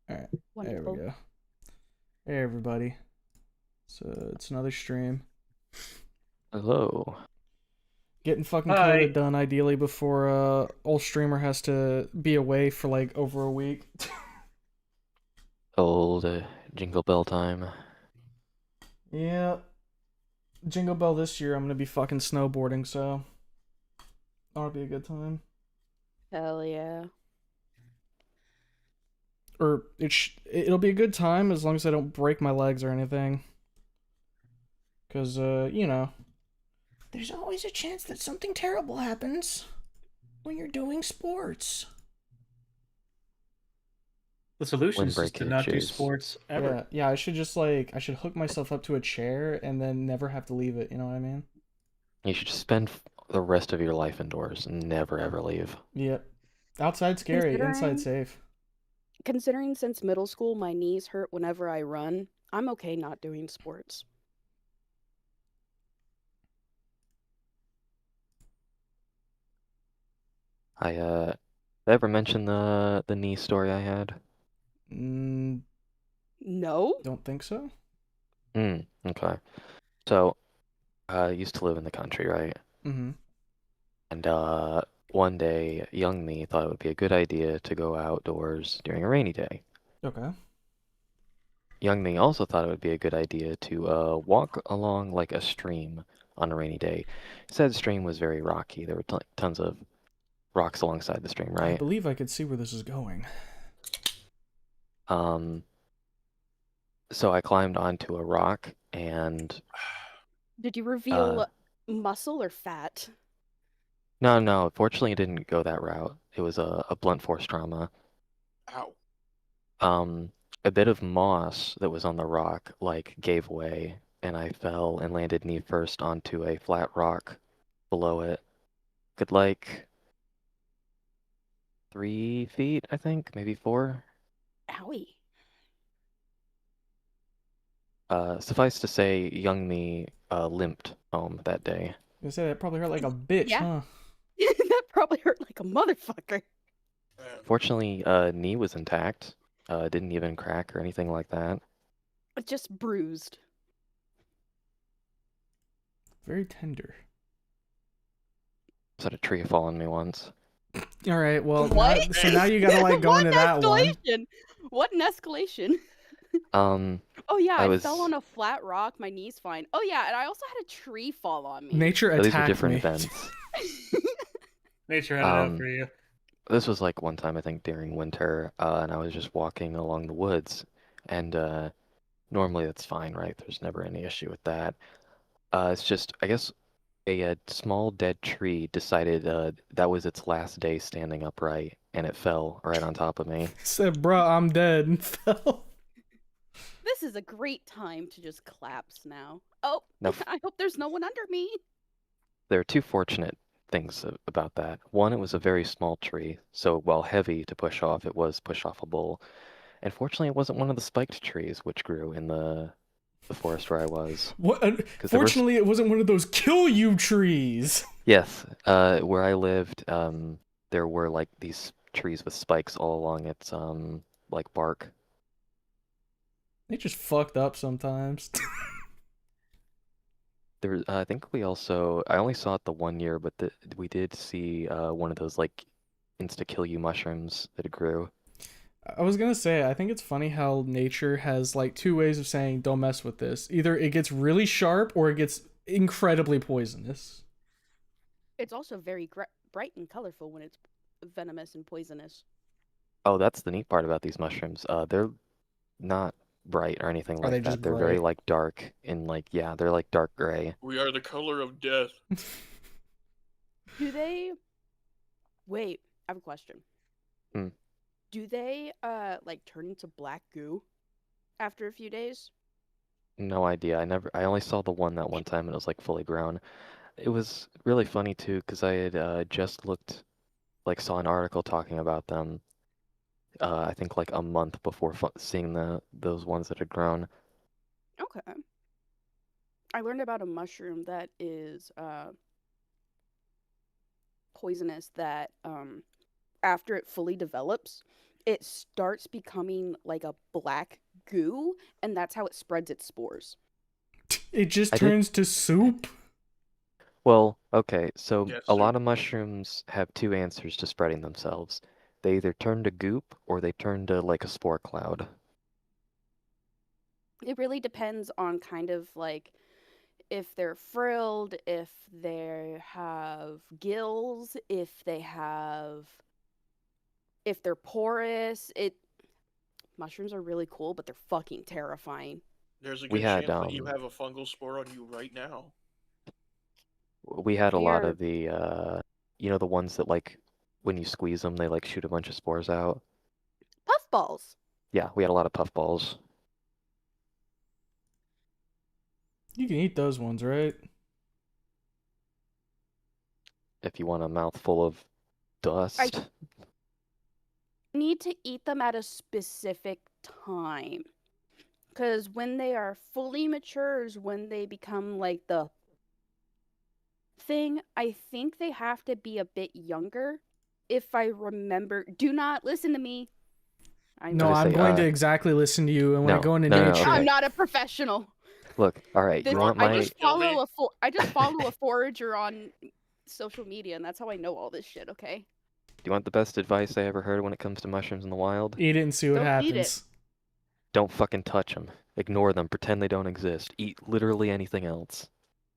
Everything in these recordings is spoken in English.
All right, there we Wonderful. go. Hey everybody. So it's another stream. Hello. Getting fucking CODA Hi. done ideally before old streamer has to be away for like over a week. Old Jingle Bell time. Yeah. Jingle Bell this year I'm gonna be fucking snowboarding, so that'll be a good time. Hell yeah. Or it'll be a good time as long as I don't break my legs or anything. Cause there's always a chance that something terrible happens when you're doing sports. The solution When is just to breaking not do shoes. sports ever. Yeah, I should just I should hook myself up to a chair and then never have to leave it, you know what I mean? You should spend the rest of your life indoors and never ever leave. Yep. Outside scary, inside Considering safe. considering since middle school my knees hurt whenever I run, I'm okay not doing sports. Did I ever mention the knee story I had? Mm, No? don't think so. Okay. So, I used to live in the country, right? Mm-hmm. And one day, young me thought it would be a good idea to go outdoors during a rainy day. Okay. Young me also thought it would be a good idea to walk along like a stream on a rainy day. Said stream was very rocky. There were tons of rocks alongside the stream, I right? believe I could see where this is going. Um, so I climbed onto a rock and Did you uh, reveal muscle or fat? no, fortunately it didn't go that route. It was a blunt force trauma. Ow. A bit of moss that was on the rock like gave way, and I fell and landed knee first onto a flat rock below it. Could like 3 feet, I think, maybe 4. Owie. Suffice to say, young me limped home that day. I say that probably hurt like a bitch, Yeah. huh? That probably hurt like a motherfucker. Fortunately, knee was intact. Didn't even crack or anything like that. Just bruised. Very tender. Just had a tree fall on me once. All right, well, What? now you gotta like go What into that one. escalation? What an escalation. Oh yeah, I fell on a flat rock, my knee's fine. Oh yeah, and I also had a tree fall on me. Nature These were attacked different me. events. Nature had it out for you. This was like one time, I think, during winter, and I was just walking along the woods, and normally that's fine, right? There's never any issue with that. It's just, I guess, a small dead tree decided that was its last day standing upright, and it fell right on top of me. Said, bruh, I'm dead, and fell. This is a great time to just collapse now. Oh, Now, I hope there's no one under me. there are two fortunate things about that. One, it was a very small tree, so while heavy to push off, it was push-offable. And fortunately, it wasn't one of the spiked trees which grew in the forest where I was. What? Fortunately, it wasn't one of those kill you trees. Yes, where I lived, there were like these trees with spikes all along its like bark. They just fucked up sometimes. There, I think I only saw it the one year, but we did see one of those like insta-kill you mushrooms that grew. I was gonna say, I think it's funny how nature has like two ways of saying don't mess with this. Either it gets really sharp or it gets incredibly poisonous. It's also very bright and colorful when it's venomous and poisonous. Oh, that's the neat part about these mushrooms. They're not bright or anything Are they like just that. They're gray? very like dark and like, yeah, they're like dark gray. We are the color of death. Do they... Wait, I have a question. Hmm. Do they, like, turn into black goo after a few days? No idea. I only saw the one that one time and it was like fully grown. It was really funny too because I had just saw an article talking about them. I think like a month before seeing those ones that had grown. Okay. I learned about a mushroom that is poisonous that after it fully develops, it starts becoming like a black goo, and that's how it spreads its spores. It just turns to soup? Well, okay, so Yes, a sir. lot of mushrooms have two answers to spreading themselves. They either turn to goop or they turn to like a spore cloud. It really depends on kind of like if they're frilled, if they have gills, if they're porous. Mushrooms are really cool, but they're fucking terrifying. There's a We good had, chance that you have a fungal spore on you right now. We had a lot Here. of the, the ones that like when you squeeze them, they like shoot a bunch of spores out. Puffballs. Yeah, we had a lot of puffballs. You can eat those ones, right? If you want a mouthful of dust. Need to eat them at a specific time. Because when they are fully mature is when they become like the thing. I think they have to be a bit younger. If I remember, do not listen to me. No, I'm going to exactly listen to you, and when I go into no, nature, okay. I'm not a professional. Look, all right, you want my... I just follow a forager on social media, and that's how I know all this shit. Okay, Do you want the best advice I ever heard when it comes to mushrooms in the wild? Eat it and see what Don't eat it. happens. Don't fucking touch them. Ignore them. Pretend they don't exist. Eat literally anything else.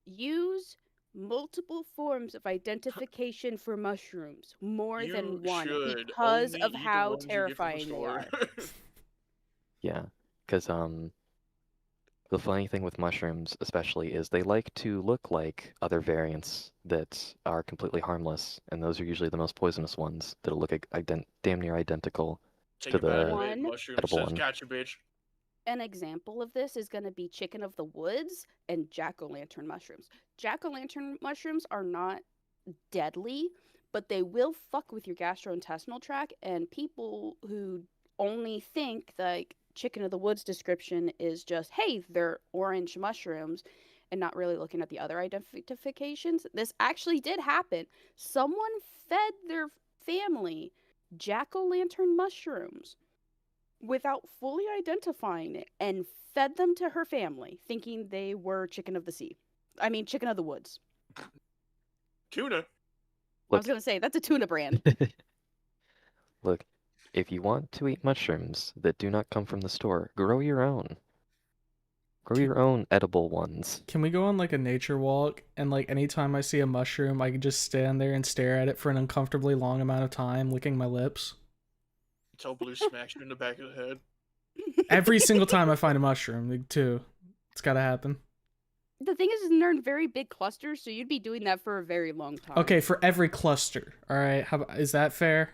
Use multiple forms of identification for mushrooms, more You than one, should because only of eat the how ones you get from the terrifying they store. are. Yeah, because the funny thing with mushrooms, especially, is they like to look like other variants that are completely harmless, and those are usually the most poisonous ones that'll look damn near identical Take to a bite of the it. One- Mushroom edible says, one. "Gotcha, bitch." An example of this is going to be chicken of the woods and jack-o'-lantern mushrooms. Jack-o'-lantern mushrooms are not deadly, but they will fuck with your gastrointestinal tract, and people who only think like chicken of the woods description is just, hey, they're orange mushrooms, and not really looking at the other identifications. This actually did happen. Someone fed their family jack-o'-lantern mushrooms without fully identifying it and fed them to her family, thinking they were chicken of the sea. I mean, chicken of the woods. Tuna. I Look, was going to say, that's a tuna brand. look, if you want to eat mushrooms that do not come from the store, grow your own. Grow your own edible ones. Can we go on like a nature walk and like anytime I see a mushroom, I can just stand there and stare at it for an uncomfortably long amount of time, licking my lips? Until Blue smacks you in the back of the head. Every single time I find a mushroom, like, too. It's gotta happen. The thing is, they're in very big clusters, so you'd be doing that for a very long time. Okay, for every cluster. All right, is that fair?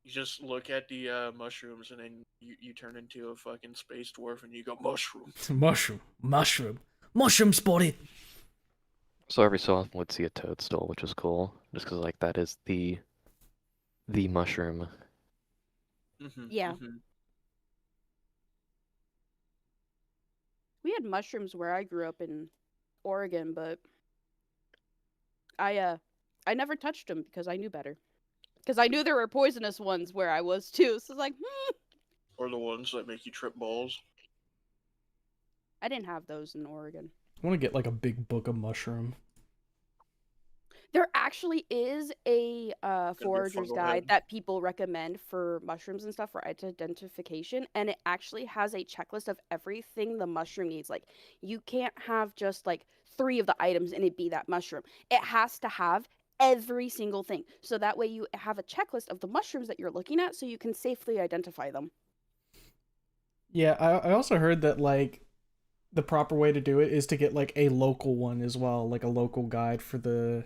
You just look at the mushrooms and then you turn into a fucking space dwarf and you go, mushroom. Mushroom spotted. So every so often would see a toadstool, which is cool, just because like that is the mushroom. Mm-hmm, Yeah. Mm-hmm. We had mushrooms where I grew up in Oregon, but I never touched them because I knew better. Because I knew there were poisonous ones where I was too. So it's like, Or the ones that make you trip balls. I didn't have those in Oregon. I want to get like a big book of mushroom. There actually is a forager's fungal guide head. that people recommend for mushrooms and stuff for identification, and it actually has a checklist of everything the mushroom needs. Like, you can't have just like 3 of the items and it be that mushroom. It has to have every single thing, so that way you have a checklist of the mushrooms that you're looking at, so you can safely identify them. Yeah, I also heard that like the proper way to do it is to get like a local one as well, like a local guide for the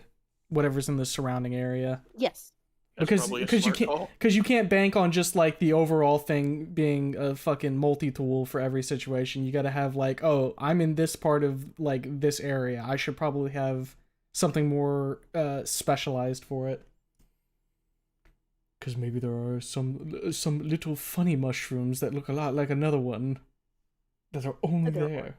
whatever's in the surrounding area. Yes. That's probably a you smart can't call. because you can't bank on just like the overall thing being a fucking multi-tool for every situation. You got to have like, oh, I'm in this part of like this area, I should probably have something more specialized for it, because maybe there are some little funny mushrooms that look a lot like another one that are only There are. there.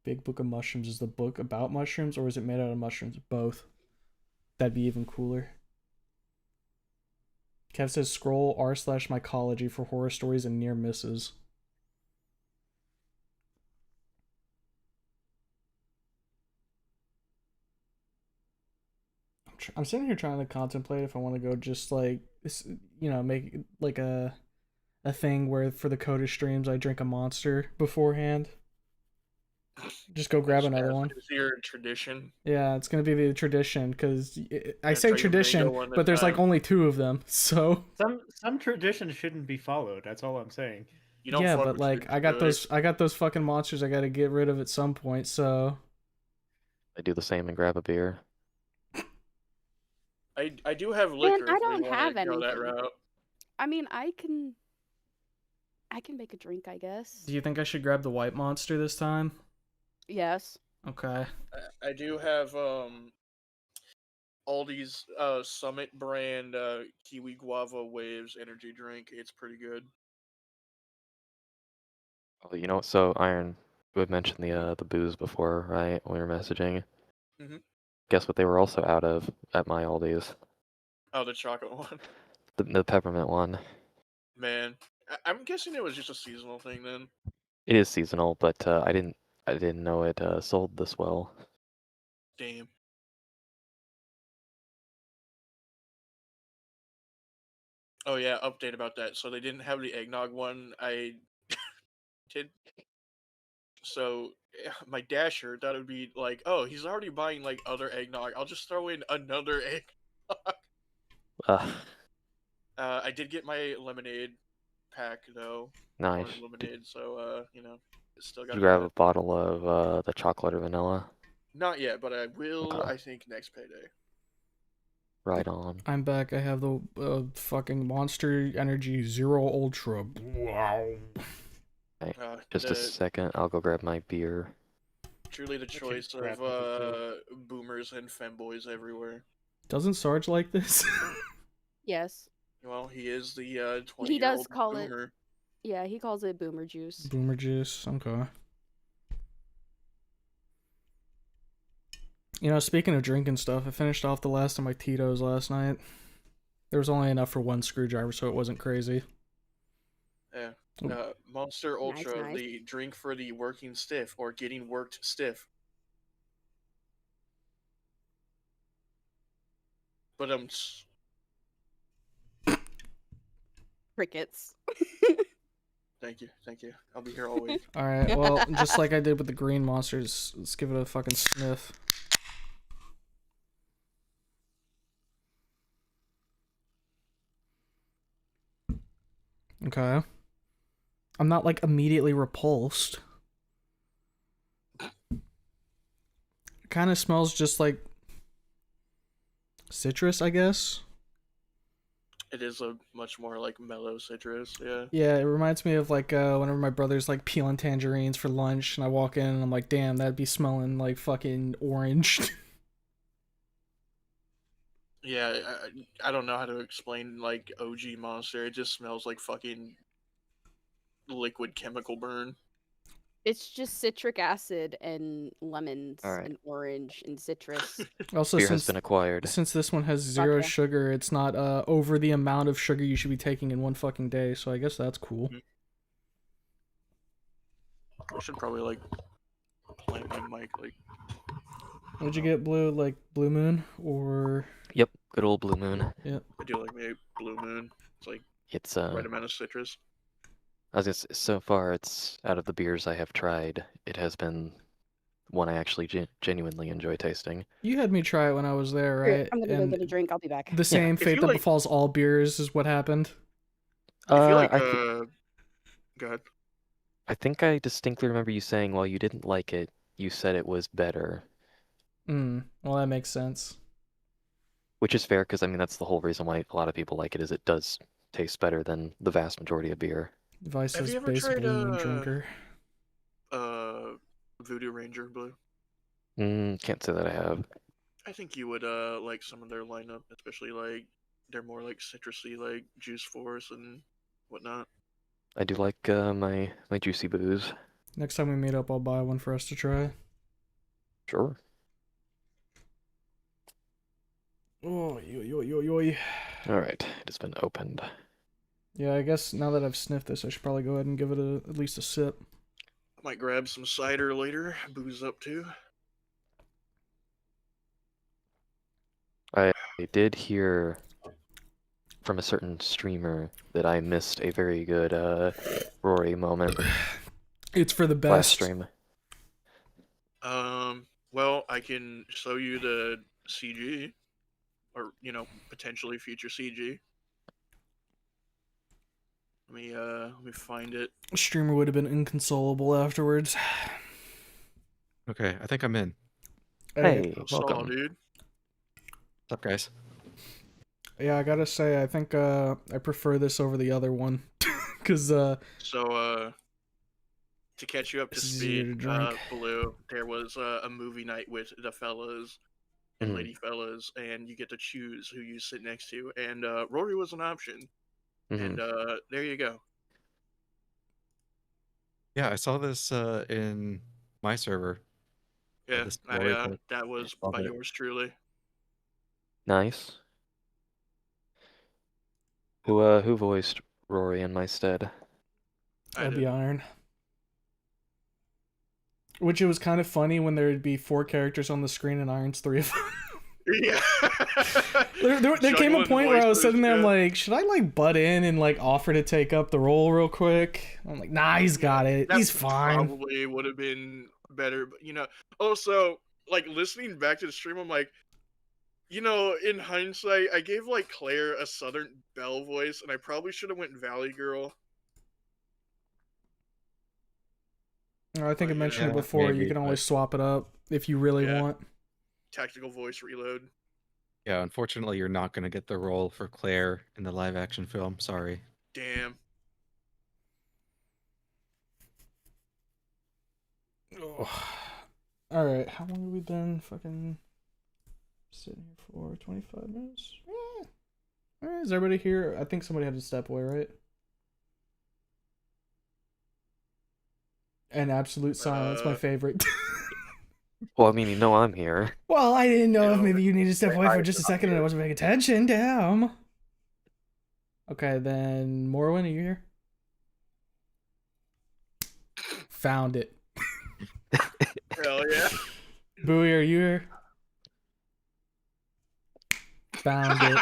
Big Book of Mushrooms is the book about mushrooms, or is it made out of mushrooms? Both. That'd be even cooler. Kev says scroll r/mycology for horror stories and near misses. I'm sitting here trying to contemplate if I want to go just like, make like a thing where for the CODA streams I drink a monster beforehand. Just go grab another one. It's your tradition. Yeah, it's gonna be the tradition, because I Yeah, say try your tradition, mango one but there's like time. only 2 of them, so Some traditions shouldn't be followed. That's all I'm saying. You don't yeah. fuck But with like trees, I got those fucking monsters I gotta get rid of at some point. So I do the same and grab a beer. I do have liquor I if we don't want have to go that anything. route. I mean, I can make a drink, I guess. do you think I should grab the white monster this time? Yes. Okay. I do have Aldi's Summit brand Kiwi Guava Waves energy drink. It's pretty good. Oh, you know, so Iron, we had mentioned the booze before, right? When we were messaging. Mhm. Guess what they were also out of at my Aldi's? Oh, the chocolate one. The peppermint one. Man, I'm guessing it was just a seasonal thing then. It is seasonal, but I didn't I didn't know it sold this well. Damn. Oh yeah, update about that. So they didn't have the eggnog one. I did. So my dasher thought it would be like, oh, he's already buying like other eggnog. I'll just throw in another egg. Uh, I did get my lemonade pack though, nice. orange lemonade. So still Did got you grab that. a bottle of the chocolate or vanilla? Not yet, but I will. Okay. I think next payday. Right on. I'm back. I have the fucking Monster Energy Zero Ultra. Wow. Okay. Uh, Just a the second. I'll go grab my beer. truly the Actually, choice grab of it too. boomers and femboys everywhere. Doesn't Sarge like this? Yes. Well, he is the He 20-year-old does call it. boomer. Yeah, he calls it boomer juice. Boomer juice. Okay. You know, speaking of drinking stuff, I finished off the last of my Tito's last night. There was only enough for one screwdriver, so it wasn't crazy. Yeah. Monster Ultra, nice. the drink for the working stiff or getting worked stiff. But Crickets. thank you. I'll be here all week. Alright, well, just like I did with the green monsters, let's give it a fucking sniff. Okay. I'm not, like, immediately repulsed. It kind of smells just like citrus, I guess. It is a much more like mellow citrus, yeah. Yeah, it reminds me of like whenever my brother's like peeling tangerines for lunch and I walk in and I'm like, damn, that'd be smelling like fucking orange. Yeah, I don't know how to explain like OG Monster. It just smells like fucking liquid chemical burn. It's just citric acid and lemons Alright. and orange and citrus. Also, Beer has since been acquired. this one has zero Gotcha. sugar, it's not over the amount of sugar you should be taking in one fucking day, so I guess that's cool. I should probably like plant my mic like. What'd you get, Blue? Like Blue Moon or Yep, good old Blue Moon. yeah? I do like my Blue Moon. It's like It's right amount of citrus. I was gonna say, so far it's out of the beers I have tried, it has been one I actually genuinely enjoy tasting. You had me try it when I was there, Here, right? I'm gonna go And get a drink. I'll be back. the same If fate you that like- befalls all beers is what happened. If you like I go ahead. I think I distinctly remember you saying while you didn't like it, you said it was better. Well, that makes sense. Which is fair, because I mean that's the whole reason why a lot of people like it, is it does taste better than the vast majority of beer. Vice Have is you ever basic tried, Blue Moon drinker. Voodoo Ranger Blue? Can't say that I have. I think you would like some of their lineup, especially like they're more like citrusy, like Juice Force and whatnot. I do like my juicy booze. Next time we meet up, I'll buy one for us to try. Sure. Oh, yo. Alright, it has been opened. Yeah, I guess now that I've sniffed this, I should probably go ahead and give it at least a sip. I might grab some cider later, booze up too. I did hear from a certain streamer that I missed a very good Rory moment It's for the last best. stream. Well, I can show you the CG, or potentially future CG. Let me find it. Streamer would have been inconsolable afterwards. Okay, I think I'm in. Hey, Saw, welcome. dude. What's up, guys? Yeah, I gotta say, I think I prefer this over the other one. Because, So, to catch you up to This is easier to speed, drink. Blue, there was a movie night with the fellas and Mhm. lady fellas, and you get to choose who you sit next to. And Rory was an option. Mhm. And there you go. Yeah, I saw this in my server. Yeah, This Rory pick. that was Love by it. yours truly. Nice. Who voiced Rory in my stead? I I'd did. be honored. Which it was kind of funny when there would be 4 characters on the screen and Iron's 3 of them. Yeah. There came a Juggling point where I was voices, sitting there, I'm yeah. like, should I like butt in and like offer to take up the role real quick? I'm like, nah, he's got it. That He's fine. probably would have been better, but also like listening back to the stream, I'm like, in hindsight, I gave like Claire a Southern Belle voice, and I probably should have went Valley Girl. I think I mentioned it Yeah, before. You maybe, can always but- swap it up if you really Yeah. want. Tactical voice reload. Yeah, unfortunately, you're not going to get the role for Claire in the live-action film. Sorry. Damn. All right, how long have we been fucking sitting here for? 25 minutes. Yeah. All right, is everybody here? I think somebody had to step away, right? And absolute silence, my favorite. Well, I mean, I'm here. Well, I didn't know if No. maybe you needed to step away for just a second and I wasn't paying attention. Damn. Okay, then Morwin, are you here? Found it. Hell yeah. Bowie, are you here? Found it.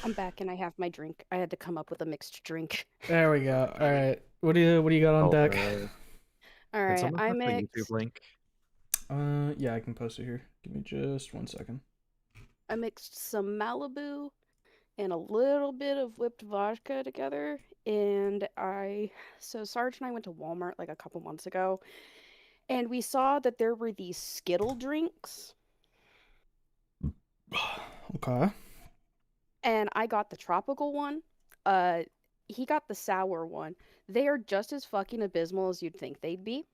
I'm back and I have my drink. I had to come up with a mixed drink. There we go. All right. What do you got on Oh, deck? All Can right, someone I put the mixed. YouTube link? Yeah, I can post it here. Give me just 1 second. I mixed some Malibu and a little bit of whipped vodka together. And so Sarge and I went to Walmart like a couple months ago, and we saw that there were these Skittle drinks, Okay. and I got the tropical one. He got the sour one. They are just as fucking abysmal as you'd think they'd be.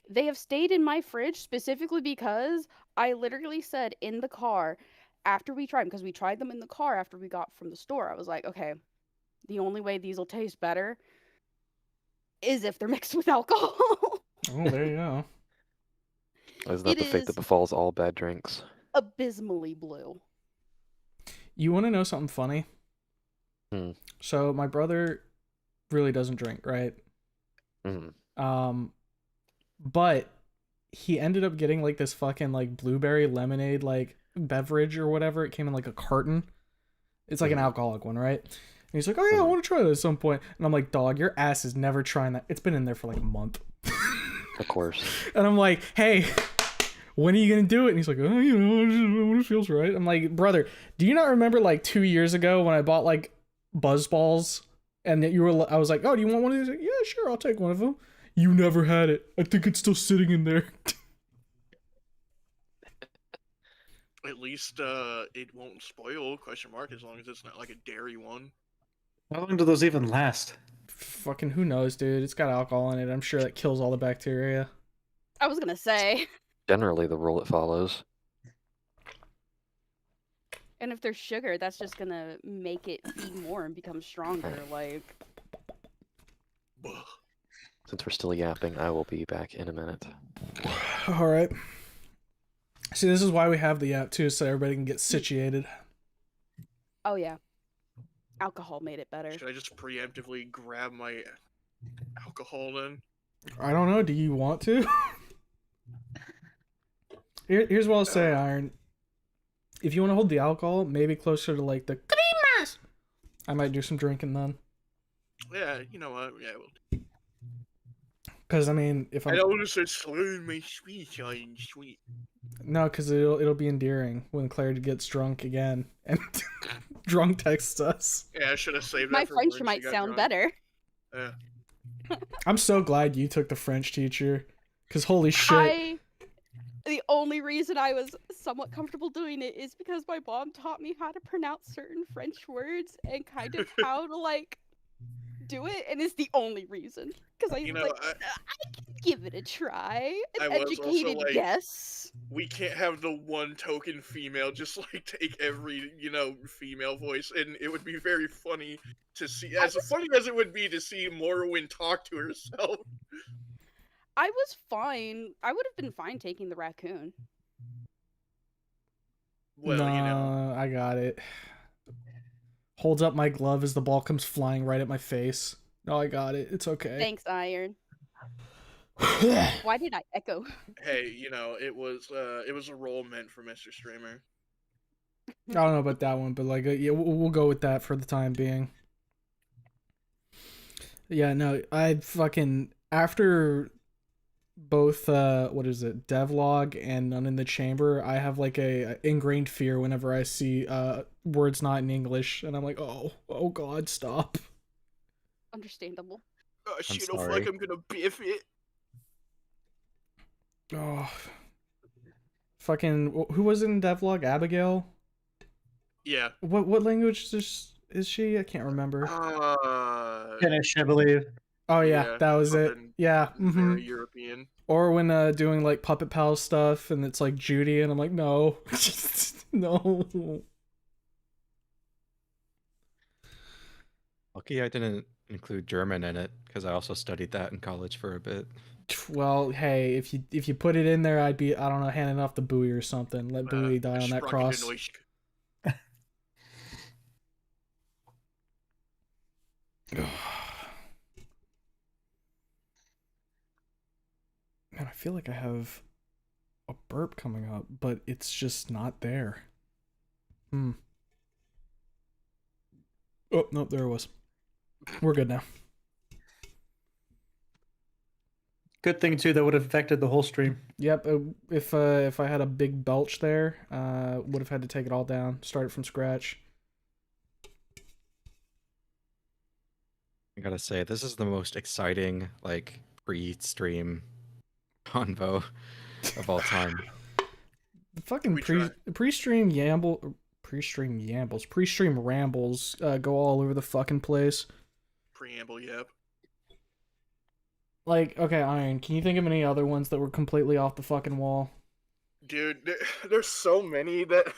They have stayed in my fridge specifically because I literally said in the car after we tried them, because we tried them in the car after we got from the store, I was like, okay, the only way these will taste better is if they're mixed with alcohol. Oh, there you go. Isn't that It the fate is- that befalls all bad drinks? Abysmally blue. You want to know something funny? Hmm. So my brother really doesn't drink, right? Mm. But he ended up getting like this fucking like blueberry lemonade like beverage or whatever. It came in like a carton. It's like an alcoholic one, right? And he's like, oh yeah, I want to try that at some point. And I'm like, dog, your ass is never trying that. It's been in there for like a month. Of course. And I'm like, hey, when are you gonna do it? And he's like, oh, just when it feels right. I'm like, brother, do you not remember like 2 years ago when I bought like Buzz Balls and that I was like, oh, do you want one of these? Like, yeah, sure, I'll take one of them. You never had it. I think it's still sitting in there. At least it won't spoil, question mark, as long as it's not like a dairy one. How long do those even last? Fucking who knows, dude? It's got alcohol in it. I'm sure that kills all the bacteria. I was gonna say. Generally, the rule it follows. And if there's sugar, that's just gonna make it feed more and become stronger. Like, Since we're still yapping, I will be back in a minute. All right. See, this is why we have the app too, so everybody can get situated. oh yeah, alcohol made it better. Should I just preemptively grab my alcohol then? I don't know. Do you want to? Here's what I'll say, Iron. If you want to hold the alcohol, maybe closer to like the creamas. I might do some drinking then. Yeah, you know what? Yeah, well, Because I mean, if I I'm don't want to start slurring my sweet on sweet. no, because it'll be endearing when Claire gets drunk again and drunk texts us. Yeah, I should have saved that My for French when she might got sound drunk. better. Yeah. I'm so glad you took the French teacher, because holy shit. The only reason I was somewhat comfortable doing it is because my mom taught me how to pronounce certain French words and kind of how to like do it, and it's the only reason. Because I You was know, like, I can give it a try. An I was also, educated like, guess. We can't have the one token female just like take every, female voice, and it would be very funny to see, as funny as it would be to see Morrowind talk to herself. I was fine. I would have been fine taking the raccoon. Well, No, I got it. Holds up my glove as the ball comes flying right at my face. No, I got it. It's okay. Thanks, Iron. I Why did I echo? Hey, it was a role meant for Mr. Streamer. don't know about that one, but like, yeah, we'll go with that for the time being. Yeah, no, I fucking after both what is it, devlog and None in the Chamber, I have like a ingrained fear whenever I see words not in English, and I'm like, oh god, stop. Understandable. Oh shit! I feel sorry. like I'm gonna biff it. Oh, fucking who was it in devlog? Abigail. Yeah. What language is she? I can't remember. Finnish, I believe. Oh yeah, that was it. something Yeah. Very European. Or when doing like Puppet Pal stuff and it's like Judy and I'm like, no. No. Lucky I didn't include German in it because I also studied that in college for a bit. Well, hey, if you put it in there, I'd be, I don't know, handing off the buoy or something. Let buoy die on that cross. Man, I feel like I have a burp coming up, but it's just not there. Oh, nope, there it was. We're good now. Good thing too that would have affected the whole stream. Yep, if I had a big belch there, would have had to take it all down, start it from scratch. I gotta say, this is the most exciting like pre-stream convo of all time. The fucking pre-stream rambles go all over the fucking place. Preamble, yep. Like, okay, Iron, can you think of any other ones that were completely off the fucking wall? Dude, there's so many that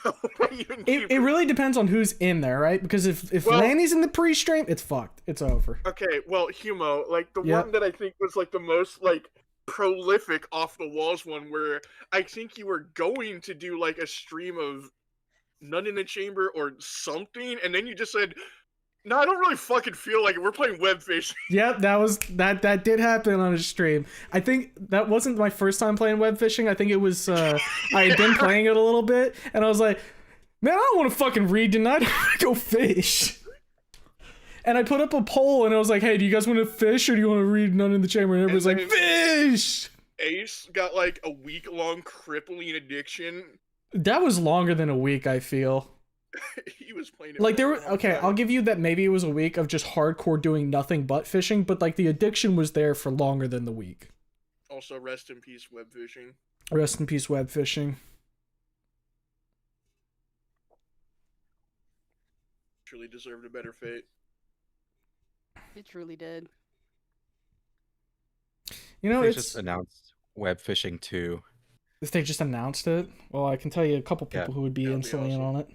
It really depends on who's in there, right? Because if Lanny's in the pre-stream, it's fucked. It's over. Okay, well, Humo, like the one that I think was like the most like prolific off the walls one, where I think you were going to do like a stream of None in the Chamber or something, and then you just said, no, I don't really fucking feel like it. We're playing Webfish. Yep, that did happen on a stream. I think that wasn't my first time playing web fishing. I think it was I had been playing it a little bit, and I was like, man, I don't want to fucking read tonight. I want to go fish. And I put up a poll, and I was like, hey, do you guys want to fish or do you want to read None in the Chamber? And everybody's like, fish. Ace got like a week-long crippling addiction. That was longer than a week, I feel. He was playing it like there were I'll give you that. Maybe it was a week of just hardcore doing nothing but fishing, but like the addiction was there for longer than the week. Also, rest in peace, web fishing. Rest in peace, web fishing. Truly deserved a better fate. It truly did. You know, they it's just announced web fishing 2. If they just announced it, well, I can tell you a couple people who would be instantly in on it.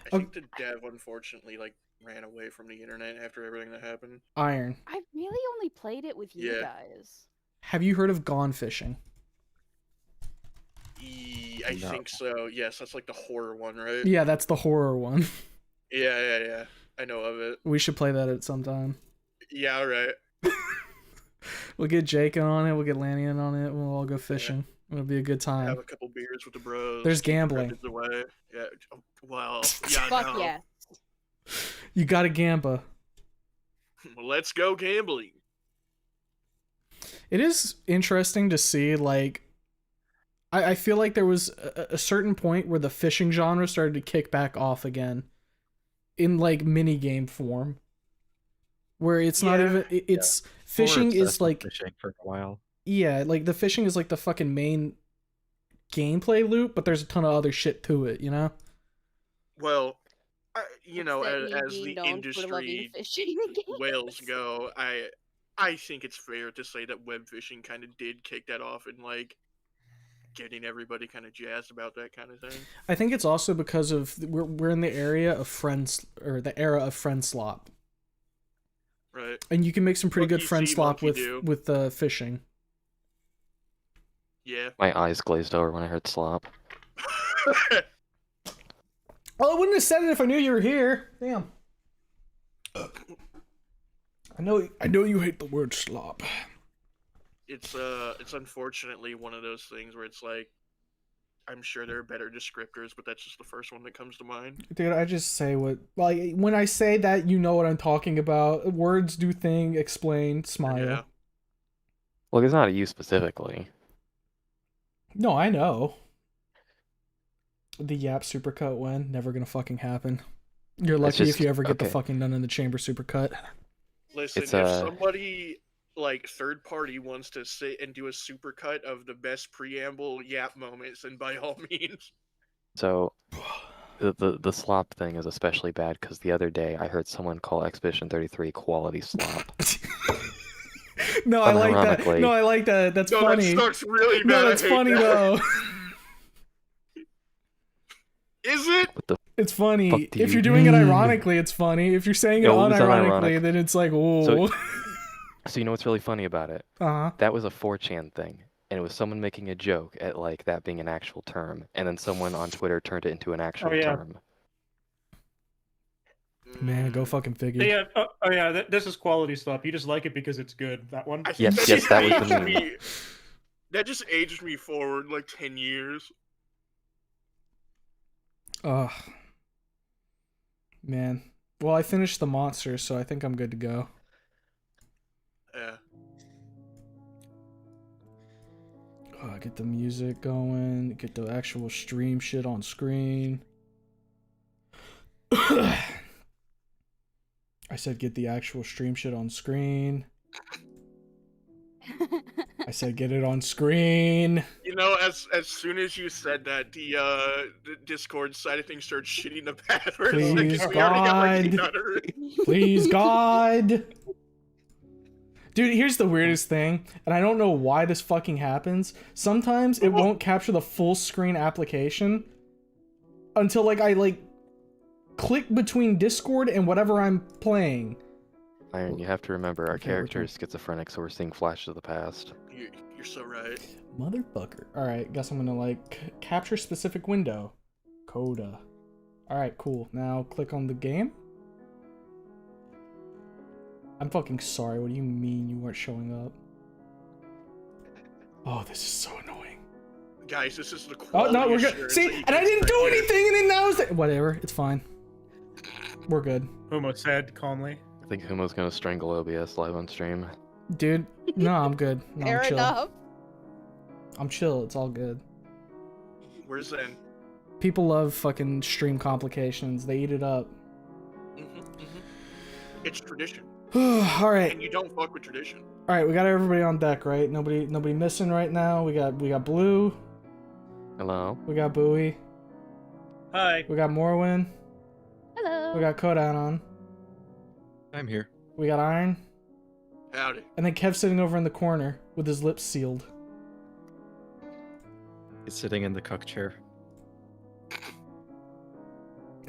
I think the dev unfortunately like ran away from the internet after everything that happened. Iron. I really only played it with you guys. Have you heard of Gone Fishing? I think so. Yes, that's like the horror one, right? Yeah, that's the horror one. Yeah. I know of it. We should play that at some time. Yeah, alright. We'll get Jake on it, we'll get Lanny in on it, we'll all go fishing. It'll be a good time. Have a couple beers with the bros. There's gambling. Away. Yeah. Well, yeah, Fuck yeah. You got a gamba. Well, let's go gambling. It is interesting to see, like, I feel like there was a certain point where the fishing genre started to kick back off again in like mini game form, where it's not even fishing is like fishing for a while. Yeah, like the fishing is like the fucking main gameplay loop, but there's a ton of other shit to it, you know? Well, as the industry whales go, I think it's fair to say that web fishing kind of did kick that off and like getting everybody kind of jazzed about that kind of thing. I think it's also because of we're in the area of the era of friend slop. Right. And you can make some pretty good friend slop with fishing. Yeah. My eyes glazed over when I heard slop. Well, I wouldn't have said it if I knew you were here. Damn. I know you hate the word slop. It's unfortunately one of those things where it's like, I'm sure there are better descriptors, but that's just the first one that comes to mind. Dude, I just say what, like, when I say that, you know what I'm talking about. Words do thing, explain, smile. Yeah. Well, it's not you specifically. No, I know. The Yap supercut win, never gonna fucking happen. You're lucky if you ever get the fucking None in the Chamber supercut. Listen, if somebody like third party wants to sit and do a supercut of the best preamble Yap moments, then by all means. So the slop thing is especially bad because the other day I heard someone call Expedition 33 quality slop. No, I like that. No, I like that. That's funny. That starts really bad. No, that's funny though. Is it? It's funny. If you're doing it ironically, it's funny. If you're saying it unironically, then it's like, whoa. So you know what's really funny about it? That was a 4chan thing. And it was someone making a joke at like that being an actual term. And then someone on Twitter turned it into an actual term. Man, go fucking figure. Yeah, this is quality slop. You just like it because it's good. That one? Yes, that was the meme. That just aged me forward like 10 years. Ugh. Man. Well, I finished the monster, so I think I'm good to go. Yeah. Get the music going, get the actual stream shit on screen. I said get the actual stream shit on screen. I said get it on screen. You know, as soon as you said that, the Discord side of things started shitting the bed. Please, God. Please, God. Dude, here's the weirdest thing, and I don't know why this fucking happens. Sometimes it won't capture the full screen application until like I click between Discord and whatever I'm playing. Iron, you have to remember our character is schizophrenic, so we're seeing flashes of the past. You're so right. Motherfucker. Alright, guess I'm gonna like capture specific window. CODA. Alright, cool. Now click on the game. I'm fucking sorry. What do you mean you weren't showing up? Oh, this is so annoying. Guys, this is the quality. Oh, no, we're good. See, and I didn't do anything, and then now it's whatever. It's fine. We're good. Humo said calmly. I think Humo's gonna strangle OBS live on stream. Dude, no, I'm good. No, Fair I'm chill. enough. I'm chill. It's all good. Where's Zen? People love fucking stream complications. They eat it up. It's tradition. All right. And you don't fuck with tradition. All right, we got everybody on deck, right? Nobody missing right now. We got Blue. Hello. We got Bowie. Hi. We got Morwin. Hello. We got CODA on. I'm here. We got Iron. Howdy. And then Kev's sitting over in the corner with his lips sealed. He's sitting in the cuck chair.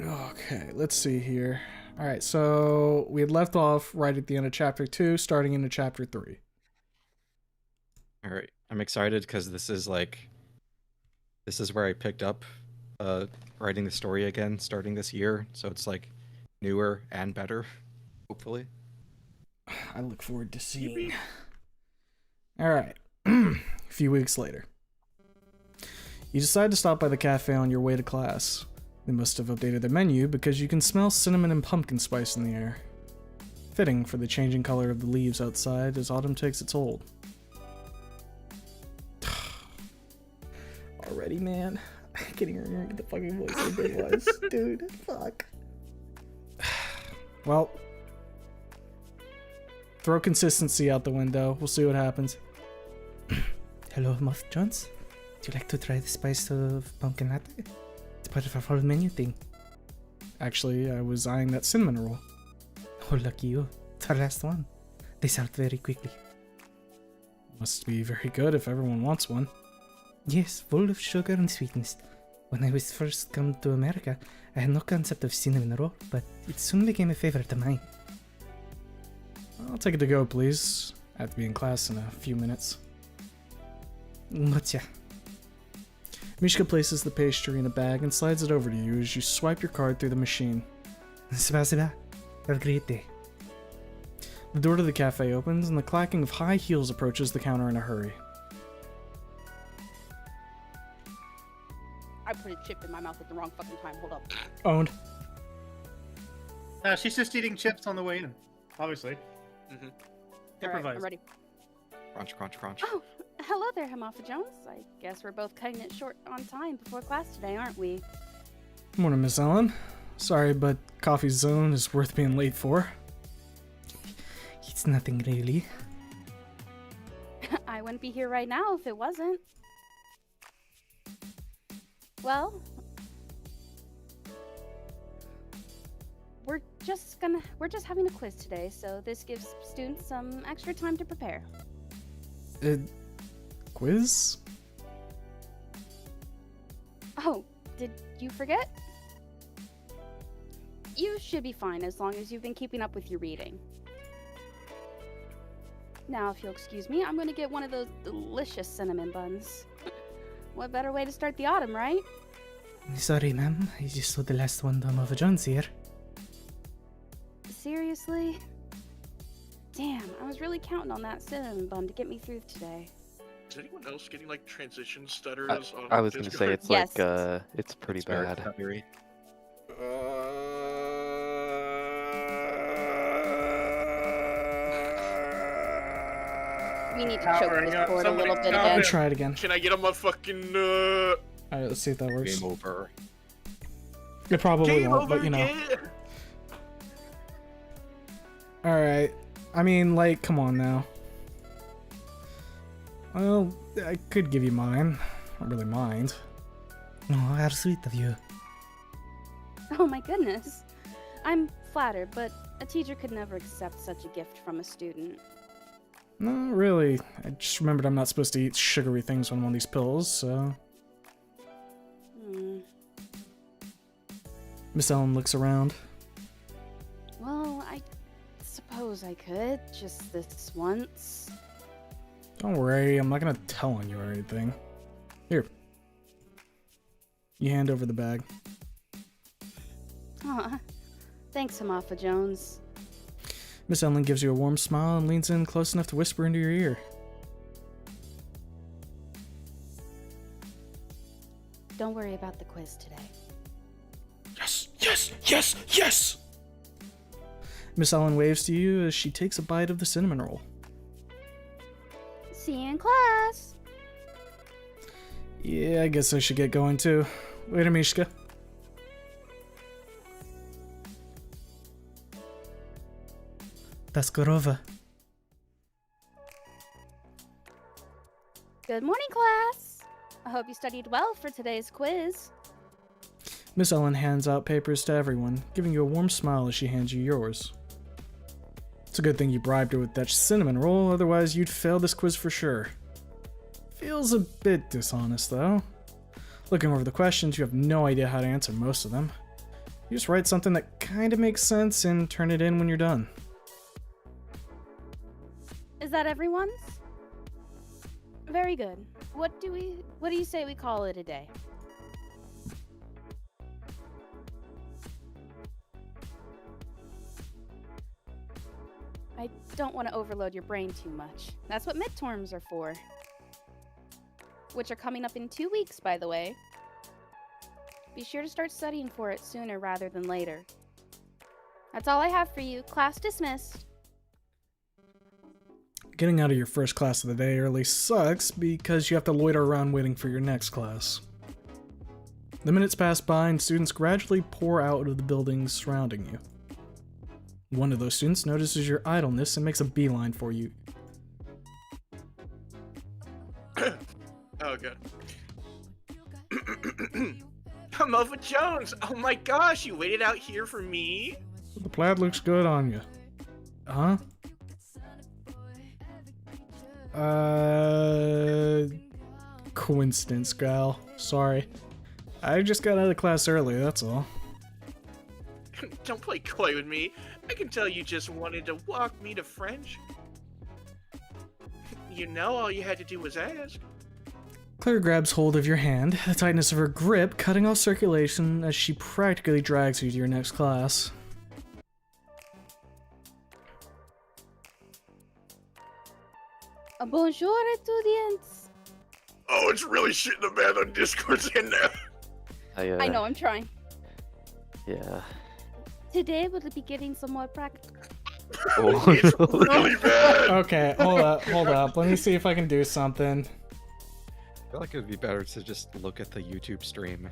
Okay, let's see here. All right, so we had left off right at the end of chapter 2, starting into chapter 3. All right, I'm excited because this is where I picked up writing the story again, starting this year. So it's like newer and better, hopefully. I look forward to seeing. All right, a few weeks later, you decide to stop by the cafe on your way to class. They must have updated their menu because you can smell cinnamon and pumpkin spice in the air. Fitting for the changing color of the leaves outside as autumn takes its hold. Already, man. I can't even remember what the fucking voice of it was. Dude, fuck. Well, throw consistency out the window. We'll see what happens. Hello, Muff Jones. Would you like to try the spice of pumpkin latte? It's part of our fall menu thing. Actually, I was eyeing that cinnamon roll. Oh, lucky you. It's our last one. They sell very quickly. Must be very good if everyone wants one. Yes, full of sugar and sweetness. When I was first come to America, I had no concept of cinnamon roll, but it soon became a favorite of mine. I'll take it to go, please. I have to be in class in a few minutes. Gotcha. Mishka places the pastry in a bag and slides it over to you as you swipe your card through the machine. Spasiba. Have a great day. The door to the cafe opens, and the clacking of high heels approaches the counter in a hurry. I put a chip in my mouth at the wrong fucking time. Hold up. Owned. She's just eating chips on the way in, obviously. Mhm. All right, Improvise. I'm ready. Crunch, crunch, crunch. Oh, hello there, Hamafa Jones. I guess we're both cutting it short on time before class today, aren't we? Morning, Miss Ellen. Sorry, but Coffee Zone is worth being late for. It's nothing really. I wouldn't be here right now if it wasn't. Well, we're just having a quiz today, so this gives students some extra time to prepare. Quiz? Oh, did you forget? You should be fine as long as you've been keeping up with your reading. Now, if you'll excuse me, I'm going to get one of those delicious cinnamon buns. What better way to start the autumn, right? Sorry, ma'am. I just saw the last one Tom of John's here. Seriously? Damn, I was really counting on that cinnamon bun to get me through today. Is anyone else getting like transition stutters? on I was gonna say Discord? it's Yes. like it's pretty It's very bad. stuttery. We need to Powering choke this up. board a little bit Somebody again. I'll try it again. Can I get a motherfucking Alright, let's see if that works. Game over. It probably game won't, over? but you know. Yeah. Alright. I mean, like, come on now. Well, I could give you mine. I don't really mind. Oh, how sweet of you. Oh my goodness. I'm flattered, but a teacher could never accept such a gift from a student. No, really. I just remembered I'm not supposed to eat sugary things when I'm on these pills, so... Miss Ellen looks around. Well, I suppose I could, just this once. Don't worry, I'm not gonna tell on you or anything. Here. You hand over the bag. Aw, thanks, Hamafa Jones. Miss Ellen gives you a warm smile and leans in close enough to whisper into your ear. Don't worry about the quiz today. Yes, yes, yes, yes! Miss Ellen waves to you as she takes a bite of the cinnamon roll. See you in class! Yeah, I guess I should get going too. Later, Mishka. Taskarova. Good morning, class! I hope you studied well for today's quiz. Miss Ellen hands out papers to everyone, giving you a warm smile as she hands you yours. It's a good thing you bribed her with that cinnamon roll, otherwise you'd fail this quiz for sure. Feels a bit dishonest, though. Looking over the questions, you have no idea how to answer most of them. You just write something that kinda makes sense and turn it in when you're done. Is that everyone's? Very good. What do you say we call it a day? I don't want to overload your brain too much. That's what midterms are for. Which are coming up in 2 weeks, by the way. Be sure to start studying for it sooner rather than later. That's all I have for you. Class dismissed. Getting out of your first class of the day early sucks because you have to loiter around waiting for your next class. The minutes pass by and students gradually pour out of the buildings surrounding you. One of those students notices your idleness and makes a beeline for you. Oh god. Melva Jones! Oh my gosh, you waited out here for me? The plaid looks good on you. Huh? Coincidence, gal. Sorry. I just got out of class early, that's all. Don't play coy with me. I can tell you just wanted to walk me to French. You know, all you had to do was ask. Claire grabs hold of your hand, the tightness of her grip cutting off circulation as she practically drags you to your next class. Bonjour, étudiants. Oh, it's really shitting the bed on Discord's in now. I know, I'm trying. Yeah. Today we'll be getting some more practice. Oh, It's no. really bad. Okay, hold up. Let me see if I can do something. I feel like it would be better to just look at the YouTube stream.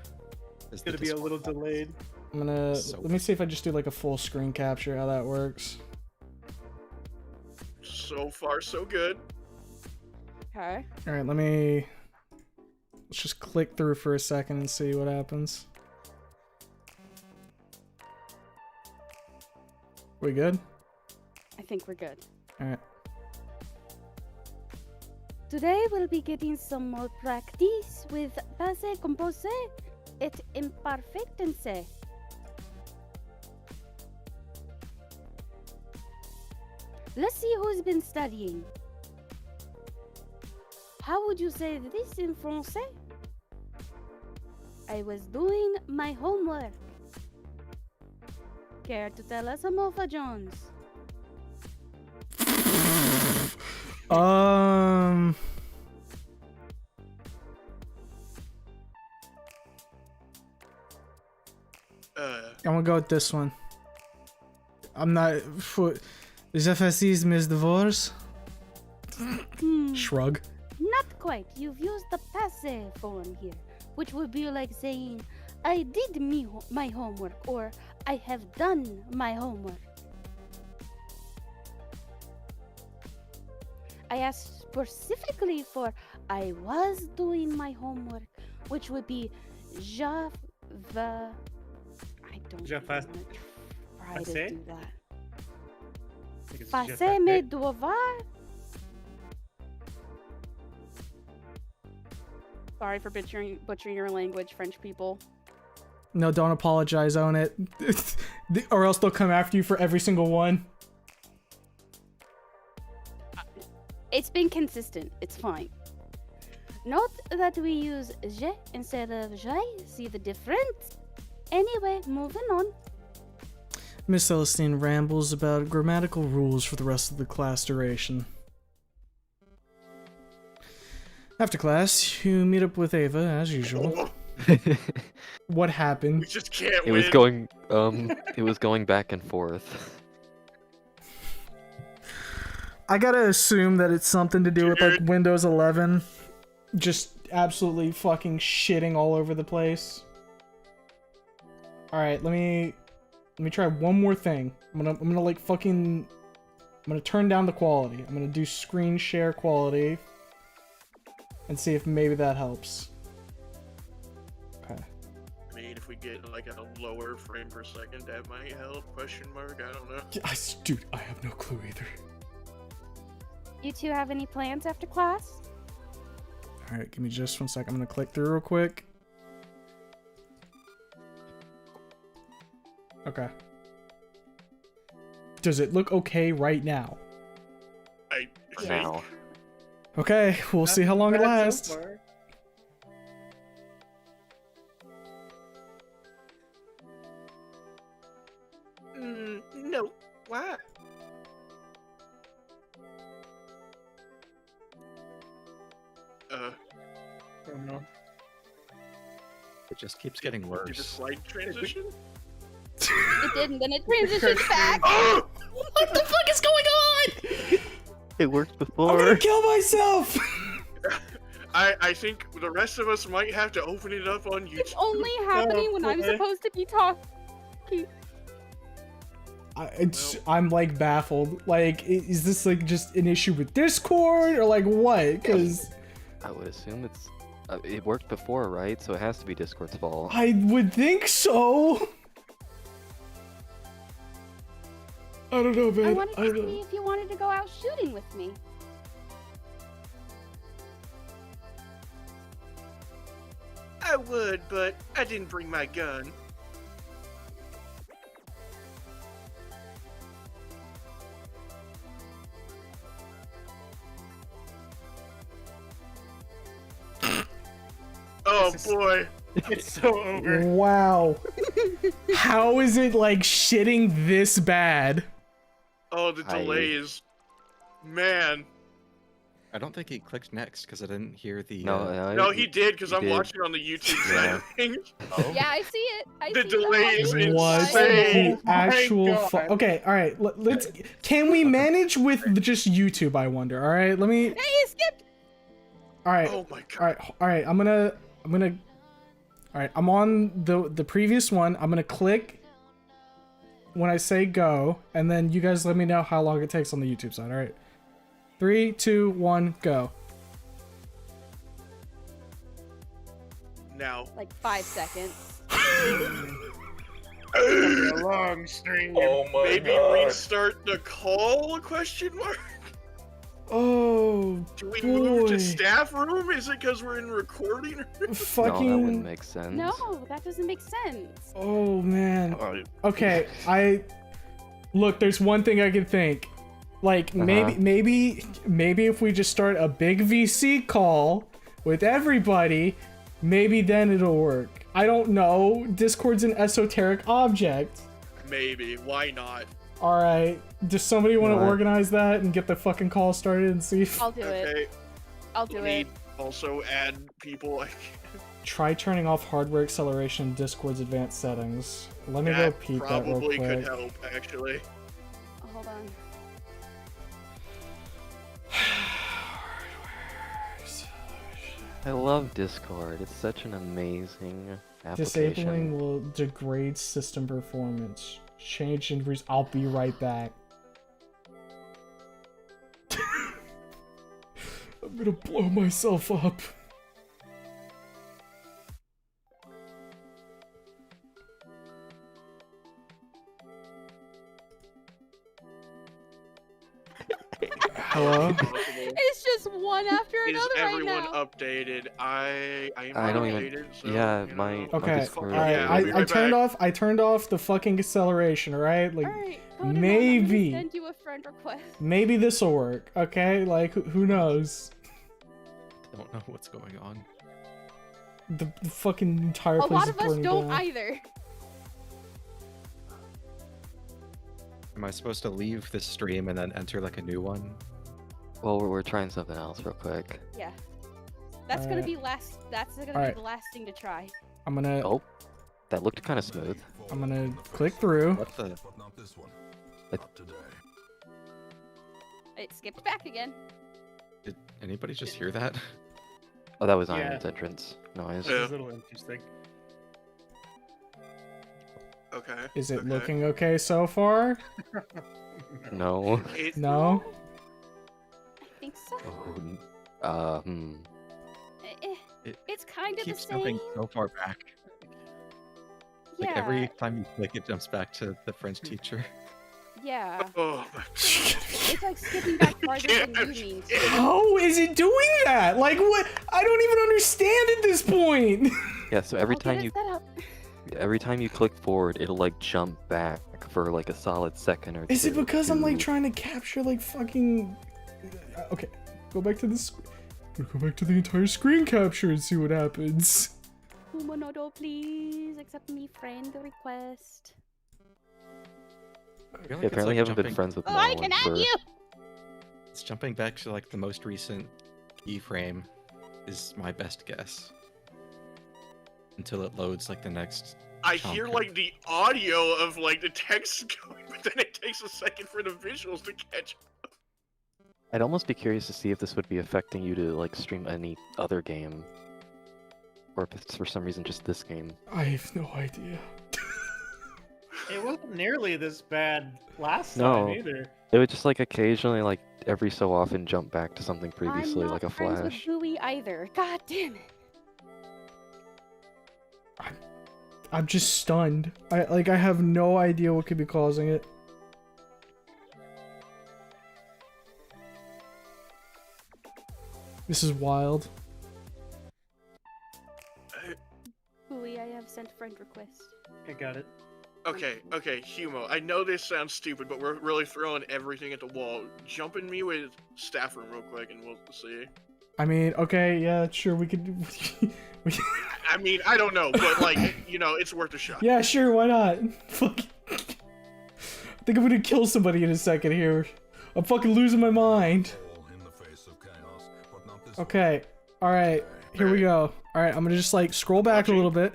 It's gonna be a little delayed. I'm gonna So- let me see if I just do like a full screen capture, how that works. So far, so good. Okay. All right, let's just click through for a second and see what happens. We good? I think we're good. All right. Today we'll be getting some more practice with passé, composé, et imperfectense. Let's see who's been studying. How would you say this in français? I was doing my homework. Care to tell us, Amorpha Jones? I'm gonna go with this one. I'm not for the fascism is divorce. Shrug. Not quite. You've used the passive form here, which would be like saying, I did my homework, or I have done my homework. I asked specifically for I was doing my homework, which would be je vais. I don't Je even fais- wanna try to Passé? do that. I think it's Passer mes devoirs. Sorry for butchering your language, French people. No, don't apologize. Own it, or else they'll come after you for every single one. It's been consistent. It's fine. Note that we use je instead of je. See the difference? Anyway, moving on. Miss Celestine rambles about grammatical rules for the rest of the class duration. After class, you meet up with Ava as usual. Oh, What we happened? just can't It win. was going back and forth. I gotta assume that it's something to do with like Windows 11, just absolutely fucking shitting all over the place. All right, let me try one more thing. I'm gonna like fucking, I'm gonna turn down the quality. I'm gonna do screen share quality, and see if maybe that helps. Okay. I mean, if we get like a lower frame per second, that might help. Question mark? I don't know. Dude, I have no clue either. You two have any plans after class? All right, give me just 1 second. I'm gonna click through real quick. Okay. Does it look okay right now? I For think- now. Okay, we'll see how long it Bad so lasts. far. No. Why? Oh no. It just keeps getting Did the worse. slide transition? It didn't, then it transitioned back. Oh! What the fuck is going on? It worked I'm before. gonna kill myself! I think the rest of us might have to open it up on It's YouTube. only happening when I'm boy. supposed to be talking. I'm like baffled. Like, is this like just an issue with Discord or like what? Because I would assume it worked before, right? So it has to be Discord's fault. I would think so. I don't know, man. I wanted I to don't see know. if you wanted to go out shooting with me. I would, but I didn't bring my gun. Oh This is- boy. It's so over. Wow. How is it like shitting this bad? Oh, the delay is. Man. I don't think he clicked next because I didn't hear the. No, he did because he I'm did. watching on the YouTube side Yeah. of things. Yeah, I see it. I The see delay it. is What insane. the actual God. okay, all right. Let's. Can we manage with just YouTube? I wonder. All right, let me. Hey, you skipped. All right, Oh my god. all right. I'm gonna. All right, I'm on the previous one. I'm gonna click when I say go, and then you guys let me know how long it takes on the YouTube side. All right. 3, 2, 1, go. Now. Like 5 seconds. A long string. Oh my Maybe god. restart the call? Question mark. Oh, Do we move boy. to staff room? Is it because we're in recording? fucking. No, that wouldn't make sense. No, that doesn't make sense. Oh man. Alright. Okay, look. There's one thing I can think. Like maybe if we just start a big VC call with everybody, maybe then it'll work. I don't know. Discord's an esoteric object. Maybe. Why not? All right. Does somebody want to What? organize that and get the fucking call started and see if I'll do it. Okay. I'll do We it. need also add people. try turning off hardware acceleration in Discord's advanced settings. Let me go That peep that real probably quick. could help, actually. Oh, hold on. I love Discord. It's such an amazing application. Disabling will degrade system performance. Change and I'll be right back. I'm gonna blow myself up. Hello? It's just one after Is another right everyone now. updated? I am I don't even- updated, so, yeah, you know. my Okay, Discord alright. Yeah, I'll be I right turned back. I turned off the fucking acceleration, alright? Like Alright, go to maybe- I'm gonna send you a friend request. maybe this'll work, okay? Like who knows? Don't know what's going on. The fucking entire A place lot is of us burning don't down. either. Am I supposed to leave this stream and then enter like a new one? Well, we're trying something else real quick. Yeah. That's gonna Alright. be last. That's gonna Alright. be the last thing to try. I'm gonna Oh, that looked kind of smooth. I'm gonna click through. What the? But not this one. It- Not today. It skipped back again. Did anybody just hear that? Oh, that was Yeah. Iron's entrance noise. Yeah. This is a little interesting. Okay. Is it okay. looking okay so far? No. It, No? I think so. Oh, hmm. It's kind of the Keeps same. jumping so far back. Yeah. Like every time you click, it jumps back to the French teacher. Yeah. Oh, my It's like skipping back farther than you mean. to. How is it doing that? Like what? I don't even understand at this point. Yeah, so every I'll get time it you set up. every time you click forward, it'll like jump back for like a solid second or two. Is it because I'm like to- trying to capture like fucking? Okay, go back to this. Go back to the entire screen capture and see what happens. Kumonodo, please accept me friend request. I feel Yeah, like it's, apparently like, you haven't been jumping- friends with Oh, no I one can add for... you. It's jumping back to like the most recent keyframe is my best guess. Until it loads like the next. I chunk hear of- like the audio of like the text going, but then it takes a second for the visuals to catch up. I'd almost be curious to see if this would be affecting you to like stream any other game. Or if it's for some reason just this game. I have no idea. It wasn't nearly this bad last No. time either. It would just like occasionally, like every so often, jump back to something previously, I'm not like a friends flash. with Booey either. God damn it. I'm just stunned. I have no idea what could be causing it. This is wild. Booey, I have sent friend request. I got it. Okay, Humo, I know this sounds stupid, but we're really throwing everything at the wall. Jump in me with staff room real quick and we'll see. I mean, okay, yeah, sure, we could. I mean, I don't know, but like, you know, it's worth a shot. Yeah, sure, why not? Fuck. I think I'm gonna kill somebody in a second here. I'm fucking losing my mind. All in the face of chaos. Okay. All right. Here we go. All right. I'm gonna just like scroll back a little bit.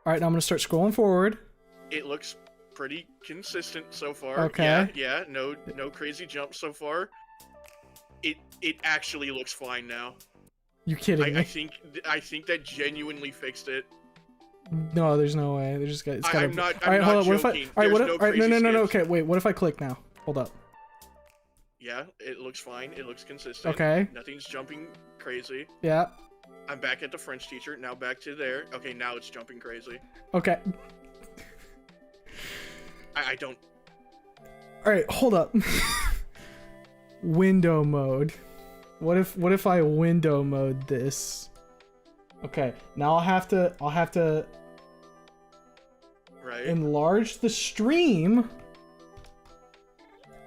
All right. Now I'm gonna start scrolling forward. It looks pretty consistent so far. Okay. Yeah. No crazy jumps so far. It actually looks fine now. You kidding me? I think that genuinely fixed it. No, there's no way. They just got. It's gotta... I'm not. All right, I'm hold not up. What if I? joking. All right. What There's if? All right. No. crazy No. skips. Okay. Wait. What if I click now? Hold up. Yeah, it looks fine. It looks consistent. Okay. Nothing's jumping crazy. Yeah. I'm back at the French teacher. Now back to there. Okay, now it's jumping crazy. Okay. I don't. All right. Hold up. Window mode. What if I window mode this? Okay. Now I'll have to Right. enlarge the stream.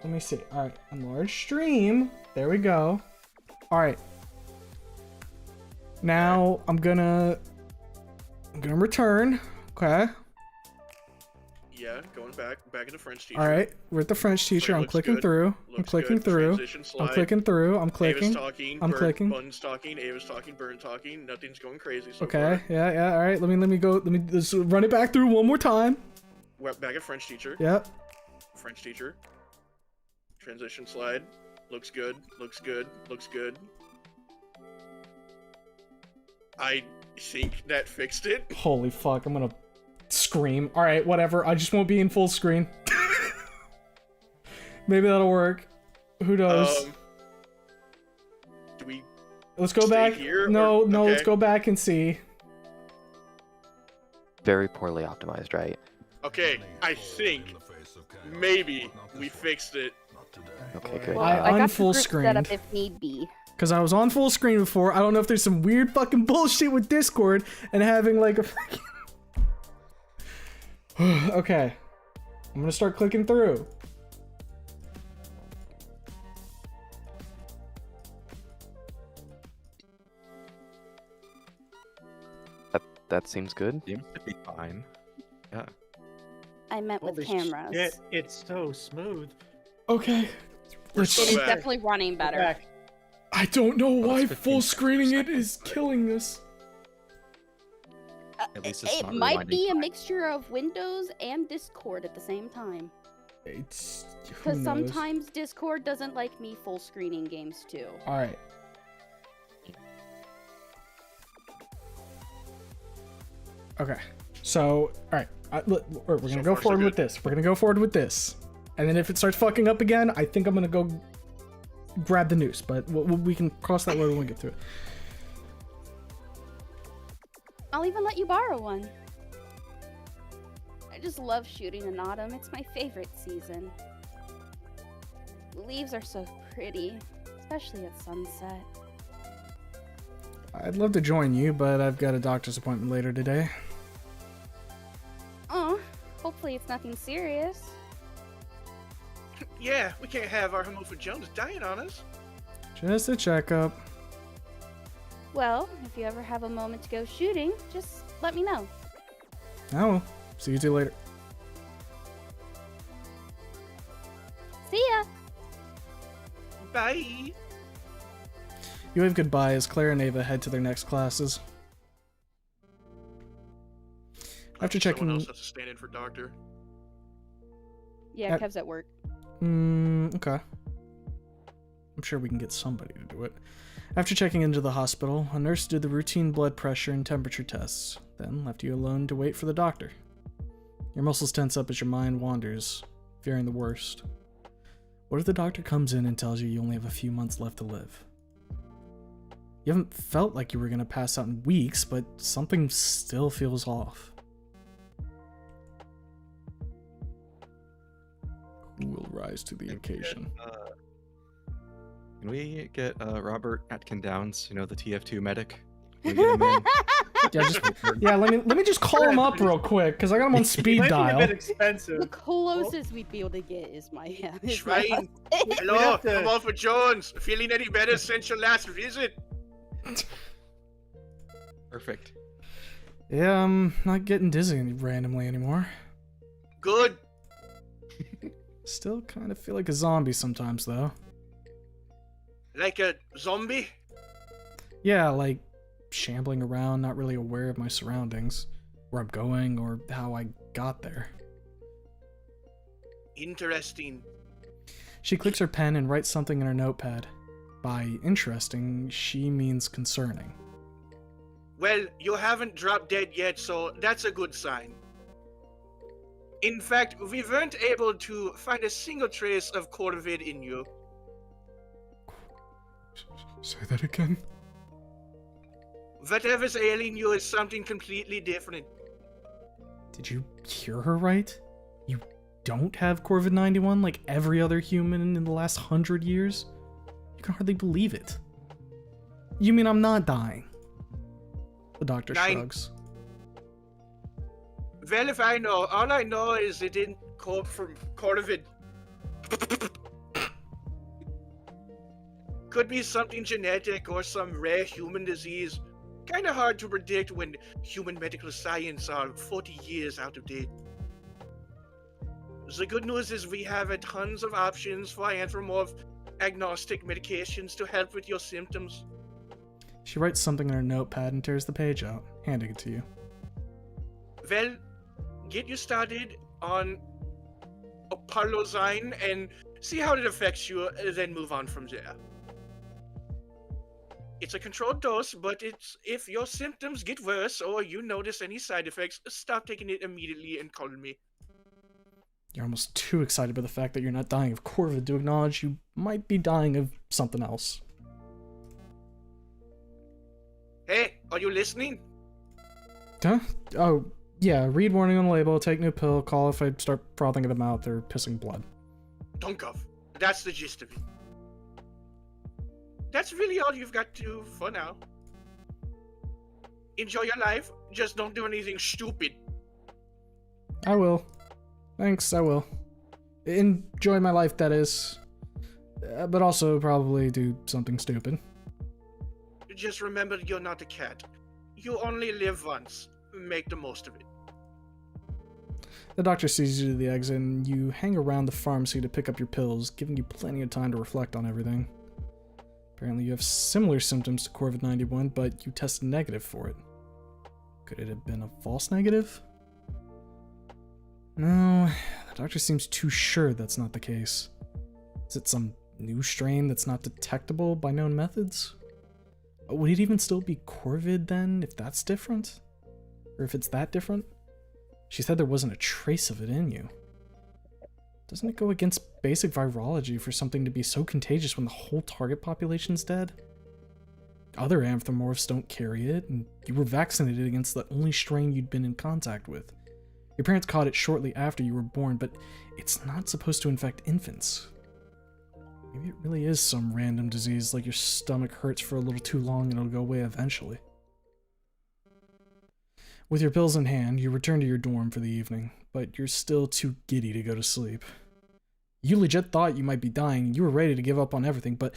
Let me see. All right, enlarge stream. There we go. All right. Now I'm gonna return. Okay. Yeah, going back at the French teacher. All right. We're at the French teacher. I'm looks clicking good. through. I'm Looks clicking good. through. Transition slide. I'm clicking through. I'm clicking. Ava's talking. I'm clicking. Bun's talking. Ava's talking. Burn talking. Nothing's going crazy so Okay. far. Yeah. All right. Let me go. Let's run it back through one more time. We're back at French teacher. Yep. French teacher. Transition slide. Looks good. Looks good. Looks good. I think that fixed it. Holy fuck! I'm gonna scream. All right. Whatever. I just won't be in full screen. Maybe that'll work. Who knows? Do we? Let's go stay back. here, No. or- Let's okay. go back and see. Very poorly optimized, right? Okay, I think maybe we fixed it. Okay, good. Well, I I got the unfull group set screened. up if need be. Because I was on full screen before. I don't know if there's some weird fucking bullshit with Discord and having like a fucking... Okay. I'm gonna start clicking through. That seems good. Seems to be fine. Yeah. I meant with Holy cameras. shit, it's so smooth. Okay. Let's... It is back. definitely running Go better. back. I don't know why that's 15 full screening it seconds, is but- killing this. At least it's It not might rewinding be a time. mixture of Windows and Discord at the same time. It's... who Because knows? sometimes Discord doesn't like me full screening games too. Alright. Okay. So, alright. We're gonna So go far, so forward with good. this. We're gonna go forward with this. And then if it starts fucking up again, I think I'm gonna go grab the noose. But we can cross that road when we get through it. I'll even let you borrow one. I just love shooting in autumn. It's my favorite season. The leaves are so pretty, especially at sunset. I'd love to join you, but I've got a doctor's appointment later today. Oh, hopefully it's nothing serious. Yeah, we can't have our Homophobe Jones dying on us. Just a checkup. Well, if you ever have a moment to go shooting, just let me know. Oh, see you two later. See ya! Bye. You wave goodbye as Claire and Ava head to their next classes. After checking... Someone else has to stand in for Doctor. Yeah, Kev's at work. Okay. I'm sure we can get somebody to do it. After checking into the hospital, a nurse did the routine blood pressure and temperature tests, then left you alone to wait for the doctor. Your muscles tense up as your mind wanders, fearing the worst. What if the doctor comes in and tells you only have a few months left to live? You haven't felt like you were going to pass out in weeks, but something still feels off. Who will rise to the occasion? Can we get Robert Atkin Downs, the TF2 medic? Can we get him in? Yeah, let me just call him up real quick because I got him on It speed might be a dial. bit expensive. The closest we'd be able to get is my Shrine. husband. Hello, have to- Homophobe Jones. Feeling any better since your last visit? Perfect. Yeah, I'm not getting dizzy randomly anymore. Good. Still kind of feel like a zombie sometimes, though. Like a zombie? Yeah, like shambling around, not really aware of my surroundings, where I'm going, or how I got there. Interesting. She clicks her pen and writes something in her notepad. By interesting, she means concerning. Well, you haven't dropped dead yet, so that's a good sign. In fact, we weren't able to find a single trace of Corvid in you. Say that again? Whatever's ailing you is something completely different. Did you hear her right? You don't have Corvid-91 like every other human in the last 100 years? You can hardly believe it. You mean I'm not dying? The doctor shrugs. Well, if I know, all I know is it didn't come from Corvid. Could be something genetic or some rare human disease. Kinda hard to predict when human medical science are 40 years out of date. The good news is we have tons of options for anthropomorph agnostic medications to help with your symptoms. She writes something in her notepad and tears the page out, handing it to you. Well, get you started on Parlozyne and see how it affects you, then move on from there. It's a controlled dose, but if your symptoms get worse or you notice any side effects, stop taking it immediately and call me. You're almost too excited by the fact that you're not dying of Corvid to acknowledge you might be dying of something else. Hey, are you listening? Huh? Oh, yeah, read warning on the label, take new pill, call if I start frothing at the mouth or pissing blood. Don't cough. That's the gist of it. That's really all you've got to do for now. Enjoy your life, just don't do anything stupid. I will. Thanks, I will. Enjoy my life, that is. But also probably do something stupid. Just remember you're not a cat. You only live once. Make the most of it. The doctor sees you to the exit and you hang around the pharmacy to pick up your pills, giving you plenty of time to reflect on everything. Apparently you have similar symptoms to Corvid-91, but you tested negative for it. Could it have been a false negative? No, the doctor seems too sure that's not the case. Is it some new strain that's not detectable by known methods? Would it even still be Corvid then, if that's different? Or if it's that different? She said there wasn't a trace of it in you. Doesn't it go against basic virology for something to be so contagious when the whole target population's dead? Other anthropomorphs don't carry it, and you were vaccinated against the only strain you'd been in contact with. Your parents caught it shortly after you were born, but it's not supposed to infect infants. Maybe it really is some random disease, like your stomach hurts for a little too long and it'll go away eventually. With your pills in hand, you return to your dorm for the evening, but you're still too giddy to go to sleep. You legit thought you might be dying, you were ready to give up on everything, but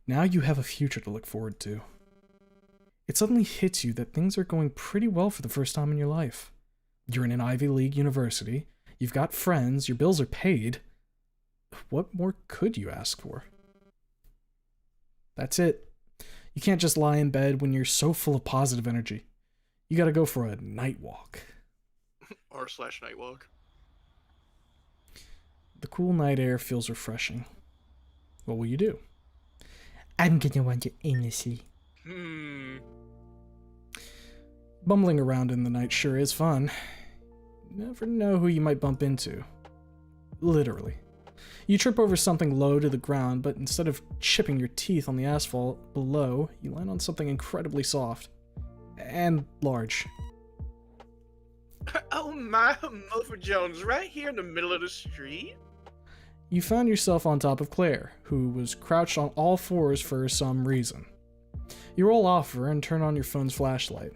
now you have a future to look forward to. It suddenly hits you that things are going pretty well for the first time in your life. You're in an Ivy League university, you've got friends, your bills are paid. What more could you ask for? That's it. You can't just lie in bed when you're so full of positive energy. You gotta go for a night walk. R/night walk. The cool night air feels refreshing. What will you do? I'm gonna want you aimlessly. Bumbling around in the night sure is fun. You never know who you might bump into. Literally. You trip over something low to the ground, but instead of chipping your teeth on the asphalt below, you land on something incredibly soft. And large. Oh my, Milford Jones, right here in the middle of the street? You found yourself on top of Claire, who was crouched on all fours for some reason. You roll off her and turn on your phone's flashlight.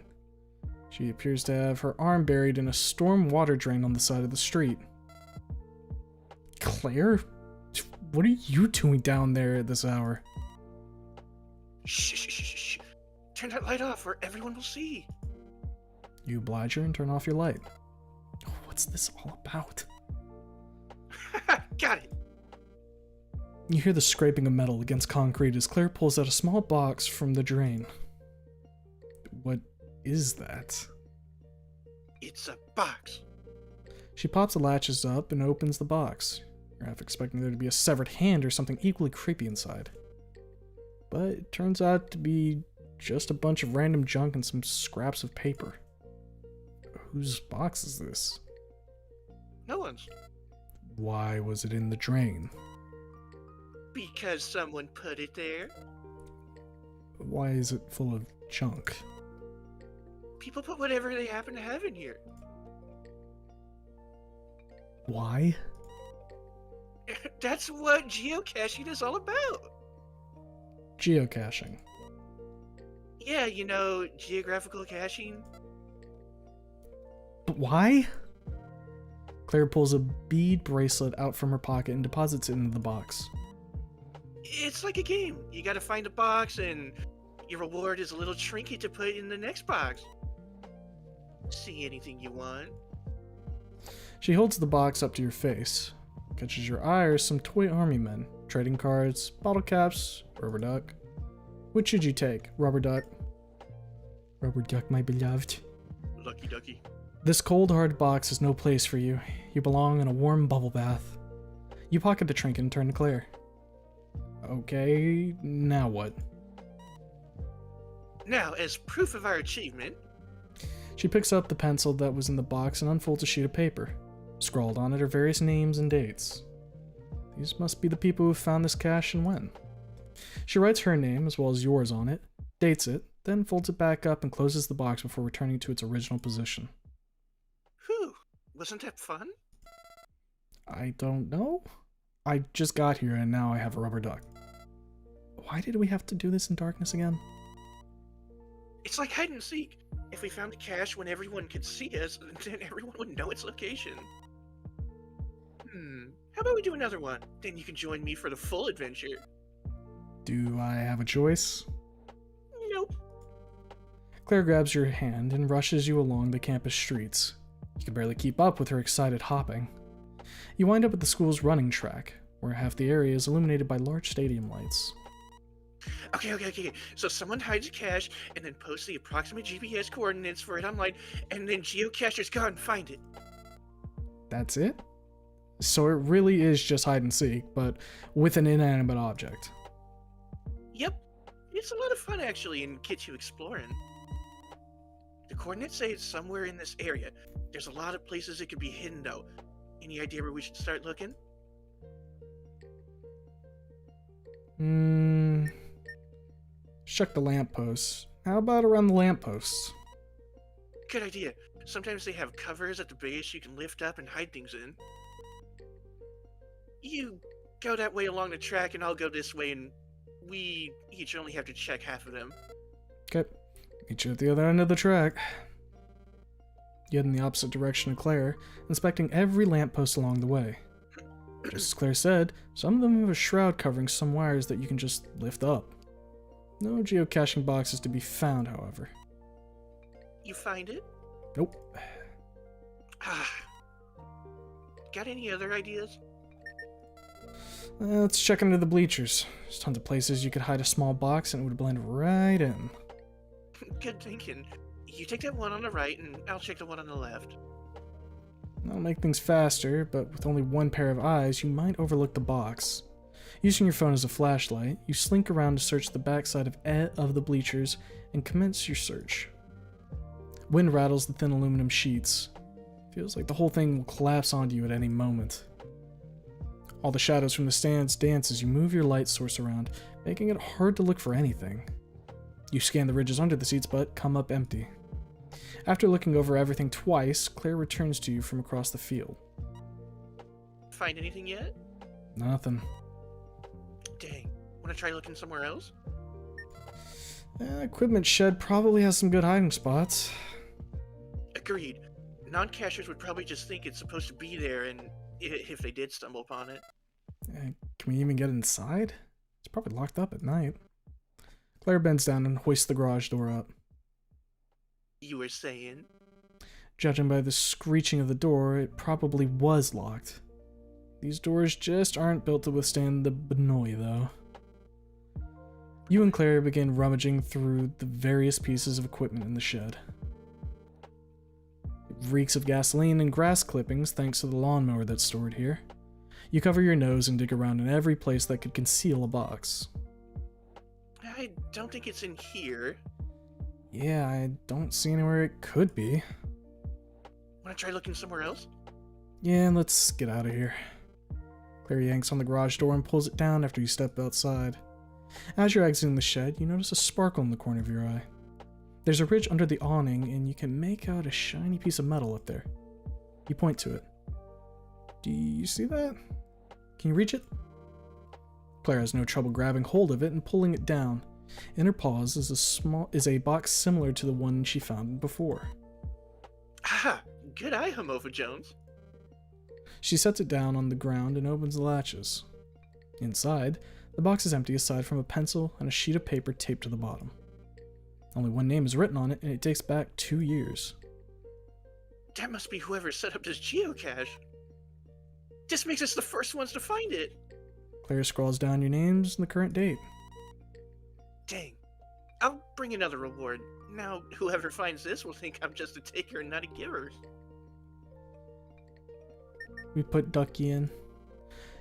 She appears to have her arm buried in a storm water drain on the side of the street. Claire? What are you doing down there at this hour? Shh. Turn that light off or everyone will see. You oblige her and turn off your light. What's this all about? Got it. You hear the scraping of metal against concrete as Claire pulls out a small box from the drain. What is that? It's a box. She pops the latches up and opens the box. You're half expecting there to be a severed hand or something equally creepy inside. But it turns out to be just a bunch of random junk and some scraps of paper. Whose box is this? No one's. Why was it in the drain? Because someone put it there. Why is it full of junk? People put whatever they happen to have in here. Why? That's what geocaching is all about. Geocaching. Yeah, geographical caching. But why? Claire pulls a bead bracelet out from her pocket and deposits it into the box. It's like a game. You gotta find a box, and your reward is a little trinket to put in the next box. See anything you want. She holds the box up to your face. Catches your eye are some toy army men, trading cards, bottle caps, rubber duck. Which should you take, rubber duck? Rubber duck, my beloved. Lucky ducky. This cold, hard box is no place for you. You belong in a warm bubble bath. You pocket the trinket and turn to Claire. Okay, now what? Now, as proof of our achievement... She picks up the pencil that was in the box and unfolds a sheet of paper. Scrawled on it are various names and dates. These must be the people who found this cache and when. She writes her name as well as yours on it, dates it, then folds it back up and closes the box before returning to its original position. Whew, wasn't that fun? I don't know. I just got here and now I have a rubber duck. Why did we have to do this in darkness again? It's like hide and seek. If we found a cache when everyone could see us, then everyone would know its location. How about we do another one? Then you can join me for the full adventure. Do I have a choice? Nope. Claire grabs your hand and rushes you along the campus streets. You can barely keep up with her excited hopping. You wind up at the school's running track, where half the area is illuminated by large stadium lights. Okay. So someone hides a cache and then posts the approximate GPS coordinates for it online, and then geocachers go and find it. That's it? So it really is just hide and seek, but with an inanimate object. Yep. It's a lot of fun, actually, and gets you exploring. The coordinates say it's somewhere in this area. There's a lot of places it could be hidden, though. Any idea where we should start looking? Check the lampposts. How about around the lampposts? Good idea. Sometimes they have covers at the base you can lift up and hide things in. You go that way along the track, and I'll go this way, and we each only have to check half of them. Okay. Meet you at the other end of the track. You head in the opposite direction of Claire, inspecting every lamppost along the way. Just as Claire said, some of them have a shroud covering some wires that you can just lift up. No geocaching boxes to be found, however. You find it? Nope. Got any other ideas? Let's check under the bleachers. There's tons of places you could hide a small box and it would blend right in. Good thinking. You take that one on the right, and I'll check the one on the left. That'll make things faster, but with only one pair of eyes, you might overlook the box. Using your phone as a flashlight, you slink around to search the backside of the bleachers and commence your search. Wind rattles the thin aluminum sheets. Feels like the whole thing will collapse onto you at any moment. All the shadows from the stands dance as you move your light source around, making it hard to look for anything. You scan the ridges under the seats, but come up empty. After looking over everything twice, Claire returns to you from across the field. Find anything yet? Nothing. Dang. Wanna try looking somewhere else? Equipment shed probably has some good hiding spots. Agreed. Non-cachers would probably just think it's supposed to be there, and if they did stumble upon it. Can we even get inside? It's probably locked up at night. Claire bends down and hoists the garage door up. You were saying? Judging by the screeching of the door, it probably was locked. These doors just aren't built to withstand the Benoi, though. You and Claire begin rummaging through the various pieces of equipment in the shed. It reeks of gasoline and grass clippings thanks to the lawnmower that's stored here. You cover your nose and dig around in every place that could conceal a box. I don't think it's in here. Yeah, I don't see anywhere it could be. Wanna try looking somewhere else? Yeah, let's get out of here. Claire yanks on the garage door and pulls it down after you step outside. As you're exiting the shed, you notice a sparkle in the corner of your eye. There's a ridge under the awning, and you can make out a shiny piece of metal up there. You point to it. Do you see that? Can you reach it? Claire has no trouble grabbing hold of it and pulling it down. In her paws is a box similar to the one she found before. Ah, good eye, Homopha Jones. She sets it down on the ground and opens the latches. Inside, the box is empty aside from a pencil and a sheet of paper taped to the bottom. Only one name is written on it, and it dates back 2 years. That must be whoever set up this geocache. This makes us the first ones to find it. Claire scrawls down your names and the current date. Dang. I'll bring another reward. Now, whoever finds this will think I'm just a taker and not a giver. We put Ducky in.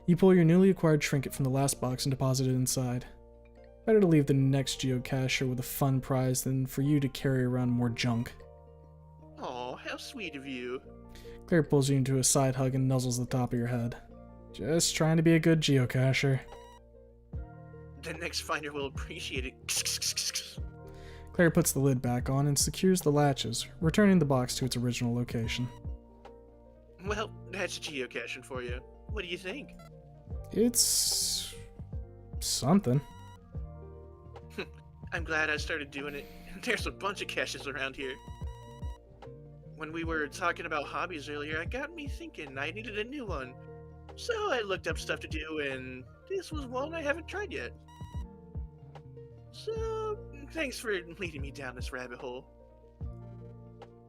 You pull your newly acquired trinket from the last box and deposit it inside. Better to leave the next geocacher with a fun prize than for you to carry around more junk. Aw, how sweet of you. Claire pulls you into a side hug and nuzzles the top of your head. Just trying to be a good geocacher. The next finder will appreciate it. Claire puts the lid back on and secures the latches, returning the box to its original location. Well, that's geocaching for you. What do you think? It's something. I'm glad I started doing it. There's a bunch of caches around here. When we were talking about hobbies earlier, it got me thinking I needed a new one. So I looked up stuff to do, and this was one I haven't tried yet. So, thanks for leading me down this rabbit hole.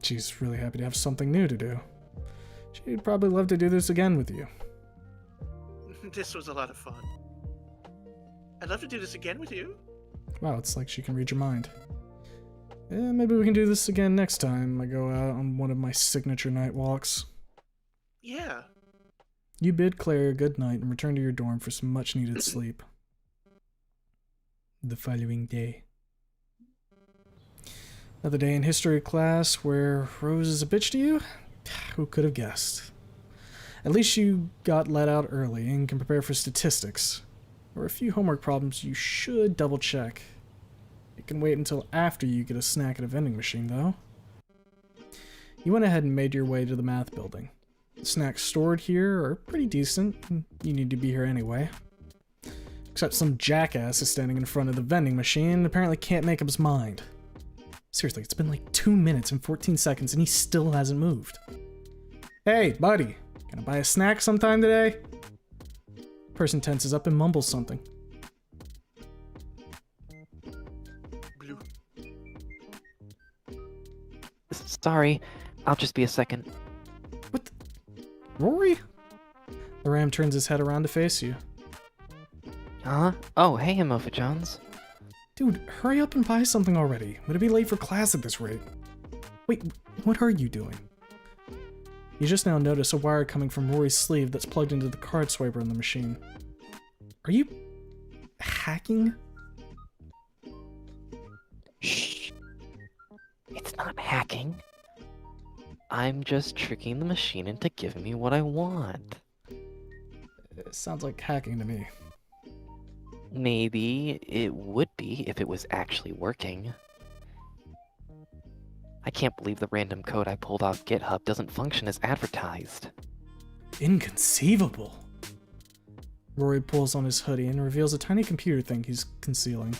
She's really happy to have something new to do. She'd probably love to do this again with you. This was a lot of fun. I'd love to do this again with you. Wow, it's like she can read your mind. Yeah, maybe we can do this again next time I go out on one of my signature night walks. Yeah. You bid Claire good night and return to your dorm for some much-needed sleep. The following day. Another day in history class where Rose is a bitch to you? Who could have guessed? At least you got let out early and can prepare for statistics. Or a few homework problems you should double-check. It can wait until after you get a snack at a vending machine, though. You went ahead and made your way to the math building. The snacks stored here are pretty decent. You need to be here anyway. Except some jackass is standing in front of the vending machine and apparently can't make up his mind. Seriously, it's been like 2 minutes and 14 seconds and he still hasn't moved. Hey, buddy, can I buy a snack sometime today? Person tenses up and mumbles something. Blue. Sorry, I'll just be a second. What the? Rory? The ram turns his head around to face you. Huh? Oh, hey, Homopha Jones. Dude, hurry up and buy something already. I'm gonna be late for class at this rate. Wait, what are you doing? You just now notice a wire coming from Rory's sleeve that's plugged into the card swiper on the machine. Are you hacking? Shh. It's not hacking. I'm just tricking the machine into giving me what I want. It sounds like hacking to me. Maybe it would be if it was actually working. I can't believe the random code I pulled off GitHub doesn't function as advertised. Inconceivable. Rory pulls on his hoodie and reveals a tiny computer thing he's concealing.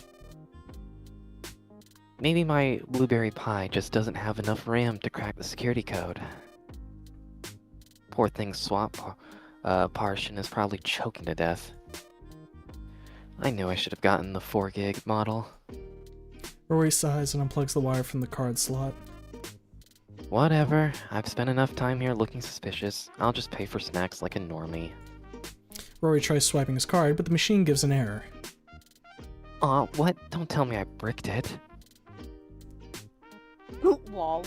Maybe my Blueberry Pie just doesn't have enough RAM to crack the security code. Poor thing Swap Parshin is probably choking to death. I knew I should have gotten the 4 gig model. Rory sighs and unplugs the wire from the card slot. Whatever, I've spent enough time here looking suspicious. I'll just pay for snacks like a normie. Rory tries swiping his card, but the machine gives an error. Aw, what? Don't tell me I bricked it. Lol.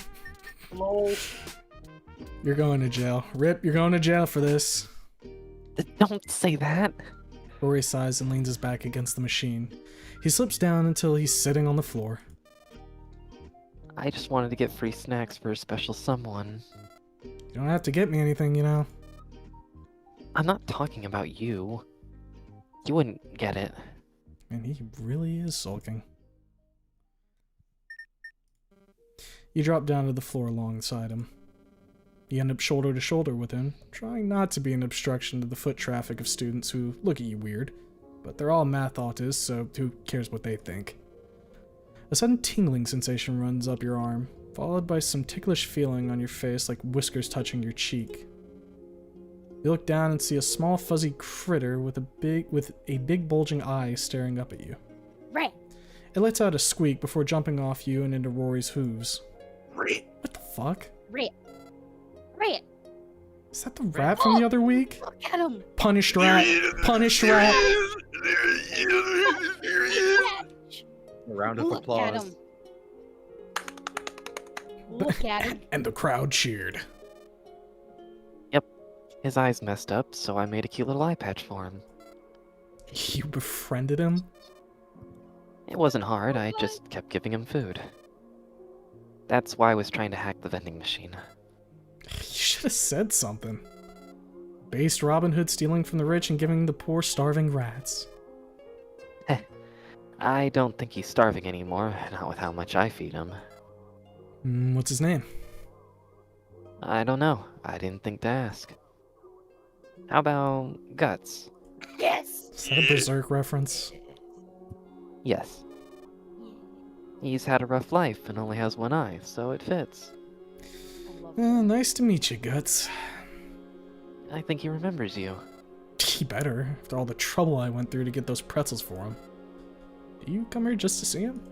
Lol. You're going to jail. Rip, you're going to jail for this. Don't say that. Rory sighs and leans his back against the machine. He slips down until he's sitting on the floor. I just wanted to get free snacks for a special someone. You don't have to get me anything, you know. I'm not talking about you. You wouldn't get it. And he really is sulking. You drop down to the floor alongside him. You end up shoulder to shoulder with him, trying not to be an obstruction to the foot traffic of students who look at you weird. But they're all math autists, so who cares what they think? A sudden tingling sensation runs up your arm, followed by some ticklish feeling on your face like whiskers touching your cheek. You look down and see a small fuzzy critter with a big bulging eye staring up at you. Right. It lets out a squeak before jumping off you and into Rory's hooves. What the fuck? Rat. Rat. Is that the rat from the other week? Look at him. Punished rat! Punished rat! A round of Look at applause. him. Look at him. And the crowd cheered. His eyes messed up, so I made a cute little eye patch for him. You befriended him? It wasn't hard, I just kept giving him food. That's why I was trying to hack the vending machine. You should have said something. Based Robin Hood stealing from the rich and giving the poor starving rats. I don't think he's starving anymore, not with how much I feed him. What's his name? I don't know, I didn't think to ask. How about Guts? Yes. Is that a Berserk reference? Yes. He's had a rough life and only has one eye, so it fits. I love Nice to meet you, Guts. I think he remembers you. He better, after all the trouble I went through to get those pretzels for him. Do you come here just to see him?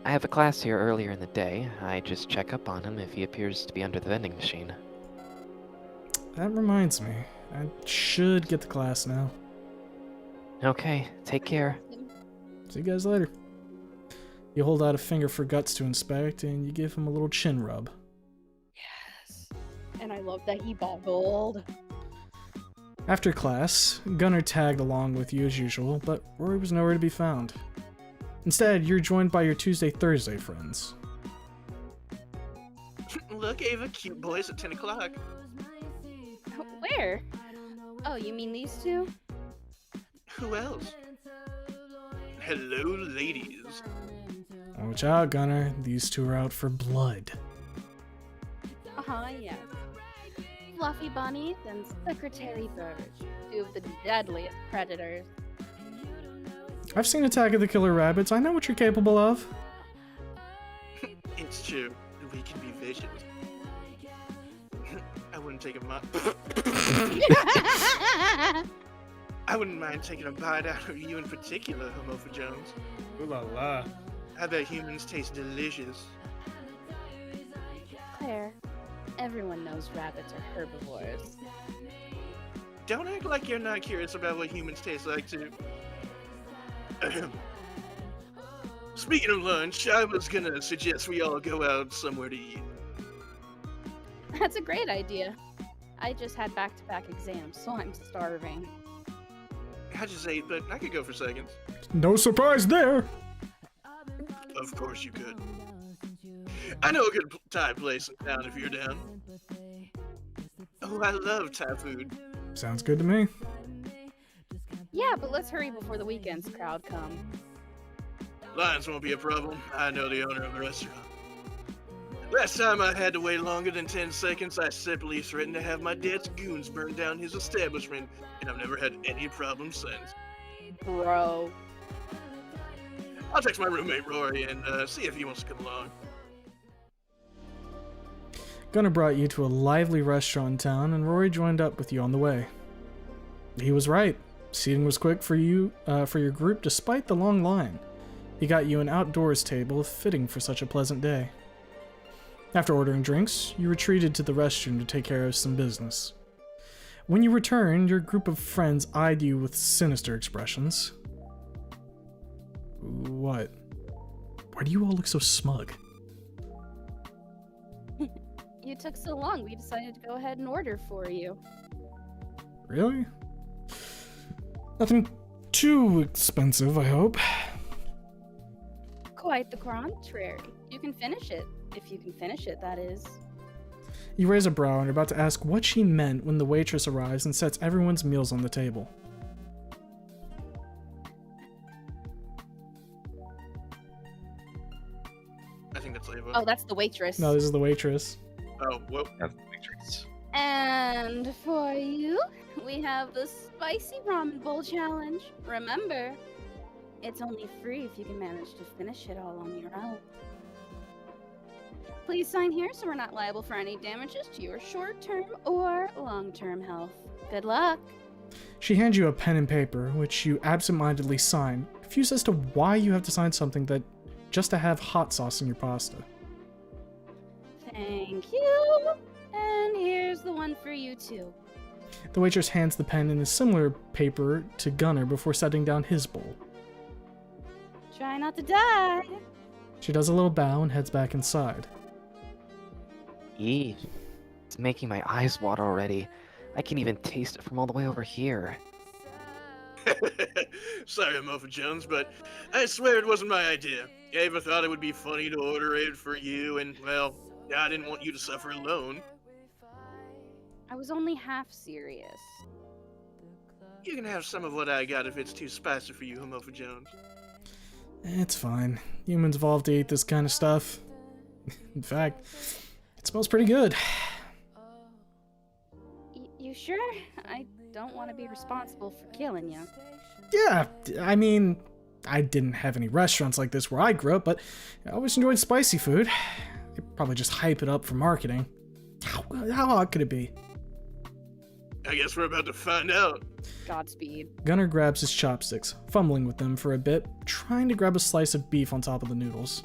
I have a class here earlier in the day. I just check up on him if he appears to be under the vending machine. That reminds me. I should get to class now. Okay, take care. him. See you guys later. You hold out a finger for Guts to inspect, and you give him a little chin rub. Yes. And I love that he boggled. After class, Gunnar tagged along with you as usual, but Rory was nowhere to be found. Instead, you're joined by your Tuesday-Thursday friends. Look, Ava, cute boys at 10 o'clock. Where? Oh, you mean these two? Who else? Hello, ladies. Watch out, Gunnar. These two are out for blood. Yes. Fluffy bunnies and secretary bird, two of the deadliest predators. I've seen Attack of the Killer Rabbits. I know what you're capable of. It's true. We can be vicious. I wouldn't take a I wouldn't mind taking a bite out of you in particular, Homopha Jones. Ooh la la. I bet humans taste delicious. Claire, everyone knows rabbits are herbivores. Don't act like you're not curious about what humans taste like, too. Speaking of lunch, I was gonna suggest we all go out somewhere to eat. That's a great idea. I just had back-to-back exams, so I'm starving. I just ate, but I could go for seconds. No surprise there. Of course you could. I know a good Thai place in town if you're down. Oh, I love Thai food. Sounds good to me. Yeah, but let's hurry before the weekend's crowd come. Lines won't be a problem. I know the owner of the restaurant. Last time I had to wait longer than 10 seconds, I simply threatened to have my dad's goons burn down his establishment, and I've never had any problems since. Bro. I'll text my roommate Rory and see if he wants to come along. Gunnar brought you to a lively restaurant in town, and Rory joined up with you on the way. He was right. Seating was quick for you, for your group, despite the long line. He got you an outdoors table fitting for such a pleasant day. After ordering drinks, you retreated to the restroom to take care of some business. When you returned, your group of friends eyed you with sinister expressions. What? Why do you all look so smug? You took so long, we decided to go ahead and order for you. Really? Nothing too expensive, I hope. Quite the contrary. You can finish it. If you can finish it, that is. You raise a brow and are about to ask what she meant when the waitress arrives and sets everyone's meals on the table. I think that's Ava. Oh, that's the waitress. No, this is the waitress. Oh, well. That's the Matrix. And for you, we have the spicy ramen bowl challenge. Remember, it's only free if you can manage to finish it all on your own. Please sign here so we're not liable for any damages to your short-term or long-term health. Good luck. She hands you a pen and paper, which you absentmindedly sign, confused as to why you have to sign something that just to have hot sauce in your pasta. Thank you. And here's the one for you too. The waitress hands the pen and a similar paper to Gunnar before setting down his bowl. Try not to die. She does a little bow and heads back inside. Yee. It's making my eyes water already. I can even taste it from all the way over here. Sorry, Mofa Jones, but I swear it wasn't my idea. Ava thought it would be funny to order it for you, and, well, I didn't want you to suffer alone. I was only half serious. You can have some of what I got if it's too spicy for you, Mofa Jones. It's fine. Humans evolved to eat this kind of stuff. In fact, it smells pretty good. You sure? I don't want to be responsible for killing you. Yeah, I mean, I didn't have any restaurants like this where I grew up, but I always enjoyed spicy food. They probably just hype it up for marketing. How hot could it be? I guess we're about to find out. Godspeed. Gunnar grabs his chopsticks, fumbling with them for a bit, trying to grab a slice of beef on top of the noodles.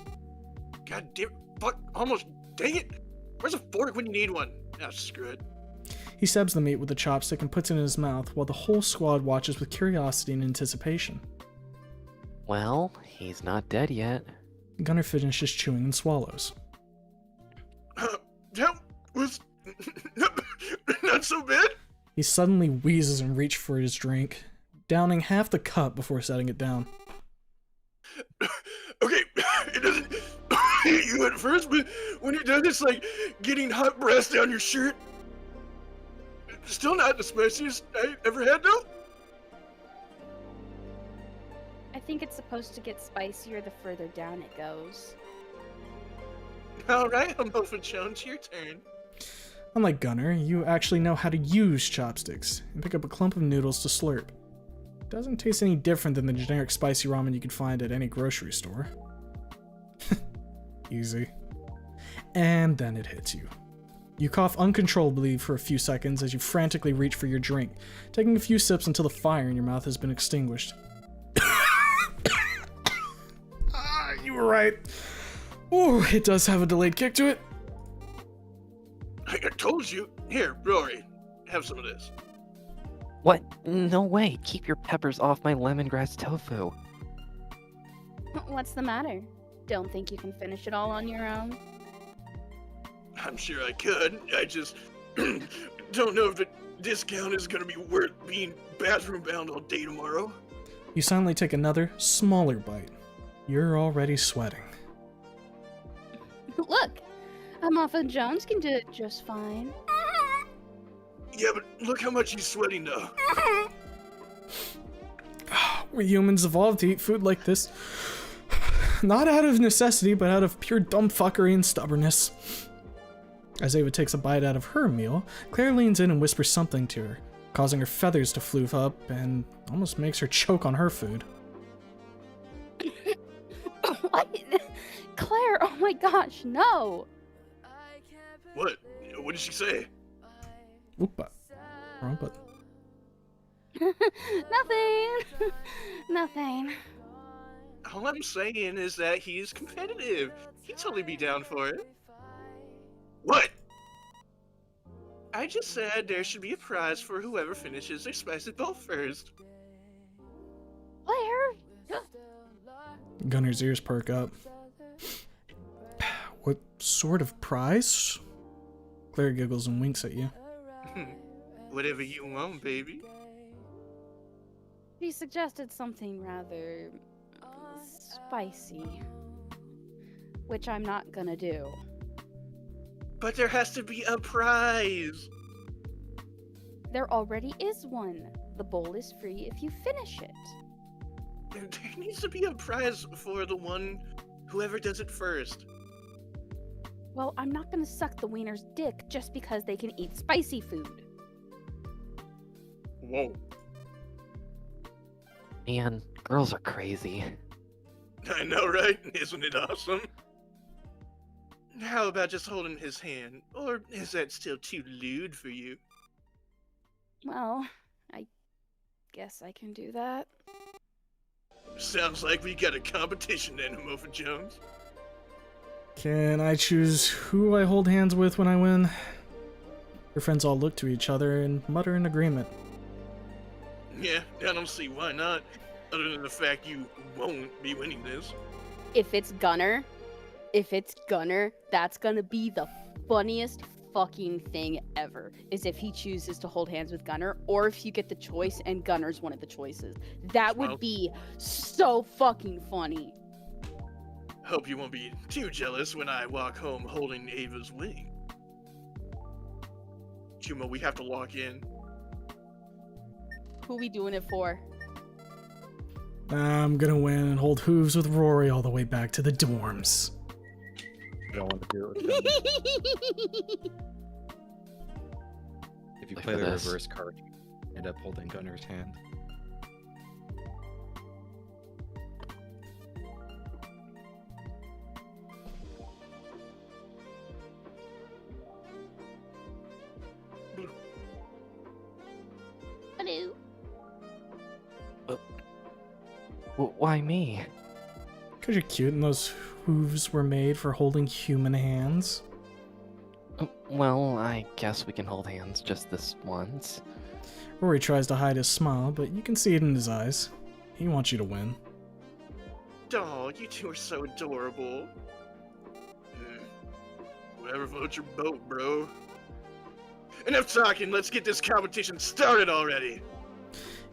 God damn, fuck, almost, dang it. Where's a fork when you need one? Ah, screw it. He stabs the meat with a chopstick and puts it in his mouth while the whole squad watches with curiosity and anticipation. Well, he's not dead yet. Gunnar finishes chewing and swallows. That was not so bad. He suddenly wheezes and reaches for his drink, downing half the cup before setting it down. Okay, it doesn't hit you at first, but when you're done, it's like getting hot breath down your shirt. Still not the spiciest I ever had, though. I think it's supposed to get spicier the further down it goes. All right, Mofa Jones, your turn. Unlike Gunnar, you actually know how to use chopsticks and pick up a clump of noodles to slurp. Doesn't taste any different than the generic spicy ramen you could find at any grocery store. Easy. And then it hits you. You cough uncontrollably for a few seconds as you frantically reach for your drink, taking a few sips until the fire in your mouth has been extinguished. You were right. Ooh, it does have a delayed kick to it. I told you. Here, Rory, have some of this. What? No way. Keep your peppers off my lemongrass tofu. What's the matter? Don't think you can finish it all on your own? I'm sure I could. I just don't know if the discount is gonna be worth being bathroom bound all day tomorrow. You silently take another, smaller bite. You're already sweating. Look, Mofa Jones can do it just fine. Yeah, but look how much he's sweating though. We humans evolved to eat food like this. Not out of necessity, but out of pure dumb fuckery and stubbornness. As Ava takes a bite out of her meal, Claire leans in and whispers something to her, causing her feathers to floof up and almost makes her choke on her food. What? Claire, oh my gosh, no! What? What did she say? Oop, wrong button. Nothing. Nothing. All I'm saying is that he's competitive. He'd totally be down for it. What? I just said there should be a prize for whoever finishes their spicy bowl first. Claire? Gunner's ears perk up. What sort of prize? Claire giggles and winks at you. Whatever you want, baby. He suggested something rather spicy, which I'm not gonna do. But there has to be a prize. There already is one. The bowl is free if you finish it. There needs to be a prize for the one, whoever does it first. Well, I'm not gonna suck the wiener's dick just because they can eat spicy food. Whoa. Man, girls are crazy. I know, right? Isn't it awesome? How about just holding his hand? Or is that still too lewd for you? Well, I guess I can do that. Sounds like we got a competition then, Mofa Jones. Can I choose who I hold hands with when I win? Your friends all look to each other and mutter in agreement. Yeah, I don't see why not. Other than the fact you won't be winning this. If it's Gunner, that's gonna be the funniest fucking thing ever. Is if he chooses to hold hands with Gunner, or if you get the choice and Gunner's one of the choices. That would be so fucking funny. Hope you won't be too jealous when I walk home holding Ava's wing. Chuma, we have to lock in. Who we doing it for? I'm gonna win and hold hooves with Rory all the way back to the dorms. I don't want to do it. With them. If you Look play at the this. reverse card, you end up holding Gunner's hand. Hello. Why me? Cause you're cute and those hooves were made for holding human hands. Well, I guess we can hold hands just this once. Rory tries to hide his smile, but you can see it in his eyes. He wants you to win. Dog, you two are so adorable. Whatever floats your boat, bro. Enough talking, let's get this competition started already.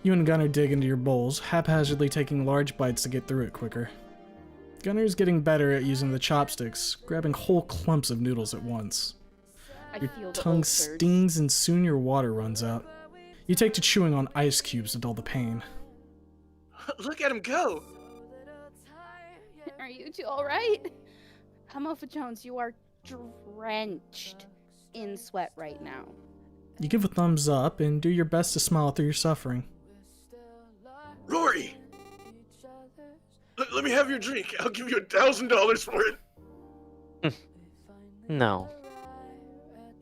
You and Gunner dig into your bowls, haphazardly taking large bites to get through it quicker. Gunner's getting better at using the chopsticks, grabbing whole clumps of noodles at once. I Your feel the tongue ulcers. stings and soon your water runs out. You take to chewing on ice cubes to dull the pain. Look at him go. Are you two alright? Mofa Jones, you are drenched in sweat right now. You give a thumbs up and do your best to smile through your suffering. Rory! Let me have your drink. I'll give you $1,000 for it. No.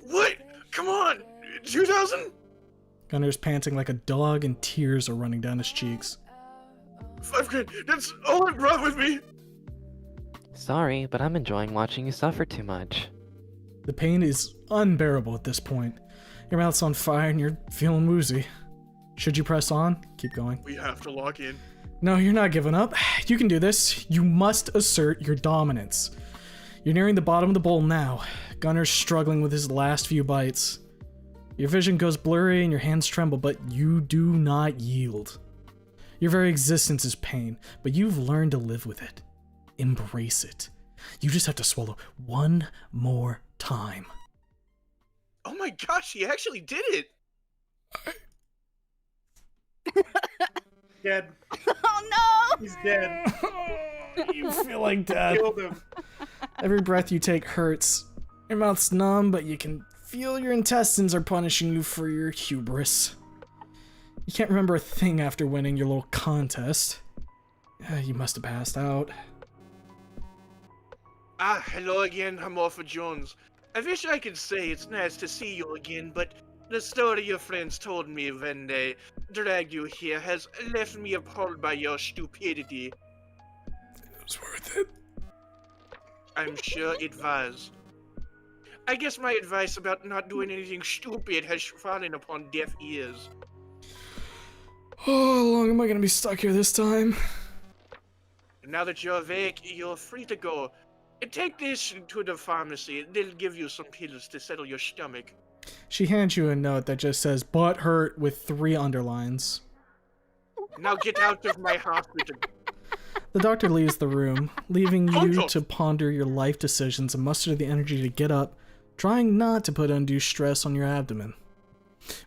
What? Come on! 2,000? Gunner's panting like a dog and tears are running down his cheeks. $5,000. That's all I brought with me. Sorry, but I'm enjoying watching you suffer too much. The pain is unbearable at this point. Your mouth's on fire and you're feeling woozy. Should you press on? Keep going. We have to lock in. No, you're not giving up. You can do this. You must assert your dominance. You're nearing the bottom of the bowl now. Gunner's struggling with his last few bites. Your vision goes blurry and your hands tremble, but you do not yield. Your very existence is pain, but you've learned to live with it. Embrace it. You just have to swallow one more time. Oh my gosh, he actually did it. Dead. Oh no! He's dead. You feel like death. Killed him. Every breath you take hurts. Your mouth's numb, but you can feel your intestines are punishing you for your hubris. You can't remember a thing after winning your little contest. You must have passed out. Hello again, Mofa Jones. I wish I could say it's nice to see you again, but the story your friends told me when they dragged you here has left me appalled by your stupidity. It was worth it. I'm sure it was. I guess my advice about not doing anything stupid has fallen upon deaf ears. Oh, how long am I gonna be stuck here this time? Now that you're awake, you're free to go. And take this to the pharmacy. They'll give you some pills to settle your stomach. She hands you a note that just says butt hurt with 3 underlines. Now get out of my hospital. The doctor leaves the room, leaving you to ponder your life decisions and muster the energy to get up, trying not to put undue stress on your abdomen.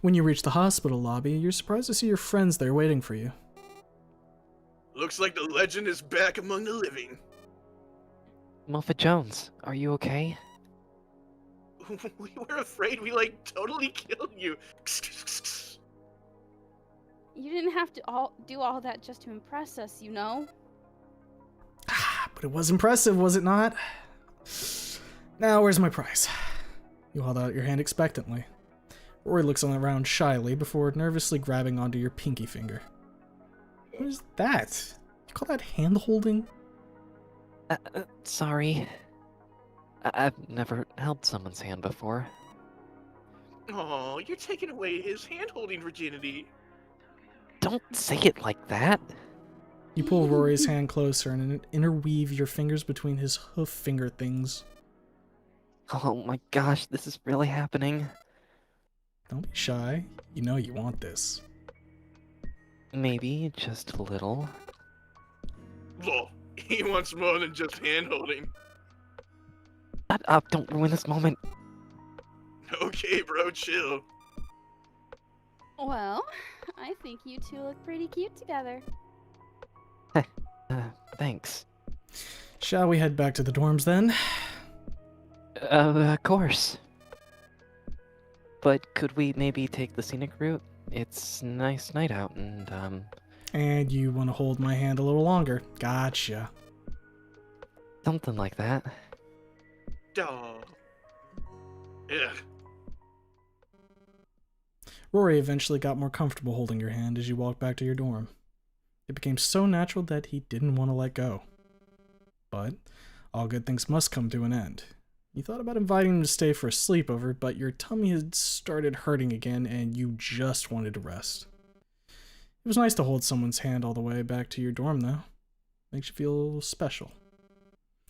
When you reach the hospital lobby, you're surprised to see your friends there waiting for you. Looks like the legend is back among the living. Muffet Jones, are you okay? We were afraid we, totally killed you. You didn't have to do all that just to impress us, you know? But it was impressive, was it not? Now, where's my prize? You hold out your hand expectantly. Rory looks around shyly before nervously grabbing onto your pinky finger. What is that? You call that hand-holding? Sorry. I've never held someone's hand before. Oh, you're taking away his hand-holding virginity. Don't say it like that. You pull Rory's hand closer and interweave your fingers between his hoof finger things. Oh my gosh, this is really happening. Don't be shy. You know you want this. Maybe just a little. Lol, he wants more than just hand-holding. Shut up, don't ruin this moment. Okay, bro, chill. Well, I think you two look pretty cute together. Thanks. Shall we head back to the dorms then? Of course. But could we maybe take the scenic route? It's a nice night out and, And you want to hold my hand a little longer. Gotcha. something like that. Duh. Ugh. Rory eventually got more comfortable holding your hand as you walked back to your dorm. It became so natural that he didn't want to let go. But all good things must come to an end. You thought about inviting him to stay for a sleepover, but your tummy had started hurting again and you just wanted to rest. It was nice to hold someone's hand all the way back to your dorm, though. Makes you feel special.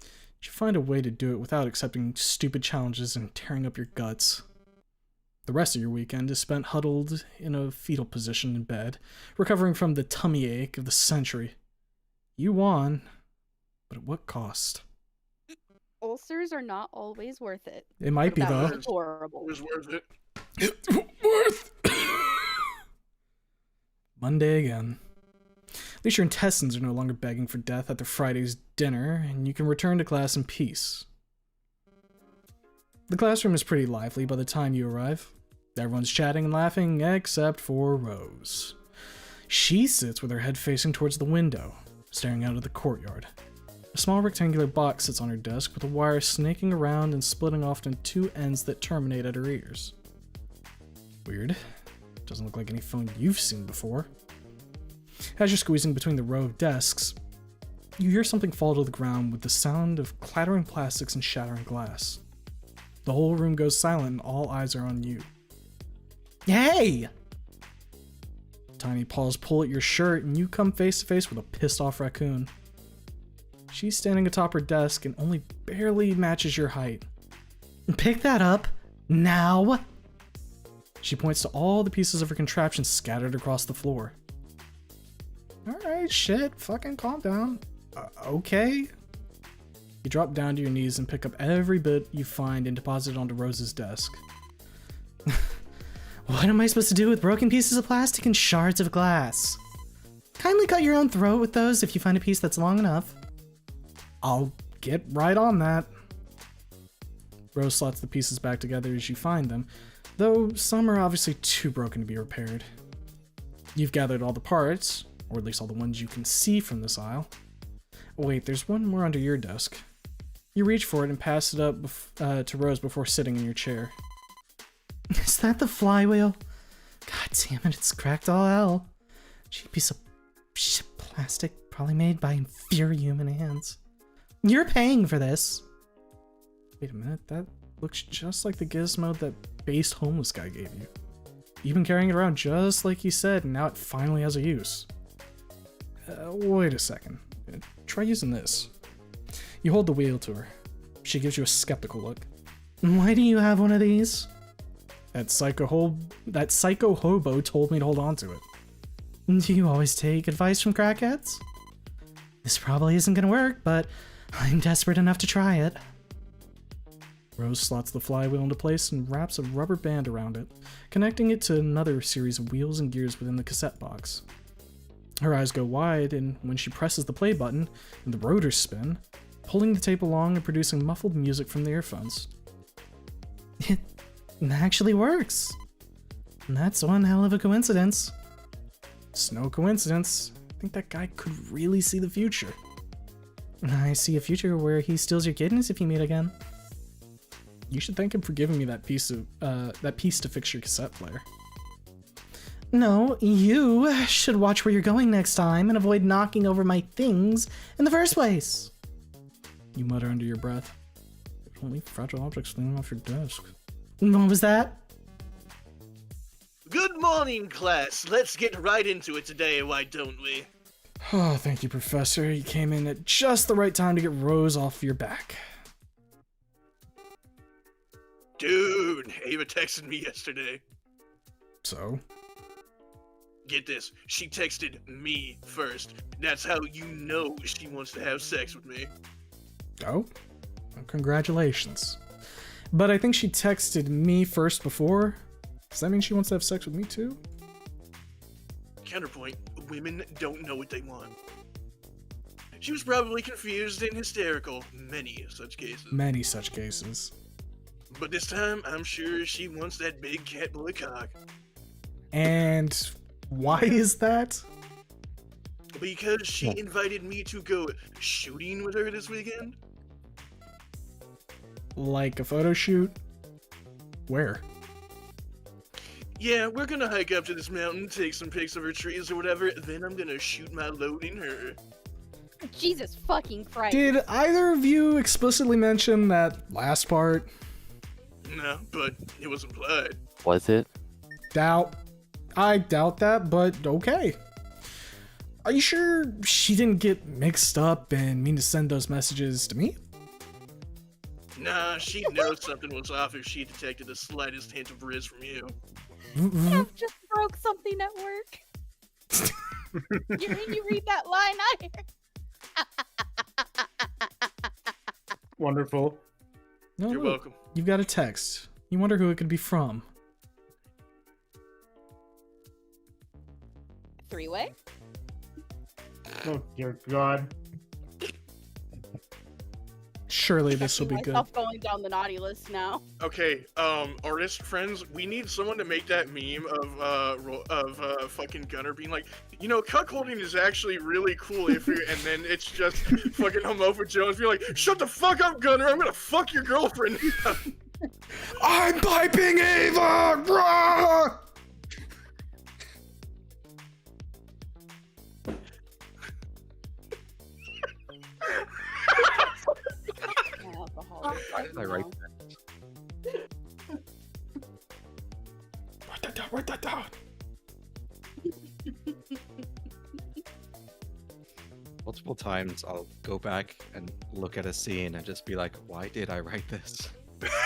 You should find a way to do it without accepting stupid challenges and tearing up your guts. The rest of your weekend is spent huddled in a fetal position in bed, recovering from the tummy ache of the century. You won, but at what cost? Ulcers are not always worth it. It might be, That though. was horrible. It was worth it. Worth. Monday again. At least your intestines are no longer begging for death after Friday's dinner, and you can return to class in peace. The classroom is pretty lively by the time you arrive. Everyone's chatting and laughing except for Rose. She sits with her head facing towards the window, staring out at the courtyard. A small rectangular box sits on her desk with a wire snaking around and splitting off into 2 ends that terminate at her ears. Weird. Doesn't look like any phone you've seen before. As you're squeezing between the row of desks, you hear something fall to the ground with the sound of clattering plastics and shattering glass. The whole room goes silent and all eyes are on you. Hey! Tiny paws pull at your shirt and you come face to face with a pissed off raccoon. She's standing atop her desk and only barely matches your height. Pick that up, now! She points to all the pieces of her contraption scattered across the floor. Alright, shit, fucking calm down. Okay? You drop down to your knees and pick up every bit you find and deposit it onto Rose's desk. What am I supposed to do with broken pieces of plastic and shards of glass? Kindly cut your own throat with those if you find a piece that's long enough. I'll get right on that. Rose slots the pieces back together as you find them, though some are obviously too broken to be repaired. You've gathered all the parts, or at least all the ones you can see from this aisle. Wait, there's one more under your desk. You reach for it and pass it up to Rose before sitting in your chair. Is that the flywheel? God damn it, it's cracked all hell. Cheap piece of shit plastic, probably made by inferior human hands. You're paying for this. Wait a minute, that looks just like the gizmo that based homeless guy gave you. You've been carrying it around just like he said, and now it finally has a use. Wait a second. Try using this. You hold the wheel to her. She gives you a skeptical look. Why do you have one of these? That psycho hobo told me to hold on to it. Do you always take advice from crackheads? This probably isn't gonna work, but I'm desperate enough to try it. Rose slots the flywheel into place and wraps a rubber band around it, connecting it to another series of wheels and gears within the cassette box. Her eyes go wide, and when she presses the play button, and the rotors spin, pulling the tape along and producing muffled music from the earphones. It actually works. And that's one hell of a coincidence. It's no coincidence. I think that guy could really see the future. I see a future where he steals your kidneys if you meet again. You should thank him for giving me that piece to fix your cassette player. No, you should watch where you're going next time and avoid knocking over my things in the first place. You mutter under your breath. Don't leave fragile objects leaning off your desk. What was that? Good morning, class. Let's get right into it today, why don't we? Oh, thank you, Professor. You came in at just the right time to get Rose off your back. Dude, Ava texted me yesterday. So? Get this, she texted me first. That's how you know she wants to have sex with me. Oh? Well, congratulations. But I think she texted me first before. Does that mean she wants to have sex with me too? Counterpoint, women don't know what they want. She was probably confused and hysterical. Many such cases. Many such cases. But this time, I'm sure she wants that big cat boy cock. And why is that? Because she invited me to go shooting with her this weekend. Like a photo shoot? Where? Yeah, we're gonna hike up to this mountain, take some pics of her trees or whatever, then I'm gonna shoot my load in her. Jesus fucking Christ. Did either of you explicitly mention that last part? No, but it was implied. Was it? I doubt that, but okay. Are you sure she didn't get mixed up and mean to send those messages to me? Nah, she'd know something was off if she detected the slightest hint of riz from you. I've just broke something at work. You mean you read that line Wonderful. No, You're look, welcome. You've got a text. You wonder who it could be from. Three-way? Oh dear God. Surely this will be good. Myself going down the naughty list now. Okay, artist friends, we need someone to make that meme of fucking Gunner being like, you know, cuckolding is actually really cool if you, and then it's just fucking Homophobia Jones being like, shut the fuck up, Gunner, I'm gonna fuck your girlfriend. I'm piping Ava! Rah! Why did I write that? Write that down. Multiple times I'll go back and look at a scene and just be like, why did I write this? Fucking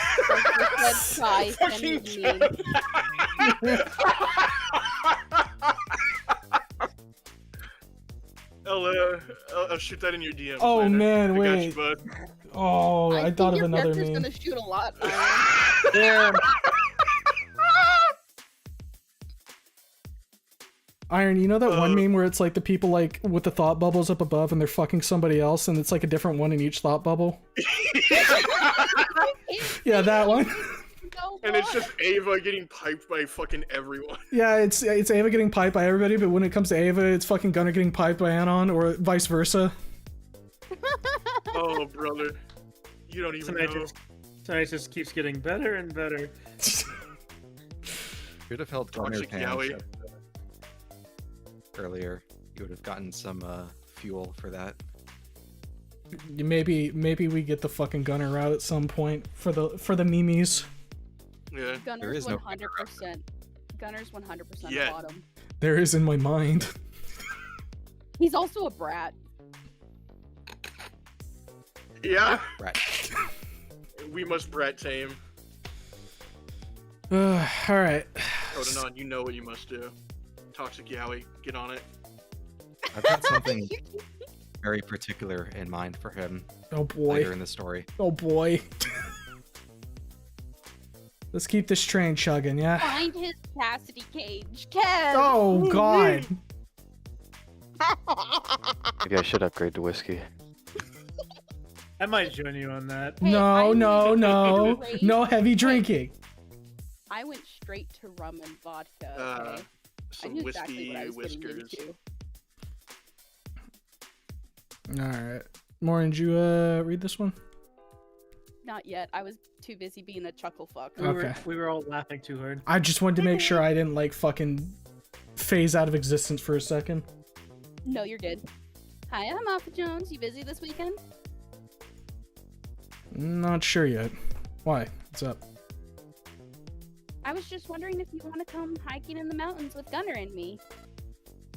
I'll shoot that in your DMs. Oh, later. man, I got wait. you, bud. Oh, I thought of your another character's meme. gonna shoot a lot. Damn. Iron, you know that one meme where it's like the people like with the thought bubbles up above and they're fucking somebody else and it's like a different one in each thought bubble? Yeah, that one. And it's just Ava getting piped by fucking everyone. Yeah, it's Ava getting piped by everybody, but when it comes to Ava, it's fucking Gunner getting piped by Anon or vice versa. Oh, brother. You don't even know. Tonight just keeps getting better and better. Should have held Gunner's Toxic hand Yowie. shut earlier. You would have gotten some fuel for that. Maybe we get the fucking Gunner out at some point for the memes. Yeah. Gunner's is no 100%. Gunner's 100% Yeah. bottom. There is in my mind. He's also a brat. Yeah, Right. we must brat tame. Alright. Codanon, you know what you must do. Toxic Yowie, get on it. I've got something very particular in mind for him Oh boy. later in the story. Oh boy. Let's keep this train chugging, yeah? Find his chastity cage, Kev. Oh god. Maybe I should upgrade to whiskey. I might join you on that. Hey, No, I no, went no. straight- No heavy drinking. I went straight to rum and vodka. Okay? I Some knew exactly what I whiskey was getting whiskers. into. Alright. Maureen, did you read this one? Not yet. I was too busy being a chuckle fuck. Okay. We were all laughing too hard. I just wanted to make sure I didn't like fucking phase out of existence for a second. No, you're good. Hi, I'm Alpha Jones. You busy this weekend? Not sure yet. Why? What's up? I was just wondering if you want to come hiking in the mountains with Gunner and me.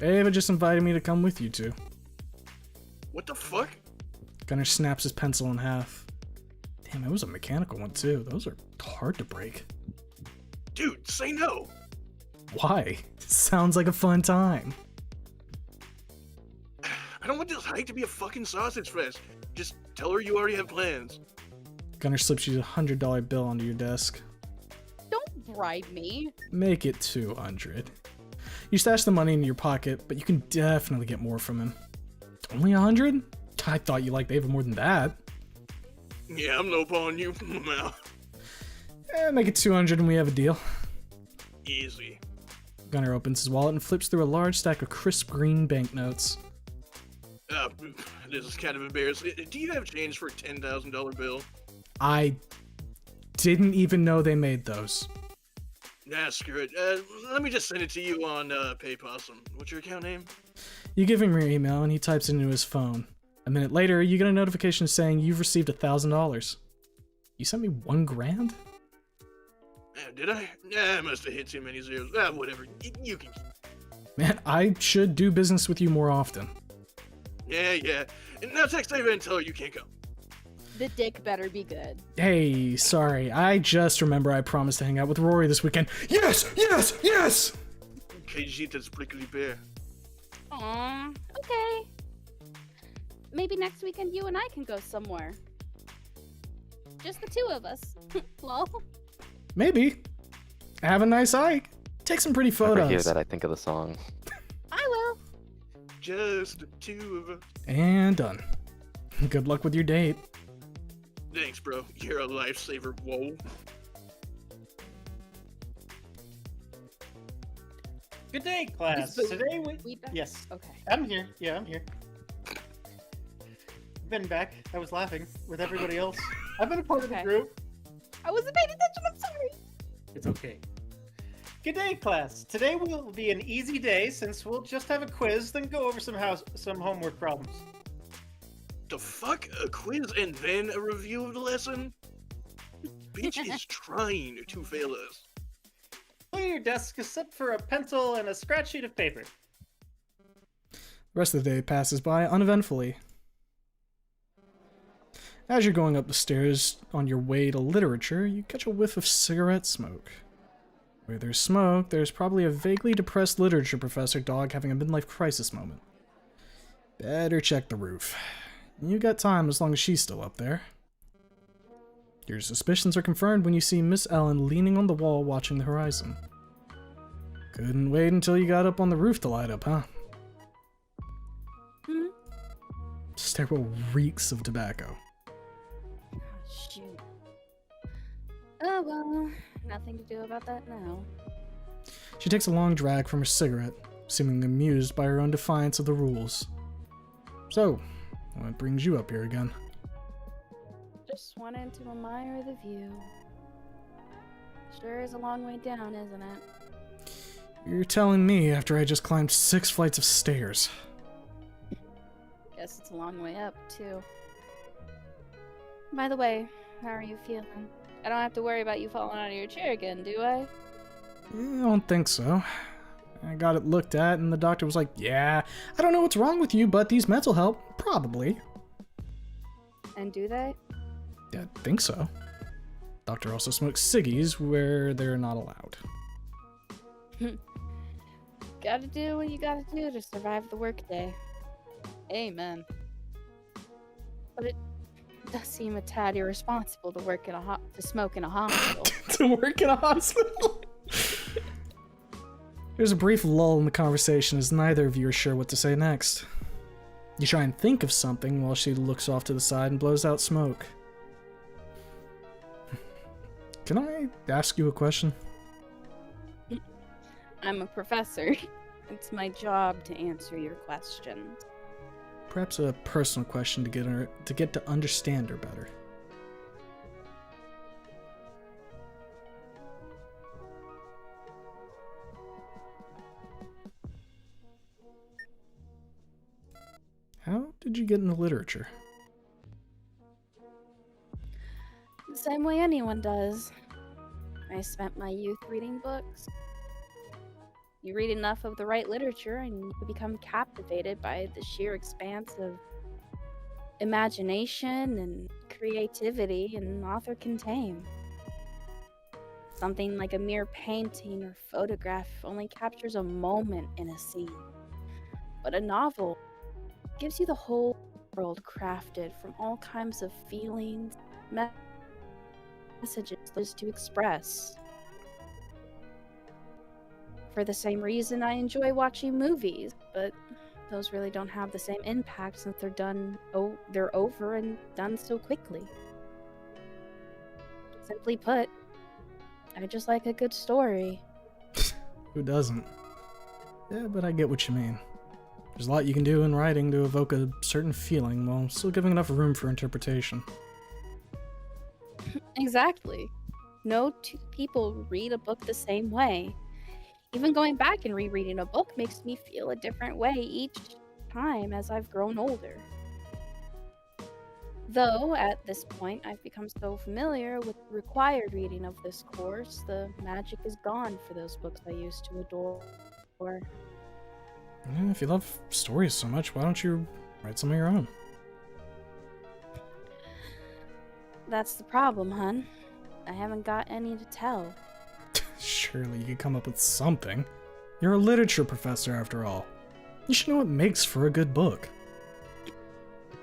Ava just invited me to come with you two. What the fuck? Gunner snaps his pencil in half. Damn, it was a mechanical one too. Those are hard to break. Dude, say no. Why? Sounds like a fun time. I don't want this hike to be a fucking sausage fest. Just tell her you already have plans. Gunner slips you a $100 bill onto your desk. Don't bribe me. Make it 200. You stash the money in your pocket, but you can definitely get more from him. Only 100? I thought you liked Ava more than that. Yeah, I'm lowballing you. Make it 200 and we have a deal. Easy. Gunner opens his wallet and flips through a large stack of crisp green banknotes. This is kind of embarrassing. Do you have change for a $10,000 bill? I didn't even know they made those. Nah, screw it. Let me just send it to you on PayPossum. What's your account name? You give him your email and he types it into his phone. A minute later, you get a notification saying you've received $1,000. You sent me $1,000? Did I? I must have hit too many zeros. Whatever. You can. Man, I should do business with you more often. Yeah. And now text Ava and tell her you can't come. The dick better be good. Hey, sorry. I just remember I promised to hang out with Rory this weekend. Yes! Kajita's prickly bear. Aw, okay. Maybe next weekend you and I can go somewhere. Just the two of us. Lol. Maybe. Have a nice hike. Take some pretty If I hear photos. that, I think of the song. I will. Just the two of us. And done. Good luck with your date. Thanks, bro. You're a lifesaver. Whoa. Good day, class. Today We back? Yes, Okay. I'm here. Yeah, I'm here. Been back. I was laughing with everybody else. I've been a part of the Okay. group. I wasn't paying attention. I'm sorry. It's okay. Good day, class. Today will be an easy day since we'll just have a quiz, then go over some homework problems. The fuck? A quiz and then a review of the lesson? Bitch is trying to fail us. Clear your desk except for a pencil and a scratch sheet of paper. The rest of the day passes by uneventfully. As you're going up the stairs on your way to literature, you catch a whiff of cigarette smoke. Where there's smoke, there's probably a vaguely depressed literature professor dog having a midlife crisis moment. Better check the roof. You got time as long as she's still up there. Your suspicions are confirmed when you see Miss Ellen leaning on the wall watching the horizon. Couldn't wait until you got up on the roof to light up, huh? Hmm? Stairwell reeks of tobacco. Shoot. Oh well, nothing to do about that now. She takes a long drag from her cigarette, seemingly amused by her own defiance of the rules. So, what brings you up here again? Just wanted to admire the view. Sure is a long way down, isn't it? You're telling me after I just climbed 6 flights of stairs. Guess it's a long way up, too. By the way, how are you feeling? I don't have to worry about you falling out of your chair again, do I? I don't think so. I got it looked at and the doctor was like, yeah, I don't know what's wrong with you, but these meds will help. Probably. And do they? Yeah, I think so. Doctor also smokes ciggies where they're not allowed. Gotta do what you gotta do to survive the workday. Amen. But it does seem a tad irresponsible to work in to smoke in a hospital. To work in a hospital? There's a brief lull in the conversation as neither of you are sure what to say next. You try and think of something while she looks off to the side and blows out smoke. Can I ask you a question? I'm a professor. It's my job to answer your questions. Perhaps a personal question to get to understand her better. How did you get into literature? The same way anyone does. I spent my youth reading books. You read enough of the right literature and you become captivated by the sheer expanse of imagination and creativity an author can tame. Something like a mere painting or photograph only captures a moment in a scene. But a novel gives you the whole world crafted from all kinds of feelings, messages to express. For the same reason I enjoy watching movies, but those really don't have the same impact since they're over and done so quickly. Simply put, I just like a good story. Who doesn't? Yeah, but I get what you mean. There's a lot you can do in writing to evoke a certain feeling while still giving enough room for interpretation. Exactly. No two people read a book the same way. Even going back and rereading a book makes me feel a different way each time as I've grown older. Though, at this point, I've become so familiar with the required reading of this course, the magic is gone for those books I used to adore. Yeah, if you love stories so much, why don't you write some of your own? That's the problem, hun. I haven't got any to tell. Surely you could come up with something. You're a literature professor, after all. You should know what makes for a good book.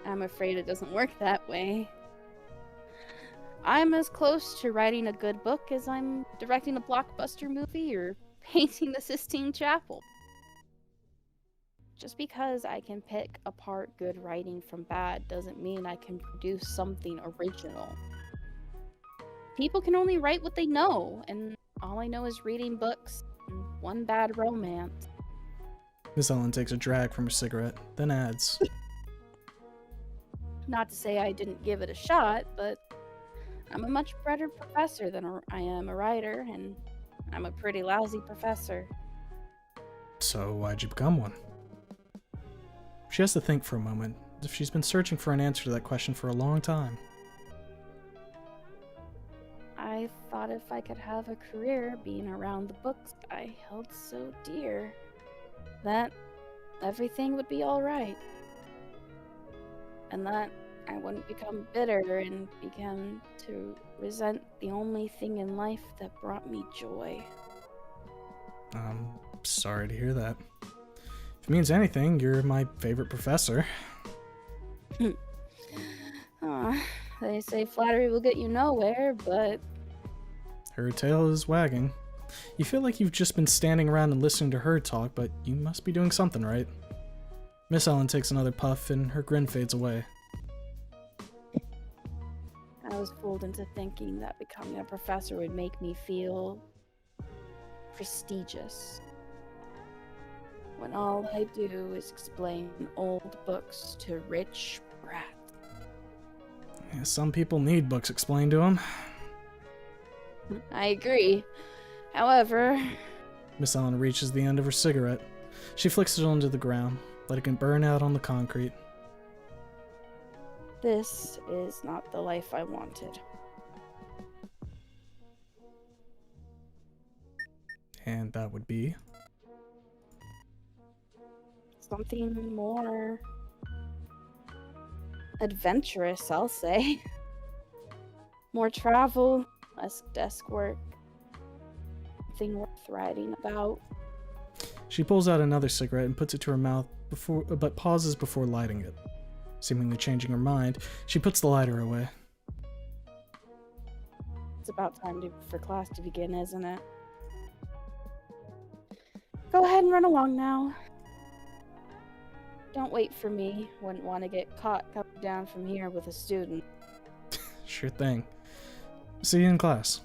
I'm afraid it doesn't work that way. I'm as close to writing a good book as I'm directing a blockbuster movie or painting the Sistine Chapel. Just because I can pick apart good writing from bad doesn't mean I can produce something original. People can only write what they know, and all I know is reading books and one bad romance. Miss Ellen takes a drag from her cigarette, then adds, Not to say I didn't give it a shot, but I'm a much better professor than I am a writer, and I'm a pretty lousy professor. So why'd you become one? She has to think for a moment, as if she's been searching for an answer to that question for a long time. I thought if I could have a career being around the books I held so dear, that everything would be alright. And that I wouldn't become bitter and begin to resent the only thing in life that brought me joy. I'm sorry to hear that. If it means anything, you're my favorite professor. They say flattery will get you nowhere, but... Her tail is wagging. You feel like you've just been standing around and listening to her talk, but you must be doing something right. Miss Ellen takes another puff and her grin fades away. I was fooled into thinking that becoming a professor would make me feel prestigious, when all I do is explain old books to rich brats. Yeah, some people need books explained to them. I agree. However... Miss Ellen reaches the end of her cigarette. She flicks it onto the ground, letting it burn out on the concrete. This is not the life I wanted. And that would be? Something more adventurous, I'll say. More travel, less desk work. Nothing worth writing about. She pulls out another cigarette and puts it to her mouth but pauses before lighting it. Seemingly changing her mind, she puts the lighter away. It's about time for class to begin, isn't it? Go ahead and run along now. Don't wait for me. Wouldn't want to get caught coming down from here with a student. Sure thing. See you in class.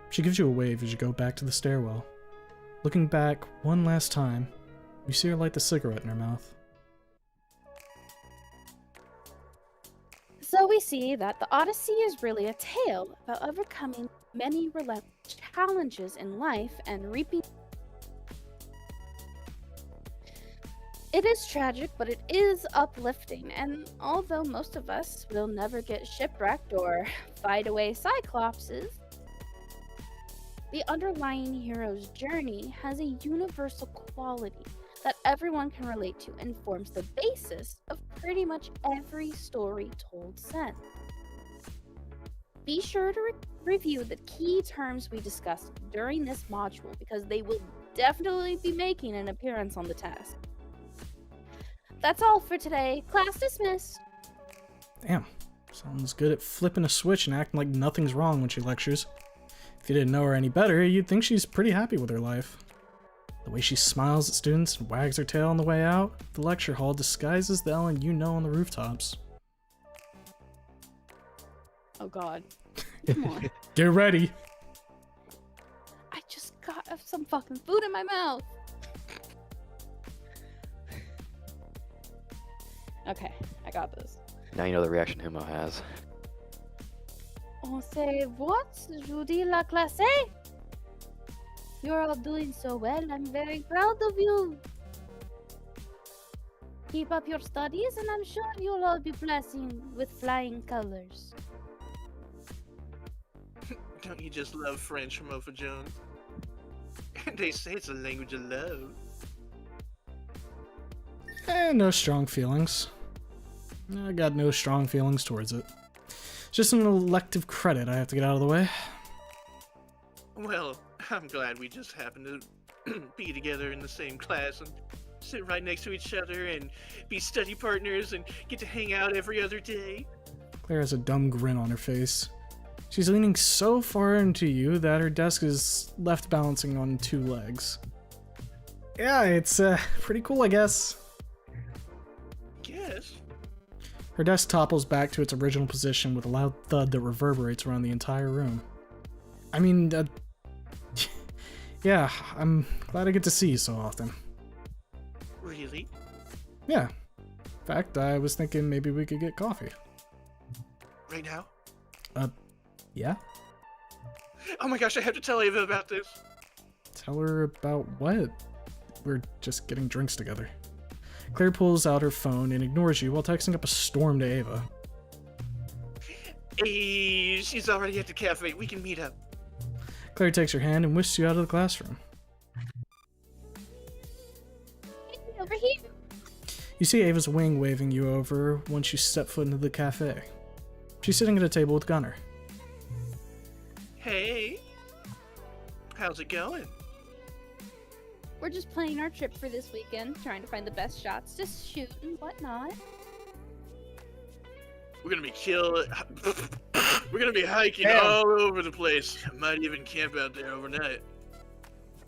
She gives you a wave as you go back to the stairwell. Looking back one last time, you see her light the cigarette in her mouth. So we see that the Odyssey is really a tale about overcoming many relentless challenges in life and reaping. It is tragic, but it is uplifting, and although most of us will never get shipwrecked or fight away Cyclopses, the underlying hero's journey has a universal quality that everyone can relate to and forms the basis of pretty much every story told since. Be sure to review the key terms we discussed during this module because they will definitely be making an appearance on the test. That's all for today. Class dismissed. Damn, sounds good at flipping a switch and acting like nothing's wrong when she lectures. If you didn't know her any better, you'd think she's pretty happy with her life. The way she smiles at students and wags her tail on the way out, the lecture hall disguises the Ellen you know on the rooftops. Oh god. Come on. Get ready! I just got some fucking food in my mouth. Okay, I got this. Now you know the reaction Humo has. On say what? Judy la classe? You're all doing so well. I'm very proud of you. Keep up your studies, and I'm sure you'll all be blessing with flying colors. Don't you just love French, Mofa Jones? They say it's a language of love. No strong feelings. I got no strong feelings towards it. Just an elective credit I have to get out of the way. Well, I'm glad we just happened to be together in the same class and sit right next to each other and be study partners and get to hang out every other day. Claire has a dumb grin on her face. She's leaning so far into you that her desk is left balancing on two legs. Yeah, it's pretty cool, I guess. Guess. Her desk topples back to its original position with a loud thud that reverberates around the entire room. I mean, yeah, I'm glad I get to see you so often. Really? Yeah. In fact, I was thinking maybe we could get coffee. Right now? Yeah? Oh my gosh, I have to tell Ava about this. Tell her about what? We're just getting drinks together. Claire pulls out her phone and ignores you while texting up a storm to Ava. Hey, she's already at the cafe. We can meet up. Claire takes her hand and whisks you out of the classroom. Over here. You see Ava's wing waving you over once you step foot into the cafe. She's sitting at a table with Gunnar. Hey. How's it going? We're just planning our trip for this weekend, trying to find the best shots to shoot and whatnot. We're gonna be We're gonna be hiking Damn. all over the place. Might even camp out there overnight.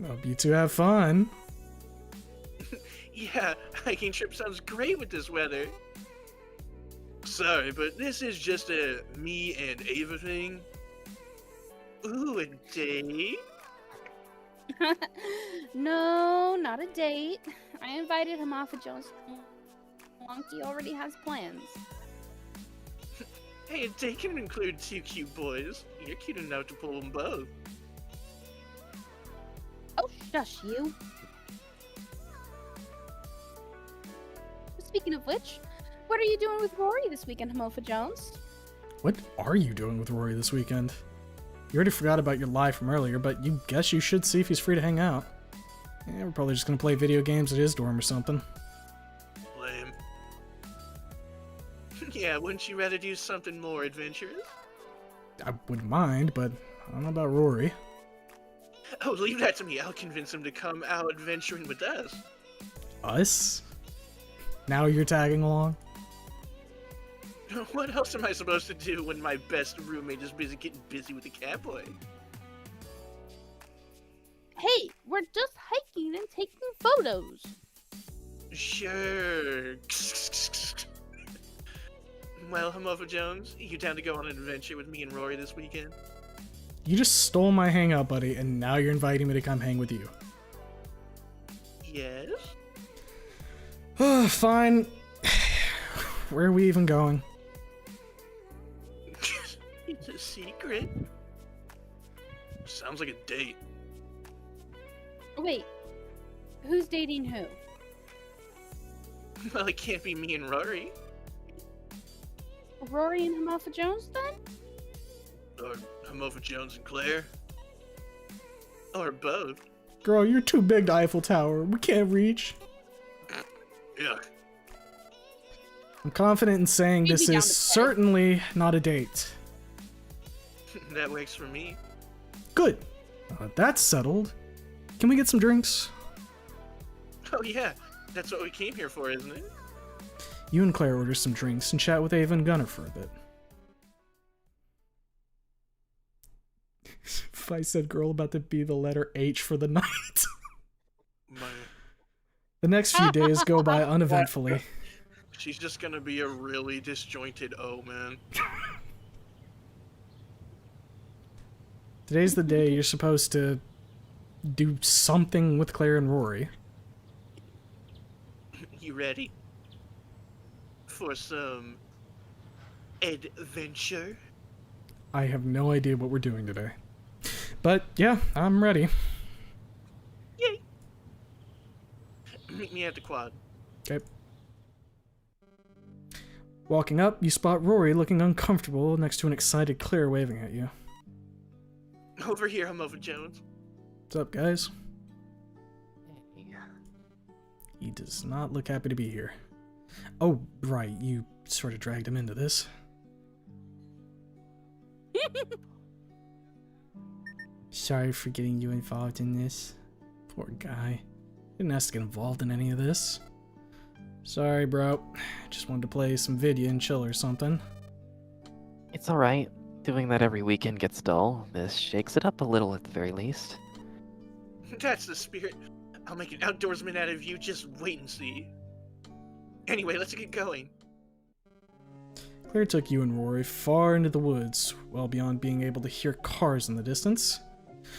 Hope you two have fun. Yeah, hiking trip sounds great with this weather. Sorry, but this is just a me and Ava thing. Ooh, a date? No, not a date. I invited him off of Jones. He already has plans. Hey, a date can include two cute boys. You're cute enough to pull them both. Oh, shush you. Speaking of which, what are you doing with Rory this weekend, Mofa Jones? What are you doing with Rory this weekend? You already forgot about your lie from earlier, but you guess you should see if he's free to hang out. Yeah, we're probably just gonna play video games at his dorm or something. Lame. Yeah, wouldn't you rather do something more adventurous? I wouldn't mind, but I don't know about Rory. Oh, leave that to me. I'll convince him to come out adventuring with us. Us? Now you're tagging along? What else am I supposed to do when my best roommate is getting busy with the catboy? Hey, we're just hiking and taking photos. Sure. Well, Hamova Jones, you down to go on an adventure with me and Rory this weekend? You just stole my hangout, buddy, and now you're inviting me to come hang with you. Yes? Fine. Where are we even going? It's a secret. Sounds like a date. Wait, who's dating who? Well, it can't be me and Rory. Rory and Hamalfa Jones, then? Or Hamova Jones and Claire. Or both. Girl, you're too big to Eiffel Tower. We can't reach. Yuck. I'm confident in saying You'd this be down is to play. certainly not a date. That works for me. Good. That's settled. Can we get some drinks? Oh yeah, that's what we came here for, isn't it? You and Claire order some drinks and chat with Ava and Gunnar for a bit. If I said girl about to be the letter H for the night. The next few days go by uneventfully. She's just gonna be a really disjointed O, man. Today's the day you're supposed to do something with Claire and Rory. You ready? For some adventure? I have no idea what we're doing today. But yeah, I'm ready. Yay! Meet me at the quad. Okay. Walking up, you spot Rory looking uncomfortable next to an excited Claire waving at you. Over here, Hamova Jones. What's up, guys? He does not look happy to be here. Oh, right, you sort of dragged him into this. Sorry for getting you involved in this. Poor guy. Didn't ask to get involved in any of this. Sorry, bro. Just wanted to play some video and chill or something. It's alright. Doing that every weekend gets dull. This shakes it up a little at the very least. That's the spirit. I'll make an outdoorsman out of you, just wait and see. Anyway, let's get going. Claire took you and Rory far into the woods, well beyond being able to hear cars in the distance.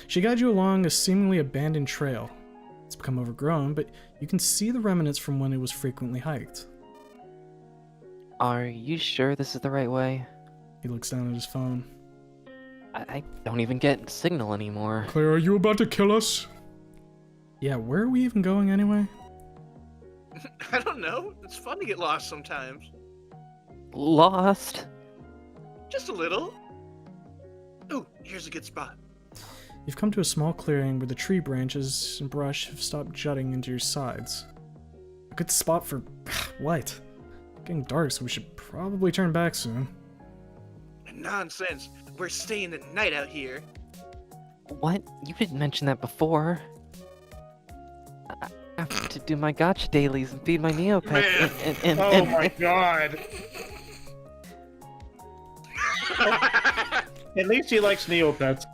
She guided you along a seemingly abandoned trail. It's become overgrown, but you can see the remnants from when it was frequently hiked. Are you sure this is the right way? He looks down at his phone. I don't even get signal anymore. Claire, are you about to kill us? Yeah, where are we even going anyway? I don't know. It's fun to get lost sometimes. Lost? Just a little. Oh, here's a good spot. You've come to a small clearing where the tree branches and brush have stopped jutting into your sides. A good spot for what? It's getting dark, so we should probably turn back soon. Nonsense. We're staying the night out here. What? You didn't mention that before. I have to do my gotcha dailies and feed my Neopets Man. and Oh my god. At least he likes Neopets.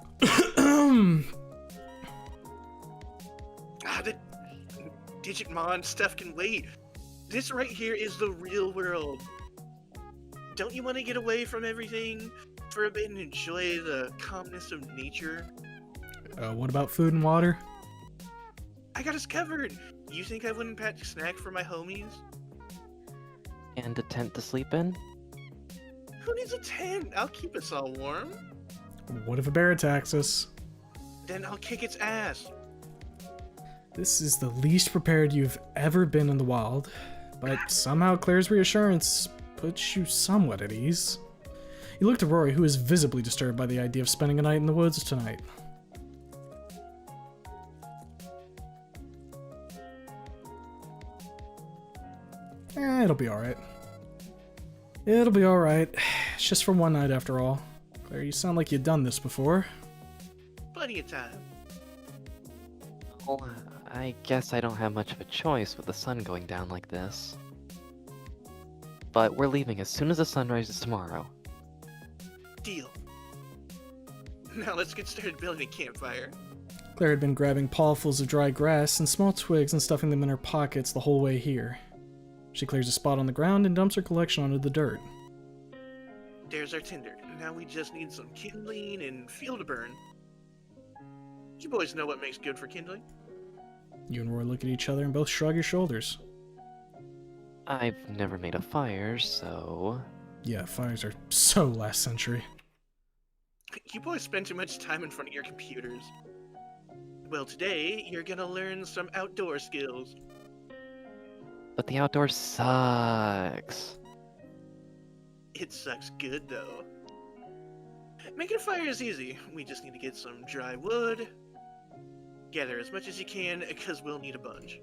The Digimon stuff can wait. This right here is the real world. Don't you want to get away from everything for a bit and enjoy the calmness of nature? What about food and water? I got us covered. You think I wouldn't pack a snack for my homies? and a tent to sleep in. Who needs a tent? I'll keep us all warm. What if a bear attacks us? Then I'll kick its ass. This is the least prepared you've ever been in the wild, but somehow Claire's reassurance puts you somewhat at ease. You look to Rory, who is visibly disturbed by the idea of spending a night in the woods tonight. It'll be alright. It'll be alright. It's just for one night after all. Claire, you sound like you've done this before. Plenty of time. Well, I guess I don't have much of a choice with the sun going down like this. But we're leaving as soon as the sun rises tomorrow. Deal. Now let's get started building a campfire. Claire had been grabbing pawfuls of dry grass and small twigs and stuffing them in her pockets the whole way here. She clears a spot on the ground and dumps her collection onto the dirt. There's our tinder. Now we just need some kindling and fuel to burn. You boys know what makes good for kindling? You and Roy look at each other and both shrug your shoulders. I've never made a fire, so... Yeah, fires are so last century. You boys spend too much time in front of your computers. Well, today, you're gonna learn some outdoor skills. But the outdoors sucks. It sucks good, though. Making a fire is easy. We just need to get some dry wood. Gather as much as you can, because we'll need a bunch.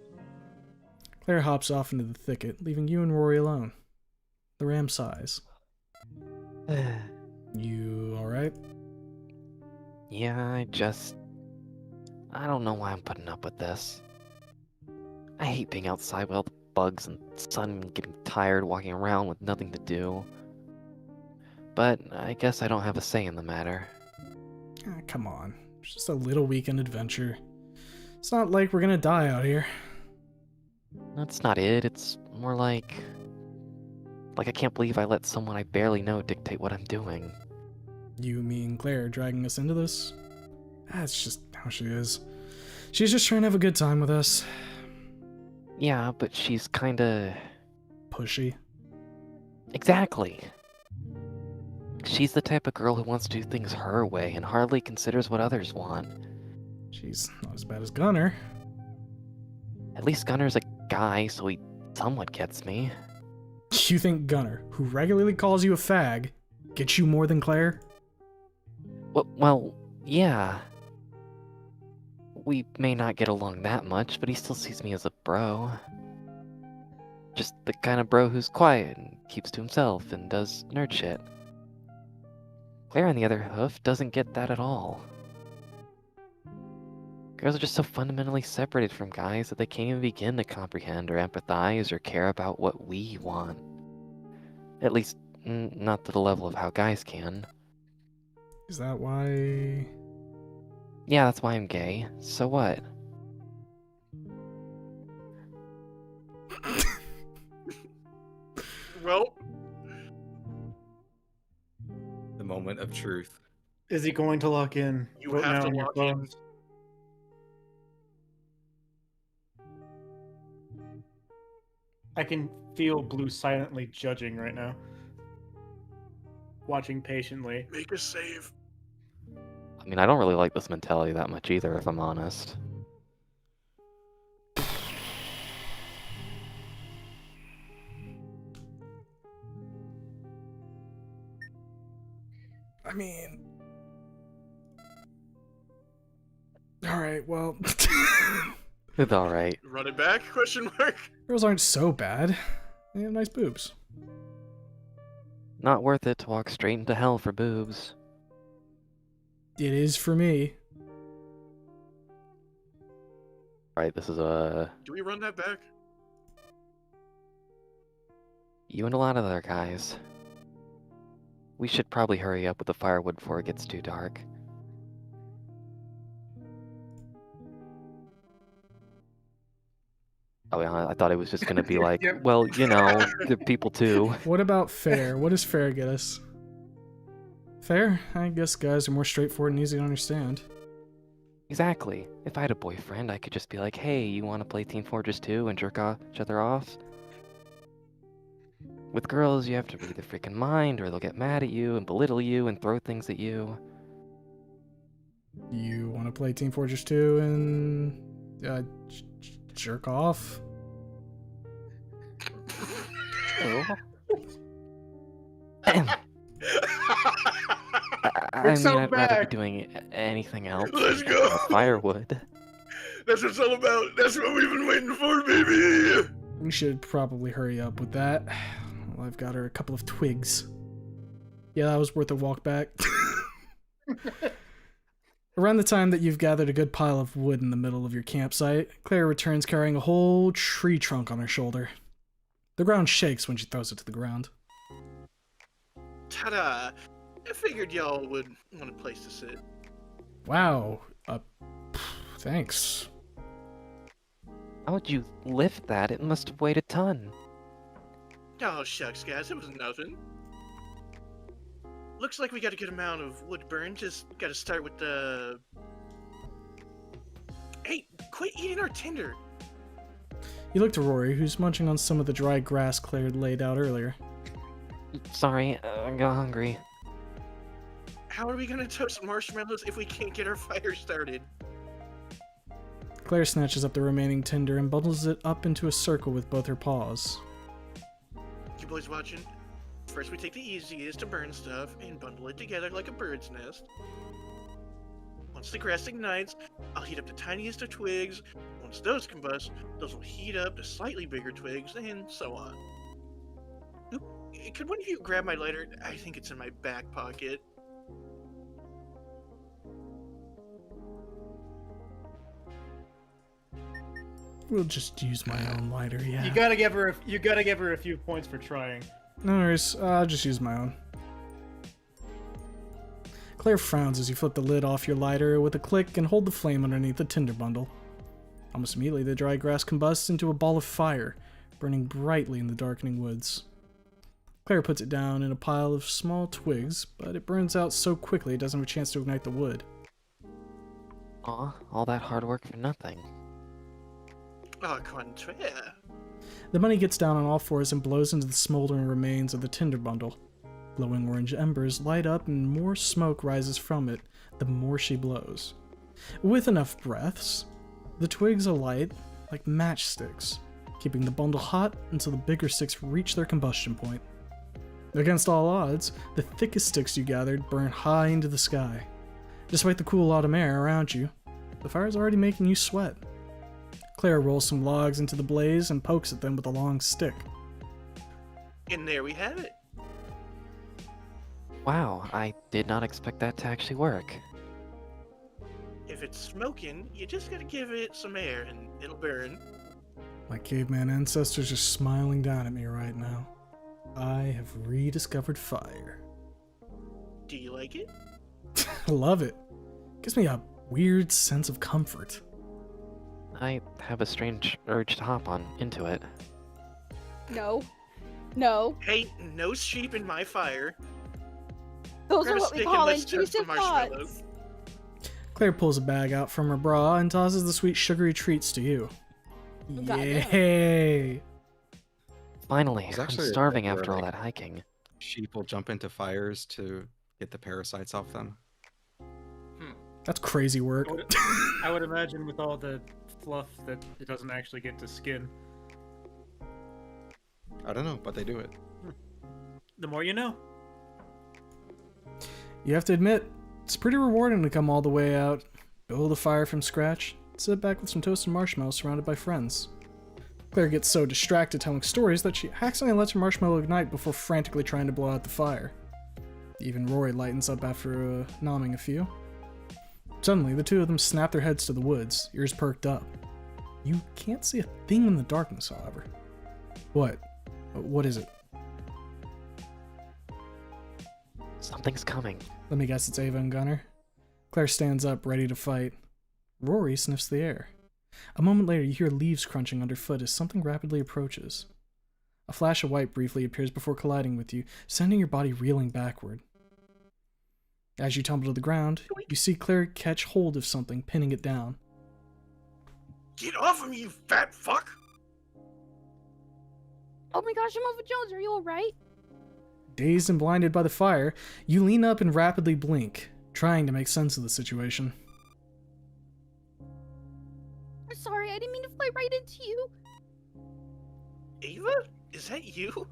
Claire hops off into the thicket, leaving you and Rory alone. The ram sighs. You alright? Yeah, I don't know why I'm putting up with this. I hate being outside with all the bugs and sun and getting tired walking around with nothing to do. But I guess I don't have a say in the matter. Ah, come on. It's just a little weekend adventure. It's not like we're gonna die out here. That's not it, it's more like I can't believe I let someone I barely know dictate what I'm doing. You mean Claire dragging us into this? That's just how she is. She's just trying to have a good time with us. Yeah, but she's kinda... Pushy. Exactly. She's the type of girl who wants to do things her way and hardly considers what others want. She's not as bad as Gunner. At least Gunner's a guy, so he somewhat gets me. You think Gunner, who regularly calls you a fag, gets you more than Claire? Well, yeah. We may not get along that much, but he still sees me as a bro. Just the kind of bro who's quiet and keeps to himself and does nerd shit. Claire, on the other hoof, doesn't get that at all. Girls are just so fundamentally separated from guys that they can't even begin to comprehend or empathize or care about what we want. At least, not to the level of how guys can. Is that why... Yeah, that's why I'm gay. So what? Well, The moment of truth. Is he going to lock in? You Vote have now to on your lock in. phones. I can feel Blue silently judging right now. Watching patiently. make a save. I mean, I don't really like this mentality that much either, if I'm honest. I mean... Alright, well... It's alright. Run it back? Question mark. Girls aren't so bad. They have nice boobs. Not worth it to walk straight into hell for boobs. It is for me. Right, this is Do we run that back? you and a lot of other guys. We should probably hurry up with the firewood before it gets too dark. Oh yeah, I thought it was just gonna be like, Yep. well, you know, the people too. What about fair? What does fair get us? Fair? I guess guys are more straightforward and easy to understand. Exactly. If I had a boyfriend, I could just be like, hey, you want to play Team Fortress 2 and jerk each other off? With girls, you have to read their freaking mind, or they'll get mad at you and belittle you and throw things at you. You want to play Team Fortress 2 and jerk off? Oh. I We're mean, so I'd rather be back. doing anything else. Let's than go. Firewood. That's what it's all about. That's what we've been waiting for, baby. We should probably hurry up with that. I've got her a couple of twigs. Yeah, that was worth a walk back. Around the time that you've gathered a good pile of wood in the middle of your campsite, Claire returns carrying a whole tree trunk on her shoulder. The ground shakes when she throws it to the ground. Ta-da! I figured y'all would want a place to sit. Wow. Thanks. How would you lift that? It must have weighed a ton. Oh, shucks, guys, it was nothing. Looks like we got a good amount of wood burned. Just gotta start with the... Hey, quit eating our tinder! You look to Rory, who's munching on some of the dry grass Claire laid out earlier. Sorry, I got hungry. How are we gonna toast marshmallows if we can't get our fire started? Claire snatches up the remaining tinder and bundles it up into a circle with both her paws. You boys watching? First we take the easiest to burn stuff and bundle it together like a bird's nest. Once the grass ignites, I'll heat up the tiniest of twigs. Once those combust, those will heat up to slightly bigger twigs, and so on. Oop, could one of you grab my lighter? I think it's in my back pocket. We'll just use my own lighter, yeah. You gotta give her a few points for trying. No worries, I'll just use my own. Claire frowns as you flip the lid off your lighter with a click and hold the flame underneath the tinder bundle. Almost immediately, the dry grass combusts into a ball of fire, burning brightly in the darkening woods. Claire puts it down in a pile of small twigs, but it burns out so quickly it doesn't have a chance to ignite the wood. Aw, all that hard work for nothing. Au contraire. The bunny gets down on all fours and blows into the smoldering remains of the tinder bundle. Glowing orange embers light up and more smoke rises from it the more she blows. With enough breaths, the twigs alight like matchsticks, keeping the bundle hot until the bigger sticks reach their combustion point. Against all odds, the thickest sticks you gathered burn high into the sky. Despite the cool autumn air around you, the fire is already making you sweat. Claire rolls some logs into the blaze and pokes at them with a long stick. And there we have it. Wow, I did not expect that to actually work. If it's smoking, you just gotta give it some air and it'll burn. My caveman ancestors are smiling down at me right now. I have rediscovered fire. Do you like it? I love it. Gives me a weird sense of comfort. I have a strange urge to hop on into it. No. No. Hey, no sheep in my fire. Those Grab are a what we stick and call let's toast intrusive some marshmallows. thoughts. Claire pulls a bag out from her bra and tosses the sweet sugary treats to you. Goddamn. Yay! Finally, There's I'm actually a starving thing where, after all like, that hiking. Sheep will jump into fires to get the parasites off them. That's crazy work. I would imagine with all the fluff that it doesn't actually get to skin. I don't know, but they do it. The more you know. You have to admit, it's pretty rewarding to come all the way out, build a fire from scratch, sit back with some toasted marshmallows surrounded by friends. Claire gets so distracted telling stories that she accidentally lets her marshmallow ignite before frantically trying to blow out the fire. Even Rory lightens up after nomming a few. Suddenly, the two of them snap their heads to the woods, ears perked up. You can't see a thing in the darkness, however. What? What is it? Something's coming. Let me guess it's Ava and Gunnar. Claire stands up, ready to fight. Rory sniffs the air. A moment later, you hear leaves crunching underfoot as something rapidly approaches. A flash of white briefly appears before colliding with you, sending your body reeling backward. As you tumble to the ground, you see Claire catch hold of something, pinning it down. Get off of me, you fat fuck! Oh my gosh, Amova Jones, are you alright? Dazed and blinded by the fire, you lean up and rapidly blink, trying to make sense of the situation. I'm sorry, I didn't mean to fly right into you. Ava? Is that you?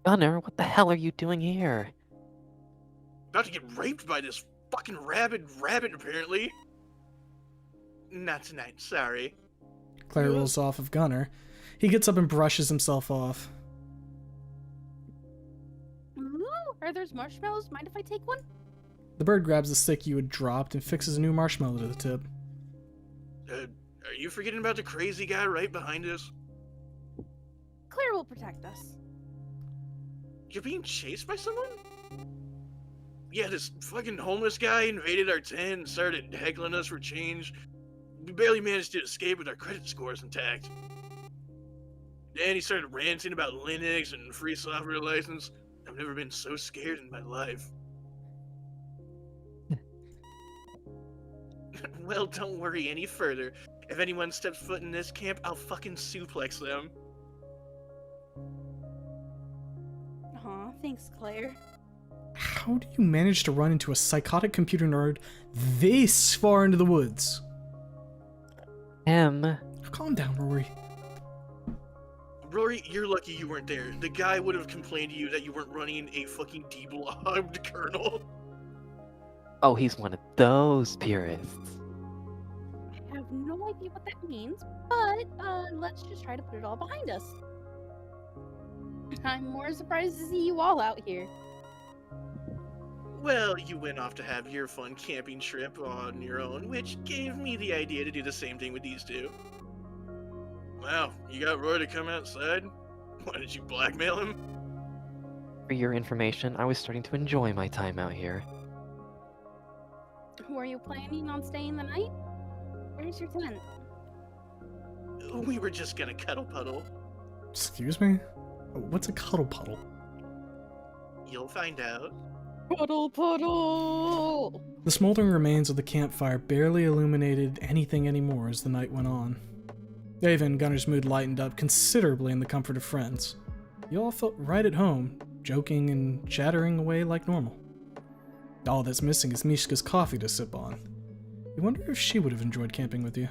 Gunnar, what the hell are you doing here? About to get raped by this fucking rabid rabbit, apparently. Not tonight, sorry. Claire rolls off of Gunnar. He gets up and brushes himself off. Are those marshmallows? Mind if I take one? The bird grabs the stick you had dropped and fixes a new marshmallow to the tip. Are you forgetting about the crazy guy right behind us? Claire will protect us. You're being chased by someone? Yeah, this fucking homeless guy invaded our tent and started heckling us for change. We barely managed to escape with our credit scores intact. Then he started ranting about Linux and free software license. I've never been so scared in my life. Well, don't worry any further. If anyone steps foot in this camp, I'll fucking suplex them. Aw, thanks, Claire. How do you manage to run into a psychotic computer nerd this far into the woods? Calm down, Rory. Rory, you're lucky you weren't there. The guy would have complained to you that you weren't running a fucking deblogged kernel. Oh, he's one of those purists. I have no idea what that means, but let's just try to put it all behind us. I'm more surprised to see you all out here. Well, you went off to have your fun camping trip on your own, which gave me the idea to do the same thing with these two. Wow, you got Roy to come outside? Why did you blackmail him? For your information, I was starting to enjoy my time out here. Were you planning on staying the night? Where's your tent? We were just gonna cuddle puddle. Excuse me? What's a cuddle puddle? You'll find out. Puddle, puddle! The smoldering remains of the campfire barely illuminated anything anymore as the night went on. Ava and Gunner's mood lightened up considerably in the comfort of friends. You all felt right at home, joking and chattering away like normal. All that's missing is Mishka's coffee to sip on. You wonder if she would have enjoyed camping with you.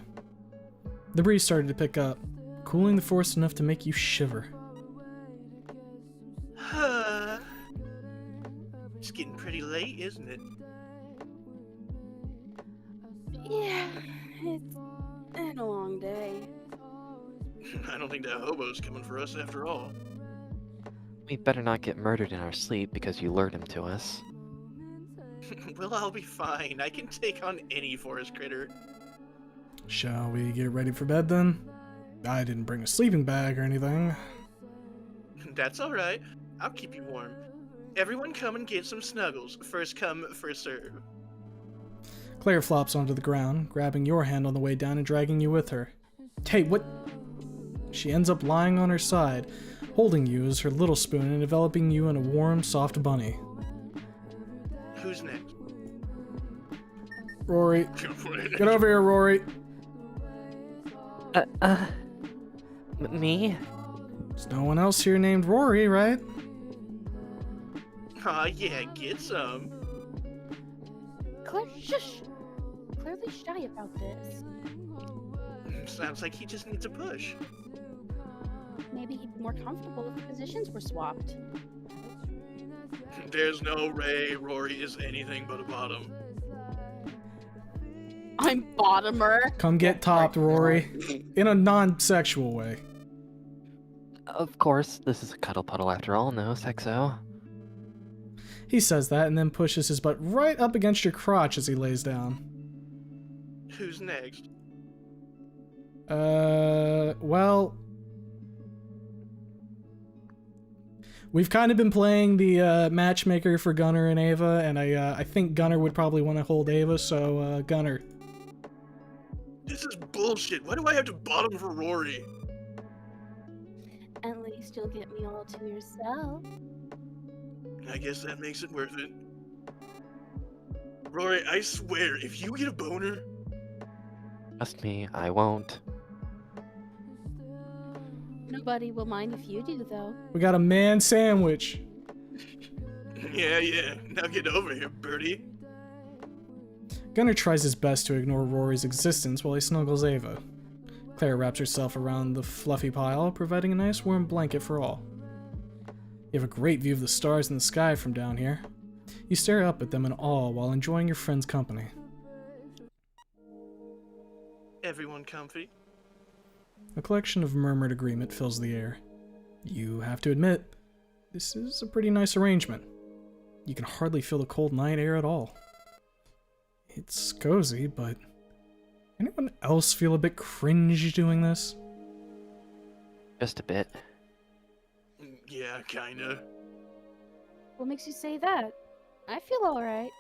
The breeze started to pick up, cooling the forest enough to make you shiver. It's getting pretty late, isn't it? Yeah, it's been a long day. I don't think that hobo's coming for us after all. We better not get murdered in our sleep because you lured him to us. Well, I'll be fine. I can take on any forest critter. Shall we get ready for bed then? I didn't bring a sleeping bag or anything. That's alright. I'll keep you warm. Everyone come and get some snuggles. First come, first serve. Claire flops onto the ground, grabbing your hand on the way down and dragging you with her. Hey, what? She ends up lying on her side, holding you as her little spoon and enveloping you in a warm, soft bunny. Who's next? Rory. Get over here, Rory. Me? There's no one else here named Rory, right? Aw, yeah, get some. Claire, shush! Clearly shy about this. Sounds like he just needs a push. Maybe he'd be more comfortable if the positions were swapped. There's no way Rory is anything but a bottom. I'm bottomer. Come get topped, Rory. In a non-sexual way. Of course, this is a cuddle puddle after all, no sexo. He says that and then pushes his butt right up against your crotch as he lays down. Who's next? Well... We've kind of been playing the matchmaker for Gunner and Ava, and I think Gunner would probably want to hold Ava, so Gunner. This is bullshit. Why do I have to bottom for Rory? At least you'll get me all to yourself. I guess that makes it worth it. Rory, I swear, if you get a boner... Trust me, I won't. Nobody will mind if you do, though. We got a man sandwich. Yeah. Now get over here, birdie. Gunner tries his best to ignore Rory's existence while he snuggles Ava. Claire wraps herself around the fluffy pile, providing a nice warm blanket for all. You have a great view of the stars in the sky from down here. You stare up at them in awe while enjoying your friend's company. Everyone comfy? A collection of murmured agreement fills the air. You have to admit, this is a pretty nice arrangement. You can hardly feel the cold night air at all. It's cozy, but anyone else feel a bit cringy doing this? Just a bit. Yeah, kinda. What makes you say that? I feel alright.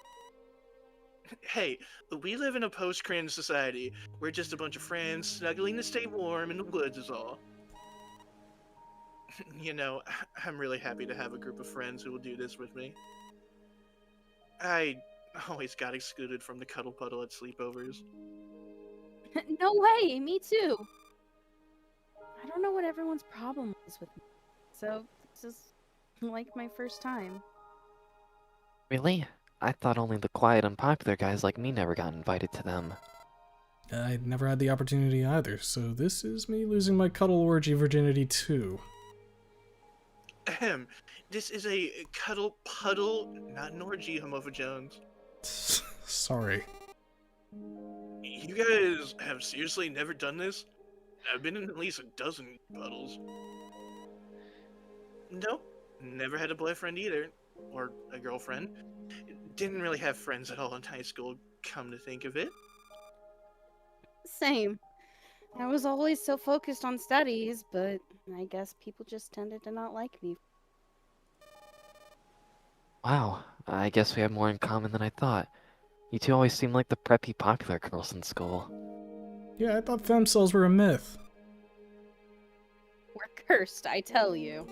Hey, we live in a post-cringe society. We're just a bunch of friends snuggling to stay warm in the woods is all. You know, I'm really happy to have a group of friends who will do this with me. I always got excluded from the cuddle puddle at sleepovers. No way, me too. I don't know what everyone's problem is with me. So, this is like my first time. Really? I thought only the quiet, unpopular guys like me never got invited to them. I'd never had the opportunity either, so this is me losing my cuddle orgy virginity too. Ahem. This is a cuddle puddle, not an orgy, Homopha Jones. Sorry. You guys have seriously never done this? I've been in at least a dozen puddles. Nope, never had a boyfriend either. Or a girlfriend. Didn't really have friends at all in high school, come to think of it. Same. I was always so focused on studies, but I guess people just tended to not like me. Wow, I guess we have more in common than I thought. You two always seem like the preppy popular girls in school. Yeah, I thought femcells were a myth. We're cursed, I tell you.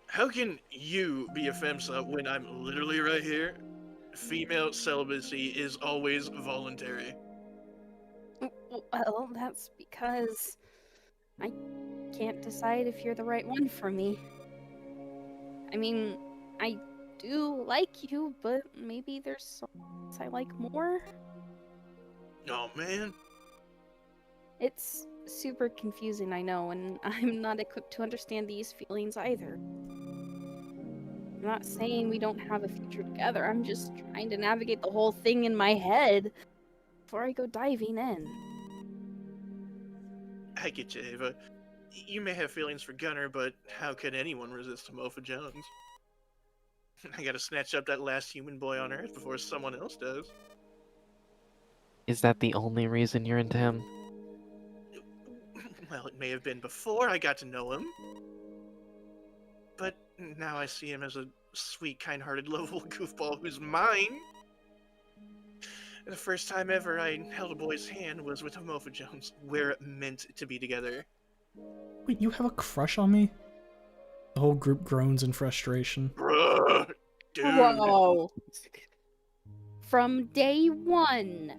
How can you be a femsa when I'm literally right here? Female celibacy is always voluntary. Well, that's because I can't decide if you're the right one for me. I mean, I do like you, but maybe there's someone I like more? Oh man. It's super confusing, I know, and I'm not equipped to understand these feelings either. I'm not saying we don't have a future together, I'm just trying to navigate the whole thing in my head before I go diving in. I get you, Ava. You may have feelings for Gunner, but how could anyone resist Homopha Jones? I gotta snatch up that last human boy on Earth before someone else does. Is that the only reason you're into him? Well, it may have been before I got to know him. But now I see him as a sweet, kind-hearted, lovable goofball who's mine. The first time ever I held a boy's hand was with Homopha Jones. We're meant to be together. Wait, you have a crush on me? The whole group groans in frustration. Bruh, dude. Whoa! From day one,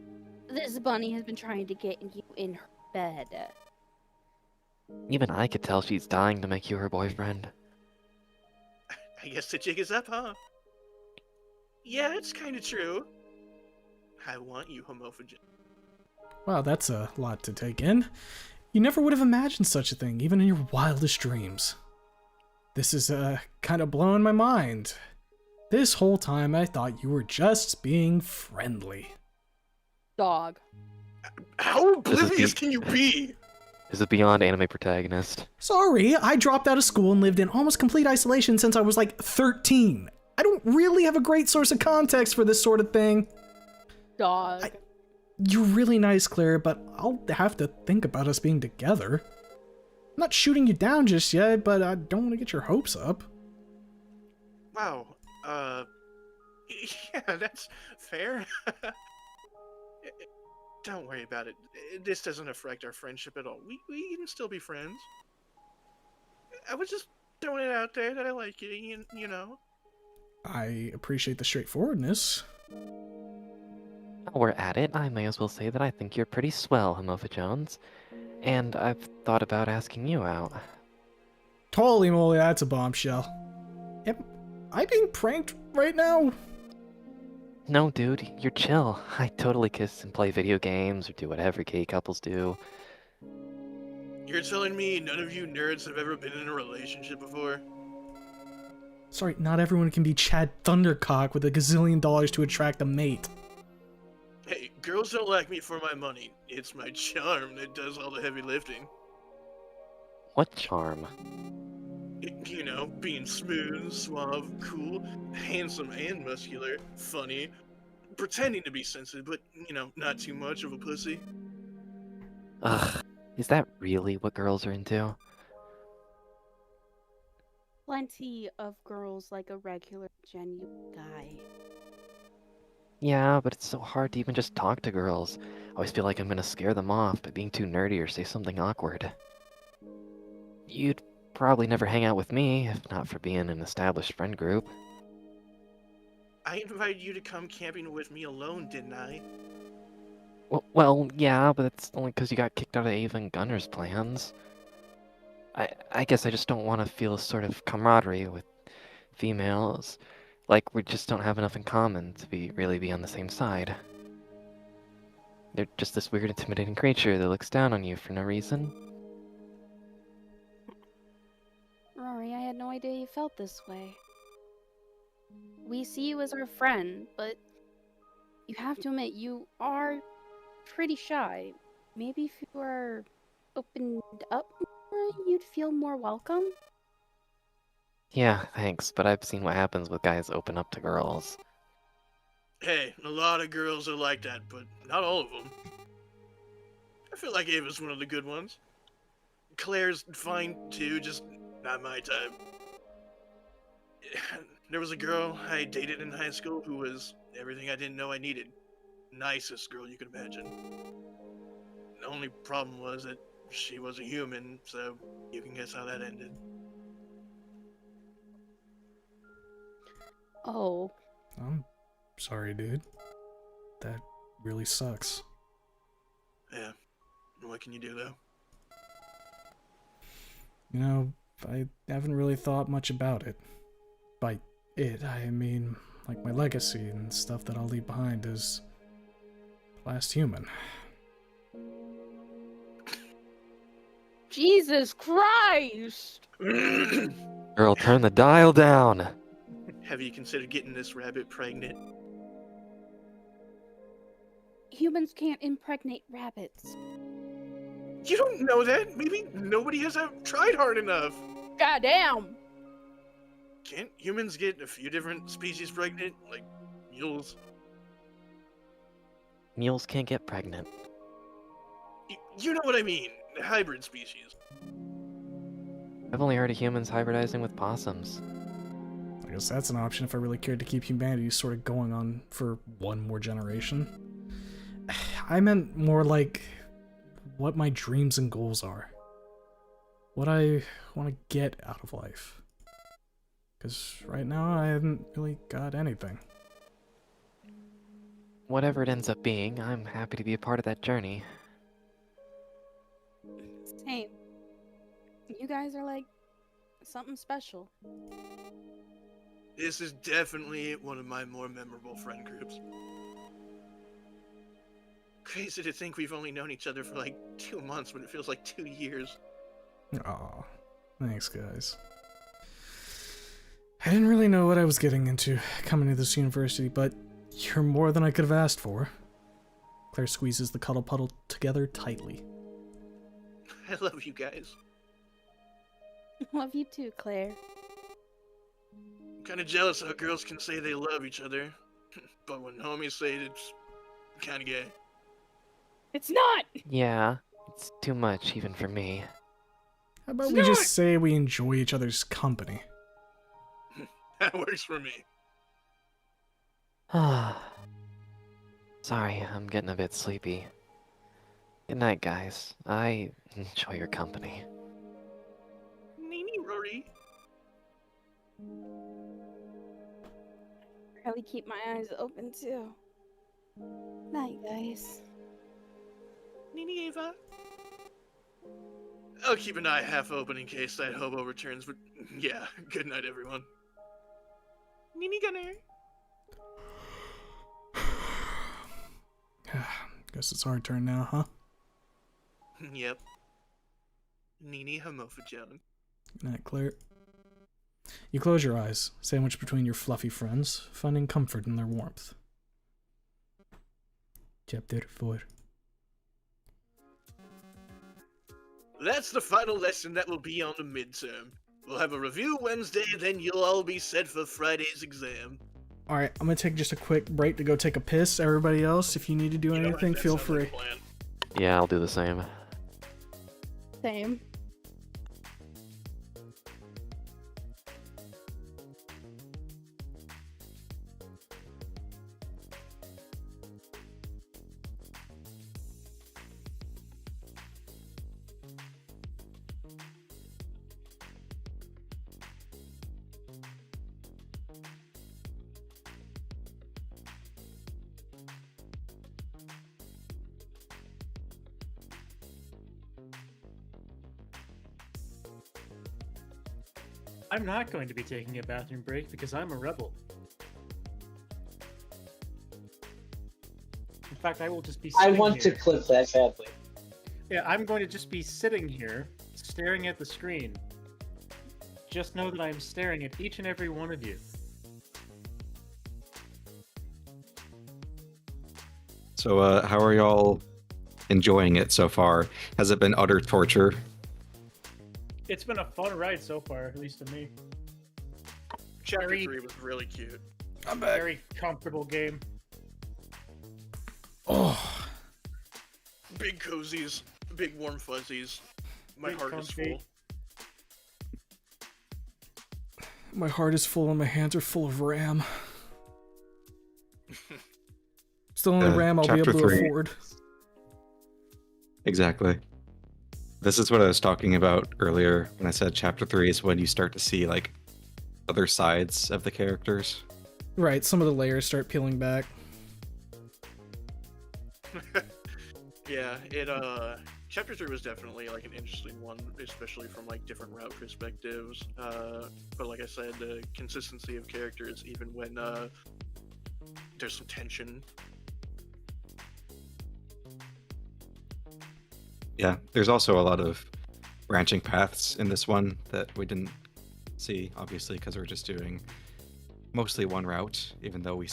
this bunny has been trying to get you in her bed. Even I could tell she's dying to make you her boyfriend. I guess the jig is up, huh? Yeah, it's kind of true. I want you, Homopha Jones. Wow, that's a lot to take in. You never would have imagined such a thing, even in your wildest dreams. This is, kind of blowing my mind. This whole time I thought you were just being friendly. Dog. How oblivious can you be? Is it beyond anime protagonist? Sorry, I dropped out of school and lived in almost complete isolation since I was like 13. I don't really have a great source of context for this sort of thing. Dog. You're really nice, Claire, but I'll have to think about us being together. I'm not shooting you down just yet, but I don't want to get your hopes up. Wow, yeah, that's fair. Don't worry about it. This doesn't affect our friendship at all. We can still be friends. I was just throwing it out there that I like you, you know. I appreciate the straightforwardness. While we're at it, I may as well say that I think you're pretty swell, Homopha Jones. And I've thought about asking you out. Holy moly, that's a bombshell. Am I being pranked right now? No, dude, you're chill. I totally kiss and play video games or do whatever gay couples do. You're telling me none of you nerds have ever been in a relationship before? Sorry, not everyone can be Chad Thundercock with $1 gazillion to attract a mate. Hey, girls don't like me for my money. It's my charm that does all the heavy lifting. What charm? You know, being smooth, suave, cool, handsome and muscular, funny, pretending to be sensitive, but, you know, not too much of a pussy. Ugh, is that really what girls are into? Plenty of girls like a regular, genuine guy. Yeah, but it's so hard to even just talk to girls. I always feel like I'm gonna scare them off by being too nerdy or say something awkward. You'd probably never hang out with me if not for being an established friend group. I invited you to come camping with me alone, didn't I? Well, yeah, but that's only because you got kicked out of Ava and Gunner's plans. I guess I just don't want to feel a sort of camaraderie with females. Like we just don't have enough in common to really be on the same side. They're just this weird, intimidating creature that looks down on you for no reason. Rory, I had no idea you felt this way. We see you as our friend, but you have to admit you are pretty shy. Maybe if you were opened up more, you'd feel more welcome? Yeah, thanks, but I've seen what happens with guys open up to girls. Hey, a lot of girls are like that, but not all of them. I feel like Ava's one of the good ones. Claire's fine too, just not my type. There was a girl I dated in high school who was everything I didn't know I needed. Nicest girl you could imagine. The only problem was that she was a human, so you can guess how that ended. Oh, I'm sorry, dude. That really sucks. Yeah. What can you do, though? You know, I haven't really thought much about it. By it, I mean, like my legacy and stuff that I'll leave behind as the last human. Jesus Christ! Girl, turn the dial down! Have you considered getting this rabbit pregnant? Humans can't impregnate rabbits. You don't know that. Maybe nobody has tried hard enough. Goddamn! Can't humans get a few different species pregnant? Like mules? Mules can't get pregnant. You know what I mean. Hybrid species. I've only heard of humans hybridizing with possums. I guess that's an option if I really cared to keep humanity sort of going on for one more generation. I meant more like what my dreams and goals are. What I want to get out of life. Because right now I haven't really got anything. Whatever it ends up being, I'm happy to be a part of that journey. Same. You guys are like something special. This is definitely one of my more memorable friend groups. Crazy to think we've only known each other for like 2 months, but it feels like 2 years. Aw, thanks guys. I didn't really know what I was getting into coming to this university, but you're more than I could have asked for. Claire squeezes the cuddle puddle together tightly. I love you guys. Love you too, Claire. I'm kind of jealous how girls can say they love each other, but when homies say it, it's kind of gay. It's not! Yeah, it's too much even for me. How about we just say we enjoy each other's company? That works for me. Sorry, I'm getting a bit sleepy. Good night, guys. I enjoy your company. Nini, Rory. Probably keep my eyes open too. Night, guys. Nini, Ava. I'll keep an eye half open in case that hobo returns, but yeah, good night, everyone. Nini Gunner. Guess it's our turn now, huh? Yep. Nini Homophajon. Good night, Claire. You close your eyes, sandwiched between your fluffy friends, finding comfort in their warmth. Chapter 4. That's the final lesson that will be on the midterm. We'll have a review Wednesday, then you'll all be set for Friday's exam. All right, I'm gonna take just a quick break to go take a piss. Everybody else, if you need to do You know, anything, that feel sounds like free. a plan. Yeah, I'll do the same. Same. I'm not going to be taking a bathroom break because I'm a rebel. In fact, I will just be I sitting want to here. clip that badly. Yeah, I'm going to just be sitting here, staring at the screen. Just know that I'm staring at each and every one of you. So, how are y'all enjoying it so far? Has it been utter torture? It's been a fun ride so far, at least to me. Chapter Very- 3 was really cute. I'm back. Very comfortable game. Oh, Big cozies, big warm fuzzies. My Big heart is comfy. full. my heart is full and my hands are full of RAM. It's the only RAM I'll be chapter able to 3. afford. Exactly. This is what I was talking about earlier when I said chapter 3 is when you start to see like other sides of the characters. Right, some of the layers start peeling back. Yeah, chapter 3 was definitely like an interesting one, especially from like different route perspectives. But like I said, the consistency of characters, even when there's some tension. Yeah, there's also a lot of branching paths in this one that we didn't see, obviously, because we're just doing mostly one route, even though we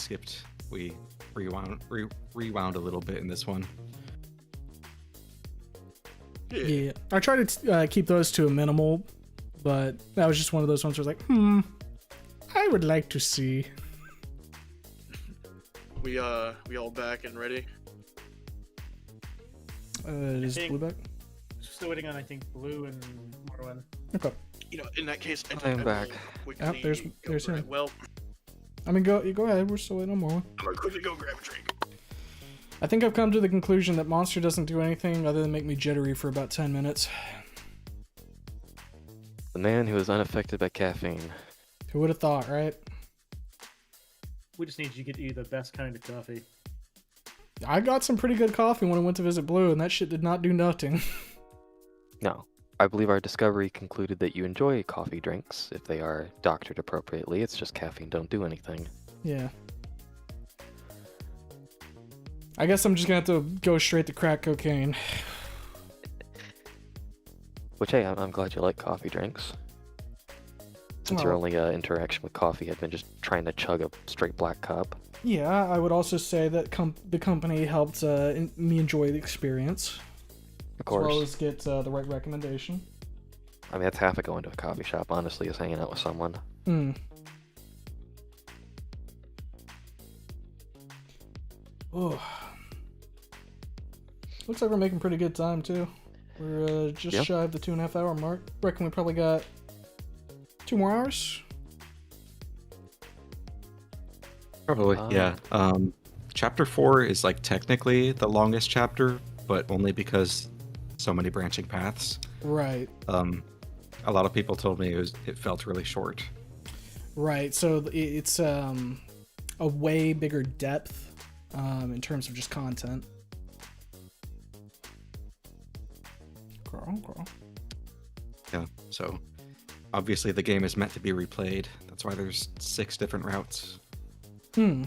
rewound a little bit in this one. Yeah, I try to keep those to a minimal, but that was just one of those ones where I was like, I would like to see. We all back and ready. Is think- Blue back? Still waiting on, I think, Blue and Marwan. Okay. You know, in that case, I I think am back. will Yep, quickly there's- go there's grab- him. Well, I mean, go ahead. We're still waiting on more. I'm gonna quickly go grab a drink. I think I've come to the conclusion that Monster doesn't do anything other than make me jittery for about 10 minutes. The man who is unaffected by caffeine. Who would have thought, right? We just need you to get you the best kind of coffee. I got some pretty good coffee when I went to visit Blue, and that shit did not do nothing. No. I believe our discovery concluded that you enjoy coffee drinks if they are doctored appropriately. It's just caffeine don't do anything. Yeah. I guess I'm just gonna have to go straight to crack cocaine. Which, hey, I'm glad you like coffee drinks. Since your Well- only interaction with coffee had been just trying to chug a straight black cup. Yeah, I would also say that the company helped me enjoy the experience, Of as course. well as get the right recommendation. I mean, that's half of going to a coffee shop, honestly, is hanging out with someone. Hmm. Oh. Looks like we're making pretty good time too. We're just Yeah. shy of the 2.5 hour mark. Reckon we probably got 2 more hours. Probably, Ah. yeah. Chapter 4 is like technically the longest chapter, but only because so many branching paths. Right. A lot of people told me it felt really short. Right. So it's a way bigger depth in terms of just content. Girl. Yeah. So obviously the game is meant to be replayed. That's why there's 6 different routes. Hmm.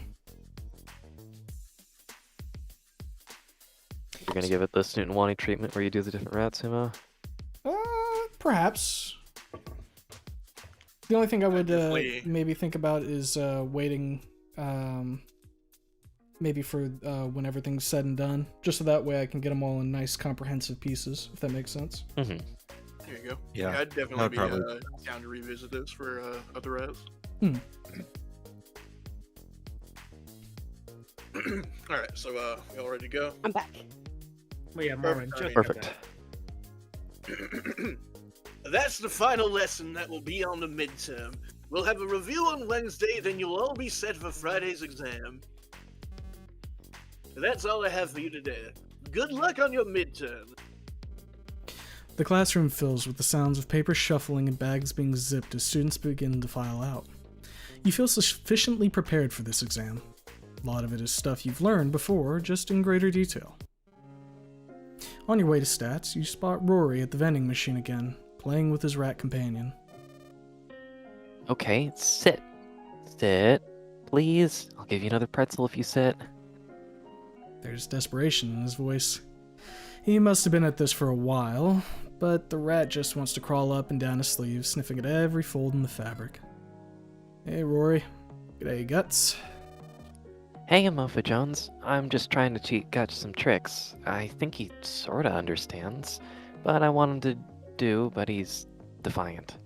You're gonna give it the student wanting treatment where you do the different routes, Himo? Perhaps. The only thing I would Definitely. maybe think about is waiting maybe for when everything's said and done, just so that way I can get them all in nice comprehensive pieces, if that makes sense. Mm-hmm. Here you go. Yeah, I'd definitely would be probably- down to revisit this for other routes. Hmm. All right, so we all ready to go? I'm back. Well, yeah, Mormon, Perfect. just Perfect. That's the final lesson that will be on the midterm. We'll have a review on Wednesday, then you'll all be set for Friday's exam. That's all I have for you today. Good luck on your midterm. The classroom fills with the sounds of paper shuffling and bags being zipped as students begin to file out. You feel sufficiently prepared for this exam. A lot of it is stuff you've learned before, just in greater detail. On your way to stats, you spot Rory at the vending machine again, playing with his rat companion. Okay, sit. Sit. Please. I'll give you another pretzel if you sit. There's desperation in his voice. He must have been at this for a while, but the rat just wants to crawl up and down his sleeve, sniffing at every fold in the fabric. Hey, Rory. G'day, Guts. Hey, Mofa Jones. I'm just trying to teach Gutch some tricks. I think he sorta understands, but I want him to do, but he's defiant.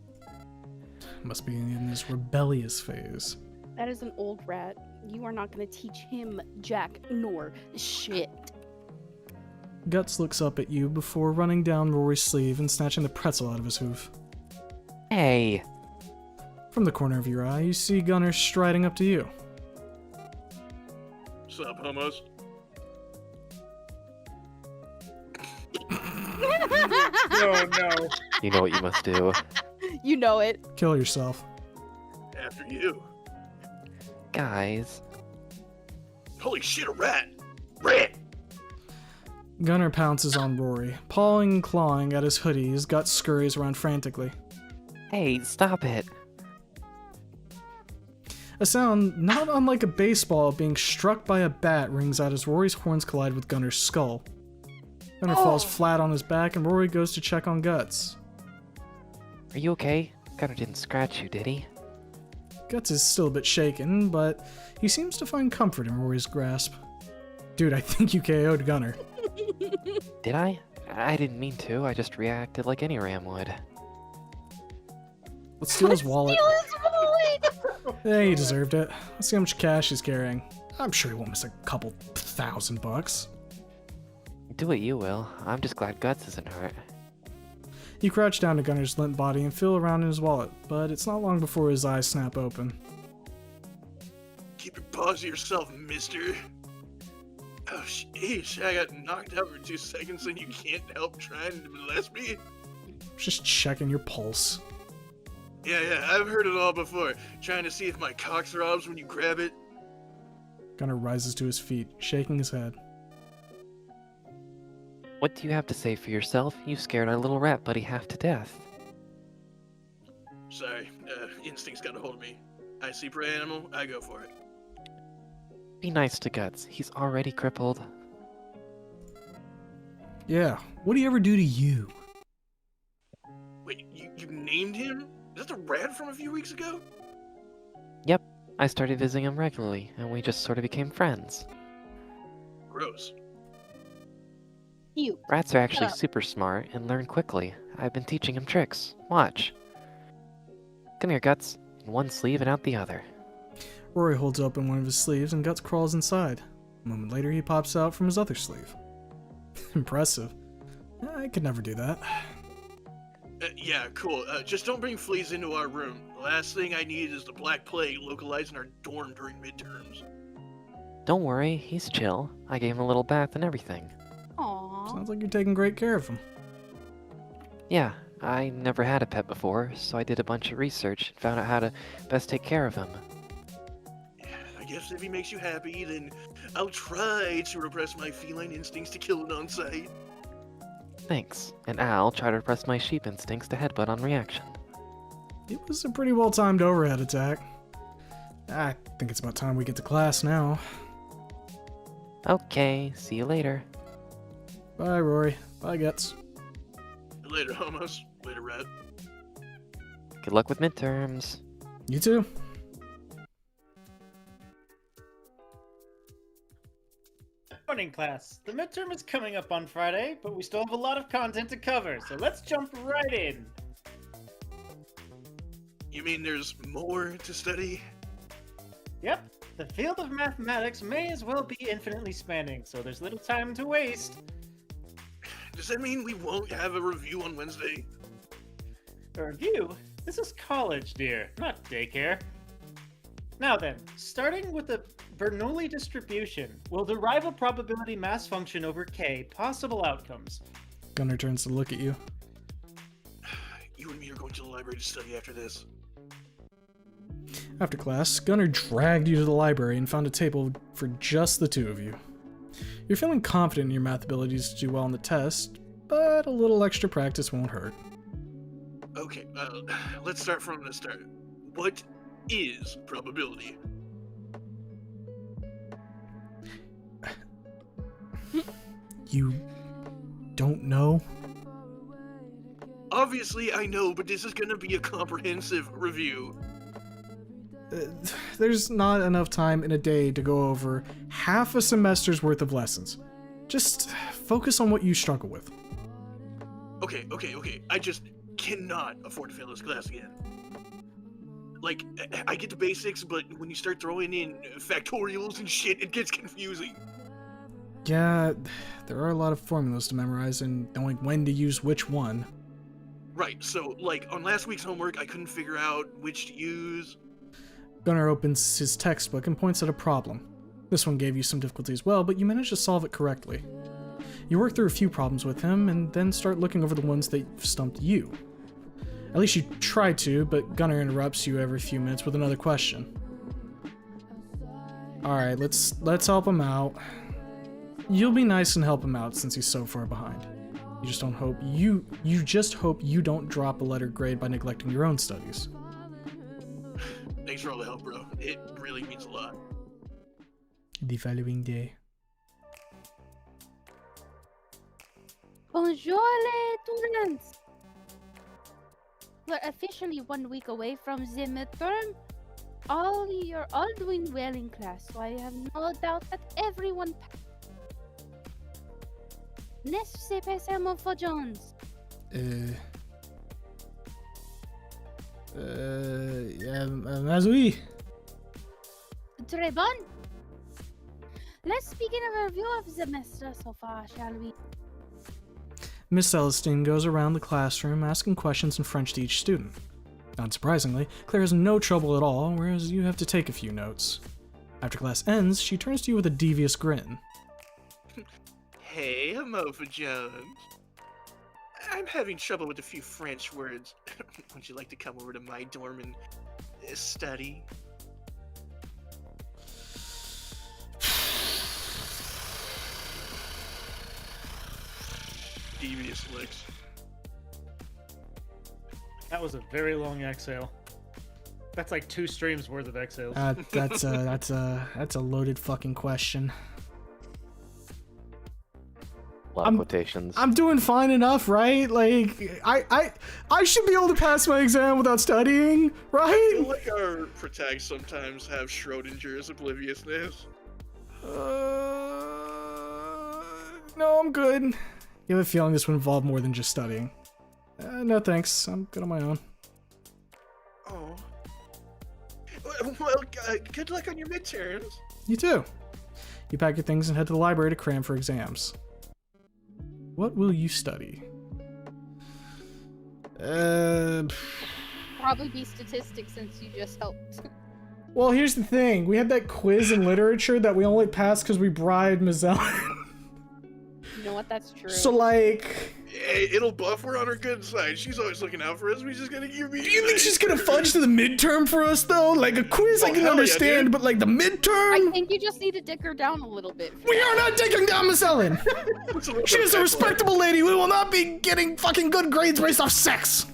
Must be in his rebellious phase. That is an old rat. You are not going to teach him jack nor shit. Guts looks up at you before running down Rory's sleeve and snatching the pretzel out of his hoof. Hey! From the corner of your eye, you see Gunnar striding up to you. What's up, homos? no, no. You know what you must do. You know it. Kill yourself. After you. Guys. Holy shit, a rat! Rat! Gunnar pounces on Rory, pawing and clawing at his hoodie as Guts scurries around frantically. Hey, stop it. A sound not unlike a baseball being struck by a bat rings out as Rory's horns collide with Gunnar's skull. Gunnar falls flat on his back and Rory goes to check on Guts. Are you okay? Gunnar didn't scratch you, did he? Guts is still a bit shaken, but he seems to find comfort in Rory's grasp. Dude, I think you KO'd Gunnar. Did I? I didn't mean to. I just reacted like any ram would. Let's steal his wallet. Yeah, he deserved it. Let's see how much cash he's carrying. I'm sure he won't miss a couple $1,000. Do what you will. I'm just glad Guts isn't hurt. You crouch down to Gunnar's limp body and feel around in his wallet, but it's not long before his eyes snap open. Keep your paws to yourself, mister. Oh, sheesh, I got knocked out for 2 seconds and you can't help trying to molest me? Just checking your pulse. Yeah, I've heard it all before. Trying to see if my cock throbs when you grab it. Gunnar rises to his feet, shaking his head. What do you have to say for yourself? You scared our little rat buddy half to death. Sorry, instincts got a hold of me. I see prey animal, I go for it. Be nice to Guts. He's already crippled. Yeah, what do you ever do to you? Wait, you named him? Is that the rat from a few weeks ago? Yep, I started visiting him regularly, and we just sort of became friends. Gross. You. Rats are actually up. super smart and learn quickly. I've been teaching him tricks. Watch. Come here, Guts. In one sleeve and out the other. Rory holds open one of his sleeves and Guts crawls inside. A moment later, he pops out from his other sleeve. Impressive. I could never do that. Yeah, cool. Just don't bring fleas into our room. The last thing I need is the Black Plague localized in our dorm during midterms. Don't worry, he's chill. I gave him a little bath and everything. Aww. Sounds like you're taking great care of him. Yeah, I never had a pet before, so I did a bunch of research and found out how to best take care of him. I guess if he makes you happy, then I'll try to repress my feline instincts to kill it on sight. Thanks. And I'll try to repress my sheep instincts to headbutt on reaction. It was a pretty well-timed overhead attack. I think it's about time we get to class now. Okay, see you later. Bye, Rory. Bye, Guts. Later, homos. Later, rat. Good luck with midterms. You too. morning, class. The midterm is coming up on Friday, but we still have a lot of content to cover, so let's jump right in. You mean there's more to study? Yep, the field of mathematics may as well be infinitely spanning, so there's little time to waste. Does that mean we won't have a review on Wednesday? A review? This is college, dear, not daycare. Now then, starting with the Bernoulli distribution, we'll derive a probability mass function over K possible outcomes. Gunnar turns to look at you. You and me are going to the library to study after this. After class, Gunnar dragged you to the library and found a table for just the two of you. You're feeling confident in your math abilities to do well on the test, but a little extra practice won't hurt. Okay, let's start from the start. What is probability? You don't know? Obviously I know, but this is gonna be a comprehensive review. There's not enough time in a day to go over half a semester's worth of lessons. Just focus on what you struggle with. Okay. I just cannot afford to fail this class again. Like, I get the basics, but when you start throwing in factorials and shit, it gets confusing. Yeah, there are a lot of formulas to memorize and knowing when to use which one. Right, so, like, on last week's homework, I couldn't figure out which to use. Gunnar opens his textbook and points at a problem. This one gave you some difficulty as well, but you managed to solve it correctly. You work through a few problems with him and then start looking over the ones that stumped you. At least you try to, but Gunnar interrupts you every few minutes with another question. Alright, let's help him out. You'll be nice and help him out since he's so far behind. You just hope you don't drop a letter grade by neglecting your own studies. Thanks for all the help, bro. It really means a lot. The following day. Bonjour, les students! We're officially 1 week away from the midterm. You're all doing well in class, so I have no doubt that everyone N'est-ce pas Samuel for Jones? As oui. Très bon. Let's begin a review of the semester so far, shall we? Miss Celestine goes around the classroom asking questions in French to each student. Not surprisingly, Claire has no trouble at all, whereas you have to take a few notes. After class ends, she turns to you with a devious grin. Hey, Amofa Jones. I'm having trouble with a few French words. Would you like to come over to my dorm and study? Devious licks. That was a very long exhale. That's like 2 streams worth of exhales. That's a loaded fucking question. A lot of quotations. I'm doing fine enough, right? Like, I should be able to pass my exam without studying, I right? feel like our protags sometimes have Schrodinger's obliviousness. No, I'm good. You have a feeling this would involve more than just studying. No thanks, I'm good on my own. Oh. Well, good luck on your midterms. You too. You pack your things and head to the library to cram for exams. What will you study? Probably be statistics since you just helped. Well, here's the thing. We had that quiz in literature that we only passed because we bribed Mazel. You know what? That's true. So, like... Hey, it'll buff her on her good side. She's always looking out for us. We just gotta give me. Do you think she's gonna fudge to the midterm for us, though? Like, a quiz I can hell yeah, understand, dude. but, like, the I midterm? think you just need to dick her down a little bit. We are not taking down Mazellin! She is a respectable lady. We will not be getting fucking good grades based off sex!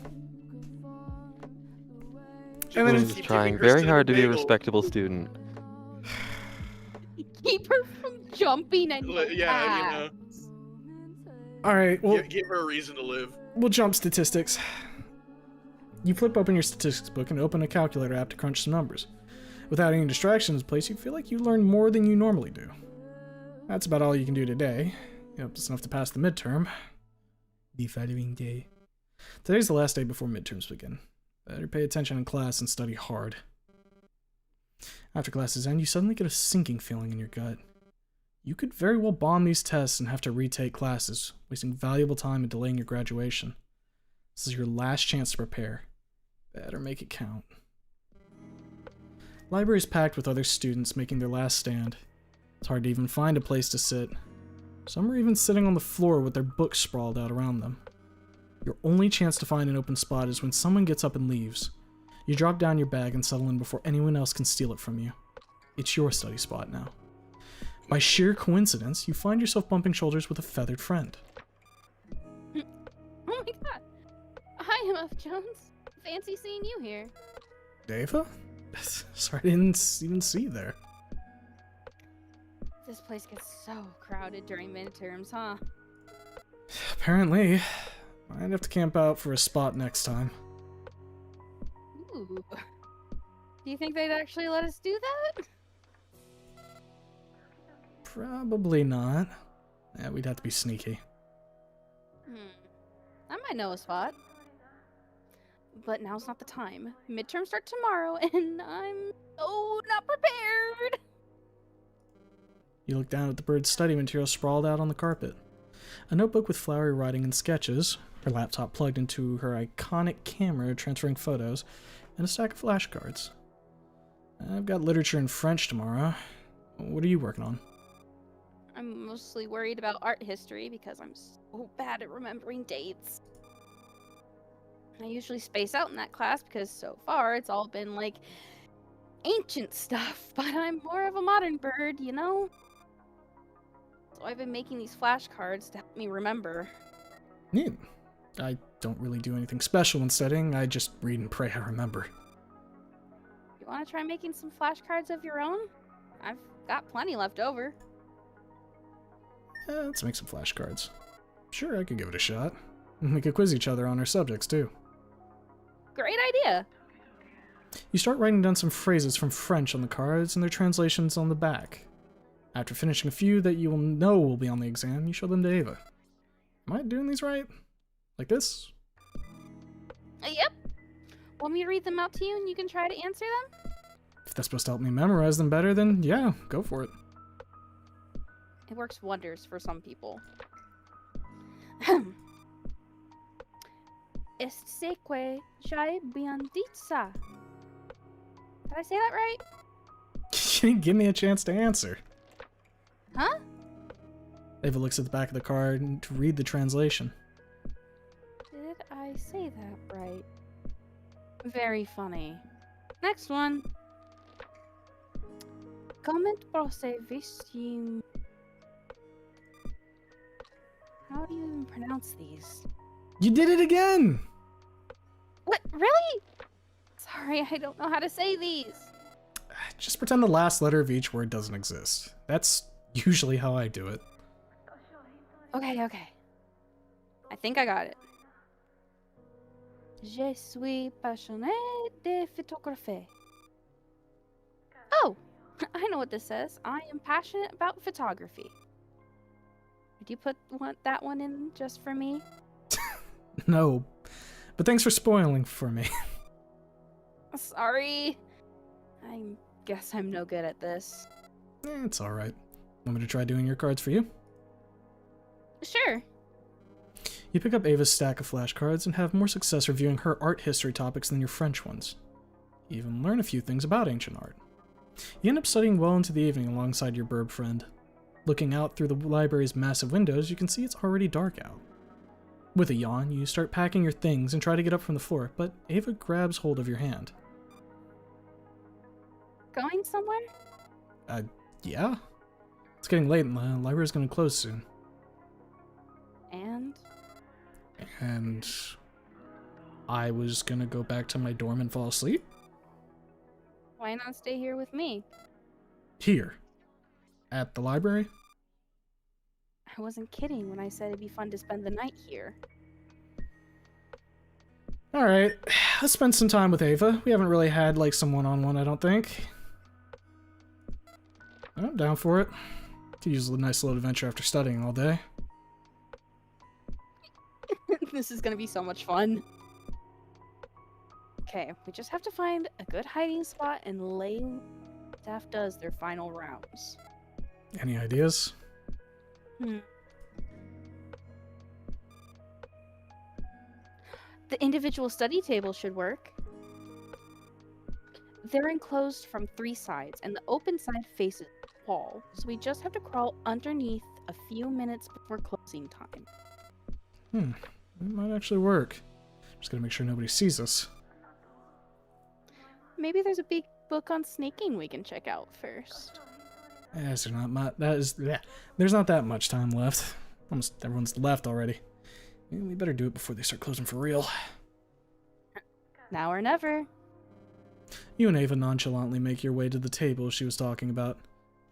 And then Who's trying very hard to be a respectable student. Keep her from jumping and Yeah, Alright, well, give her a reason to live. we'll jump statistics. You flip open your statistics book and open a calculator app to crunch some numbers. Without any distractions in place, you feel like you learn more than you normally do. That's about all you can do today. Yep, it's enough to pass the midterm. The following day. Today's the last day before midterms begin. Better pay attention in class and study hard. After classes end, you suddenly get a sinking feeling in your gut. You could very well bomb these tests and have to retake classes, wasting valuable time and delaying your graduation. This is your last chance to prepare. Better make it count. Library is packed with other students making their last stand. It's hard to even find a place to sit. Some are even sitting on the floor with their books sprawled out around them. Your only chance to find an open spot is when someone gets up and leaves. You drop down your bag and settle in before anyone else can steal it from you. It's your study spot now. By sheer coincidence, you find yourself bumping shoulders with a feathered friend. Oh my god. Hi, MF Jones. Fancy seeing you here. Ava? Sorry, I didn't even see you there. This place gets so crowded during midterms, huh? Apparently. Might have to camp out for a spot next time. Ooh. Do you think they'd actually let us do that? Probably not. Yeah, we'd have to be sneaky. I might know a spot. But now's not the time. Midterms start tomorrow, and I'm so not prepared. You look down at the bird's study material sprawled out on the carpet. A notebook with flowery writing and sketches, her laptop plugged into her iconic camera transferring photos, and a stack of flashcards. I've got literature and French tomorrow. What are you working on? I'm mostly worried about art history because I'm so bad at remembering dates. I usually space out in that class because so far it's all been like ancient stuff, but I'm more of a modern bird, you know? So I've been making these flashcards to help me remember. Neat. I don't really do anything special when studying, I just read and pray I remember. You want to try making some flashcards of your own? I've got plenty left over. Let's make some flashcards. Sure, I could give it a shot. We could quiz each other on our subjects, too. Great idea! You start writing down some phrases from French on the cards and their translations on the back. After finishing a few that you will know will be on the exam, you show them to Ava. Am I doing these right? Like this? Yep. Want me to read them out to you and you can try to answer them? If that's supposed to help me memorize them better, then yeah, go for it. It works wonders for some people. Est-ce que j'ai bien dit ça? Did I say that right? You didn't give me a chance to answer. Huh? Ava looks at the back of the card to read the translation. Did I say that right? Very funny. Next one. Comment processez-vous? How do you even pronounce these? You did it again! What? Really? Sorry, I don't know how to say these. Just pretend the last letter of each word doesn't exist. That's usually how I do it. Okay. I think I got it. Je suis passionné de photographie. Oh, I know what this says. I am passionate about photography. Did you put that one in just for me? No, but thanks for spoiling for me. Sorry. I guess I'm no good at this. It's alright. Want me to try doing your cards for you? Sure. You pick up Ava's stack of flashcards and have more success reviewing her art history topics than your French ones. You even learn a few things about ancient art. You end up studying well into the evening alongside your burb friend. Looking out through the library's massive windows, you can see it's already dark out. With a yawn, you start packing your things and try to get up from the floor, but Ava grabs hold of your hand. Going somewhere? Yeah? It's getting late and the library's gonna close soon. And I was gonna go back to my dorm and fall asleep? Why not stay here with me? Here. At the library? I wasn't kidding when I said it'd be fun to spend the night here. Alright, let's spend some time with Ava. We haven't really had, like, some one-on-one, I don't think. I'm down for it. Could use a nice little adventure after studying all day. This is gonna be so much fun. Okay, we just have to find a good hiding spot and lay staff does their final rounds. Any ideas? The individual study tables should work. They're enclosed from 3 sides, and the open side faces the wall, so we just have to crawl underneath a few minutes before closing time. It might actually work. Just gotta make sure nobody sees us. Maybe there's a big book on snaking we can check out first. There's not that much time left. Almost everyone's left already. We better do it before they start closing for real. Now or never. You and Ava nonchalantly make your way to the table she was talking about.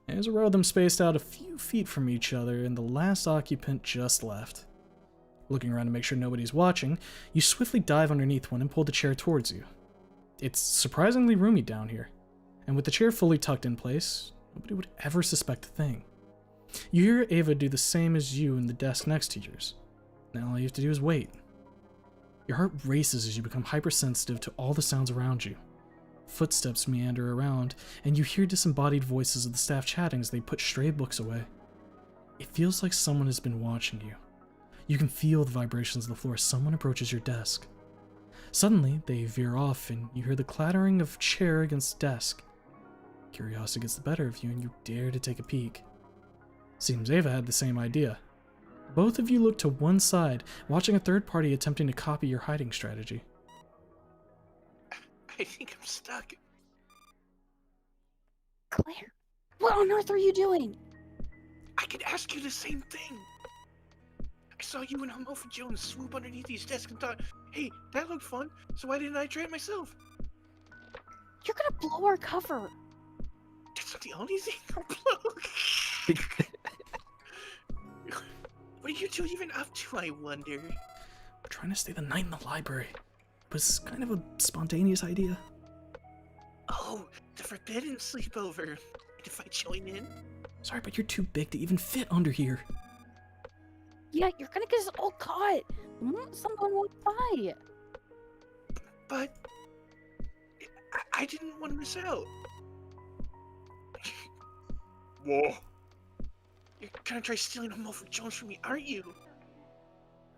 There's a row of them spaced out a few feet from each other, and the last occupant just left. Looking around to make sure nobody's watching, you swiftly dive underneath one and pull the chair towards you. It's surprisingly roomy down here, and with the chair fully tucked in place, nobody would ever suspect a thing. You hear Ava do the same as you in the desk next to yours. Now all you have to do is wait. Your heart races as you become hypersensitive to all the sounds around you. Footsteps meander around, and you hear disembodied voices of the staff chatting as they put stray books away. It feels like someone has been watching you. You can feel the vibrations of the floor as someone approaches your desk. Suddenly, they veer off, and you hear the clattering of chair against desk. Curiosity gets the better of you, and you dare to take a peek. Seems Ava had the same idea. Both of you look to one side, watching a third party attempting to copy your hiding strategy. I think I'm stuck. Claire, what on earth are you doing? I could ask you the same thing. I saw you and Humopha Jones swoop underneath these desks and thought, hey, that looked fun, so why didn't I try it myself? You're gonna blow our cover. That's not the only thing I'll blow. What are you two even up to, I wonder? We're trying to stay the night in the library. It was kind of a spontaneous idea. Oh, the forbidden sleepover. And if I join in? Sorry, but you're too big to even fit under here. Yeah, you're gonna get us all caught. Someone won't buy. But I didn't want to miss out. Whoa. You're gonna try stealing Humopha Jones from me, aren't you?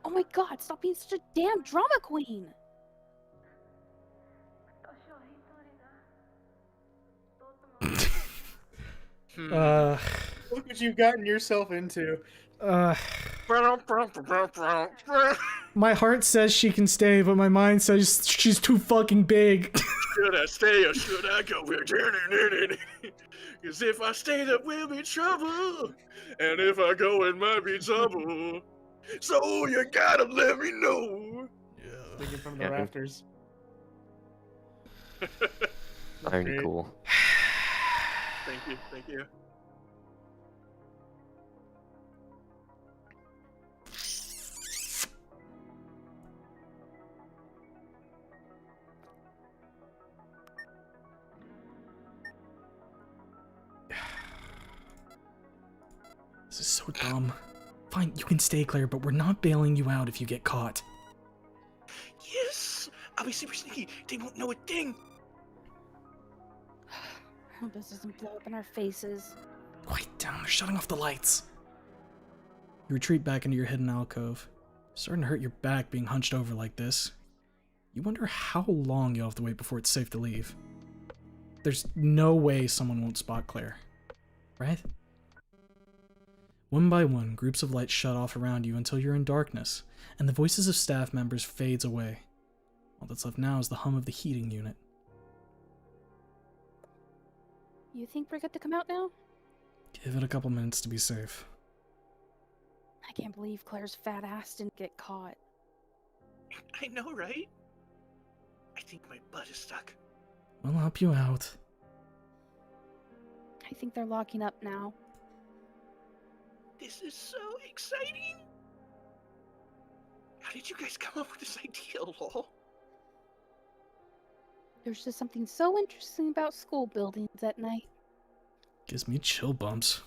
Oh my god, stop being such a damn drama queen. Look what you've gotten yourself into. My heart says she can stay, but my mind says she's too fucking big. Should I stay or should I go? Cause if I stay, there will be trouble. And if I go, it might be trouble. So you gotta let me know. Singing from the Yeah. rafters. Irony Great. cool. Thank you. This is so dumb. Fine, you can stay, Claire, but we're not bailing you out if you get caught. Yes! I'll be super sneaky. They won't know a thing. I hope this doesn't blow up in our faces. Quiet down, they're shutting off the lights. You retreat back into your hidden alcove. Starting to hurt your back being hunched over like this. You wonder how long you'll have to wait before it's safe to leave. There's no way someone won't spot Claire. Right? One by one, groups of lights shut off around you until you're in darkness, and the voices of staff members fades away. All that's left now is the hum of the heating unit. You think we're good to come out now? Give it a couple minutes to be safe. I can't believe Claire's fat ass didn't get caught. I know, right? I think my butt is stuck. We'll help you out. I think they're locking up now. This is so exciting. How did you guys come up with this idea, lol? There's just something so interesting about school buildings at night. Gives me chill bumps.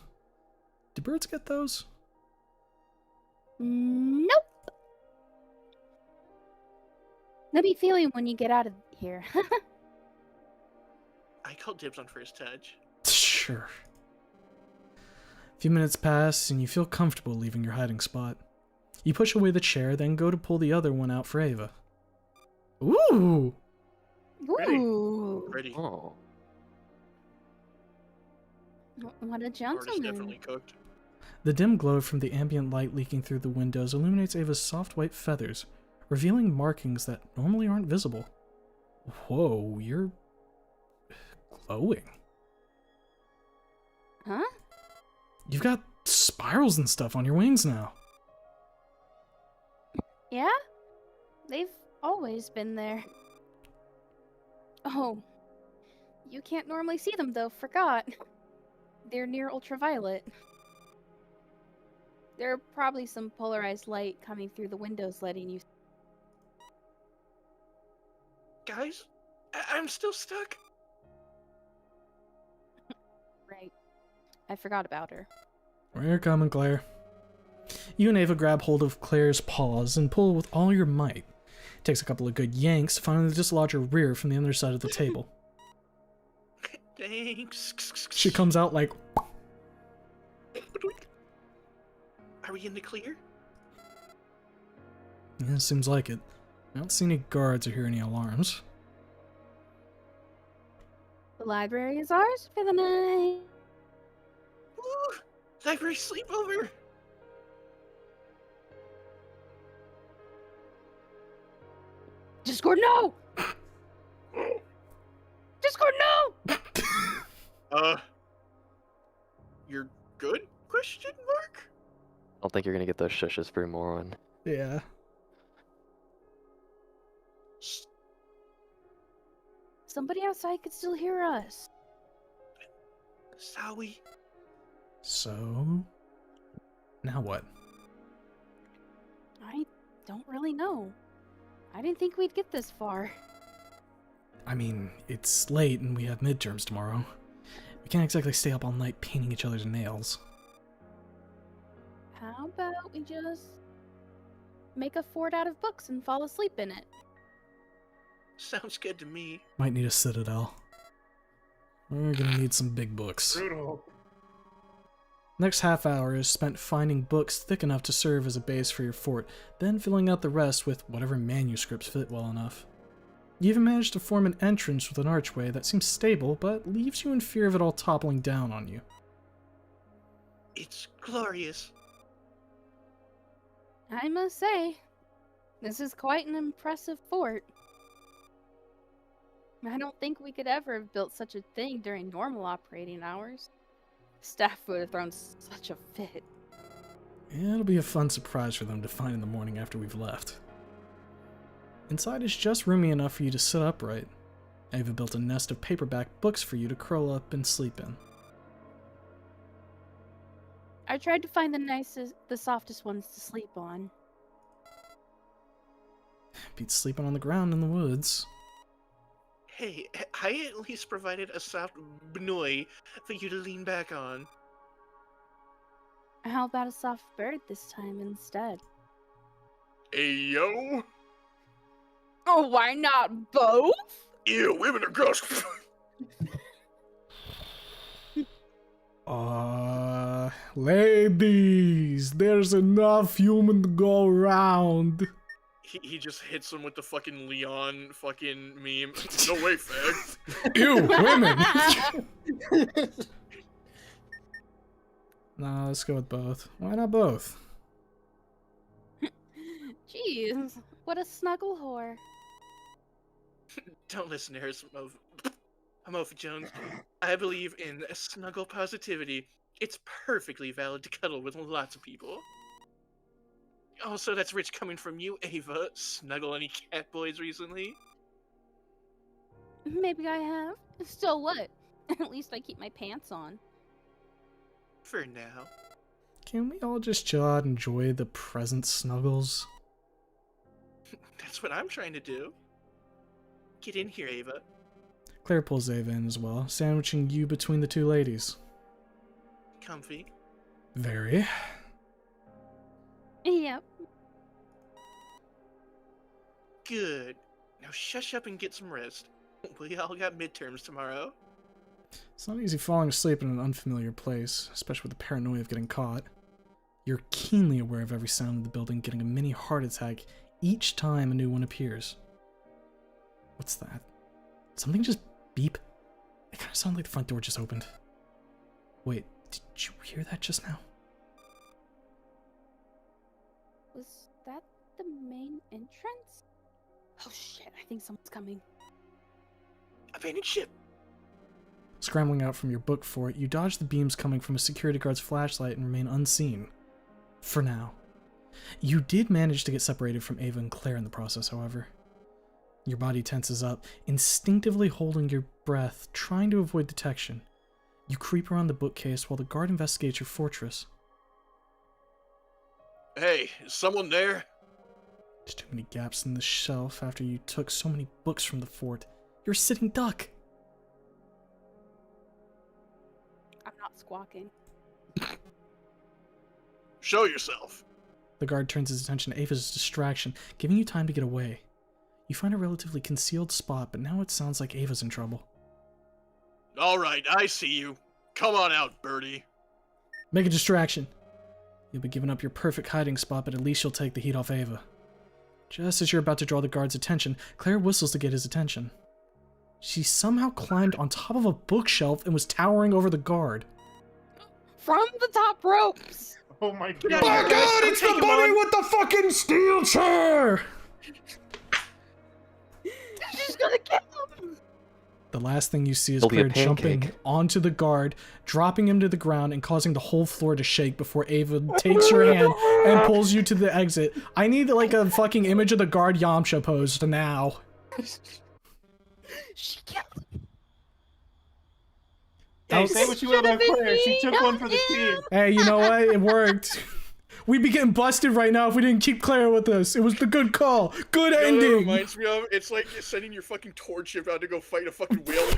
Do birds get those? Nope. Let me feel you when you get out of here. I call dibs on first touch. Sure. A few minutes pass, and you feel comfortable leaving your hiding spot. You push away the chair, then go to pull the other one out for Ava. Ooh! Ready. Ooh. Ready. Oh. What a Artist gentleman. definitely cooked. The dim glow from the ambient light leaking through the windows illuminates Ava's soft white feathers, revealing markings that normally aren't visible. Whoa, you're glowing. Huh? You've got spirals and stuff on your wings now. Yeah? They've always been there. Oh. You can't normally see them though, forgot. They're near ultraviolet. There are probably some polarized light coming through the windows letting you... Guys, I'm still stuck. Right. I forgot about her. We're coming, Claire. You and Ava grab hold of Claire's paws and pull with all your might. It takes a couple of good yanks to finally dislodge her rear from the other side of the table. Thanks. She comes out like... Are we in the clear? Yeah, seems like it. I don't see any guards or hear any alarms. The library is ours for the night. Woo! Library sleepover. Discord, no! Discord, no! You're good? Question mark? I don't think you're gonna get those shushes for Morrowind. Yeah. Somebody outside could still hear us. Zowie. So... now what? I don't really know. I didn't think we'd get this far. I mean, it's late and we have midterms tomorrow. We can't exactly stay up all night painting each other's nails. How about we just make a fort out of books and fall asleep in it? Sounds good to me. Might need a citadel. We're gonna need some big books. Brutal. Next half hour is spent finding books thick enough to serve as a base for your fort, then filling out the rest with whatever manuscripts fit well enough. You even managed to form an entrance with an archway that seems stable, but leaves you in fear of it all toppling down on you. It's glorious. I must say, this is quite an impressive fort. I don't think we could ever have built such a thing during normal operating hours. Staff would have thrown such a fit. It'll be a fun surprise for them to find in the morning after we've left. Inside is just roomy enough for you to sit upright. Ava built a nest of paperback books for you to curl up and sleep in. I tried to find the softest ones to sleep on. Beats sleeping on the ground in the woods. Hey, I at least provided a soft bnoi for you to lean back on. How about a soft bird this time instead? Ayo! Oh, why not both? Ew, women are gross. Ladies, there's enough human to go around. He just hits him with the fucking Leon fucking meme. No way, fag. Ew, women. Nah, let's go with both. Why not both? Jeez, what a snuggle whore. Don't listen to her, Amopha Jones. I believe in snuggle positivity. It's perfectly valid to cuddle with lots of people. Also, that's rich coming from you, Ava. Snuggle any cat boys recently? Maybe I have. Still what? At least I keep my pants on. For now. Can we all just chill out and enjoy the present snuggles? That's what I'm trying to do. Get in here, Ava. Claire pulls Ava in as well, sandwiching you between the two ladies. Comfy. Very. Yep. Good. Now shush up and get some rest. We all got midterms tomorrow. It's not easy falling asleep in an unfamiliar place, especially with the paranoia of getting caught. You're keenly aware of every sound in the building, getting a mini heart attack each time a new one appears. What's that? Something just beep? It kind of sounded like the front door just opened. Wait, did you hear that just now? Was that the main entrance? Oh shit, I think someone's coming. Abandoned ship. Scrambling out from your book for it, you dodge the beams coming from a security guard's flashlight and remain unseen. For now. You did manage to get separated from Ava and Claire in the process, however. Your body tenses up, instinctively holding your breath, trying to avoid detection. You creep around the bookcase while the guard investigates your fortress. Hey, is someone there? There's too many gaps in the shelf after you took so many books from the fort. You're a sitting duck. I'm not squawking. Show yourself. The guard turns his attention to Ava's distraction, giving you time to get away. You find a relatively concealed spot, but now it sounds like Ava's in trouble. All right, I see you. Come on out, Birdie. Make a distraction. You'll be giving up your perfect hiding spot, but at least you'll take the heat off Ava. Just as you're about to draw the guard's attention, Claire whistles to get his attention. She somehow climbed on top of a bookshelf and was towering over the guard. From the top ropes! Oh my Get god. out of here, guys. It's Take the him bunny on. with the fucking steel chair! She's gonna kill him! The last thing you see is It'll be a Claire jumping pancake. onto the guard, dropping him to the ground, and causing the whole floor to shake before Ava takes your hand and pulls you to the exit. I need like a fucking image of the guard Yamcha pose now. She killed him! Hey, say what you will about Claire. She took one for the team. Hey, you know what? It worked. We'd be getting busted right now if we didn't keep Claire with us. It was the good call. Good You know what it ending. reminds me of? It's like sending your fucking torch ship out to go fight a fucking whale.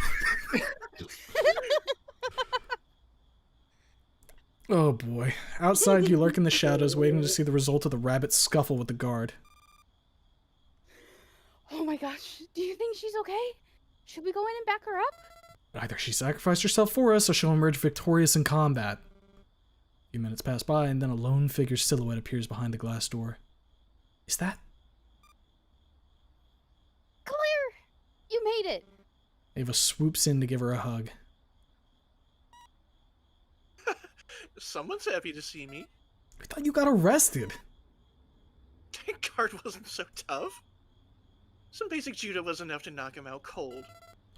Oh boy. Outside, you lurk in the shadows, waiting to see the result of the rabbit's scuffle with the guard. Oh my gosh, do you think she's okay? Should we go in and back her up? Either she sacrificed herself for us, or she'll emerge victorious in combat. A few minutes pass by, and then a lone figure's silhouette appears behind the glass door. Is that? Claire! You made it! Ava swoops in to give her a hug. Someone's happy to see me. I thought you got arrested. That guard wasn't so tough. Some basic judo was enough to knock him out cold.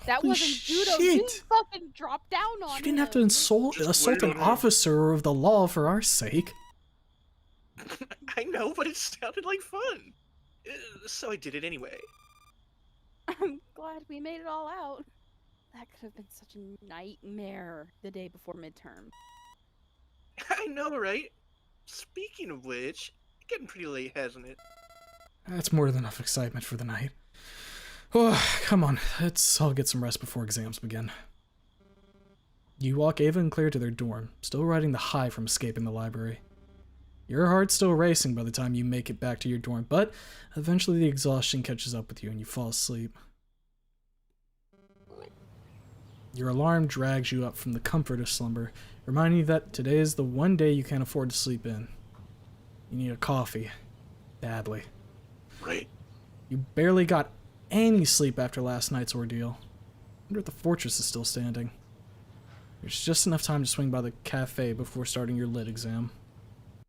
That Holy wasn't judo, you shit. fucking dropped down on You didn't have to him. assault Just an wait on him. officer of the law for our sake. I know, but it sounded like fun. So I did it anyway. I'm glad we made it all out. That could have been such a nightmare the day before midterm. I know, right? Speaking of which, it's getting pretty late, hasn't it? That's more than enough excitement for the night. Oh, come on, let's all get some rest before exams begin. You walk Ava and Claire to their dorm, still riding the high from escaping the library. Your heart's still racing by the time you make it back to your dorm, but eventually the exhaustion catches up with you and you fall asleep. Your alarm drags you up from the comfort of slumber, reminding you that today is the one day you can't afford to sleep in. You need a coffee. Badly. Right. You barely got any sleep after last night's ordeal. Wonder if the fortress is still standing. There's just enough time to swing by the cafe before starting your lit exam.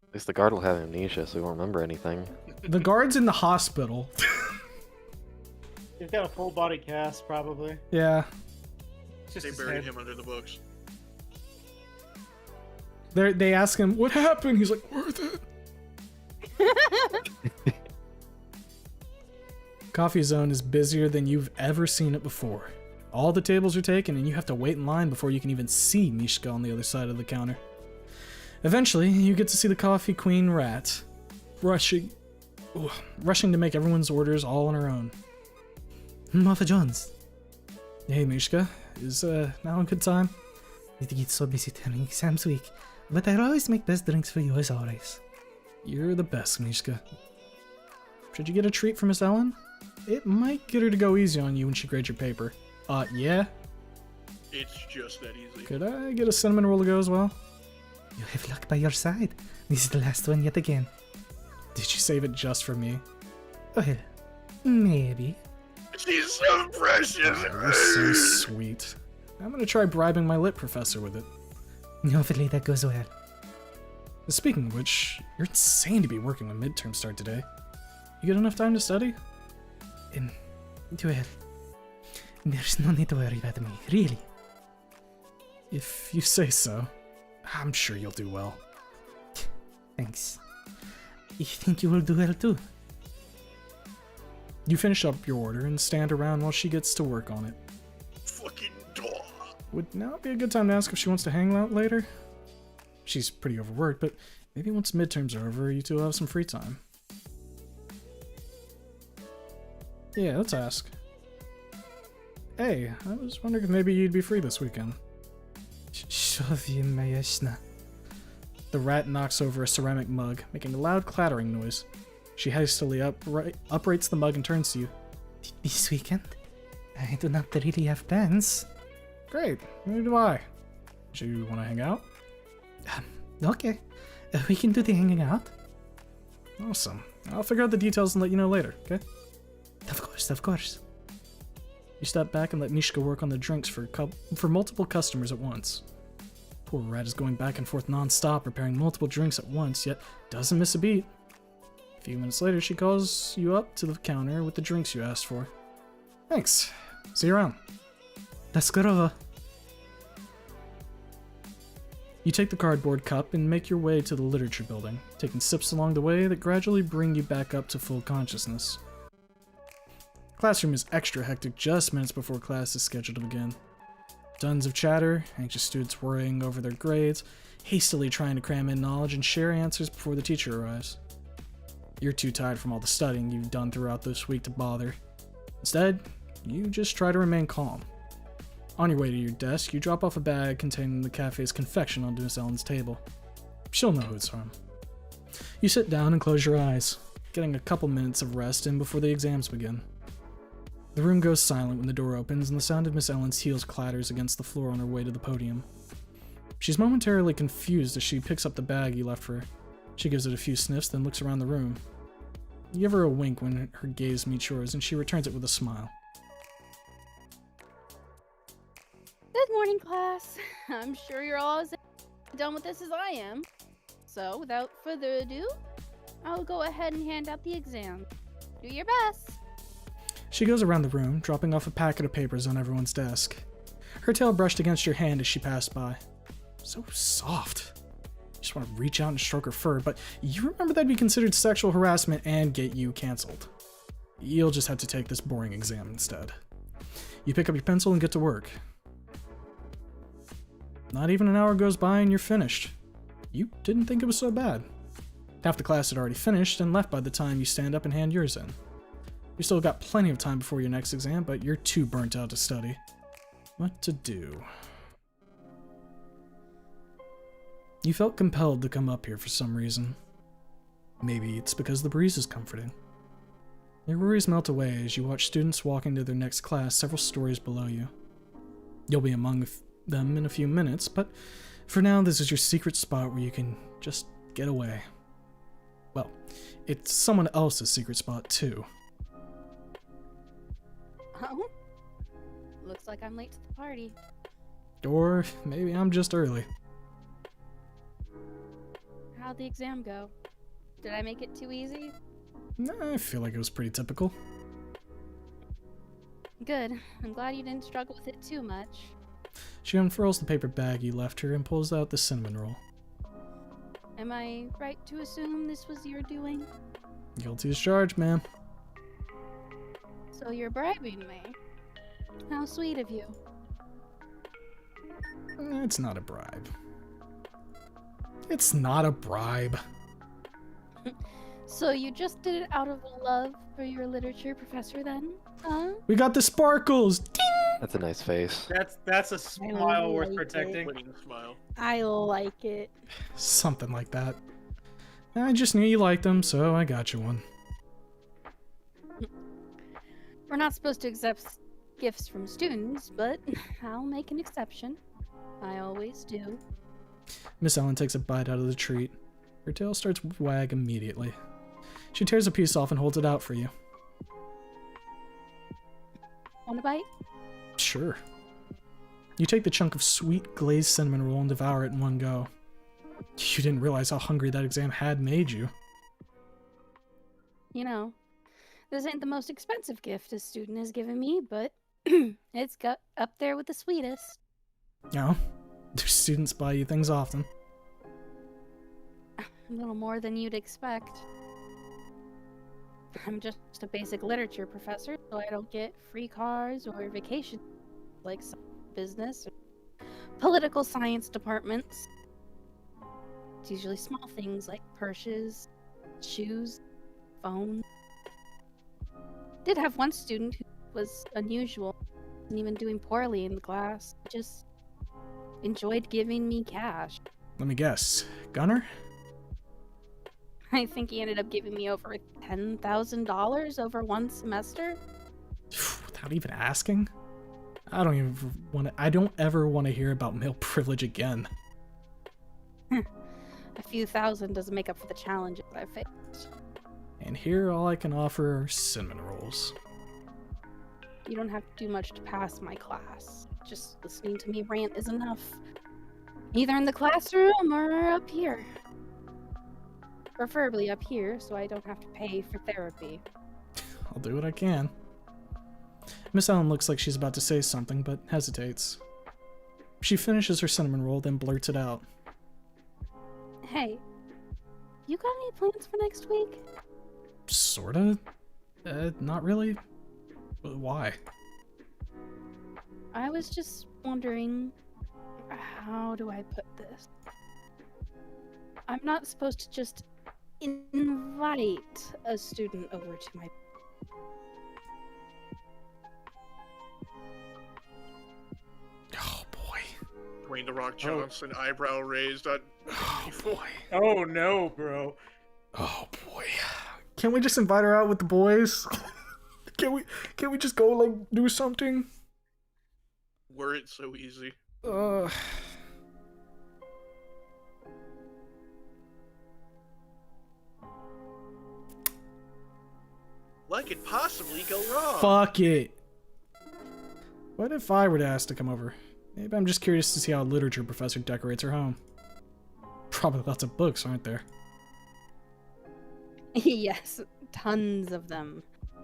At least the guard will have amnesia, so he won't remember anything. The guard's in the hospital. He's got a full body cast, probably. Yeah. It's just They his buried head. him under the books. They ask him, what happened? He's like, worth it. Coffee Zone is busier than you've ever seen it before. All the tables are taken and you have to wait in line before you can even see Mishka on the other side of the counter. Eventually, you get to see the coffee queen Rat, rushing to make everyone's orders all on her own. Martha Jones. Hey Mishka, is now a good time? I think it's so busy turning exams week. But I'll always make best drinks for you as always. You're the best, Mishka. Should you get a treat from Miss Ellen? It might get her to go easy on you when she grades your paper. Yeah? It's just that easy. Could I get a cinnamon roll to go as well? You have luck by your side. This is the last one yet again. Did you save it just for me? Well, maybe. She's so precious. You're so sweet. I'm gonna try bribing my lit professor with it. Hopefully that goes well. Speaking of which, you're insane to be working when midterms start today. You get enough time to study? Well, there's no need to worry about me, really. If you say so. I'm sure you'll do well. Thanks. I think you will do well too. You finish up your order and stand around while she gets to work on it. Fucking dog. Would now be a good time to ask if she wants to hang out later? She's pretty overworked, but maybe once midterms are over, you two will have some free time. Yeah, let's ask. Hey, I was wondering if maybe you'd be free this weekend. The rat knocks over a ceramic mug, making a loud clattering noise. She hastily uprates the mug and turns to you. This weekend? I do not really have plans. Great, neither do I. Do you want to hang out? Okay. We can do the hanging out. Awesome. I'll figure out the details and let you know later, okay? Of course, of course. You step back and let Mishka work on the drinks for multiple customers at once. Poor rat is going back and forth non-stop, preparing multiple drinks at once, yet doesn't miss a beat. A few minutes later, she calls you up to the counter with the drinks you asked for. Thanks. See you around. Daskarova. You take the cardboard cup and make your way to the literature building, taking sips along the way that gradually bring you back up to full consciousness. Classroom is extra hectic just minutes before class is scheduled to begin. Tons of chatter, anxious students worrying over their grades, hastily trying to cram in knowledge and share answers before the teacher arrives. You're too tired from all the studying you've done throughout this week to bother. Instead, you just try to remain calm. On your way to your desk, you drop off a bag containing the cafe's confection onto Miss Ellen's table. She'll know who it's from. You sit down and close your eyes, getting a couple minutes of rest in before the exams begin. The room goes silent when the door opens and the sound of Miss Ellen's heels clatters against the floor on her way to the podium. She's momentarily confused as she picks up the bag you left for her. She gives it a few sniffs, then looks around the room. You give her a wink when her gaze meets yours, and she returns it with a smile. Good morning, class. I'm sure you're all as done with this as I am. So, without further ado, I'll go ahead and hand out the exam. Do your best. She goes around the room, dropping off a packet of papers on everyone's desk. Her tail brushed against your hand as she passed by. So soft. You just want to reach out and stroke her fur, but you remember that'd be considered sexual harassment and get you canceled. You'll just have to take this boring exam instead. You pick up your pencil and get to work. Not even an hour goes by and you're finished. You didn't think it was so bad. Half the class had already finished and left by the time you stand up and hand yours in. You still got plenty of time before your next exam, but you're too burnt out to study. What to do? You felt compelled to come up here for some reason. Maybe it's because the breeze is comforting. Your worries melt away as you watch students walk into their next class several stories below you. You'll be among them in a few minutes, but for now this is your secret spot where you can just get away. Well, it's someone else's secret spot too. Oh? Looks like I'm late to the party. Or maybe I'm just early. How'd the exam go? Did I make it too easy? I feel like it was pretty typical. Good. I'm glad you didn't struggle with it too much. She unfurls the paper bag you left her and pulls out the cinnamon roll. Am I right to assume this was your doing? Guilty as charged, ma'am. So you're bribing me. How sweet of you. It's not a bribe. It's not a bribe. So you just did it out of love for your literature professor then? Huh? We got the sparkles! Ding! That's a nice face. That's a smile worth like it. protecting. Winning smile. I like it. Something like that. I just knew you liked them, so I got you one. We're not supposed to accept gifts from students, but I'll make an exception. I always do. Miss Ellen takes a bite out of the treat. Her tail starts to wag immediately. She tears a piece off and holds it out for you. Want a bite? Sure. You take the chunk of sweet glazed cinnamon roll and devour it in one go. You didn't realize how hungry that exam had made you. You know, this ain't the most expensive gift a student has given me, but it's got up there with the sweetest. No, do students buy you things often? A little more than you'd expect. I'm just a basic literature professor, so I don't get free cars or vacation like some business or political science departments. It's usually small things like purses, shoes, phones. Did have one student who was unusual and even doing poorly in the class. Just enjoyed giving me cash. Let me guess. Gunner? I think he ended up giving me over $10,000 over one semester. Without even asking? I don't ever want to hear about male privilege again. A few thousand doesn't make up for the challenges I faced. And here all I can offer are cinnamon rolls. You don't have to do much to pass my class. Just listening to me rant is enough. Either in the classroom or up here. Preferably up here, so I don't have to pay for therapy. I'll do what I can. Miss Ellen looks like she's about to say something, but hesitates. She finishes her cinnamon roll, then blurts it out. Hey, you got any plans for next week? Sorta? Not really. Why? I was just wondering, how do I put this? I'm not supposed to just invite a student over to my... Oh boy. Dwayne The Rock Johnson, eyebrow raised on Oh boy. Oh no, bro. Oh boy. Can't we just invite her out with the boys? Can't we just go like do something? Were it so easy. What could possibly go wrong? Fuck it. What if I were to ask to come over? Maybe I'm just curious to see how a literature professor decorates her home. Probably lots of books, aren't there? Yes, tons of them.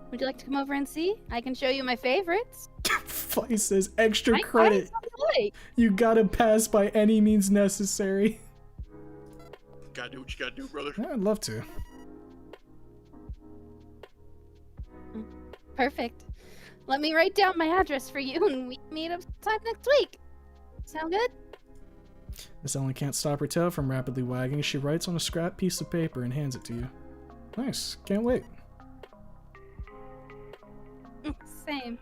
Would you like to come over and see? I can show you my favorites. Vice says extra I credit. like. You gotta pass by any means necessary. Gotta do what you gotta do, brother. Yeah, I'd love to. Perfect. Let me write down my address for you and we meet up sometime next week. Sound good? Miss Ellen can't stop her tail from rapidly wagging as she writes on a scrap piece of paper and hands it to you. Nice. Can't wait. Same.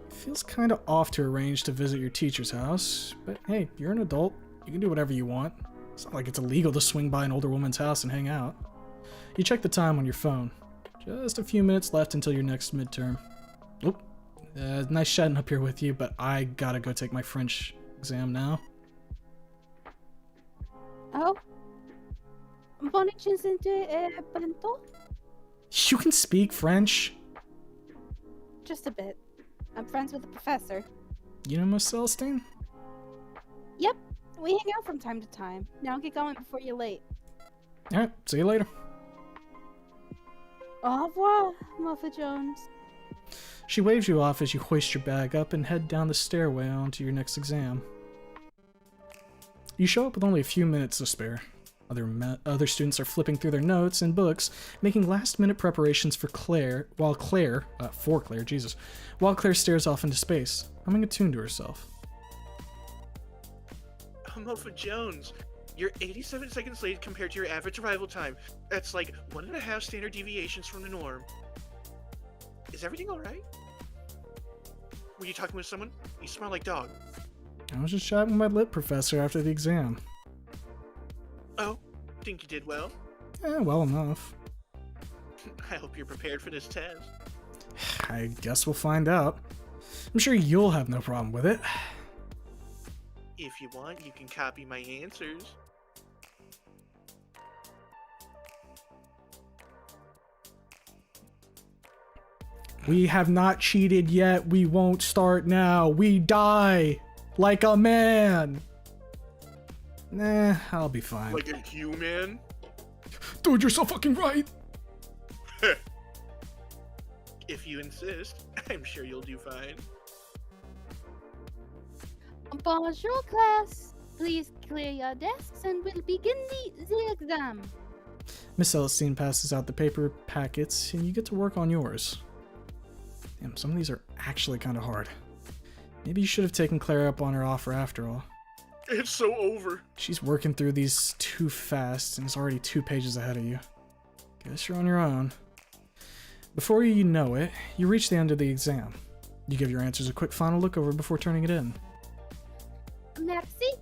Feels kind of off to arrange to visit your teacher's house, but hey, you're an adult. You can do whatever you want. It's not like it's illegal to swing by an older woman's house and hang out. You check the time on your phone. Just a few minutes left until your next midterm. Oop. Nice chatting up here with you, but I gotta go take my French exam now. Oh? Bonne chance bientôt? You can speak French? Just a bit. I'm friends with the professor. You know Miss Celestine? Yep, we hang out from time to time. Now get going before you're late. Alright, see you later. Au revoir, Muffa Jones. She waves you off as you hoist your bag up and head down the stairway onto your next exam. You show up with only a few minutes to spare. Other students are flipping through their notes and books, making last-minute preparations for Claire, while Claire stares off into space, humming a tune to herself. Moffa Jones, you're 87 seconds late compared to your average arrival time. That's like 1.5 standard deviations from the norm. Is everything alright? Were you talking with someone? You smell like dog. I was just chatting with my lit professor after the exam. Oh, think you did well? Well enough. I hope you're prepared for this test. I guess we'll find out. I'm sure you'll have no problem with it. If you want, you can copy my answers. We have not cheated yet. We won't start now. We die like a man. Nah, I'll be fine. Like a human? Dude, you're so fucking right. If you insist, I'm sure you'll do fine. Bonjour, class. Please clear your desks and we'll begin the exam. Miss Celestine passes out the paper packets, and you get to work on yours. Damn, some of these are actually kind of hard. Maybe you should have taken Claire up on her offer after all. It's so over. She's working through these too fast and is already 2 pages ahead of you. Guess you're on your own. Before you know it, you reach the end of the exam. You give your answers a quick final look over before turning it in. Merci.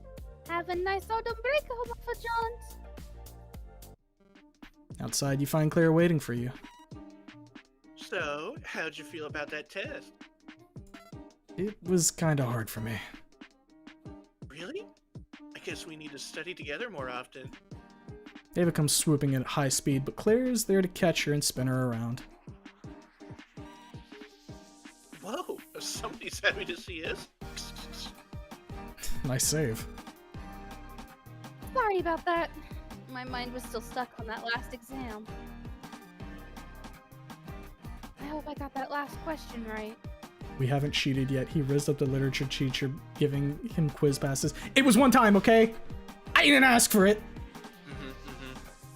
Have a nice autumn break, Papa Johns. Outside, you find Claire waiting for you. So, how'd you feel about that test? It was kind of hard for me. Really? I guess we need to study together more often. Ava comes swooping in at high speed, but Claire is there to catch her and spin her around. Whoa, somebody's happy to see us. Nice save. Sorry about that. My mind was still stuck on that last exam. I hope I got that last question right. We haven't cheated yet. He rizzed up the literature teacher, giving him quiz passes. It was one time, okay? I didn't ask for it!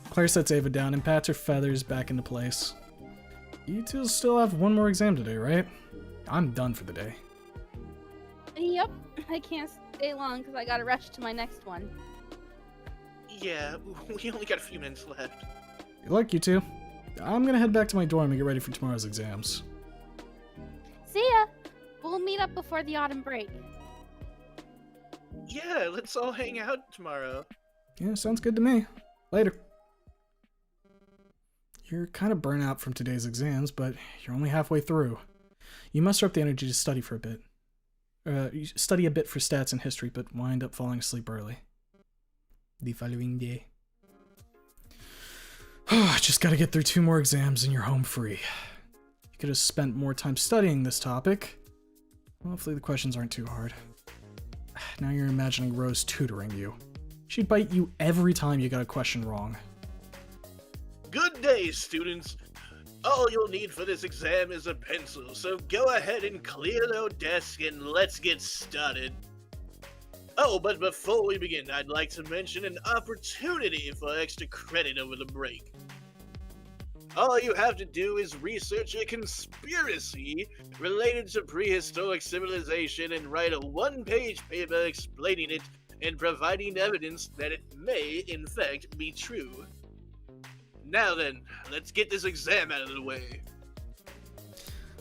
Claire sets Ava down and pats her feathers back into place. You two still have one more exam today, right? I'm done for the day. Yep, I can't stay long because I gotta rush to my next one. Yeah, we only got a few minutes left. Good luck, you two. I'm gonna head back to my dorm and get ready for tomorrow's exams. See ya! We'll meet up before the autumn break. Yeah, let's all hang out tomorrow. Yeah, sounds good to me. Later. You're kind of burnt out from today's exams, but you're only halfway through. You muster up the energy to study for a bit. You study a bit for stats and history, but wind up falling asleep early. The following day. Just gotta get through 2 more exams and you're home free. You could have spent more time studying this topic. Hopefully the questions aren't too hard. Now you're imagining Rose tutoring you. She'd bite you every time you got a question wrong. Good day, students. All you'll need for this exam is a pencil, so go ahead and clear your desk and let's get started. Oh, but before we begin, I'd like to mention an opportunity for extra credit over the break. All you have to do is research a conspiracy related to prehistoric civilization and write a 1-page paper explaining it and providing evidence that it may, in fact, be true. Now then, let's get this exam out of the way.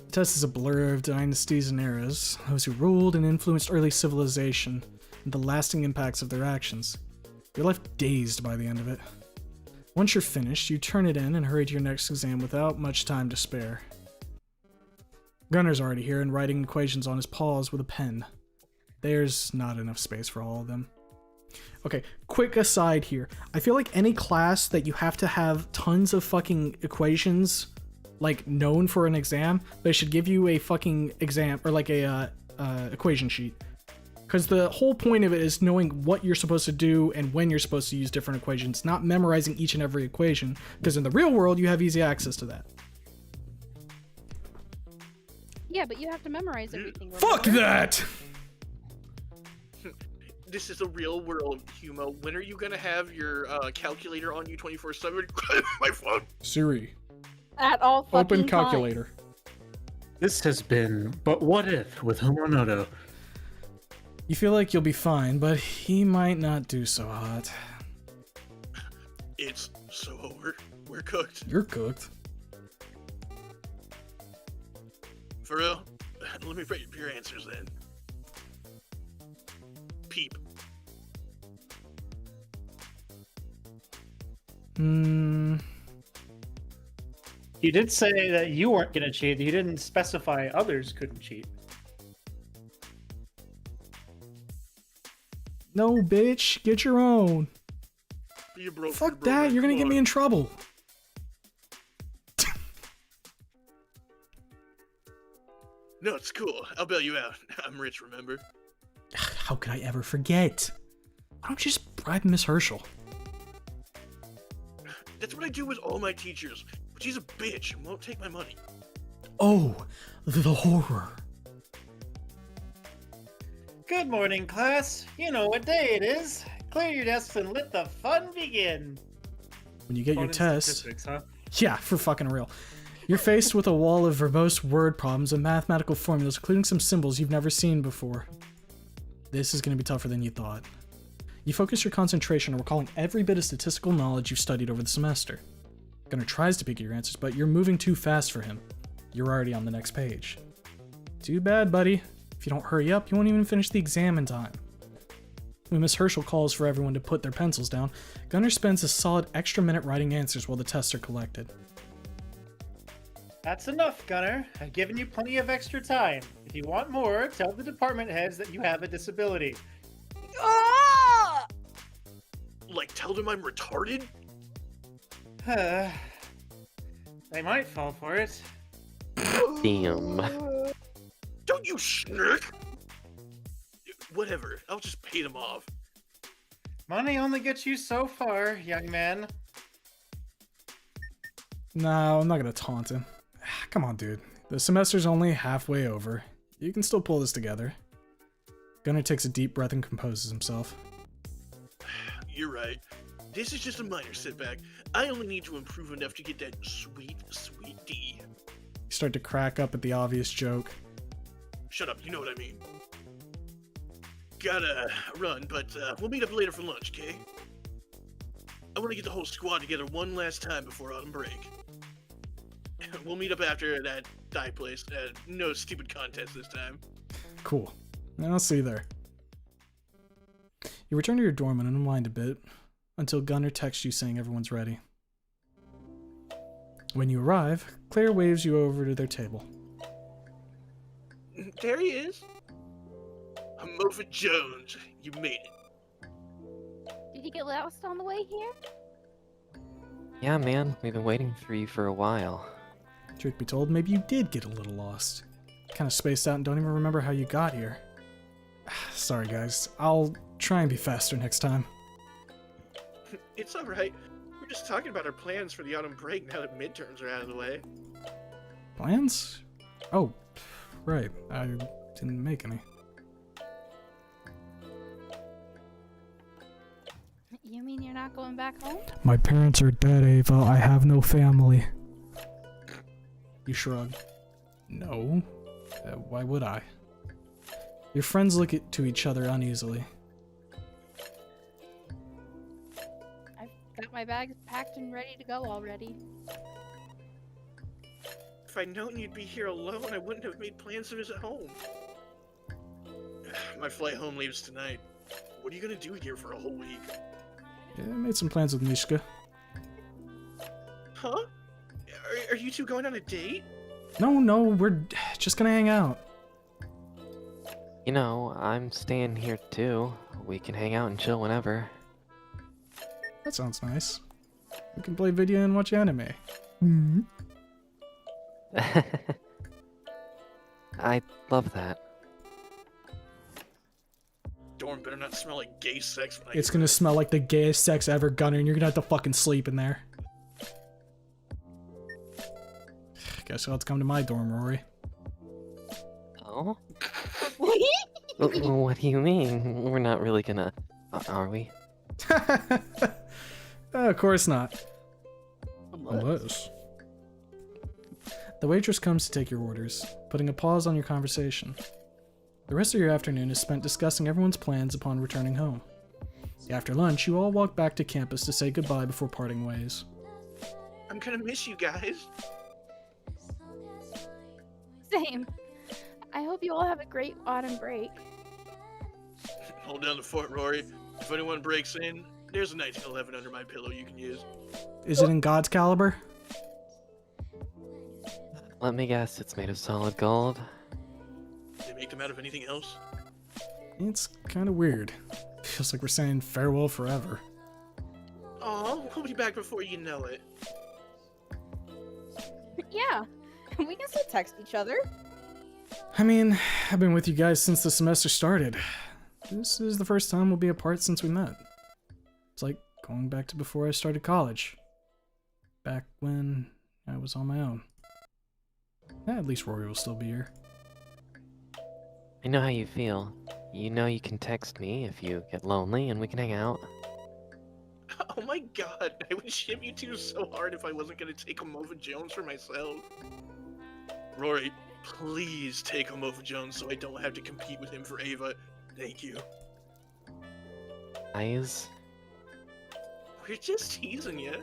The test is a blur of dynasties and eras, those who ruled and influenced early civilization, and the lasting impacts of their actions. You're left dazed by the end of it. Once you're finished, you turn it in and hurry to your next exam without much time to spare. Gunner's already here and writing equations on his paws with a pen. There's not enough space for all of them. Okay, quick aside here. I feel like any class that you have to have tons of fucking equations, like, known for an exam, they should give you a fucking exam, or like a, equation sheet. Because the whole point of it is knowing what you're supposed to do and when you're supposed to use different equations, not memorizing each and every equation, because in the real world, you have easy access to that. Yeah, but you have to memorize everything. Fuck remember? that! This is the real world, Humo. When are you gonna have your calculator on you 24/7? My phone. Siri, At all fucking open times. calculator. This has been But What If with Homonoto. You feel like you'll be fine, but he might not do so hot. It's so over. We're cooked. You're cooked. For real? Let me write your answers then. Peep. You did say that you weren't going to cheat. You didn't specify others couldn't cheat. No, bitch. Get your own. Be a bro. Fuck that. You're gonna get me in trouble. No, it's cool. I'll bail you out. I'm rich, remember? How could I ever forget? Why don't you just bribe Miss Herschel? That's what I do with all my teachers. But she's a bitch and won't take my money. Oh, the horror. Good morning, class. You know what day it is. Clear your desks and let the fun begin. When you get your Fun and test, statistics, huh? yeah, for fucking real. You're faced with a wall of verbose word problems and mathematical formulas, including some symbols you've never seen before. This is going to be tougher than you thought. You focus your concentration on recalling every bit of statistical knowledge you've studied over the semester. Gunnar tries to pick your answers, but you're moving too fast for him. You're already on the next page. Too bad, buddy. If you don't hurry up, you won't even finish the exam in time. When Miss Herschel calls for everyone to put their pencils down, Gunnar spends a solid extra minute writing answers while the tests are collected. That's enough, Gunnar. I've given you plenty of extra time. If you want more, tell the department heads that you have a disability. Ah! Like, tell them I'm retarded? They might fall for it. Damn. Don't you snirk! Whatever, I'll just pay them off. Money only gets you so far, young man. No, I'm not gonna taunt him. Come on, dude. The semester's only halfway over. You can still pull this together. Gunnar takes a deep breath and composes himself. You're right. This is just a minor setback. I only need to improve enough to get that sweet, sweet D. You start to crack up at the obvious joke. Shut up, you know what I mean. Gotta run, but we'll meet up later for lunch, okay? I want to get the whole squad together one last time before autumn break. We'll meet up after that dye place. No stupid contest this time. Cool. I'll see you there. You return to your dorm and unwind a bit, until Gunnar texts you saying everyone's ready. When you arrive, Claire waves you over to their table. There he is. Mofa Jones, you made it. Did you get lost on the way here? Yeah, man, we've been waiting for you for a while. Truth be told, maybe you did get a little lost. Kind of spaced out and don't even remember how you got here. Sorry, guys. I'll try and be faster next time. It's alright. We're just talking about our plans for the autumn break now that midterms are out of the way. Plans? Oh, right. I didn't make any. You mean you're not going back home? My parents are dead, Ava. I have no family. You shrug. No. Why would I? Your friends look to each other uneasily. I've got my bags packed and ready to go already. If I'd known you'd be here alone, I wouldn't have made plans to visit home. My flight home leaves tonight. What are you gonna do here for a whole week? Yeah, I made some plans with Mishka. Huh? Are you two going on a date? No, we're just gonna hang out. You know, I'm staying here too. We can hang out and chill whenever. That sounds nice. We can play video and watch anime. Hmm. I love that. Dorm better not smell like gay sex when I It's get gonna back. smell like the gayest sex ever, Gunnar, and you're gonna have to fucking sleep in there. Guess you'll have to come to my dorm, Rory. Oh? What do you mean? We're not really gonna... are we? Of course not. Unless. The waitress comes to take your orders, putting a pause on your conversation. The rest of your afternoon is spent discussing everyone's plans upon returning home. After lunch, you all walk back to campus to say goodbye before parting ways. I'm gonna miss you guys. Same. I hope you all have a great autumn break. Hold down the fort, Rory. If anyone breaks in, there's a 1911 under my pillow you can use. Is it in God's caliber? Let me guess, it's made of solid gold. They make them out of anything else? It's kind of weird. Feels like we're saying farewell forever. Aw, we'll be back before you know it. Yeah, we can still text each other. I mean, I've been with you guys since the semester started. This is the first time we'll be apart since we met. It's like going back to before I started college. Back when I was on my own. At least Rory will still be here. I know how you feel. You know you can text me if you get lonely and we can hang out. Oh my god, I would ship you two so hard if I wasn't gonna take Amova Jones for myself. Rory, please take Amova Jones so I don't have to compete with him for Ava. Thank you. Guys, We're just teasing you.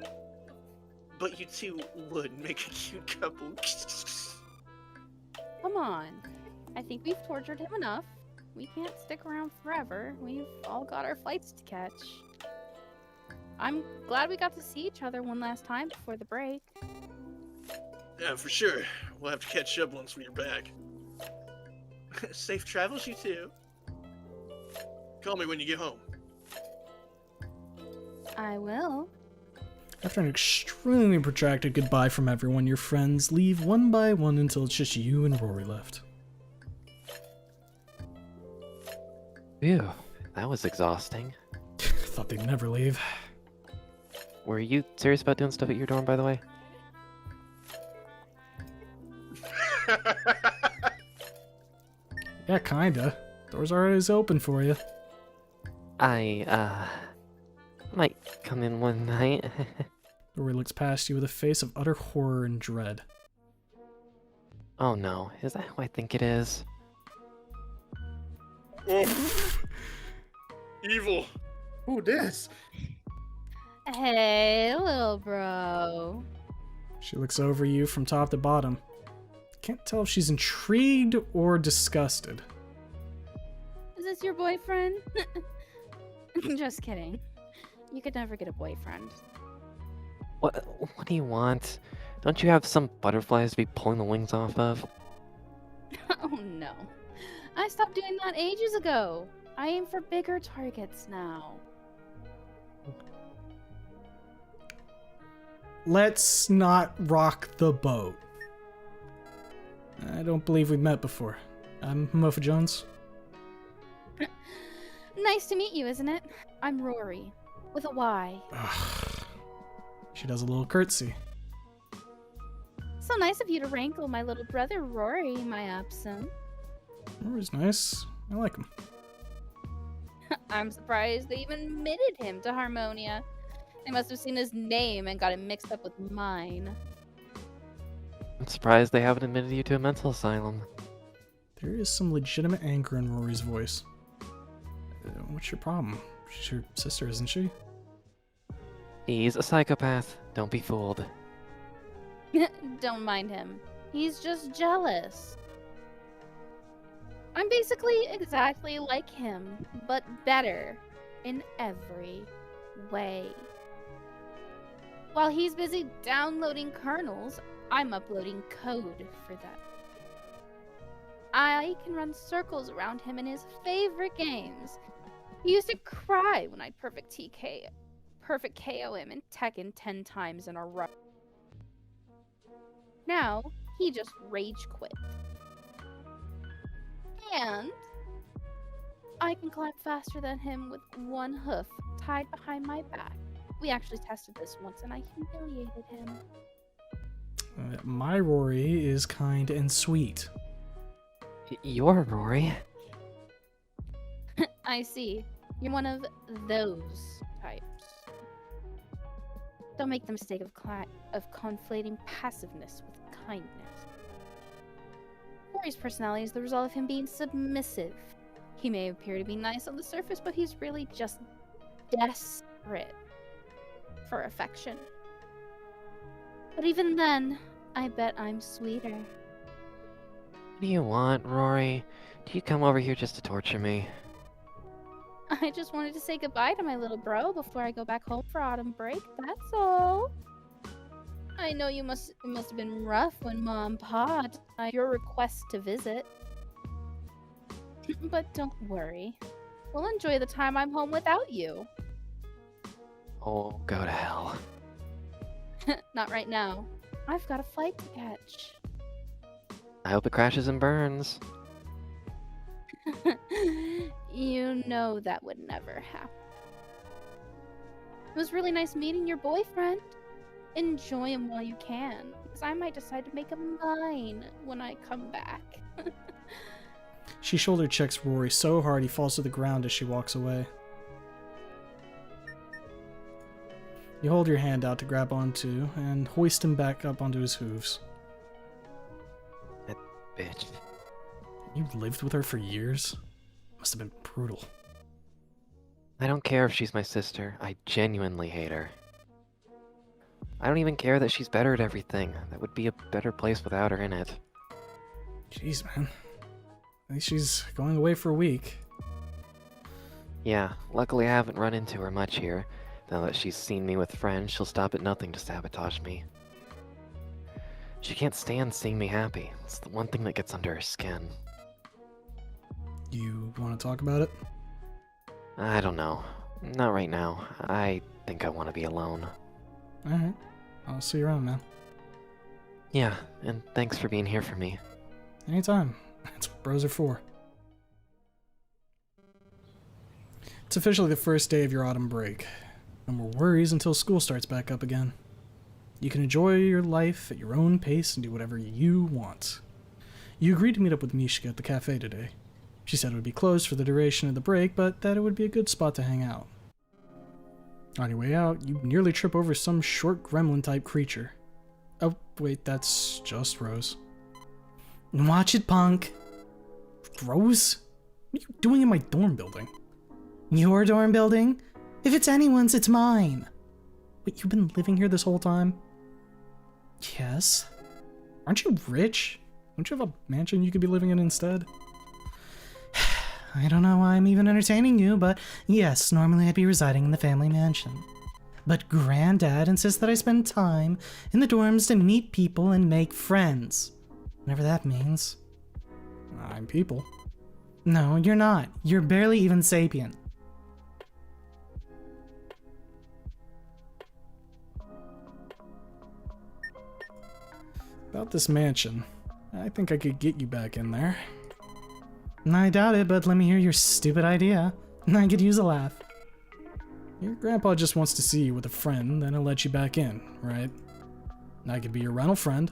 But you two would make a cute couple. Come on. I think we've tortured him enough. We can't stick around forever. We've all got our flights to catch. I'm glad we got to see each other one last time before the break. Yeah, for sure. We'll have to catch up once we're back. Safe travels, you two. Call me when you get home. I will. After an extremely protracted goodbye from everyone, your friends leave one by one until it's just you and Rory left. phew, that was exhausting. Thought they'd never leave. Were you serious about doing stuff at your dorm, by the way? Yeah, kinda. Doors are always open for you. I might come in one night. Rory looks past you with a face of utter horror and dread. Oh no, is that who I think it is? Evil. Who this? Hey, little bro. She looks over you from top to bottom. Can't tell if she's intrigued or disgusted. Is this your boyfriend? Just kidding. You could never get a boyfriend. What do you want? Don't you have some butterflies to be pulling the wings off of? Oh no. I stopped doing that ages ago. I aim for bigger targets now. Let's not rock the boat. I don't believe we've met before. I'm Mofa Jones. Nice to meet you, isn't it? I'm Rory. With a Y. Ugh. She does a little curtsy. So nice of you to rankle my little brother Rory in my absence. Rory's nice. I like him. I'm surprised they even admitted him to Harmonia. They must have seen his name and got it mixed up with mine. I'm surprised they haven't admitted you to a mental asylum. There is some legitimate anger in Rory's voice. What's your problem? She's your sister, isn't she? He's a psychopath. Don't be fooled. Don't mind him. He's just jealous. I'm basically exactly like him, but better in every way. While he's busy downloading kernels, I'm uploading code for them. I can run circles around him in his favorite games. He used to cry when I'd perfect KO him in Tekken 10 times in a row. Now, he just rage quit. And I can climb faster than him with one hoof tied behind my back. We actually tested this once and I humiliated him. My Rory is kind and sweet. You're Rory. I see. You're one of those types. Don't make the mistake of conflating passiveness with kindness. Rory's personality is the result of him being submissive. He may appear to be nice on the surface, but he's really just desperate for affection. But even then, I bet I'm sweeter. What do you want, Rory? Do you come over here just to torture me? I just wanted to say goodbye to my little bro before I go back home for autumn break, that's all. I know it must have been rough when Mom and Pa denied your request to visit. But don't worry. We'll enjoy the time I'm home without you. Oh, go to hell. Not right now. I've got a flight to catch. I hope it crashes and burns. You know that would never happen. It was really nice meeting your boyfriend. Enjoy him while you can, because I might decide to make him mine when I come back. She shoulder checks Rory so hard he falls to the ground as she walks away. You hold your hand out to grab onto and hoist him back up onto his hooves. That bitch. You lived with her for years? Must have been brutal. I don't care if she's my sister. I genuinely hate her. I don't even care that she's better at everything. That would be a better place without her in it. Jeez, man. At least she's going away for a week. Yeah, luckily I haven't run into her much here. Now that she's seen me with friends, she'll stop at nothing to sabotage me. She can't stand seeing me happy. It's the one thing that gets under her skin. You want to talk about it? I don't know. Not right now. I think I want to be alone. Alright. I'll see you around, man. Yeah, and thanks for being here for me. Anytime. That's what bros are for. It's officially the first day of your autumn break. No more worries until school starts back up again. You can enjoy your life at your own pace and do whatever you want. You agreed to meet up with Mishka at the cafe today. She said it would be closed for the duration of the break, but that it would be a good spot to hang out. On your way out, you nearly trip over some short gremlin-type creature. Oh, wait, that's just Rose. Watch it, punk. Rose? What are you doing in my dorm building? Your dorm building? If it's anyone's, it's mine. Wait, you've been living here this whole time? Yes. Aren't you rich? Don't you have a mansion you could be living in instead? I don't know why I'm even entertaining you, but yes, normally I'd be residing in the family mansion. But Granddad insists that I spend time in the dorms to meet people and make friends. Whatever that means. I'm people. No, you're not. You're barely even sapient. About this mansion, I think I could get you back in there. I doubt it, but let me hear your stupid idea. I could use a laugh. Your grandpa just wants to see you with a friend, then he'll let you back in, right? I could be your rental friend.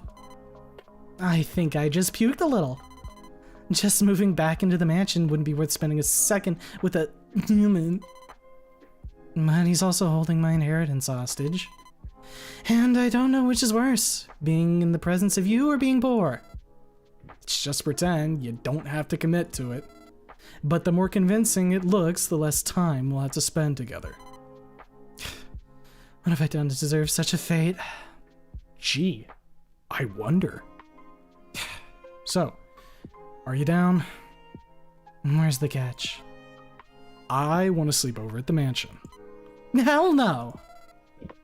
I think I just puked a little. Just moving back into the mansion wouldn't be worth spending a second with a human. But he's also holding my inheritance hostage. And I don't know which is worse, being in the presence of you or being poor. It's just pretend, you don't have to commit to it. But the more convincing it looks, the less time we'll have to spend together. What have I done to deserve such a fate? Gee, I wonder. So, are you down? Where's the catch? I want to sleep over at the mansion. Hell no!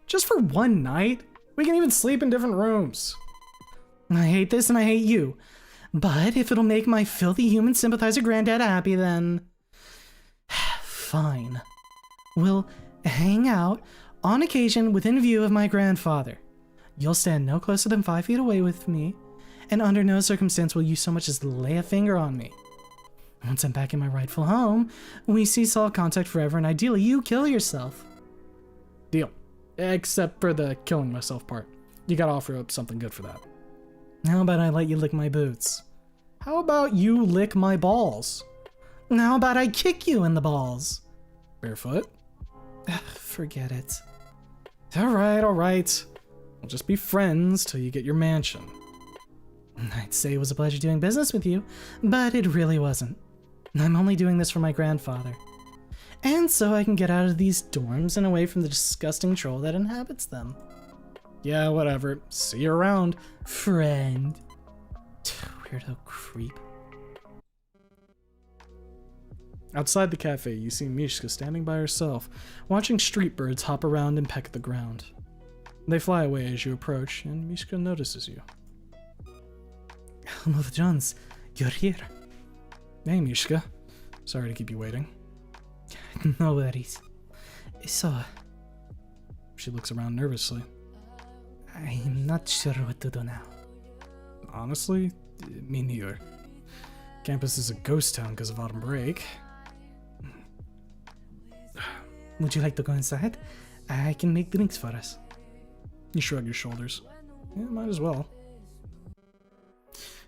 Just for one night? We can even sleep in different rooms. I hate this and I hate you. But if it'll make my filthy human sympathizer granddad happy, then... Fine. We'll hang out, on occasion, within view of my grandfather. You'll stand no closer than 5 feet away with me, and under no circumstance will you so much as lay a finger on me. Once I'm back in my rightful home, we cease all contact forever, and ideally you kill yourself. Deal. Except for the killing myself part. You gotta offer up something good for that. How about I let you lick my boots? How about you lick my balls? How about I kick you in the balls? Barefoot? Forget it. Alright. We'll just be friends till you get your mansion. I'd say it was a pleasure doing business with you, but it really wasn't. I'm only doing this for my grandfather. And so I can get out of these dorms and away from the disgusting troll that inhabits them. Yeah, whatever. See you around, friend. weirdo creep. Outside the cafe, you see Mishka standing by herself, watching street birds hop around and peck at the ground. They fly away as you approach, and Mishka notices you. Oh, Mother Jones, you're here. Hey, Mishka. Sorry to keep you waiting. No worries. So, She looks around nervously. I'm not sure what to do now. Honestly, me neither. Campus is a ghost town because of autumn break. Would you like to go inside? I can make drinks for us. You shrug your shoulders. Yeah, might as well.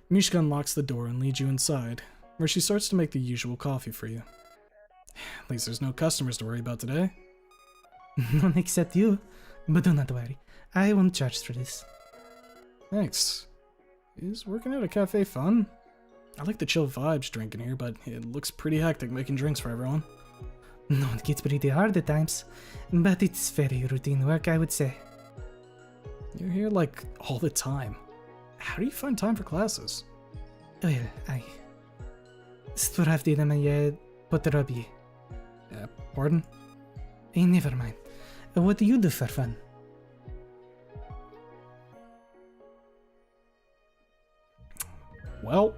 Mishka unlocks the door and leads you inside, where she starts to make the usual coffee for you. At least there's no customers to worry about today. None except you. But do not worry. I won't charge for this. Thanks. Is working at a cafe fun? I like the chill vibes drinking here, but it looks pretty hectic making drinks for everyone. No, it gets pretty hard at times. But it's very routine work, I would say. You're here like all the time. How do you find time for classes? Well, I... Stvarafti na moje potrobi. Pardon? Never mind. What do you do for fun? Well...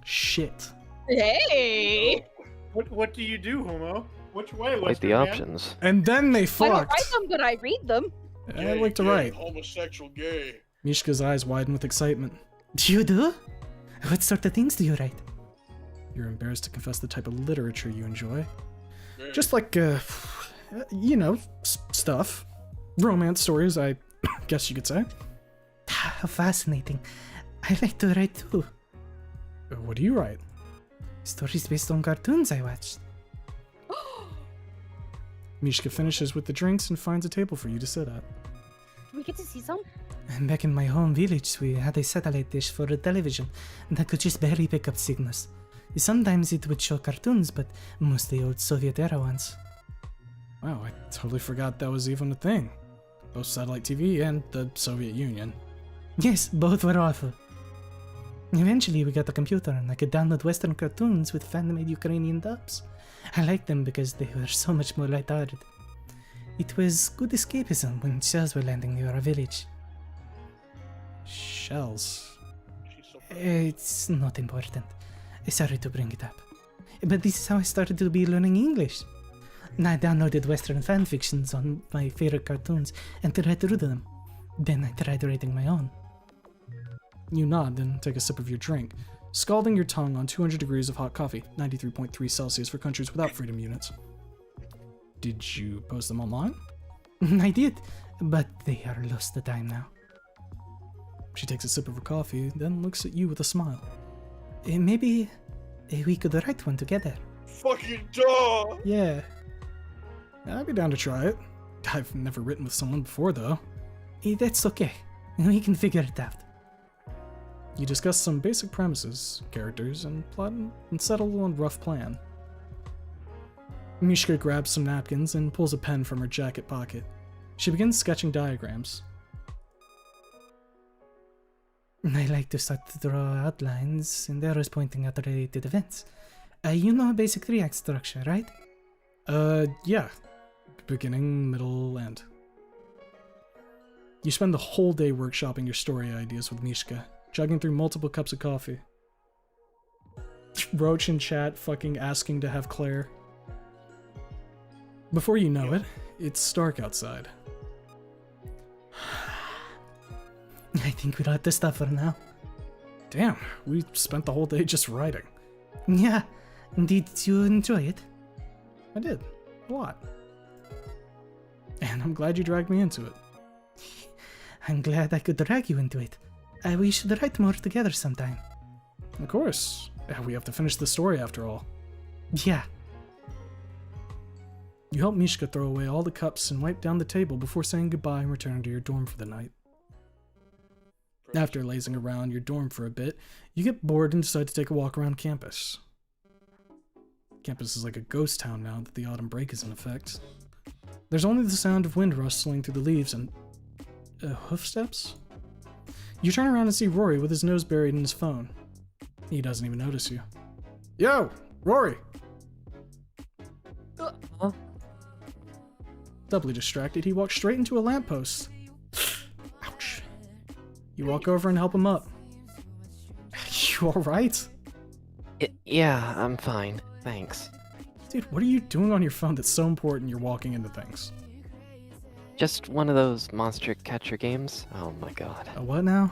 shit. Hey! What do you do, Homo? Which way? Quite the Western man? options. And then they I don't fucked! write them, but I read them. I like to write. Homosexual gay. Mishka's eyes widen with excitement. You do? What sort of things do you write? You're embarrassed to confess the type of literature you enjoy. Gay. Just like, you know, stuff. Romance stories, I guess you could say. How fascinating. I like to write too. What do you write? Stories based on cartoons I watched. Mishka finishes with the drinks and finds a table for you to sit at. Do we get to see some? And back in my home village, we had a satellite dish for the television that could just barely pick up signals. Sometimes it would show cartoons, but mostly old Soviet-era ones. Wow, I totally forgot that was even a thing. Both satellite TV and the Soviet Union. Yes, both were awful. Eventually, we got a computer and I could download Western cartoons with fan-made Ukrainian dubs. I liked them because they were so much more lighthearted. It was good escapism when shells were landing near our village. Shells. She's so It's not important. Sorry to bring it up. But this is how I started to be learning English. I downloaded Western fan fictions on my favorite cartoons and read through them. Then I tried writing my own. You nod, then take a sip of your drink, scalding your tongue on 200 degrees of hot coffee, 93.3 Celsius for countries without freedom units. Did you post them online? I did, but they are lost to time now. She takes a sip of her coffee, then looks at you with a smile. Maybe we could write one together. fucking dog. Yeah. I'd be down to try it. I've never written with someone before, though. That's okay. We can figure it out. You discuss some basic premises, characters, and plot, and settle on a rough plan. Mishka grabs some napkins and pulls a pen from her jacket pocket. She begins sketching diagrams. I like to start to draw outlines and arrows pointing at related events. You know a basic 3-act structure, right? Yeah. Beginning, middle, end. You spend the whole day workshopping your story ideas with Mishka, chugging through multiple cups of coffee. Roach in chat fucking asking to have Claire. Before you know it, it's dark outside. I think we'll have to stop for now. Damn, we spent the whole day just writing. Yeah, did you enjoy it? I did. A lot. And I'm glad you dragged me into it. I'm glad I could drag you into it. We should write more together sometime. Of course. We have to finish the story after all. Yeah. You help Mishka throw away all the cups and wipe down the table before saying goodbye and returning to your dorm for the night. After lazing around your dorm for a bit, you get bored and decide to take a walk around campus. Campus is like a ghost town now that the autumn break is in effect. There's only the sound of wind rustling through the leaves and... hoof steps? You turn around and see Rory with his nose buried in his phone. He doesn't even notice you. Yo, Rory! Huh? Doubly distracted, he walks straight into a lamppost. Ouch. You walk over and help him up. You alright? Yeah, I'm fine. Thanks. Dude, what are you doing on your phone that's so important you're walking into things? Just one of those monster catcher games. Oh my god. A what now?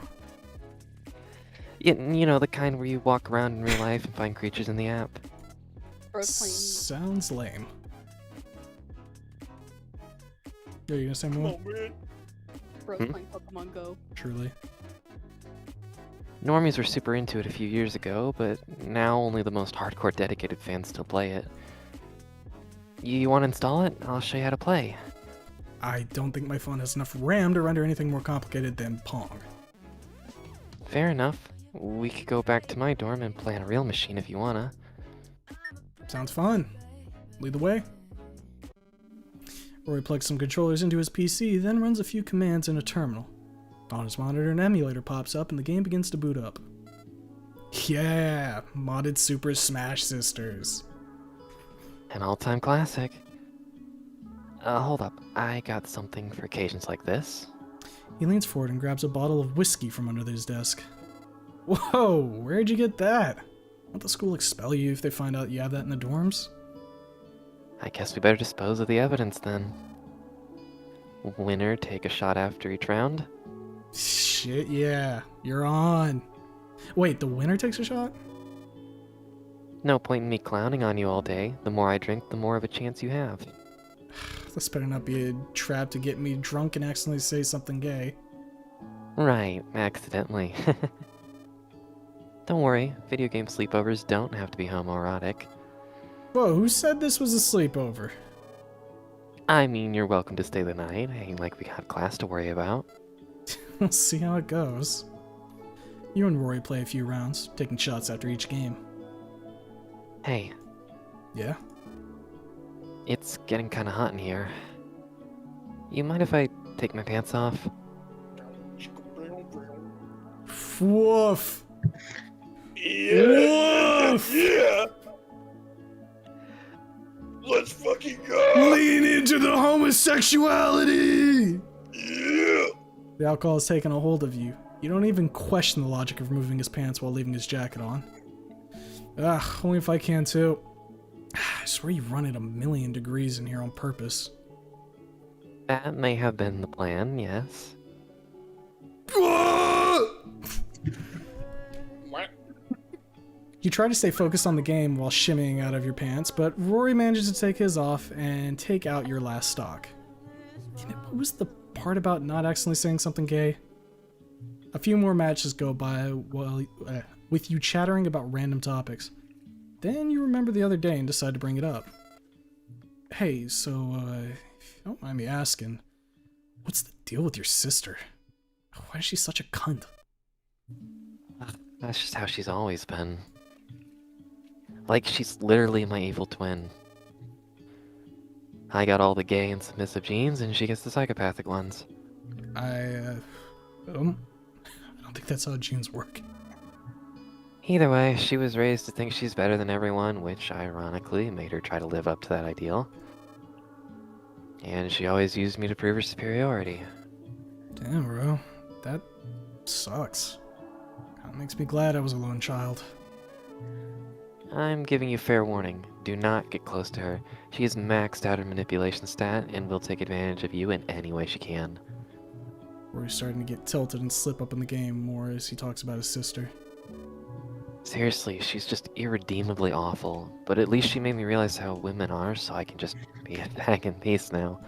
You know, the kind where you walk around in real life and find creatures in the app. Bro's playing. Sounds lame. Are you gonna say Come more? on, man. Bro's Hmm? playing Pokemon Go. Truly. Normies were super into it a few years ago, but now only the most hardcore dedicated fans still play it. You want to install it? I'll show you how to play. I don't think my phone has enough RAM to render anything more complicated than Pong. Fair enough. We could go back to my dorm and play on a real machine if you wanna. Sounds fun. Lead the way. Rory plugs some controllers into his PC, then runs a few commands in a terminal. On his monitor, an emulator pops up and the game begins to boot up. Yeah, modded Super Smash Sisters. An all-time classic. Hold up. I got something for occasions like this. He leans forward and grabs a bottle of whiskey from under his desk. Whoa, where'd you get that? Won't the school expel you if they find out you have that in the dorms? I guess we better dispose of the evidence then. Winner take a shot after each round? Shit, yeah. You're on. Wait, the winner takes a shot? No point in me clowning on you all day. The more I drink, the more of a chance you have. This better not be a trap to get me drunk and accidentally say something gay. Right, accidentally. Don't worry, video game sleepovers don't have to be homoerotic. Whoa, who said this was a sleepover? I mean, you're welcome to stay the night. Ain't like we got class to worry about. We'll see how it goes. You and Rory play a few rounds, taking shots after each game. Hey, Yeah? it's getting kinda hot in here. You mind if I take my pants off? Woof! Yeah. Woof! Yeah. Let's fucking go. Lean into the homosexuality! Yeah. The alcohol has taken a hold of you. You don't even question the logic of removing his pants while leaving his jacket on. Ugh, only if I can too. I swear you run at 1,000,000 degrees in here on purpose. That may have been the plan, yes. What? You try to stay focused on the game while shimmying out of your pants, but Rory manages to take his off and take out your last stock. Damn it, what was the part about not accidentally saying something gay? A few more matches go by with you chattering about random topics. Then you remember the other day and decide to bring it up. Hey, so, if you don't mind me asking, what's the deal with your sister? Why is she such a cunt? That's just how she's always been. Like, she's literally my evil twin. I got all the gay and submissive genes, and she gets the psychopathic ones. I don't think that's how genes work. Either way, she was raised to think she's better than everyone, which ironically made her try to live up to that ideal. And she always used me to prove her superiority. Damn, bro. That sucks. Kinda makes me glad I was a lone child. I'm giving you fair warning. Do not get close to her. She is maxed out her manipulation stat and will take advantage of you in any way she can. Rory's starting to get tilted and slip up in the game more as he talks about his sister. Seriously, she's just irredeemably awful, but at least she made me realize how women are, so I can just be back in peace now.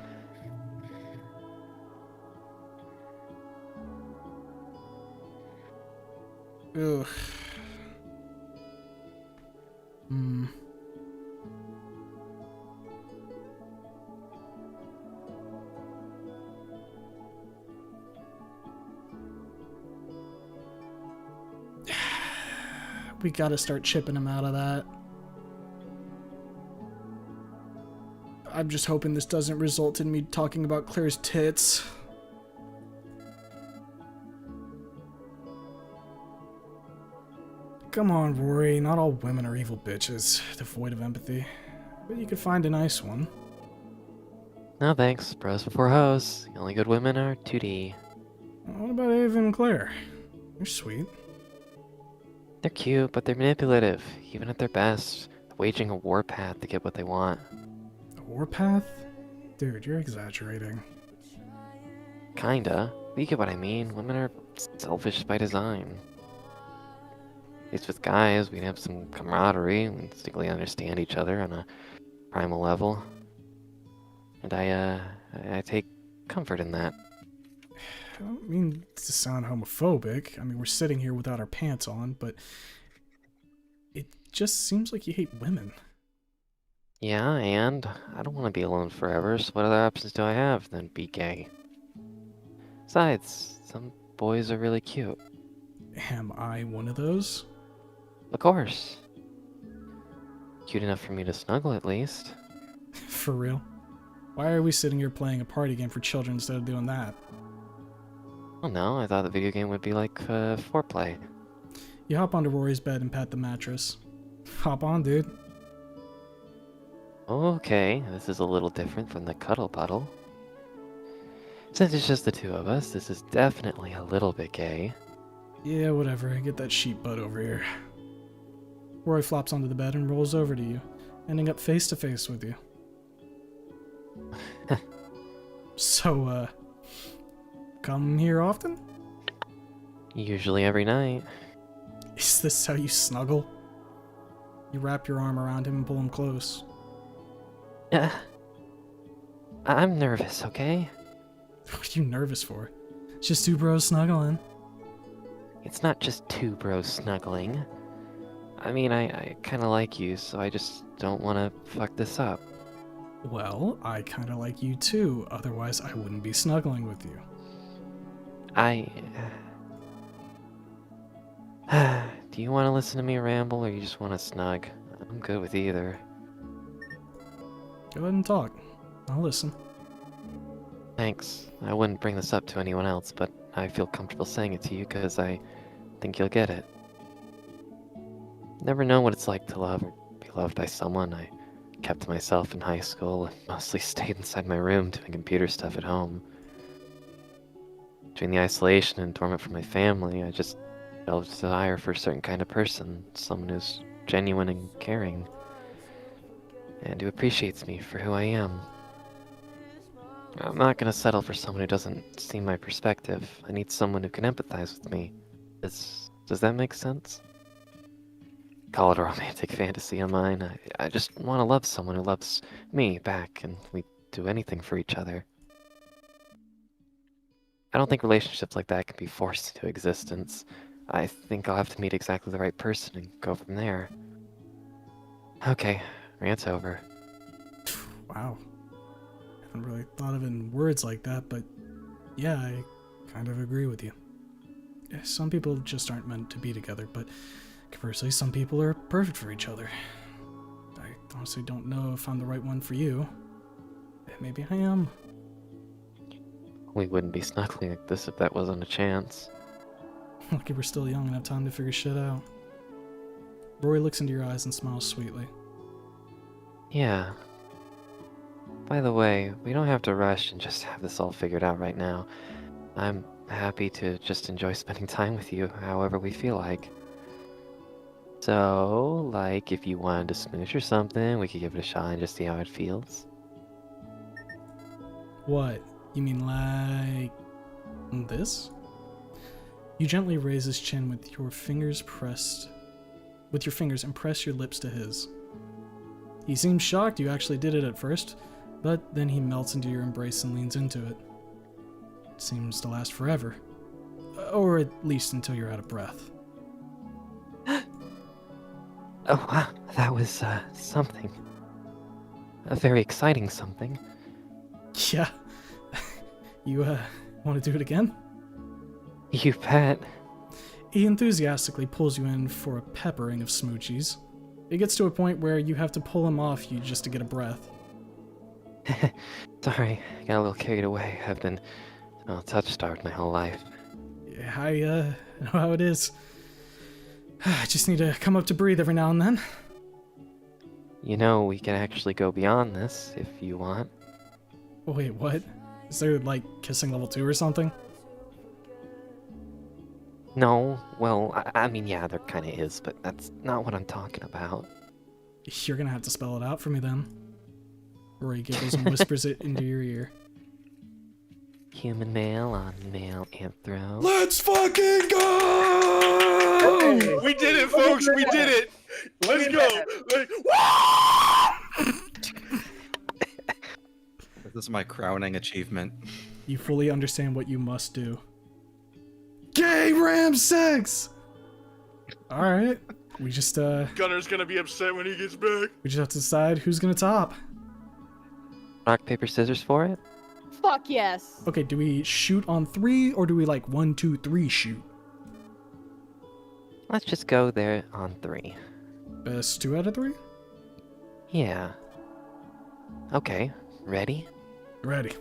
Ugh. We gotta start chipping him out of that. I'm just hoping this doesn't result in me talking about Claire's tits. come on, Rory. Not all women are evil bitches, devoid of empathy. But you could find a nice one. No thanks, bros before hoes. The only good women are 2D. What about Ava and Claire? They're sweet. They're cute, but they're manipulative, even at their best, waging a warpath to get what they want. A warpath? Dude, you're exaggerating. Kinda. But you get what I mean. Women are selfish by design. At least with guys, we'd have some camaraderie, we instinctively understand each other on a primal level. And I take comfort in that. I don't mean to sound homophobic. I mean, we're sitting here without our pants on, but it just seems like you hate women. Yeah, and I don't want to be alone forever, so what other options do I have than be gay? Besides, some boys are really cute. Am I one of those? Of course. Cute enough for me to snuggle, at least. For real? Why are we sitting here playing a party game for children instead of doing that? Oh no, I thought the video game would be like foreplay. You hop onto Rory's bed and pat the mattress. Hop on, dude. Okay, this is a little different from the cuddle puddle. Since it's just the two of us, this is definitely a little bit gay. Yeah, whatever. Get that sheep butt over here. Rory flops onto the bed and rolls over to you, ending up face to face with you. So, come here often? Usually every night. Is this how you snuggle? You wrap your arm around him and pull him close. I'm nervous, okay? What are you nervous for? It's just two bros snuggling. It's not just two bros snuggling. I mean, I kinda like you, so I just don't wanna fuck this up. Well, I kinda like you too, otherwise I wouldn't be snuggling with you. Do you want to listen to me ramble, or you just want to snug? I'm good with either. Go ahead and talk. I'll listen. Thanks. I wouldn't bring this up to anyone else, but I feel comfortable saying it to you because I think you'll get it. Never know what it's like to love or be loved by someone. I kept to myself in high school and mostly stayed inside my room doing computer stuff at home. Between the isolation and torment from my family, I just felt a desire for a certain kind of person, someone who's genuine and caring, and who appreciates me for who I am. I'm not gonna settle for someone who doesn't see my perspective. I need someone who can empathize with me. Does that make sense? Call it a romantic fantasy of mine. I just want to love someone who loves me back, and we do anything for each other. I don't think relationships like that can be forced into existence. I think I'll have to meet exactly the right person and go from there. Okay, rant's over. Wow. I haven't really thought of it in words like that, but yeah, I kind of agree with you. Some people just aren't meant to be together, but conversely, some people are perfect for each other. I honestly don't know if I'm the right one for you. Maybe I am. We wouldn't be snuggling like this if that wasn't a chance. Lucky we're still young and have time to figure shit out. Rory looks into your eyes and smiles sweetly. Yeah. By the way, we don't have to rush and just have this all figured out right now. I'm happy to just enjoy spending time with you however we feel like. So, like, if you wanted to smooch or something, we could give it a shot and just see how it feels. What? You mean like this? You gently raise his chin with your fingers and press your lips to his. He seems shocked you actually did it at first, but then he melts into your embrace and leans into it. It seems to last forever. Or at least until you're out of breath. Oh wow, that was something. A very exciting something. Yeah. You, want to do it again? You bet. He enthusiastically pulls you in for a peppering of smoochies. It gets to a point where you have to pull him off you just to get a breath. Sorry, I got a little carried away. I've been touch-starved my whole life. Yeah, I know how it is. I just need to come up to breathe every now and then. You know, we can actually go beyond this if you want. Wait, what? Is there, like, kissing level 2 or something? No, well, I mean, yeah, there kind of is, but that's not what I'm talking about. You're gonna have to spell it out for me then. Rory giggles and whispers it into your ear. Human male on male anthro. Let's fucking go! We did it, folks. We did it. Let's go. This is my crowning achievement. You fully understand what you must do. Gay ram sex! Alright. We just Gunner's gonna be upset when he gets back. we just have to decide who's gonna top. Rock, paper, scissors for it? Fuck yes. Okay, do we shoot on 3 or do we like 1, 2, 3 shoot? Let's just go there on 3. Best 2 out of 3? Yeah. Okay, ready? Ready.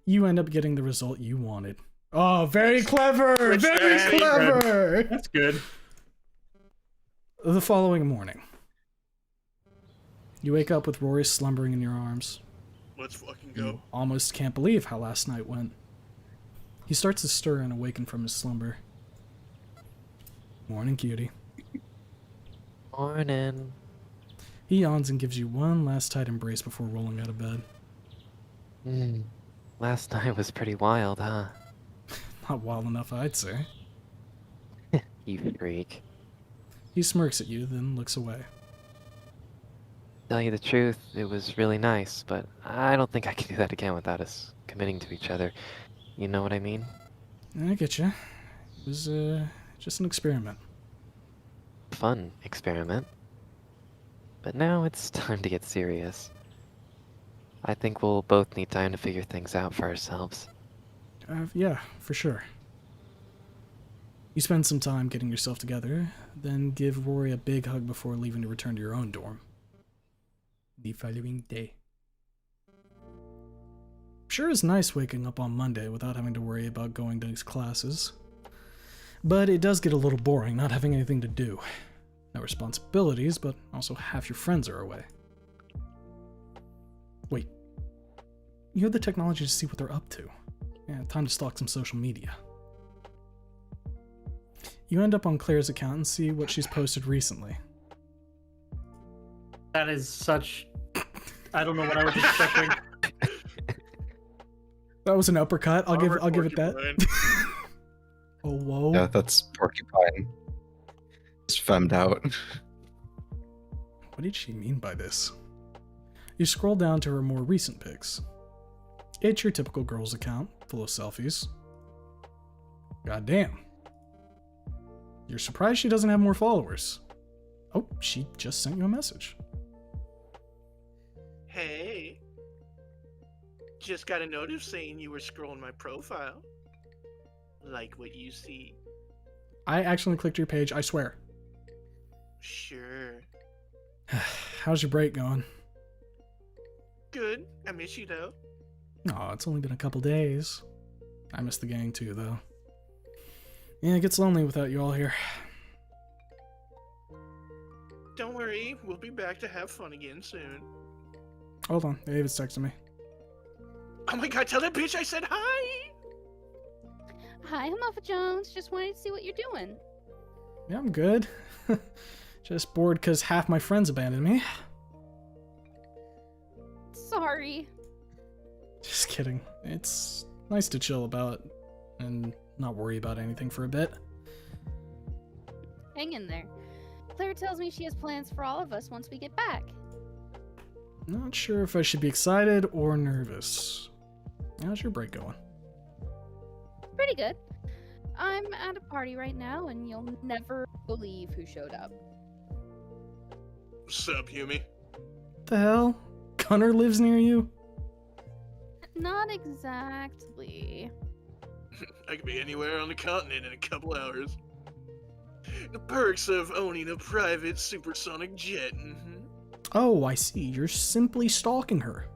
You end up getting the result you wanted. Oh, very clever! Which Very is good. clever! That's good. The following morning. You wake up with Rory slumbering in your arms. Let's fucking You go. almost can't believe how last night went. He starts to stir and awaken from his slumber. Morning, cutie. Morning. He yawns and gives you one last tight embrace before rolling out of bed. Last night was pretty wild, huh? Not wild enough, I'd say. You freak. He smirks at you, then looks away. Tell you the truth, it was really nice, but I don't think I can do that again without us committing to each other. You know what I mean? I get you. It was just an experiment. Fun experiment. But now it's time to get serious. I think we'll both need time to figure things out for ourselves. Yeah, for sure. You spend some time getting yourself together, then give Rory a big hug before leaving to return to your own dorm. The following day. Sure is nice waking up on Monday without having to worry about going to classes. But it does get a little boring not having anything to do. No responsibilities, but also half your friends are away. Wait. You have the technology to see what they're up to. Yeah, time to stalk some social media. You end up on Claire's account and see what she's posted recently. That is such. I don't know what I was expecting. That was an uppercut. I'll give it that. Porcupine. Oh, whoa. Yeah, that's Porcupine. Just femmed out. What did she mean by this? You scroll down to her more recent pics. It's your typical girl's account, full of selfies. Goddamn. You're surprised she doesn't have more followers. Oh, she just sent you a message. Hey. Just got a notice saying you were scrolling my profile. Like what you see. I actually clicked your page, I swear. Sure. How's your break going? Good. I miss you though. Aw, it's only been a couple days. I miss the gang too, though. Yeah, it gets lonely without you all here. Don't worry, we'll be back to have fun again soon. Hold on, David's texting me. Oh my god, tell that bitch I said hi! Hi, I'm Alpha Jones. Just wanted to see what you're doing. Yeah, I'm good. Just bored because half my friends abandoned me. Sorry. Just kidding. It's nice to chill about and not worry about anything for a bit. Hang in there. Claire tells me she has plans for all of us once we get back. Not sure if I should be excited or nervous. How's your break going? Pretty good. I'm at a party right now, and you'll never believe who showed up. What's up, Yumi? The hell? Gunnar lives near you? Not exactly. I could be anywhere on the continent in a couple hours. The perks of owning a private supersonic jet. Oh, I see. You're simply stalking her.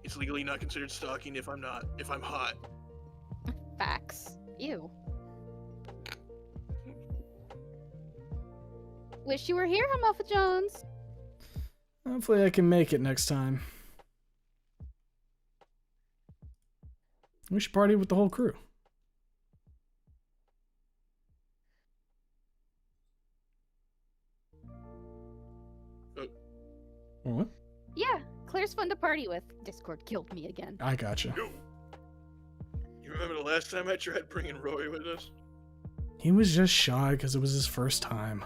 It's legally not considered stalking if I'm hot. Facts. Ew. Wish you were here, Muffa Jones. Hopefully I can make it next time. We should party with the whole crew. What? Yeah, Claire's fun to party with. Discord killed me again. I gotcha. Yo. You remember the last time I tried bringing Rory with us? He was just shy because it was his first time.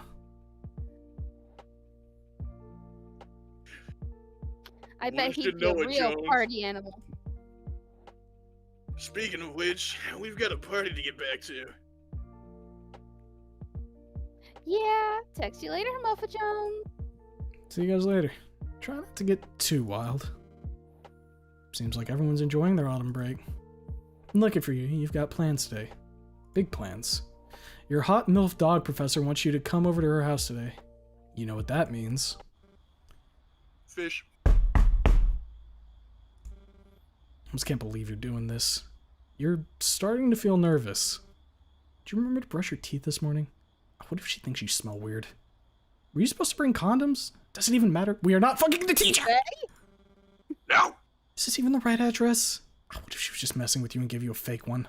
I Well, bet you he'd should be a know it, real Jones. party animal. Speaking of which, we've got a party to get back to. Yeah, text you later, Muffa Jones. See you guys later. Try not to get too wild. Seems like everyone's enjoying their autumn break. I'm lucky for you, you've got plans today. Big plans. Your hot MILF dog professor wants you to come over to her house today. You know what that means. Fish. I just can't believe you're doing this. You're starting to feel nervous. Do you remember to brush your teeth this morning? What if she thinks you smell weird? Were you supposed to bring condoms? Does it even matter? We are not fucking the teacher! No! Is this even the right address? What if she was just messing with you and gave you a fake one?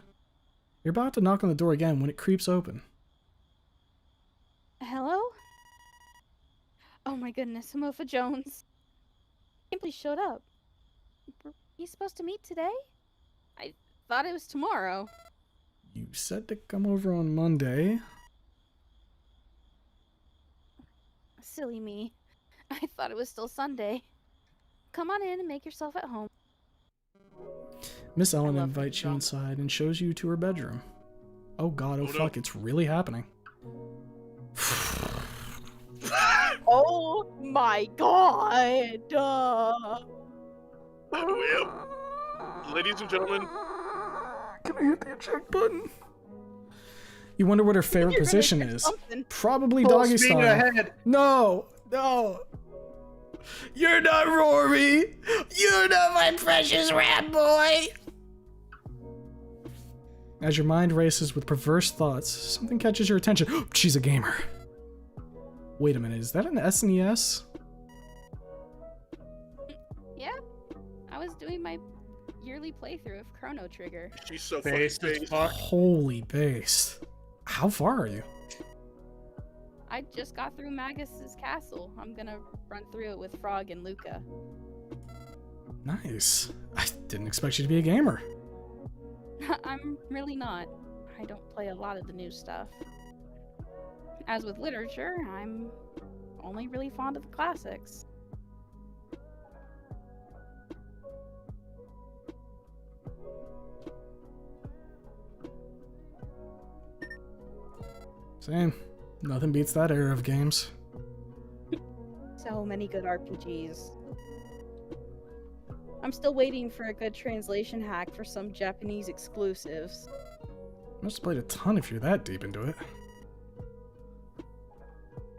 You're about to knock on the door again when it creeps open. Hello? Oh my goodness, Muffa Jones. I can't believe you showed up. Were you supposed to meet today? I thought it was tomorrow. You said to come over on Monday. Silly me. I thought it was still Sunday. Come on in and make yourself at home. Miss Ellen love invites you drama. inside and shows you to her bedroom. Oh god, oh Oh, no. fuck, it's really happening. Oh my god! Well, ladies and gentlemen, Can I hit the eject button? You wonder what her favorite You're gonna position hit is. something. Probably Full doggy speed style. ahead. No, no. You're not Rory. You're not my precious rat boy. As your mind races with perverse thoughts, something catches your attention. She's a gamer. Wait a minute, is that an SNES? Yeah, I was doing my yearly playthrough of Chrono Trigger. she's so Based fucking as based. fuck. Holy base. How far are you? I just got through Magus's castle. I'm gonna run through it with Frog and Luca. Nice. I didn't expect you to be a gamer. I'm really not. I don't play a lot of the new stuff. As with literature, I'm only really fond of the classics. Same. Nothing beats that era of games. So many good RPGs. I'm still waiting for a good translation hack for some Japanese exclusives. Must have played a ton if you're that deep into it.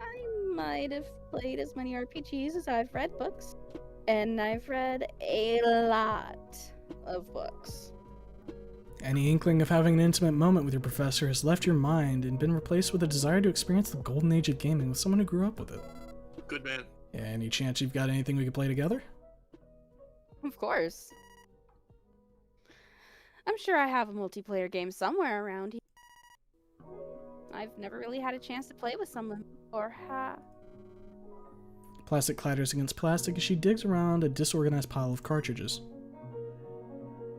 I might have played as many RPGs as I've read books. And I've read a lot of books. Any inkling of having an intimate moment with your professor has left your mind and been replaced with a desire to experience the golden age of gaming with someone who grew up with it. Good man. Any chance you've got anything we could play together? Of course. I'm sure I have a multiplayer game somewhere around here. I've never really had a chance to play with someone before. Plastic clatters against plastic as she digs around a disorganized pile of cartridges.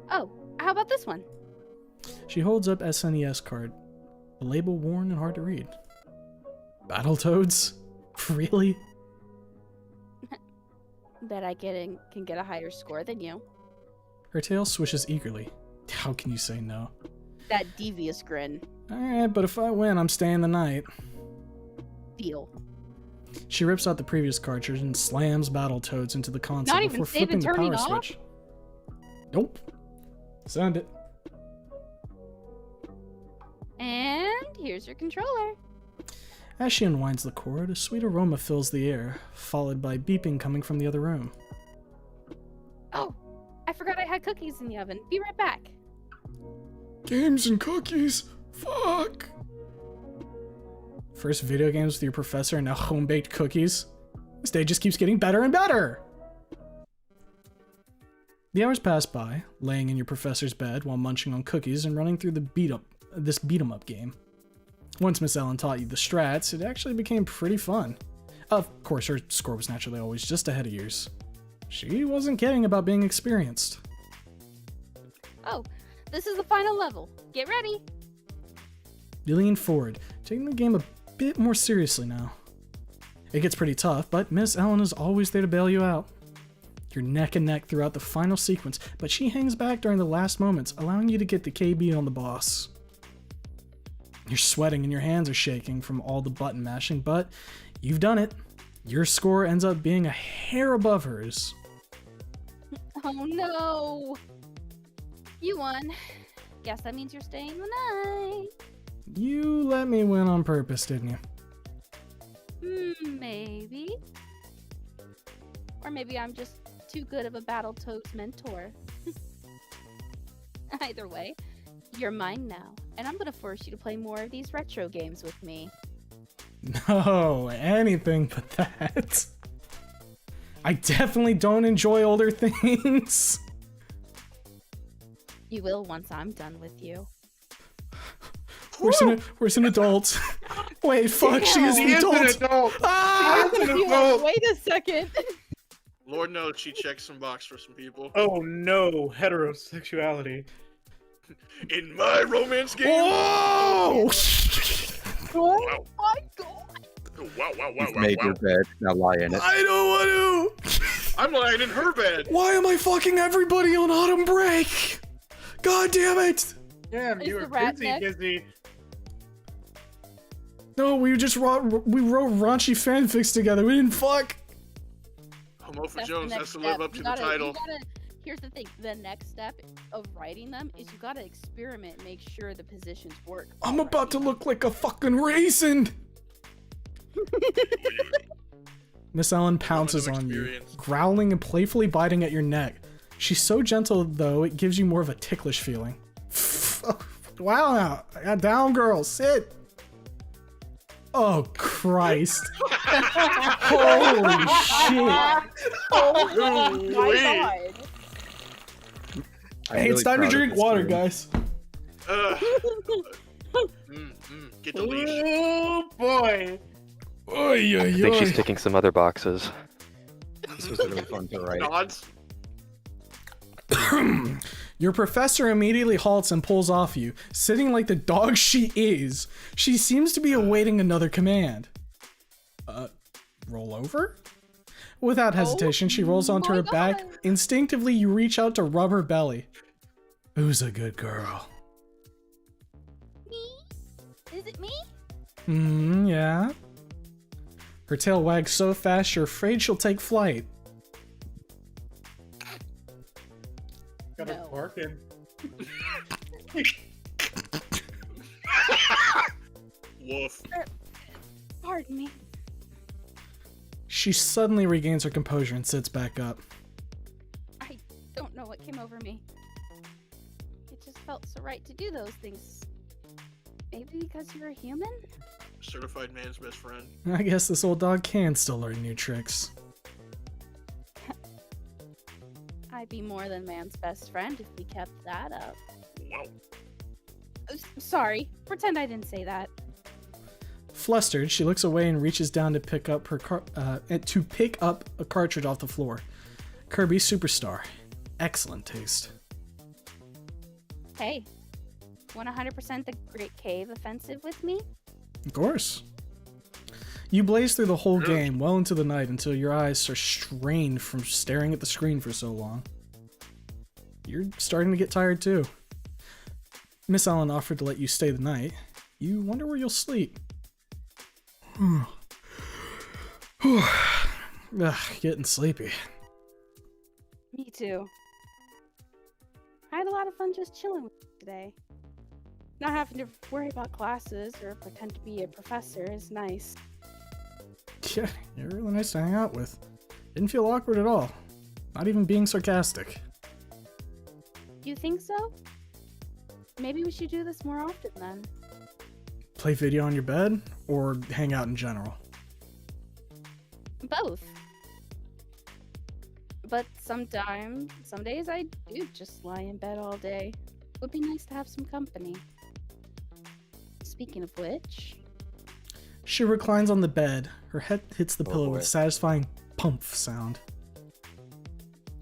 Oh, how about this one? She holds up SNES card, a label worn and hard to read. Battletoads? Really? Bet I can get a higher score than you. Her tail swishes eagerly. How can you say no? That devious grin. Alright, but if I win, I'm staying the night. Deal. She rips out the previous cartridge and slams Battletoads into the console Not even before save flipping and the turning power off? switch. Nope. Send it. And here's your controller. As she unwinds the cord, a sweet aroma fills the air, followed by beeping coming from the other room. Oh, I forgot I had cookies in the oven. Be right back. Games and cookies? Fuck! First video games with your professor and now home-baked cookies. This day just keeps getting better and better! The hours pass by, laying in your professor's bed while munching on cookies and running through this beat-em-up game. Once Miss Ellen taught you the strats, it actually became pretty fun. Of course, her score was naturally always just ahead of yours. She wasn't kidding about being experienced. Oh, this is the final level. Get ready. You lean forward, taking the game a bit more seriously now. It gets pretty tough, but Miss Ellen is always there to bail you out. You're neck and neck throughout the final sequence, but she hangs back during the last moments, allowing you to get the KB on the boss. You're sweating and your hands are shaking from all the button mashing, but you've done it. Your score ends up being a hair above hers. Oh no. You won. Guess that means you're staying the night. You let me win on purpose, didn't you? Maybe. Or maybe I'm just too good of a Battletoads mentor. Either way, you're mine now, and I'm gonna force you to play more of these retro games with me. No, anything but that. I definitely don't enjoy older things. You will once I'm done with you. Where's an adult? Wait, fuck, she is an adult. Ah! Wait a second. Lord knows she checked some box for some people. Oh no, heterosexuality. In my romance game. Whoa! Oh my god. Wow! You've made your bed, now lie in it. I don't want to. I'm lying in her bed. Why am I fucking everybody on autumn break? God damn it! Damn, Is you the were rat busy, next? busy. No, we wrote raunchy fanfics together. We didn't fuck. Homo for That's the Jones next has to live step. up to You the gotta- title. Here's the thing. The next step of writing them is you gotta experiment and make sure the positions work. I'm while about to writing look like a fucking raisin. Miss Ellen pounces Moment of on you, experience. growling and playfully biting at your neck. She's so gentle, though, it gives you more of a ticklish feeling. Wow, now. I got down, girl. Sit. Oh, Christ. Holy shit. Oh my Wait. god. Hey, it's time to drink water, guys. Get the leash. Oh boy. Oy, I think she's ticking some other boxes. This was really fun to write. Nods. Your professor immediately halts and pulls off you, sitting like the dog she is. She seems to be awaiting another command. Roll over? Without hesitation, she rolls onto my her back. God. Instinctively, you reach out to rub her belly. Who's a good girl? Me? Is it me? Yeah. Her tail wags so fast you're afraid she'll take flight. Got her No. barking. Woof. Pardon me. She suddenly regains her composure and sits back up. I don't know what came over me. It just felt so right to do those things. Maybe because you're a human? Certified man's best friend. I guess this old dog can still learn new tricks. I'd be more than man's best friend if we kept that up. Wow. Sorry, pretend I didn't say that. Flustered, she looks away and reaches down to pick up a cartridge off the floor. Kirby Superstar. Excellent taste. Hey, want 100% the Great Cave Offensive with me? Of course. You blaze through the whole game well into the night until your eyes are strained from staring at the screen for so long. You're starting to get tired too. Miss Allen offered to let you stay the night. You wonder where you'll sleep. Getting sleepy. Me too. I had a lot of fun just chilling with you today. Not having to worry about classes or pretend to be a professor is nice. Yeah, you're really nice to hang out with. Didn't feel awkward at all. Not even being sarcastic. You think so? Maybe we should do this more often then. Play video on your bed or hang out in general? Both. But some days I do just lie in bed all day. Would be nice to have some company. Speaking of which, She reclines on the bed. Her head hits the Oh, pillow boy. with a satisfying pump sound.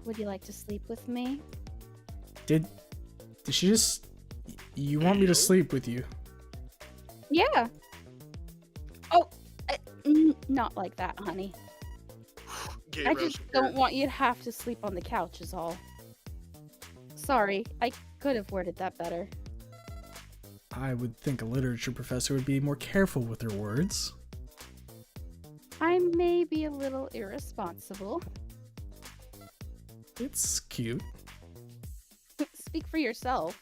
would you like to sleep with me? Did she just... You want me to sleep with you? Yeah. Oh, not like that, honey. Gay I just roast. don't want you to have to sleep on the couch is all. Sorry, I could have worded that better. I would think a literature professor would be more careful with their words. I may be a little irresponsible. It's cute. Speak for yourself.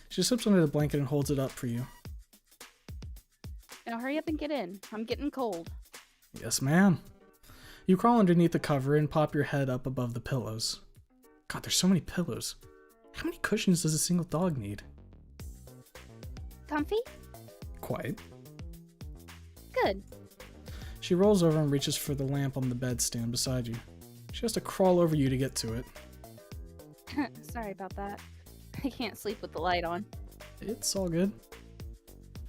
She slips under the blanket and holds it up for you. Now hurry up and get in. I'm getting cold. Yes, ma'am. You crawl underneath the cover and pop your head up above the pillows. God, there's so many pillows. How many cushions does a single dog need? Comfy? Quite. Good. She rolls over and reaches for the lamp on the bedstand beside you. She has to crawl over you to get to it. Sorry about that. I can't sleep with the light on. It's all good.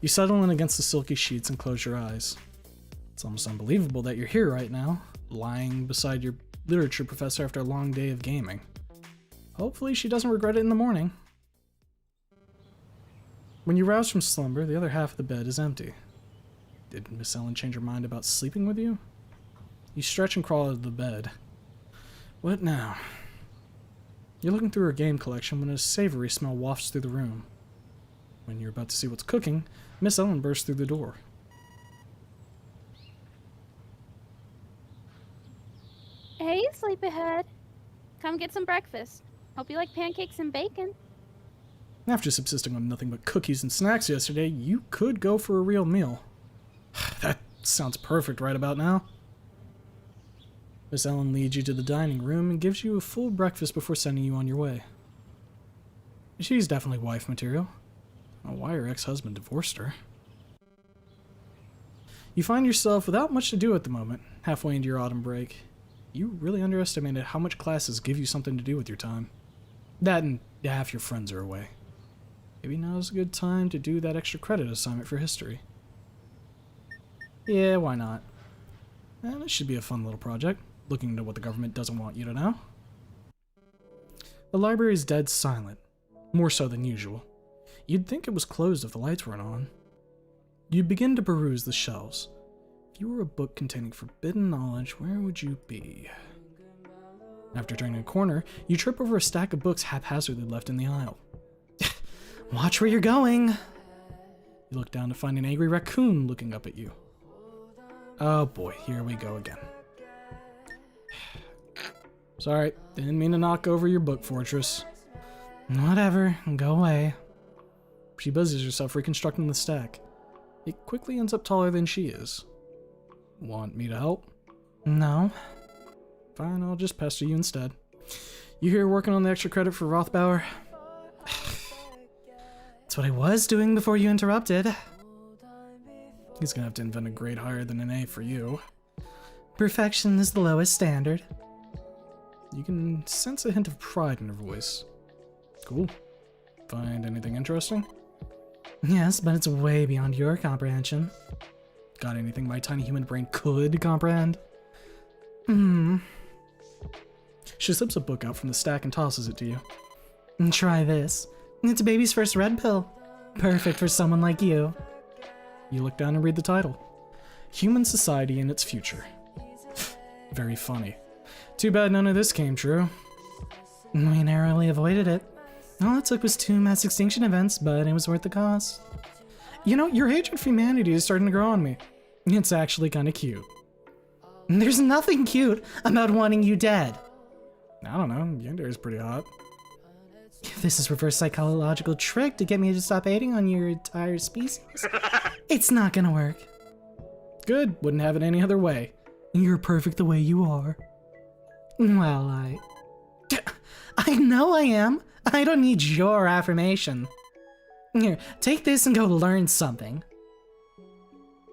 You settle in against the silky sheets and close your eyes. It's almost unbelievable that you're here right now, lying beside your literature professor after a long day of gaming. Hopefully she doesn't regret it in the morning. When you rouse from slumber, the other half of the bed is empty. Did Miss Ellen change her mind about sleeping with you? You stretch and crawl out of the bed. What now? You're looking through her game collection when a savory smell wafts through the room. When you're about to see what's cooking, Miss Ellen bursts through the door. Hey, sleepyhead. Come get some breakfast. Hope you like pancakes and bacon. After subsisting on nothing but cookies and snacks yesterday, you could go for a real meal. That sounds perfect right about now. Miss Ellen leads you to the dining room and gives you a full breakfast before sending you on your way. She's definitely wife material. I don't know why her ex-husband divorced her. You find yourself without much to do at the moment, halfway into your autumn break. You really underestimated how much classes give you something to do with your time. That and half your friends are away. Maybe now's a good time to do that extra credit assignment for history. Yeah, why not? This should be a fun little project, looking into what the government doesn't want you to know. The library is dead silent, more so than usual. You'd think it was closed if the lights weren't on. You begin to peruse the shelves. If you were a book containing forbidden knowledge, where would you be? After turning a corner, you trip over a stack of books haphazardly left in the aisle. Watch where you're going! You look down to find an angry raccoon looking up at you. Oh boy, here we go again. Sorry, didn't mean to knock over your book fortress. Whatever, go away. She busies herself reconstructing the stack. It quickly ends up taller than she is. Want me to help? No. Fine, I'll just pester you instead. You here working on the extra credit for Rothbauer? That's what I was doing before you interrupted. He's gonna have to invent a grade higher than an A for you. Perfection is the lowest standard. You can sense a hint of pride in her voice. Cool. Find anything interesting? Yes, but it's way beyond your comprehension. Got anything my tiny human brain could comprehend? She slips a book out from the stack and tosses it to you. Try this. It's baby's first red pill. Perfect for someone like you. You look down and read the title. Human Society and Its Future. Very funny. Too bad none of this came true. We narrowly avoided it. All it took was 2 mass extinction events, but it was worth the cost. You know, your hatred for humanity is starting to grow on me. It's actually kind of cute. There's nothing cute about wanting you dead. I don't know, Yender is pretty hot. This is reverse psychological trick to get me to stop hating on your entire species. It's not gonna work. Good, wouldn't have it any other way. You're perfect the way you are. Well, I know I am. I don't need your affirmation. Here, take this and go learn something.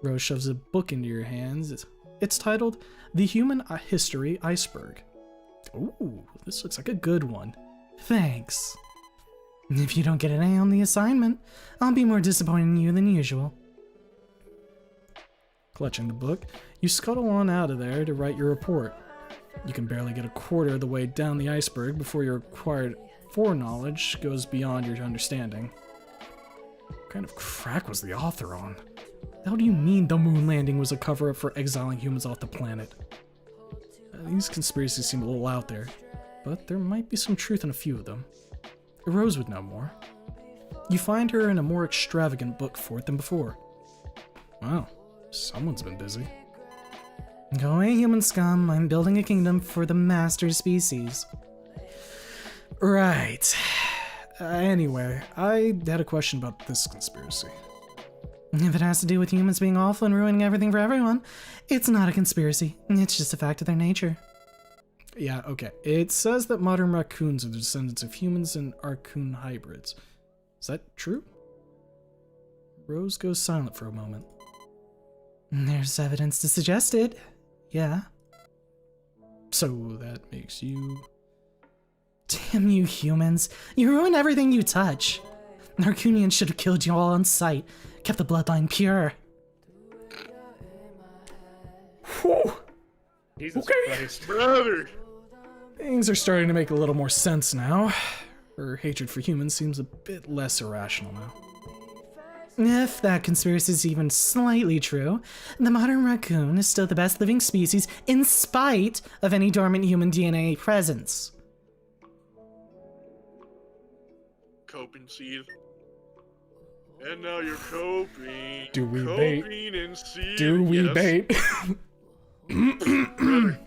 Rose shoves a book into your hands. It's titled The Human History Iceberg. Ooh, this looks like a good one. Thanks. If you don't get an A on the assignment, I'll be more disappointed in you than usual. Clutching the book, you scuttle on out of there to write your report. You can barely get a quarter of the way down the iceberg before your acquired foreknowledge goes beyond your understanding. What kind of crack was the author on? How do you mean the moon landing was a cover-up for exiling humans off the planet? These conspiracies seem a little out there, but there might be some truth in a few of them. Rose would know more. You find her in a more extravagant book fort than before. Wow, someone's been busy. Go away, human scum. I'm building a kingdom for the master species. Right. Anyway, I had a question about this conspiracy. If it has to do with humans being awful and ruining everything for everyone, it's not a conspiracy. It's just a fact of their nature. Yeah, okay. It says that modern raccoons are the descendants of humans and raccoon hybrids. Is that true? Rose goes silent for a moment. There's evidence to suggest it. Yeah. So that makes you... Damn you humans. You ruin everything you touch. Narcunians should have killed you all on sight. Kept the bloodline pure. Whew. Jesus Okay. Christ. Brother! Things are starting to make a little more sense now. Her hatred for humans seems a bit less irrational now. If that conspiracy is even slightly true, the modern raccoon is still the best living species in spite of any dormant human DNA presence. Cope and seed. And now you're coping. Do we bait? Coping and seed. Do we Yes. bait? Brother,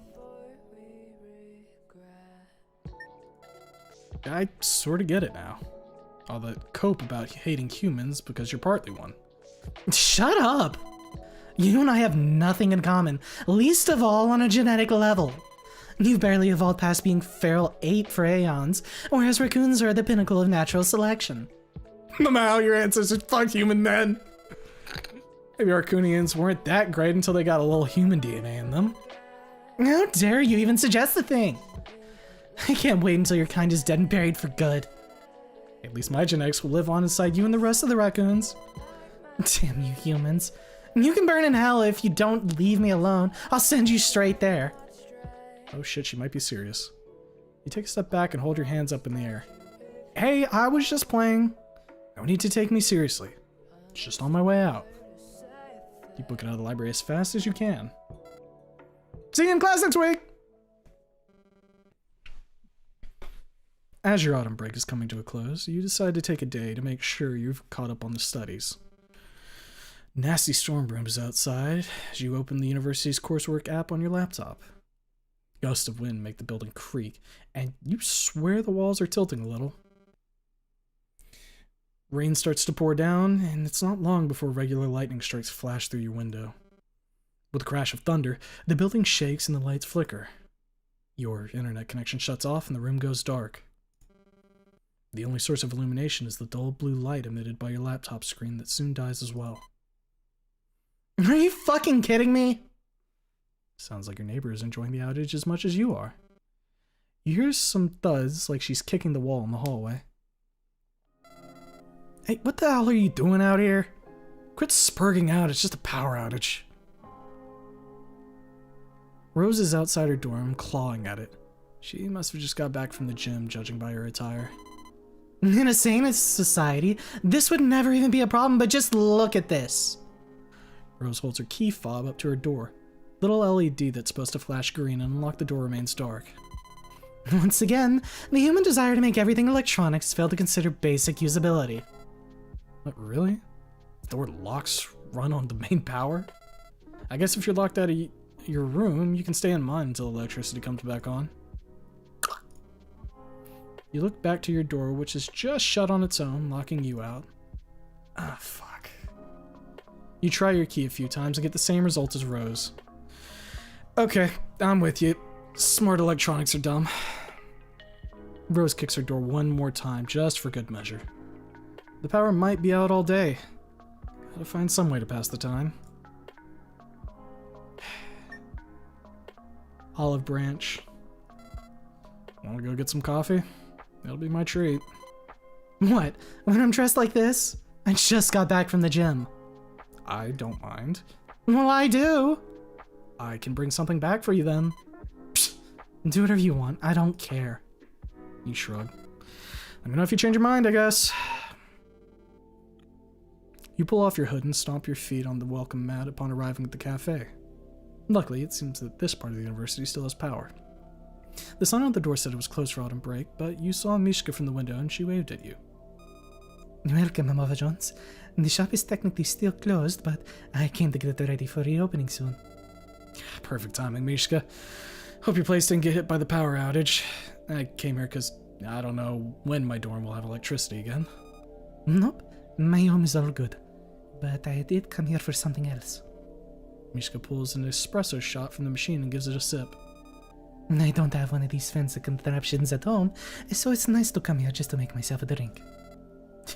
I sort of get it now. All that cope about hating humans because you're partly one. Shut up! You and I have nothing in common, least of all on a genetic level. You've barely evolved past being feral ape for aeons, whereas raccoons are at the pinnacle of natural selection. Somehow your ancestors fucked human then. Maybe Arcunians weren't that great until they got a little human DNA in them. How dare you even suggest the thing? I can't wait until your kind is dead and buried for good. At least my genetics will live on inside you and the rest of the raccoons. Damn you humans. You can burn in hell if you don't leave me alone. I'll send you straight there. Oh shit, she might be serious. You take a step back and hold your hands up in the air. Hey, I was just playing. No need to take me seriously. It's just on my way out. You book it out of the library as fast as you can. See you in class next week! As your autumn break is coming to a close, you decide to take a day to make sure you've caught up on the studies. Nasty storm brooms outside as you open the university's coursework app on your laptop. Gusts of wind make the building creak, and you swear the walls are tilting a little. Rain starts to pour down, and it's not long before regular lightning strikes flash through your window. With a crash of thunder, the building shakes and the lights flicker. Your internet connection shuts off and the room goes dark. The only source of illumination is the dull blue light emitted by your laptop screen that soon dies as well. Are you fucking kidding me? Sounds like your neighbor is enjoying the outage as much as you are. You hear some thuds like she's kicking the wall in the hallway. Hey, what the hell are you doing out here? Quit spurging out, it's just a power outage. Rose is outside her dorm, clawing at it. She must have just got back from the gym, judging by her attire. In a sane society, this would never even be a problem, but just look at this. Rose holds her key fob up to her door. Little LED that's supposed to flash green and unlock the door remains dark. Once again, the human desire to make everything electronics failed to consider basic usability. What, really? The door locks run on the main power? I guess if you're locked out of your room, you can stay in mine until electricity comes back on. You look back to your door, which is just shut on its own, locking you out. Ah, fuck. You try your key a few times and get the same result as Rose. Okay, I'm with you. Smart electronics are dumb. Rose kicks her door one more time, just for good measure. The power might be out all day. Gotta find some way to pass the time. olive branch. Want to go get some coffee? That'll be my treat. What? When I'm dressed like this? I just got back from the gym. I don't mind. Well, I do. I can bring something back for you then. Psst. Do whatever you want. I don't care. You shrug. Let me know if you change your mind, I guess. You pull off your hood and stomp your feet on the welcome mat upon arriving at the cafe. Luckily, it seems that this part of the university still has power. The sign on the door said it was closed for autumn break, but you saw Mishka from the window and she waved at you. Welcome, Amava Jones. The shop is technically still closed, but I came to get it ready for reopening soon. Perfect timing, Mishka. Hope your place didn't get hit by the power outage. I came here because I don't know when my dorm will have electricity again. Nope, my home is all good. But I did come here for something else. Mishka pulls an espresso shot from the machine and gives it a sip. I don't have one of these fancy contraptions at home, so it's nice to come here just to make myself a drink.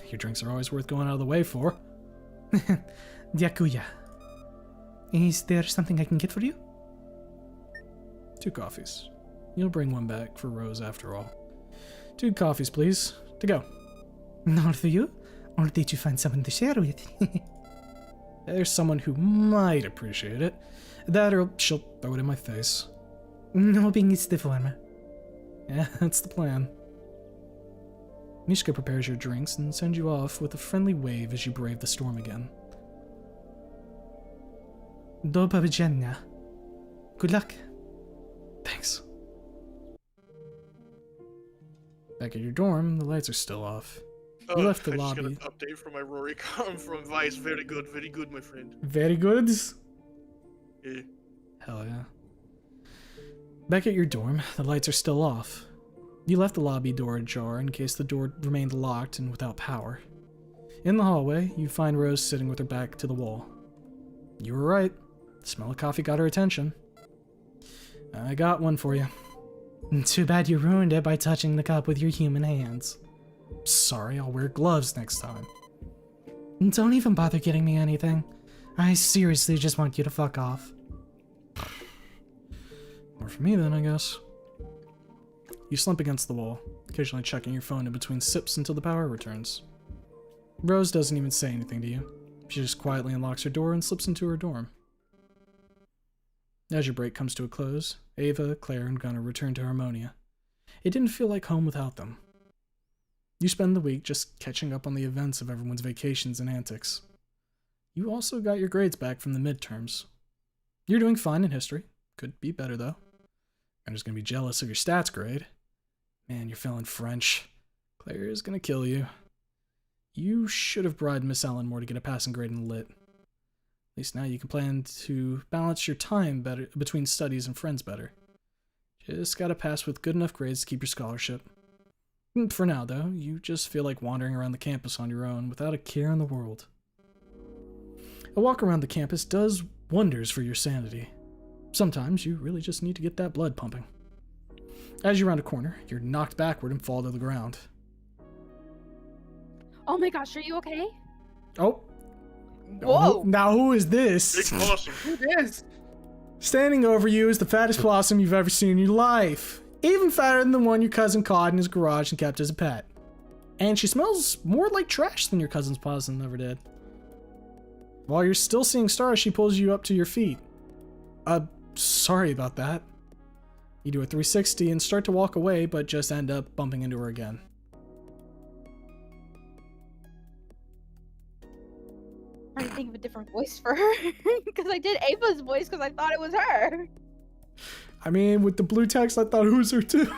Your drinks are always worth going out of the way for. Dyakuya. Is there something I can get for you? 2 coffees. You'll bring one back for Rose after all. 2 coffees, please. To go. All for you? Or did you find someone to share with? There's someone who might appreciate it. That or she'll throw it in my face. Hoping it's the former. Yeah, that's the plan. Mishka prepares your drinks and sends you off with a friendly wave as you brave the storm again. Do побачення. Good luck. Thanks. Back at your dorm, the lights are still off. You left the I lobby. just got an update from my Rory com from Vice. Very good, my friend. Very good. Yeah. Hell yeah. Back at your dorm, the lights are still off. You left the lobby door ajar in case the door remained locked and without power. In the hallway, you find Rose sitting with her back to the wall. You were right. The smell of coffee got her attention. I got one for you. Too bad you ruined it by touching the cup with your human hands. Sorry, I'll wear gloves next time. Don't even bother getting me anything. I seriously just want you to fuck off. More for me then, I guess. You slump against the wall, occasionally checking your phone in between sips until the power returns. Rose doesn't even say anything to you. She just quietly unlocks her door and slips into her dorm. As your break comes to a close, Ava, Claire, and Gunnar return to Harmonia. It didn't feel like home without them. You spend the week just catching up on the events of everyone's vacations and antics. You also got your grades back from the midterms. You're doing fine in history. Could be better, though. Gunner's gonna be jealous of your stats grade. Man, you're failing French. Claire is gonna kill you. You should have bribed Miss Ellen more to get a passing grade in Lit. At least now you can plan to balance your time better between studies and friends better. Just gotta pass with good enough grades to keep your scholarship. For now, though, you just feel like wandering around the campus on your own without a care in the world. A walk around the campus does wonders for your sanity. Sometimes you really just need to get that blood pumping. As you round a corner, you're knocked backward and fall to the ground. Oh my gosh, are you okay? Oh. Whoa! Now who is this? Big awesome. Who this? Standing over you is the fattest possum you've ever seen in your life. Even fatter than the one your cousin caught in his garage and kept as a pet. And she smells more like trash than your cousin's possum ever did. While you're still seeing stars, she pulls you up to your feet. Sorry about that. You do a 360 and start to walk away, but just end up bumping into her again. Trying to think of a different voice for her. Because I did Ava's voice because I thought it was her. I mean, with the blue text, I thought it was her too.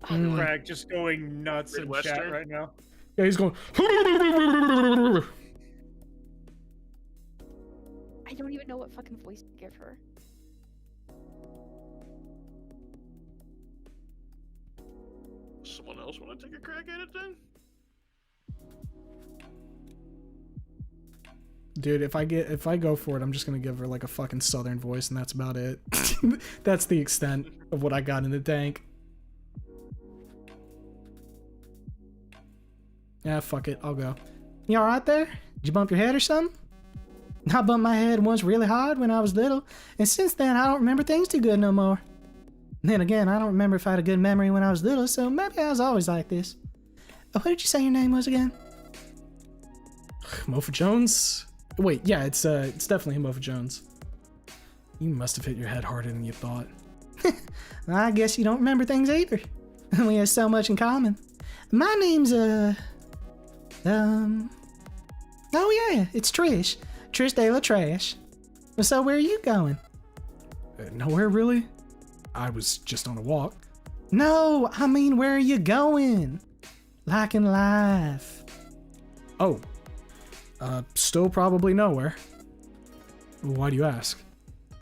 Craig just going nuts in chat Midwestern? right now. Yeah, he's going. I don't even know what fucking voice to give her. Someone else want to take a crack at it then? Dude, if I go for it, I'm just gonna give her like a fucking southern voice, and that's about it. That's the extent of what I got in the tank. Yeah, fuck it, I'll go. You alright there? Did you bump your head or something? I bumped my head once really hard when I was little, and since then I don't remember things too good no more. Then again, I don't remember if I had a good memory when I was little, so maybe I was always like this. What did you say your name was again? Mofa Jones? Wait, yeah, it's definitely Mofa Jones. You must have hit your head harder than you thought. I guess you don't remember things either. We have so much in common. My name's, oh yeah, it's Trish. Trish De La Trash. So where are you going? Nowhere really. I was just on a walk. No, I mean, where are you going? Like in life. Oh. Still probably nowhere. Why do you ask?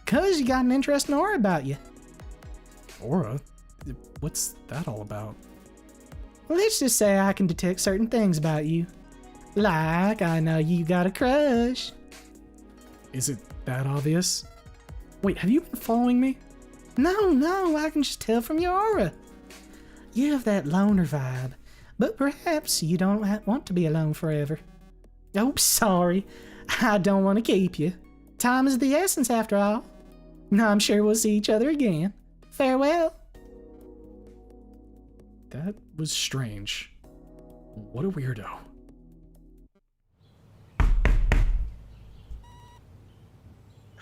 'Cause you got an interesting aura about you. Aura? What's that all about? Let's just say I can detect certain things about you. Like, I know you got a crush. Is it that obvious? Wait, have you been following me? No, I can just tell from your aura. You have that loner vibe, but perhaps you don't want to be alone forever. Oh, sorry. I don't want to keep you. Time is the essence after all. I'm sure we'll see each other again. Farewell. That was strange. What a weirdo.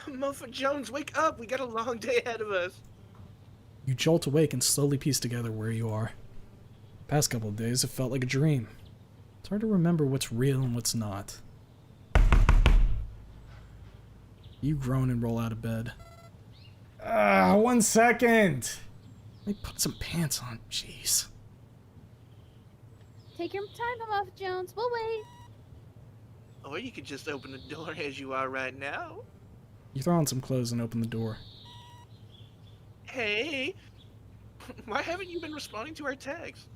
Mofa Jones, wake up! We got a long day ahead of us. You jolt awake and slowly piece together where you are. Past couple of days, it felt like a dream. It's hard to remember what's real and what's not. You groan and roll out of bed. 1 second! Let me put some pants on, jeez. Take your time, Muff Jones. We'll wait. Or you could just open the door as you are right now. You throw on some clothes and open the door. Hey, why haven't you been responding to our texts?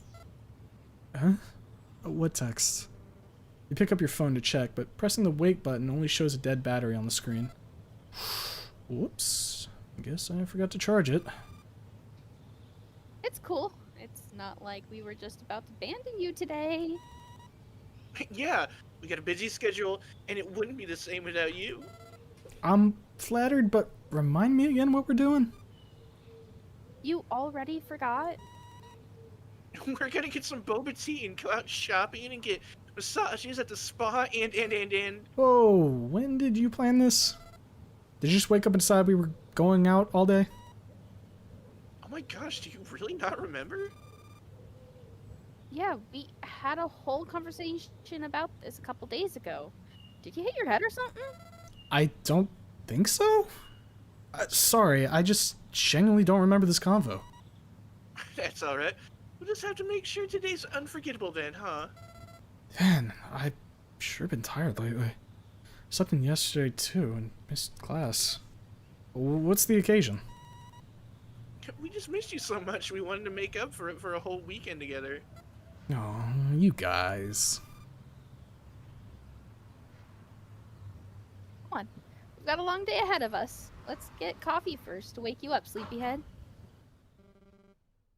Huh? What text? You pick up your phone to check, but pressing the wake button only shows a dead battery on the screen. Whoops. I guess I forgot to charge it. It's cool. It's not like we were just about to abandon you today. Yeah, we got a busy schedule, and it wouldn't be the same without you. I'm flattered, but remind me again what we're doing? You already forgot? We're gonna get some boba tea and go out shopping and get massages at the spa and... Whoa, when did you plan this? Did you just wake up and decide we were going out all day? Oh my gosh, do you really not remember? Yeah, we had a whole conversation about this a couple days ago. Did you hit your head or something? I don't think so. Sorry, I just genuinely don't remember this convo. That's alright. We'll just have to make sure today's unforgettable then, huh? Man, I've sure been tired lately. Slept in yesterday too and missed class. What's the occasion? We just missed you so much we wanted to make up for it for a whole weekend together. Oh, you guys. Come on. We've got a long day ahead of us. Let's get coffee first to wake you up, sleepyhead.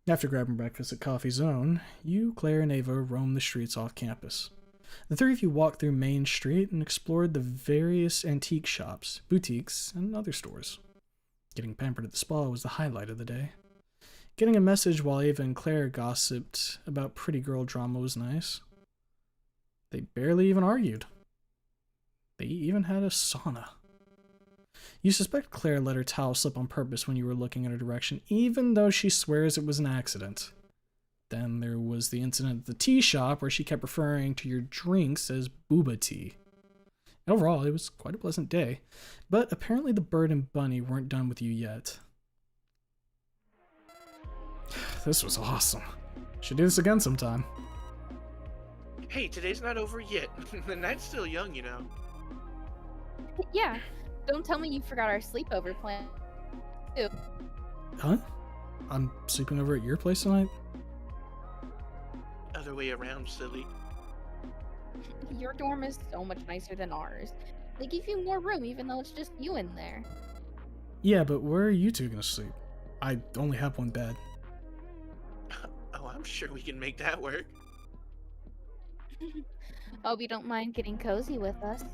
After grabbing breakfast at Coffee Zone, you, Claire, and Ava roam the streets off campus. The three of you walked through Main Street and explored the various antique shops, boutiques, and other stores. Getting pampered at the spa was the highlight of the day. Getting a message while Ava and Claire gossiped about pretty girl drama was nice. They barely even argued. They even had a sauna. You suspect Claire let her towel slip on purpose when you were looking in her direction, even though she swears it was an accident. Then there was the incident at the tea shop where she kept referring to your drinks as booba tea. Overall, it was quite a pleasant day, but apparently the bird and bunny weren't done with you yet. This was awesome. Should do this again sometime. Hey, today's not over yet. The night's still young, you know. Yeah. Don't tell me you forgot our sleepover plan. Ew. Huh? I'm sleeping over at your place tonight? Other way around, silly. Your dorm is so much nicer than ours. They give you more room even though it's just you in there. Yeah, but where are you two gonna sleep? I only have one bed. Oh, I'm sure we can make that work. Hope you don't mind getting cozy with us.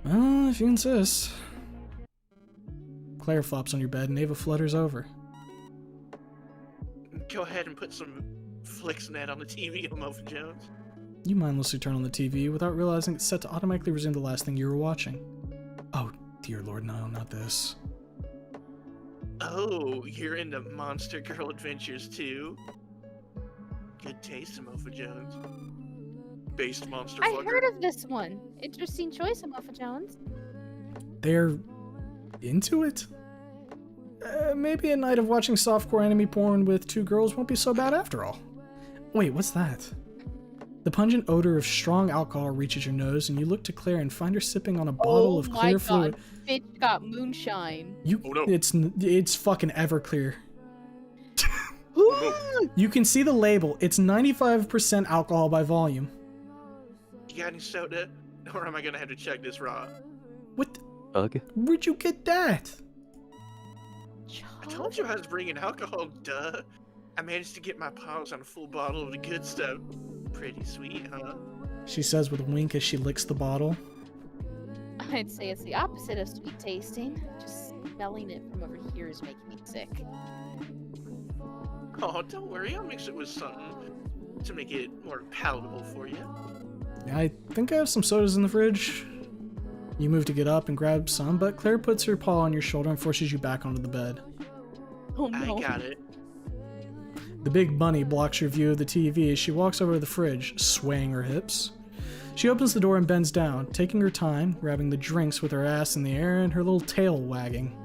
Well, if you insist. Claire flops on your bed and Ava flutters over. Go ahead and put some FlixNet on the TV, Muffin Jones. You mindlessly turn on the TV without realizing it's set to automatically resume the last thing you were watching. Oh, dear lord, no, not this. Oh, you're into Monster Girl Adventures too? Good taste, Muffin Jones. Based monster I fucker. heard of this one. Interesting choice, Muffin Jones. They're into it? Maybe a night of watching softcore anime porn with two girls won't be so bad after all. Wait, what's that? The pungent odor of strong alcohol reaches your nose, and you look to Claire and find her sipping on a bottle of clear fluid. Bitch got moonshine. Oh, no. It's fucking Everclear. You can see the label. It's 95% alcohol by volume. You got any soda? Or am I gonna have to check this raw? What? Ugh. Where'd you get that? I told you I was bringing alcohol, duh. I managed to get my paws on a full bottle of the good stuff. Pretty sweet, huh? She says with a wink as she licks the bottle. I'd say it's the opposite of sweet tasting. Just smelling it from over here is making me sick. Oh, don't worry, I'll mix it with something to make it more palatable for you. I think I have some sodas in the fridge. You move to get up and grab some, but Claire puts her paw on your shoulder and forces you back onto the bed. Oh no. I got it. The big bunny blocks your view of the TV as she walks over to the fridge, swaying her hips. She opens the door and bends down, taking her time, grabbing the drinks with her ass in the air and her little tail wagging.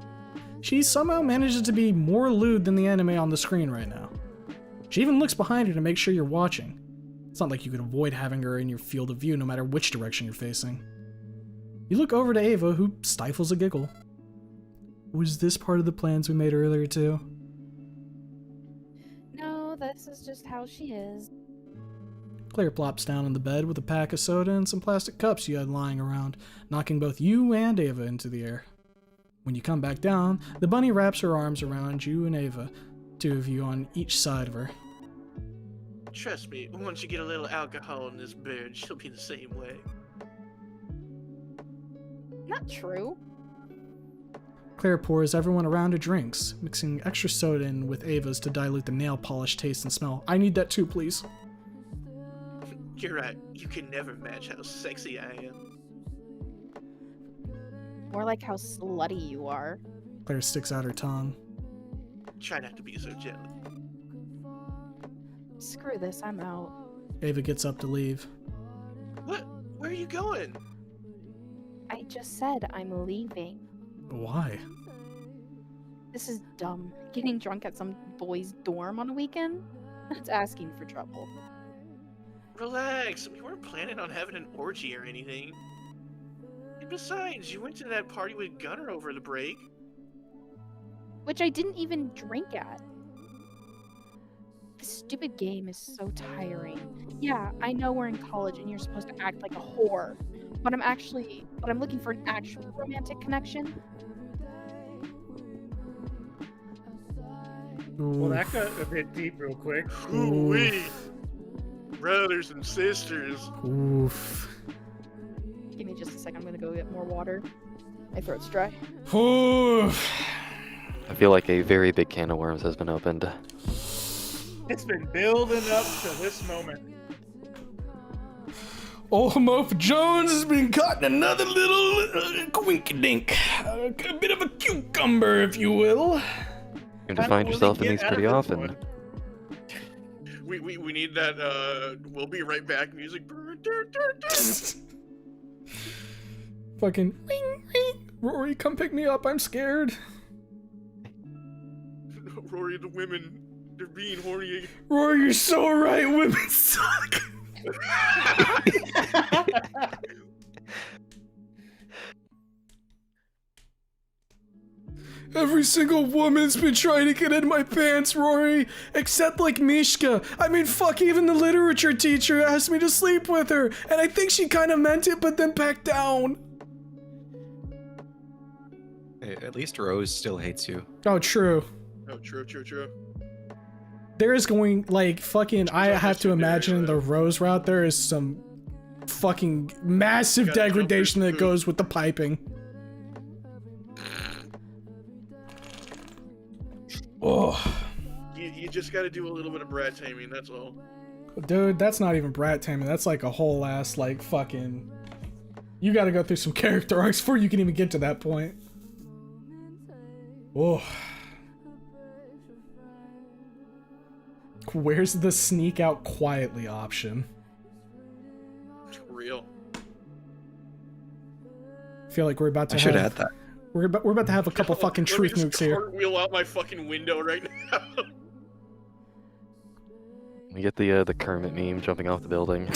She somehow manages to be more lewd than the anime on the screen right now. She even looks behind her to make sure you're watching. It's not like you could avoid having her in your field of view no matter which direction you're facing. You look over to Ava, who stifles a giggle. Was this part of the plans we made earlier too? No, this is just how she is. Claire plops down on the bed with a pack of soda and some plastic cups you had lying around, knocking both you and Ava into the air. When you come back down, the bunny wraps her arms around you and Ava, two of you on each side of her. Trust me, once you get a little alcohol in this bird, she'll be the same way. Not true. Claire pours everyone around her drinks, mixing extra soda in with Ava's to dilute the nail polish taste and smell. I need that too, please. You're right, you can never match how sexy I am. More like how slutty you are. Claire sticks out her tongue. Try not to be so jealous. Screw this, I'm out. Ava gets up to leave. What? Where are you going? I just said I'm leaving. Why? This is dumb. Getting drunk at some boy's dorm on a weekend? That's asking for trouble. Relax, we weren't planning on having an orgy or anything. And besides, you went to that party with Gunnar over the break. Which I didn't even drink at. This stupid game is so tiring. Yeah, I know we're in college and you're supposed to act like a whore. But I'm looking for an actual romantic connection. Well, that got a bit deep real quick. Ooh-wee. Brothers and sisters. Oof. Give me just a second, I'm gonna go get more water. My throat's dry. Oof. I feel like a very big can of worms has been opened. It's been building up to this moment. Old Muff Jones has been caught in another little quink-dink. A bit of a cucumber, if you will. You can find yourself in these pretty often. We need that, we'll be right back music. Fucking ring, ring. Rory, come pick me up. I'm scared. Rory, the women, they're being horny. Rory, you're so right. Women suck. Every single woman's been trying to get in my pants, Rory, except like Mishka. I mean, fuck, even the literature teacher asked me to sleep with her, and I think she kind of meant it, but then backed down. Hey, at least Rose still hates you. Oh, true. Oh, true. There is going, like, fucking, I have to imagine the Rose route there is some fucking massive Gotta jump degradation through that the goes with the piping. Oh, You just gotta do a little bit of brat taming, that's all. dude, that's not even brat taming. That's like a whole ass like fucking. You got to go through some character arcs before you can even get to that point. Oh. Where's the sneak out quietly option? Real. I feel like we're about to I should have, add that. We're about to have a couple fucking Let me truth just nukes here. cartwheel out my fucking window right now. We get the Kermit meme jumping off the building.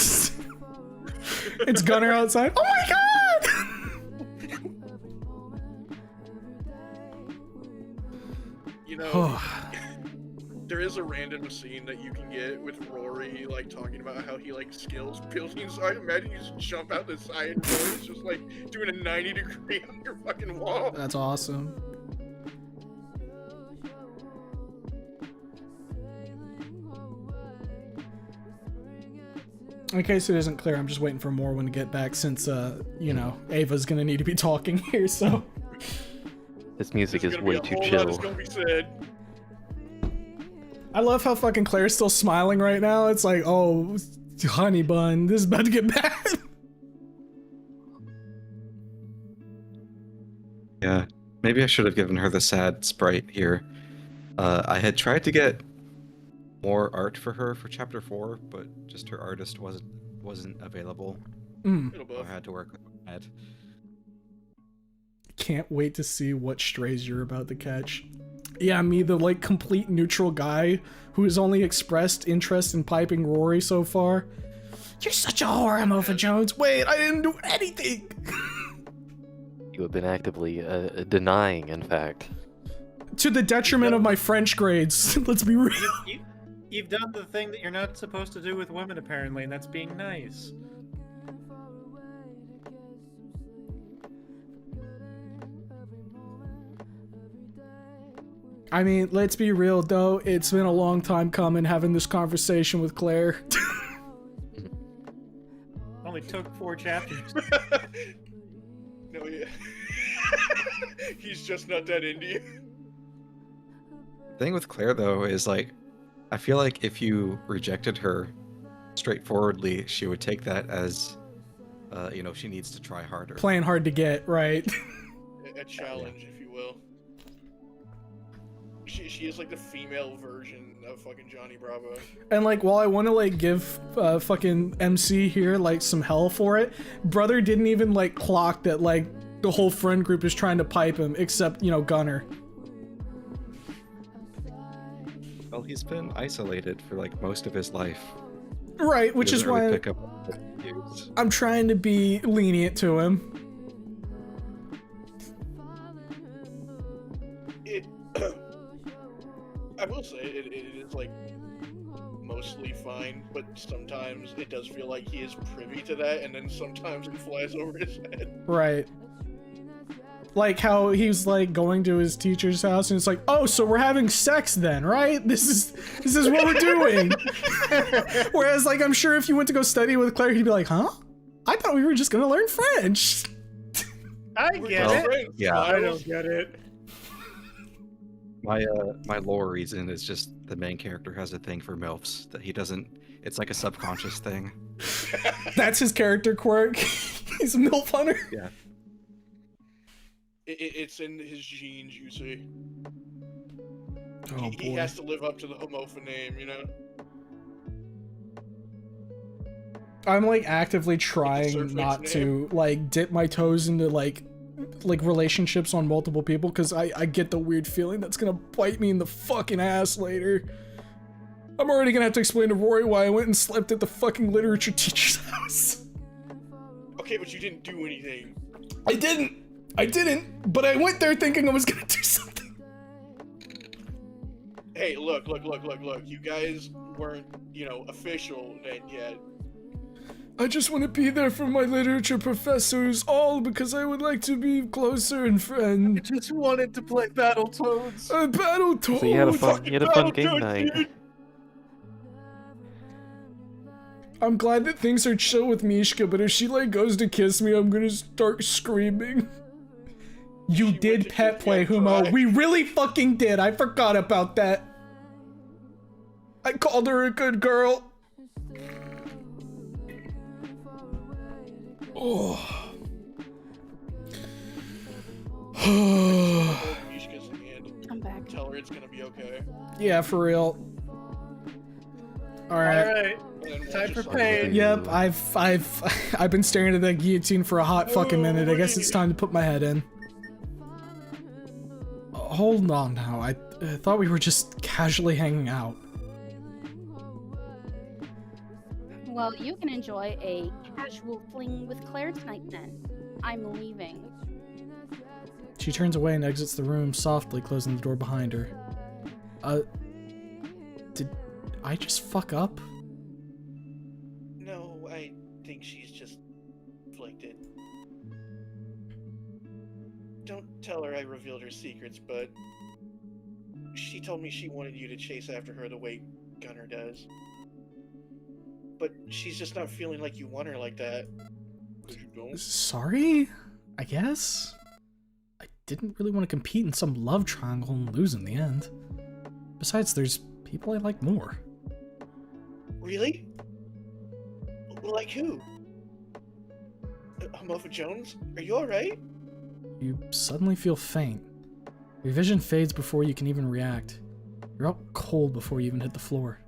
It's Gunner outside. Oh my god! You know, there is a random scene that you can get with Rory, like, talking about how he, like, scales buildings. So I imagine you just jump out the side and Rory's just, like, doing a 90-degree on your fucking wall. That's awesome. In case it isn't clear, I'm just waiting for Morwen to get back since, you know, Ava's gonna need to be talking here, so. This music There's is gonna be way a too whole lot chill. that's gonna be said. I love how fucking Claire's still smiling right now. It's like, oh, honey bun, this is about to get bad. Yeah, maybe I should have given her the sad sprite here. I had tried to get more art for her for chapter 4, but just her artist wasn't available. Little So buff. I had to work with Ed. Can't wait to see what strays you're about to catch. Yeah, me, the like complete neutral guy who has only expressed interest in piping Rory so far. You're such a whore, Mofa Jones. Wait, I didn't do anything. You have been actively denying, in fact. To the detriment of my French grades. Let's be real. You've done the thing that you're not supposed to do with women, apparently, and that's being nice. I mean, let's be real though. It's been a long time coming having this conversation with Claire. Only took 4 chapters. No, yeah. He's just not that into you. The thing with Claire though is like, I feel like if you rejected her straightforwardly, she would take that as, you know, she needs to try harder. Playing hard to get, right? A challenge, if you will. She is like the female version of fucking Johnny Bravo. And like, while I want to like give fucking MC here like some hell for it, brother didn't even like clock that like the whole friend group is trying to pipe him, except, you know, Gunner. Well, he's been isolated for like most of his life. Right, which He is doesn't really why pick up cues. I'm trying to be lenient to him. It. I will say it is like mostly fine, but sometimes it does feel like he is privy to that, and then sometimes it flies over his head. Right. Like how he's like going to his teacher's house and it's like, oh, so we're having sex then, right? This is what we're doing. Whereas like, I'm sure if you went to go study with Claire, he'd be like, huh? I thought we were just gonna learn French. I We're get just it. friends, Yeah. I Miles. don't get it. My lore reason is just the main character has a thing for MILFs that he doesn't. It's like a subconscious thing. That's his character quirk. He's a MILF hunter. Yeah. It's in his genes, you see. Oh He boy. has to live up to the homophone name, you know? I'm like actively It's a trying surface not name. to like dip my toes into like relationships on multiple people because I get the weird feeling that's gonna bite me in the fucking ass later. I'm already gonna have to explain to Rory why I went and slept at the fucking literature teacher's house. Okay, but you didn't do anything. I didn't, but I went there thinking I was gonna do something. Hey, look. You guys weren't, you know, official then yet. I just want to be there for my literature professors, all because I would like to be closer and friend. Just wanted to play Battletoads. Battletoads! So you had a fun game Battletoads, night. dude. I'm glad that things are chill with Mishka, but if she like goes to kiss me, I'm gonna start screaming. You She did went to pet kiss play, me, I Humo. cried. We really fucking did. I forgot about that. I called her a good girl. Oh. Hold Mishka's hand. I'm back. Tell her it's gonna be okay. Yeah, for real. All right. Alright, And then we'll time for just- pain. Yep, I've been staring at that guillotine for a hot fucking minute. I guess it's time to put my head in. Hold on now. I thought we were just casually hanging out. Well, you can enjoy a casual fling with Claire tonight then. I'm leaving. She turns away and exits the room, softly closing the door behind her. Did I just fuck up? No, I think she's just afflicted. Don't tell her I revealed her secrets, but she told me she wanted you to chase after her the way Gunner does. But she's just not feeling like you want her like that. 'Cause you don't. Sorry? I guess? I didn't really want to compete in some love triangle and lose in the end. Besides, there's people I like more. Really? Like who? Homopha Jones? Are you alright? You suddenly feel faint. Your vision fades before you can even react. You're out cold before you even hit the floor.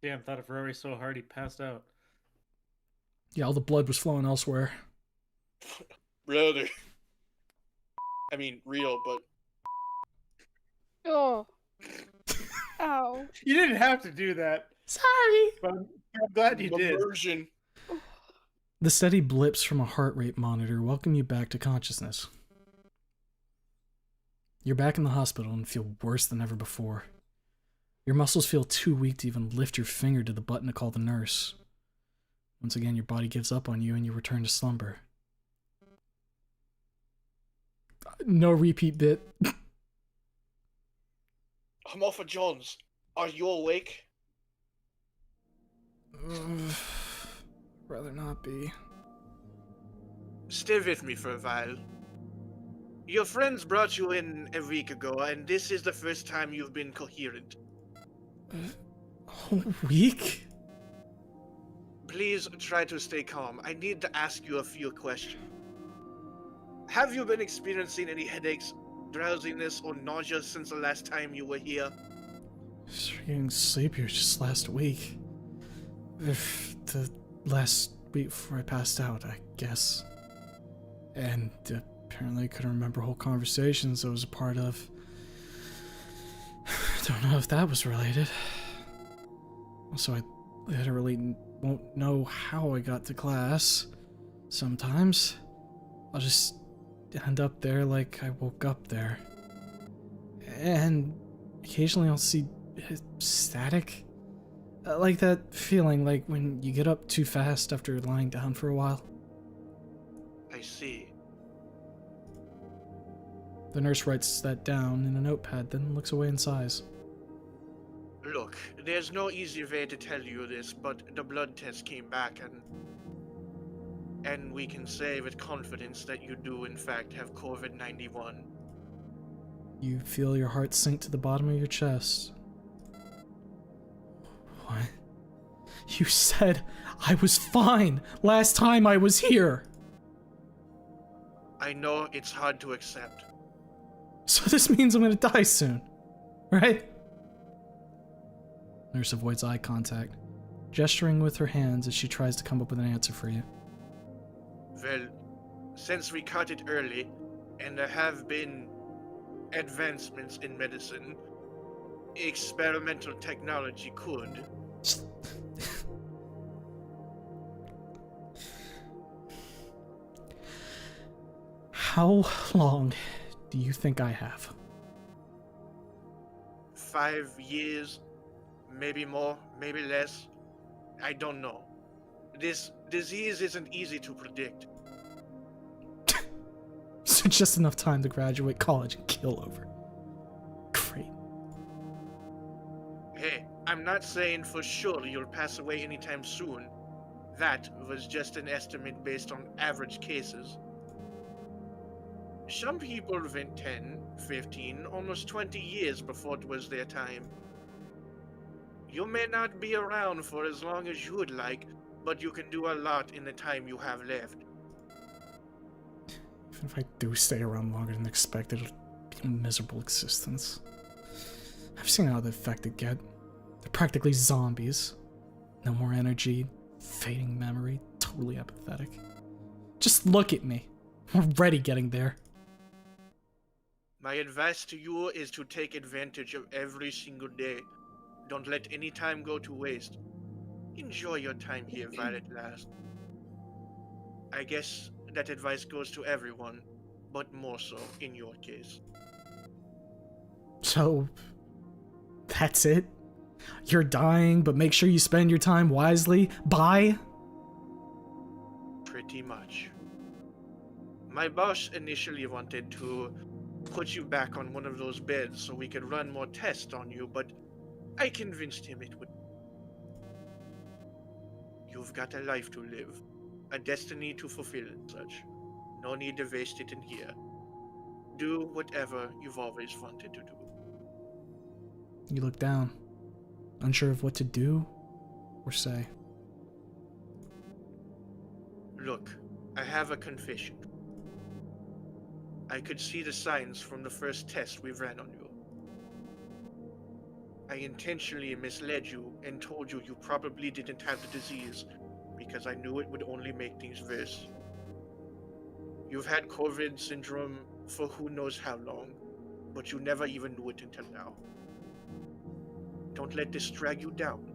Damn, thought if Rory so hard he passed out. Yeah, all the blood was flowing elsewhere. Brother. I mean, real, but Oh. Ow. You didn't have to do that, Sorry! but I'm glad you did. immersion. The steady blips from a heart rate monitor welcome you back to consciousness. You're back in the hospital and feel worse than ever before. Your muscles feel too weak to even lift your finger to the button to call the nurse. Once again, your body gives up on you and you return to slumber. No repeat bit. Homopha Jones, are you awake? Rather not be. Stay with me for a while. Your friends brought you in a week ago, and this is the first time you've been coherent. A week? Please try to stay calm. I need to ask you a few questions. Have you been experiencing any headaches, drowsiness, or nausea since the last time you were here? Started getting sleepier just last week. The last week before I passed out, I guess. And apparently I couldn't remember whole conversations I was a part of. Don't know if that was related. Also, I literally won't know how I got to class. Sometimes I'll just end up there like I woke up there. And occasionally I'll see static. Like that feeling like when you get up too fast after lying down for a while. I see. The nurse writes that down in a notepad, then looks away and sighs. Look, there's no easy way to tell you this, but the blood test came back and we can say with confidence that you do in fact have COVID-91. You feel your heart sink to the bottom of your chest. What? You said I was fine last time I was here! I know it's hard to accept. So this means I'm gonna die soon, right? Nurse avoids eye contact, gesturing with her hands as she tries to come up with an answer for you. Well, since we caught it early, and there have been advancements in medicine, experimental technology could. How long do you think I have? 5 years, maybe more, maybe less. I don't know. This disease isn't easy to predict. So just enough time to graduate college and kill over. Great. Hey, I'm not saying for sure you'll pass away anytime soon. That was just an estimate based on average cases. Some people went 10, 15, almost 20 years before it was their time. You may not be around for as long as you would like, but you can do a lot in the time you have left. Even if I do stay around longer than expected, it'll be a miserable existence. I've seen how the affected get. They're practically zombies. No more energy, fading memory, totally apathetic. Just look at me. I'm already getting there. My advice to you is to take advantage of every single day. Don't let any time go to waste. Enjoy your time here while it lasts. I guess that advice goes to everyone, but more so in your case. So, that's it? You're dying, but make sure you spend your time wisely? Bye? Pretty much. My boss initially wanted to put you back on one of those beds so we could run more tests on you, but I convinced him it would. You've got a life to live, a destiny to fulfill and such. No need to waste it in here. Do whatever you've always wanted to do. You look down, unsure of what to do or say. Look, I have a confession. I could see the signs from the first test we ran on you. I intentionally misled you and told you you probably didn't have the disease because I knew it would only make things worse. You've had COVID syndrome for who knows how long, but you never even knew it until now. Don't let this drag you down.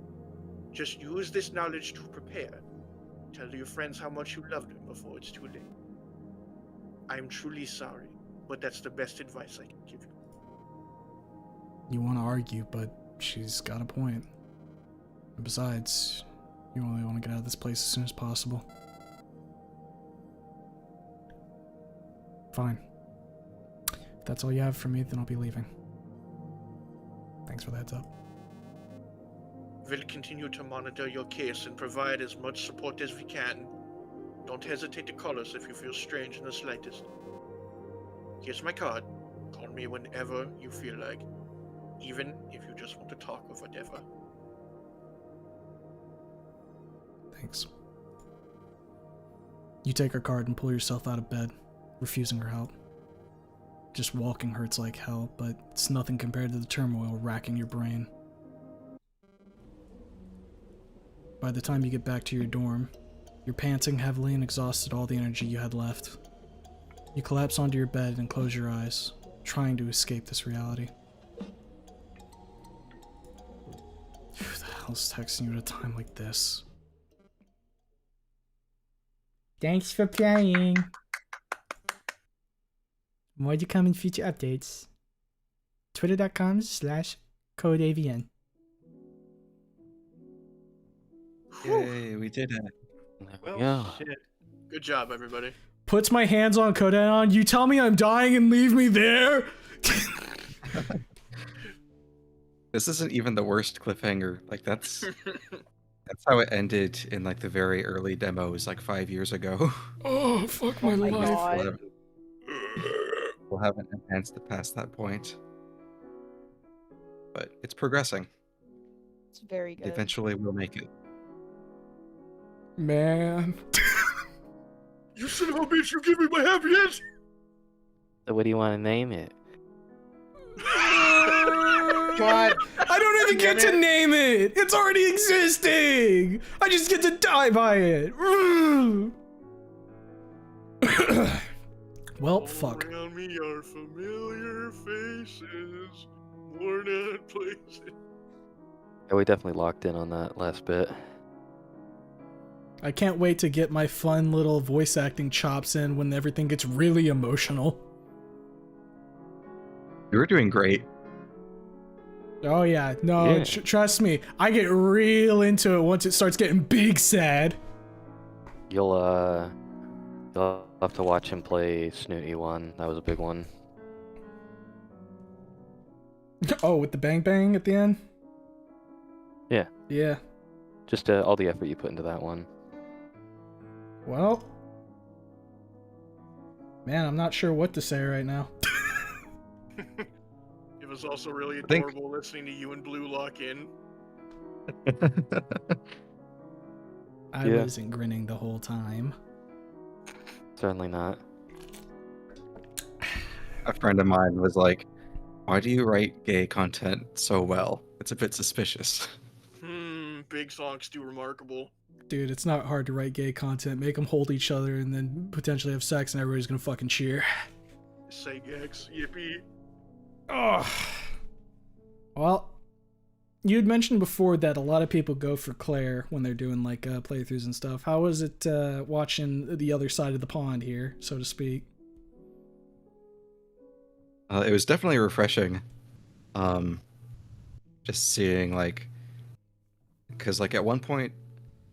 Just use this knowledge to prepare. Tell your friends how much you love them before it's too late. I'm truly sorry, but that's the best advice I can give you. You want to argue, but she's got a point. And besides, you only want to get out of this place as soon as possible. Fine. If that's all you have for me, then I'll be leaving. Thanks for the heads up. We'll continue to monitor your case and provide as much support as we can. Don't hesitate to call us if you feel strange in the slightest. Here's my card. Call me whenever you feel like, even if you just want to talk or whatever. Thanks. You take her card and pull yourself out of bed, refusing her help. Just walking hurts like hell, but it's nothing compared to the turmoil racking your brain. By the time you get back to your dorm, you're panting heavily and exhausted all the energy you had left. You collapse onto your bed and close your eyes, trying to escape this reality. Who the hell's texting you at a time like this? Thanks for playing. More to come in future updates. Twitter.com/CodeAVN. Yay, we did it. There we Well, go. shit. Good job, everybody. Puts my hands on CODA. You tell me I'm dying and leave me there? This isn't even the worst cliffhanger. Like that's how it ended in like the very early demos, like 5 years ago. Oh, fuck my my life. God. We'll haven't enhanced it past that point. But it's progressing. It's very good. Eventually we'll make it. Man. You son of a bitch, you give me my happiness! So what do you want to name it? God. I don't even get to name it. It's already existing. I just get to die by it. Well, fuck. Around me are familiar faces, worn out places. Yeah, we definitely locked in on that last bit. I can't wait to get my fun little voice acting chops in when everything gets really emotional. You were doing great. Oh yeah, no, Yeah. trust me. I get real into it once it starts getting big sad. You'll have to watch him play Snooty one. That was a big one. Oh, with the bang bang at the end? Yeah. Just all the effort you put into that one. Well, man, I'm not sure what to say right now. It was also really I think- adorable listening to you and Blue lock in. I Yeah. wasn't grinning the whole time. Certainly not. A friend of mine was like, "Why do you write gay content so well? It's a bit suspicious." Big songs do remarkable. Dude, it's not hard to write gay content. Make them hold each other and then potentially have sex and everybody's gonna fucking cheer. Say X, yippee. Oh. Well, you'd mentioned before that a lot of people go for Claire when they're doing like playthroughs and stuff. How was it watching the other side of the pond here, so to speak? It was definitely refreshing. Just seeing because at one point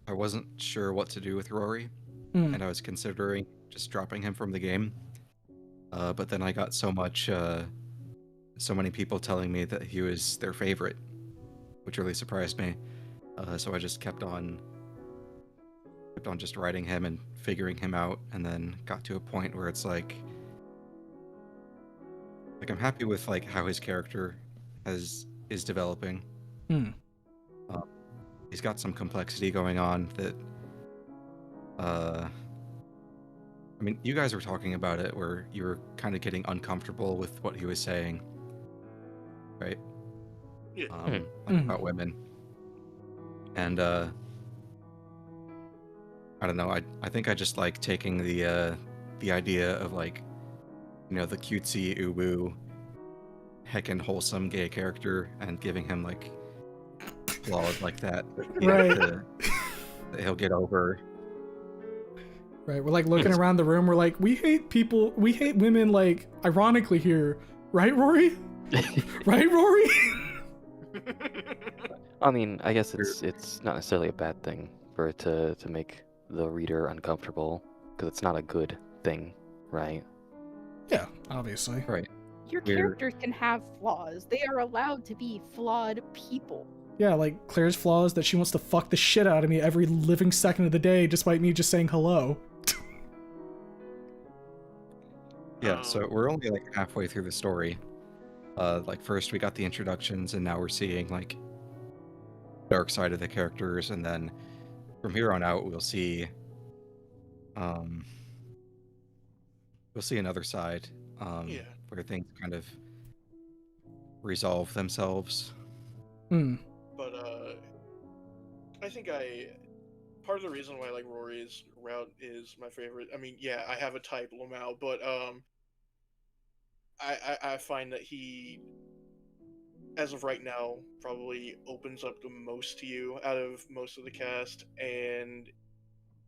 I wasn't sure what to do with Rory, Mm. and I was considering just dropping him from the game. But then I got so many people telling me that he was their favorite, which really surprised me. So I just kept on just writing him and figuring him out, and then got to a point where it's like I'm happy with how his character is developing. Mm. He's got some complexity going on that I mean, you guys were talking about it where you were kind of getting uncomfortable with what he was saying, right? Yeah. About women. And I don't know, I think I just like taking the idea of the cutesy uwu heckin' wholesome gay character and giving him flaws like that Right. that he'll get over. Right, we're looking around the room, we're like, we hate women ironically here. Right, Rory? Right, Rory? I mean, I guess it's not necessarily a bad thing for it to make the reader uncomfortable, because it's not a good thing, right? Yeah, obviously. Right. Your We're- characters can have flaws. They are allowed to be flawed people. Yeah, Claire's flaw is that she wants to fuck the shit out of me every living second of the day, despite me just saying hello. Yeah, so we're only halfway through the story. First we got the introductions, and now we're seeing dark side of the characters, and then from here on out we'll see another side Yeah. where things kind of resolve themselves. Hmm. But I think part of the reason why I like Rory's route is my favorite. I mean, yeah, I have a type Lamau, but I find that he, as of right now, probably opens up the most to you out of most of the cast, and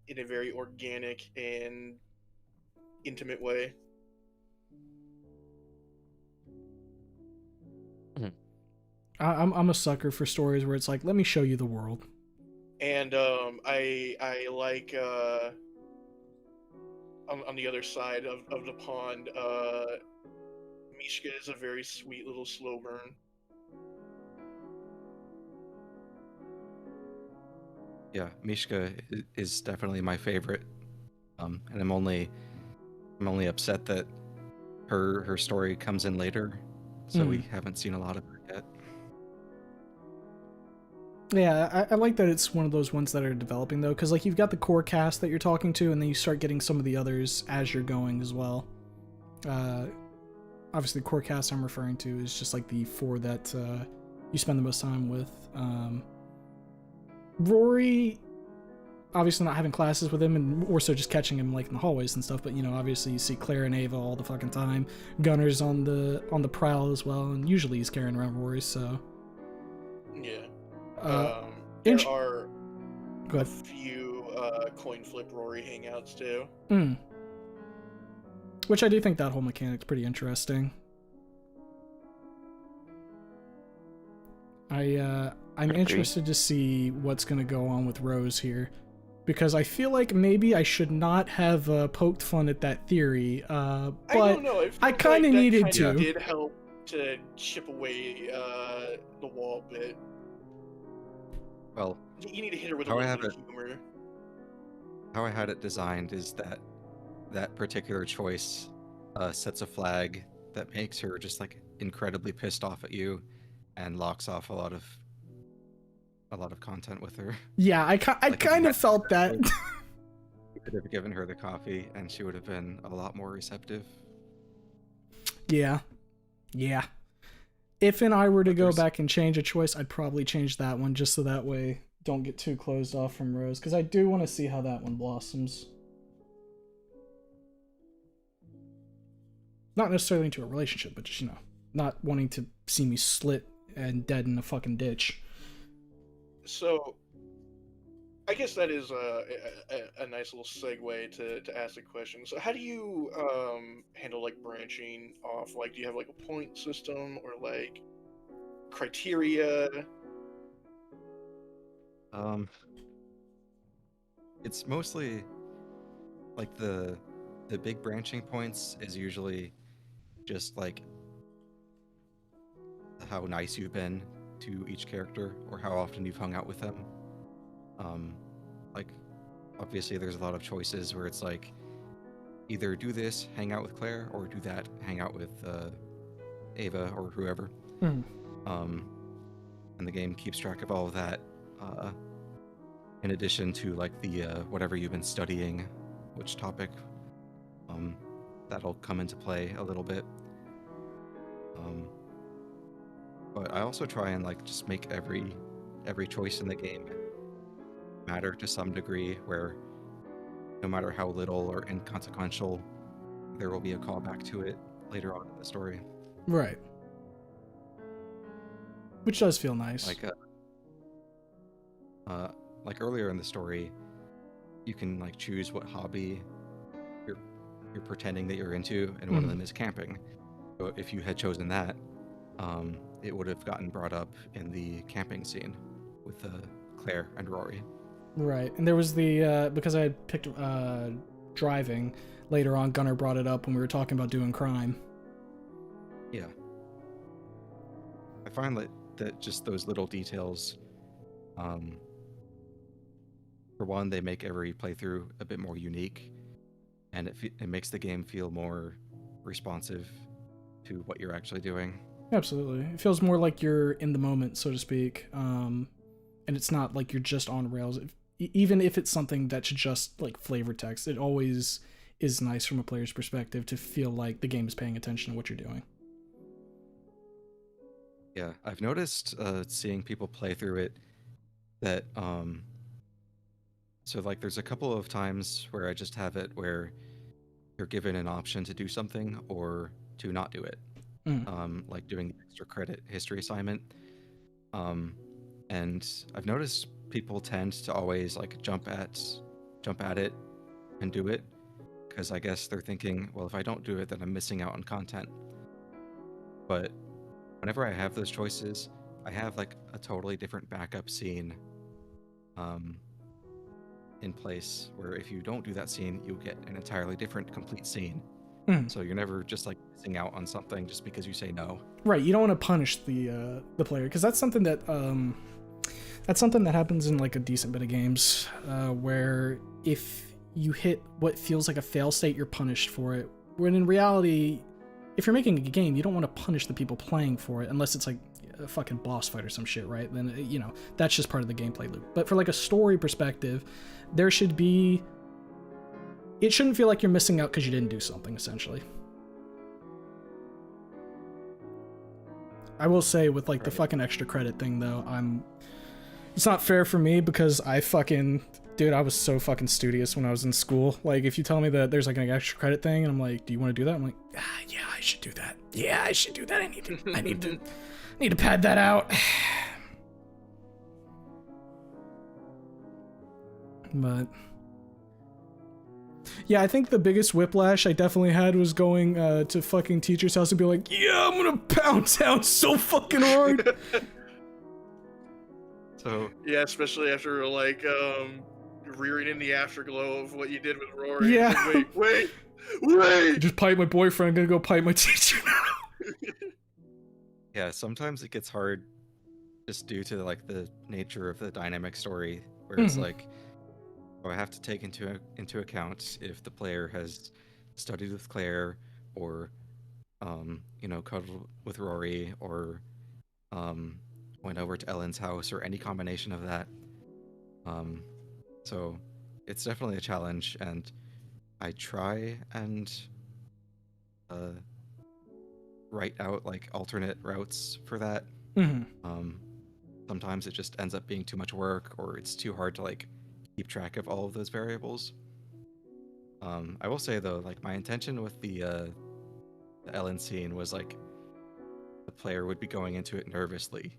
in a very organic and intimate way. I'm a sucker for stories where it's like, let me show you the world. And I like on the other side of the pond, Mishka is a very sweet little slow burn. Yeah, Mishka is definitely my favorite. And I'm only upset that her story comes in later, so we haven't seen a lot of her yet. Yeah, I like that it's one of those ones that are developing, though, because you've got the core cast that you're talking to, and then you start getting some of the others as you're going as well. Obviously, the core cast I'm referring to is just the four that you spend the most time with. Rory, obviously not having classes with him, and more so just catching him in the hallways and stuff, but obviously you see Claire and Ava all the fucking time. Gunner's on the prowl as well, and usually he's carrying around Rory, so... Yeah. There are Go a ahead. few coin flip Rory hangouts too. Which I do think that whole mechanic's pretty interesting. I'm interested to see what's going to go on with Rose here, because I feel like maybe I should not have poked fun at that theory, but I don't know. I kind of needed to. Did help to chip away the wall a bit. Well, You need to hit her with a How I little have bit of it- humor. how I had it designed is that that particular choice sets a flag that makes her just like incredibly pissed off at you, and locks off a lot of content with her. Yeah, I Like, if you kind of had- felt that. You could have given her the coffee, and she would have been a lot more receptive. Yeah. If and I were to But go there's- back and change a choice, I'd probably change that one just so that way don't get too closed off from Rose, because I do want to see how that one blossoms. Not necessarily into a relationship, but just, not wanting to see me slit and dead in a fucking ditch. So, I guess that is a nice little segue to ask the question. So, how do you handle like branching off? Like, do you have like a point system or like criteria? It's mostly like the big branching points is usually just like how nice you've been to each character or how often you've hung out with them. Like obviously there's a lot of choices where it's like either do this, hang out with Claire, or do that, hang out with Ava or whoever. Hmm. And the game keeps track of all of that. In addition to like the whatever you've been studying, which topic, that'll come into play a little bit. But I also try and like just make every choice in the game matter to some degree, where no matter how little or inconsequential, there will be a callback to it later on in the story. Right. Which does feel nice. Like earlier in the story, you can like choose what hobby you're pretending that you're into, and one of them is camping. So if you had chosen that, it would have gotten brought up in the camping scene with Claire and Rory. Right. And there was the, because I had picked driving, later on Gunnar brought it up when we were talking about doing crime. Yeah. I find that just those little details, for one, they make every playthrough a bit more unique, and it makes the game feel more responsive to what you're actually doing. Absolutely. It feels more like you're in the moment, so to speak. And it's not like you're just on rails. Even if it's something that's just like flavor text, it always is nice from a player's perspective to feel like the game is paying attention to what you're doing. Yeah, I've noticed seeing people play through it that so like there's a couple of times where I just have it where you're given an option to do something or to not do it. Like doing the extra credit history assignment. And I've noticed people tend to always like jump at it and do it, because I guess they're thinking, well, if I don't do it, then I'm missing out on content. But whenever I have those choices, I have like a totally different backup scene in place, where if you don't do that scene, you get an entirely different complete scene. So you're never just like missing out on something just because you say no. Right, you don't want to punish the player, because that's something that happens in like a decent bit of games, where if you hit what feels like a fail state, you're punished for it. When in reality, if you're making a game, you don't want to punish the people playing for it, unless it's like a fucking boss fight or some shit, right? Then that's just part of the gameplay loop. But for like a story perspective, it shouldn't feel like you're missing out because you didn't do something, essentially. I will say with like the fucking extra credit thing though, it's not fair for me because I was so fucking studious when I was in school. Like if you tell me that there's like an extra credit thing and I'm like, do you want to do that? I'm like, yeah, I should do that. Yeah, I should do that. I need to pad that out. But yeah, I think the biggest whiplash I definitely had was going to fucking teacher's house and be like, yeah, I'm gonna pound down so fucking hard. So Yeah, especially after like rearing in the afterglow of what you did with Rory. Yeah. Like, wait. Just pipe my boyfriend, I'm gonna go pipe my teacher now. yeah, sometimes it gets hard just due to like the nature of the dynamic story, where it's Mhm. like, oh, I have to take into account if the player has studied with Claire, or cuddled with Rory, or went over to Ellen's house, or any combination of that. So it's definitely a challenge, and I try and write out like alternate routes for that. Mhm. Sometimes it just ends up being too much work, or it's too hard to like keep track of all of those variables. I will say though, like my intention with the Ellen scene was like the player would be going into it nervously,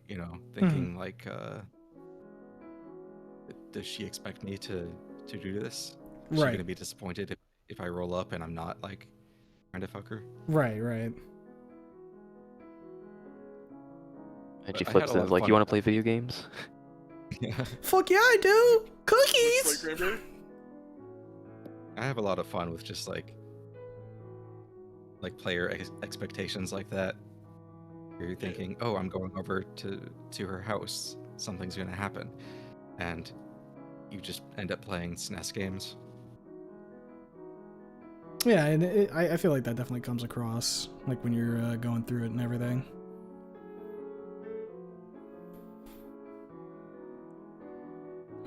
thinking like, does she expect me to do this? Is she Right. gonna be disappointed if I roll up and I'm not like trying to fuck her? Right. Right. And she But I had flips a it lot and of like, fun you want to with play video games? Yeah. Fuck yeah, I do. Like Cookies. Cranberry? I have a lot of fun with just like player expectations like that. You're thinking, oh, I'm going over to her house, something's gonna happen, and you just end up playing SNES games. Yeah, and I feel like that definitely comes across, like when you're going through it and everything.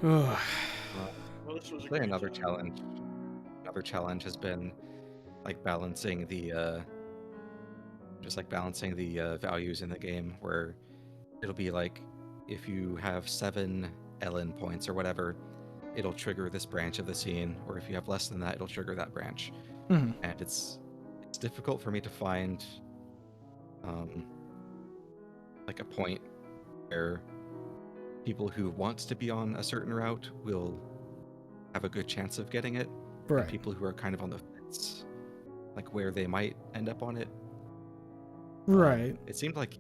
Ugh. Well, this was a I think great another time. challenge has been like balancing the values in the game, where it'll be like if you have 7 Ellen points or whatever, it'll trigger this branch of the scene, or if you have less than that, it'll trigger that branch. Mhm. And it's difficult for me to find like a point where people who want to be on a certain route will have a good chance of getting it, Right. and people who are kind of on the fence, like where they might end up on it. Right. It seemed like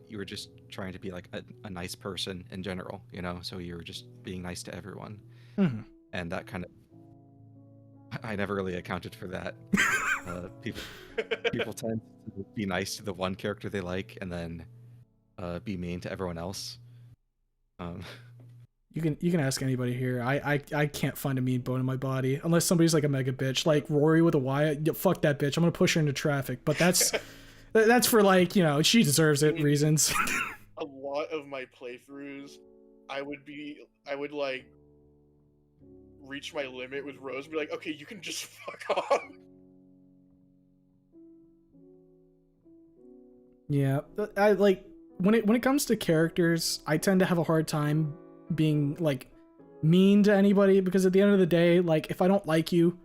you were just trying to be like a nice person in general, so you were just being nice to everyone. Mhm. And that kind of, I never really accounted for that. People tend to be nice to the one character they like, and then be mean to everyone else. You can ask anybody here. I can't find a mean bone in my body unless somebody's like a mega bitch, like Rory with a Y. Yeah, fuck that bitch. I'm gonna push her into traffic. But that's for like, she deserves it reasons. A lot of my playthroughs, I would like reach my limit with Rose and be like, okay, you can just fuck off. Yeah, I like when it comes to characters, I tend to have a hard time being like mean to anybody, because at the end of the day, like if I don't like you,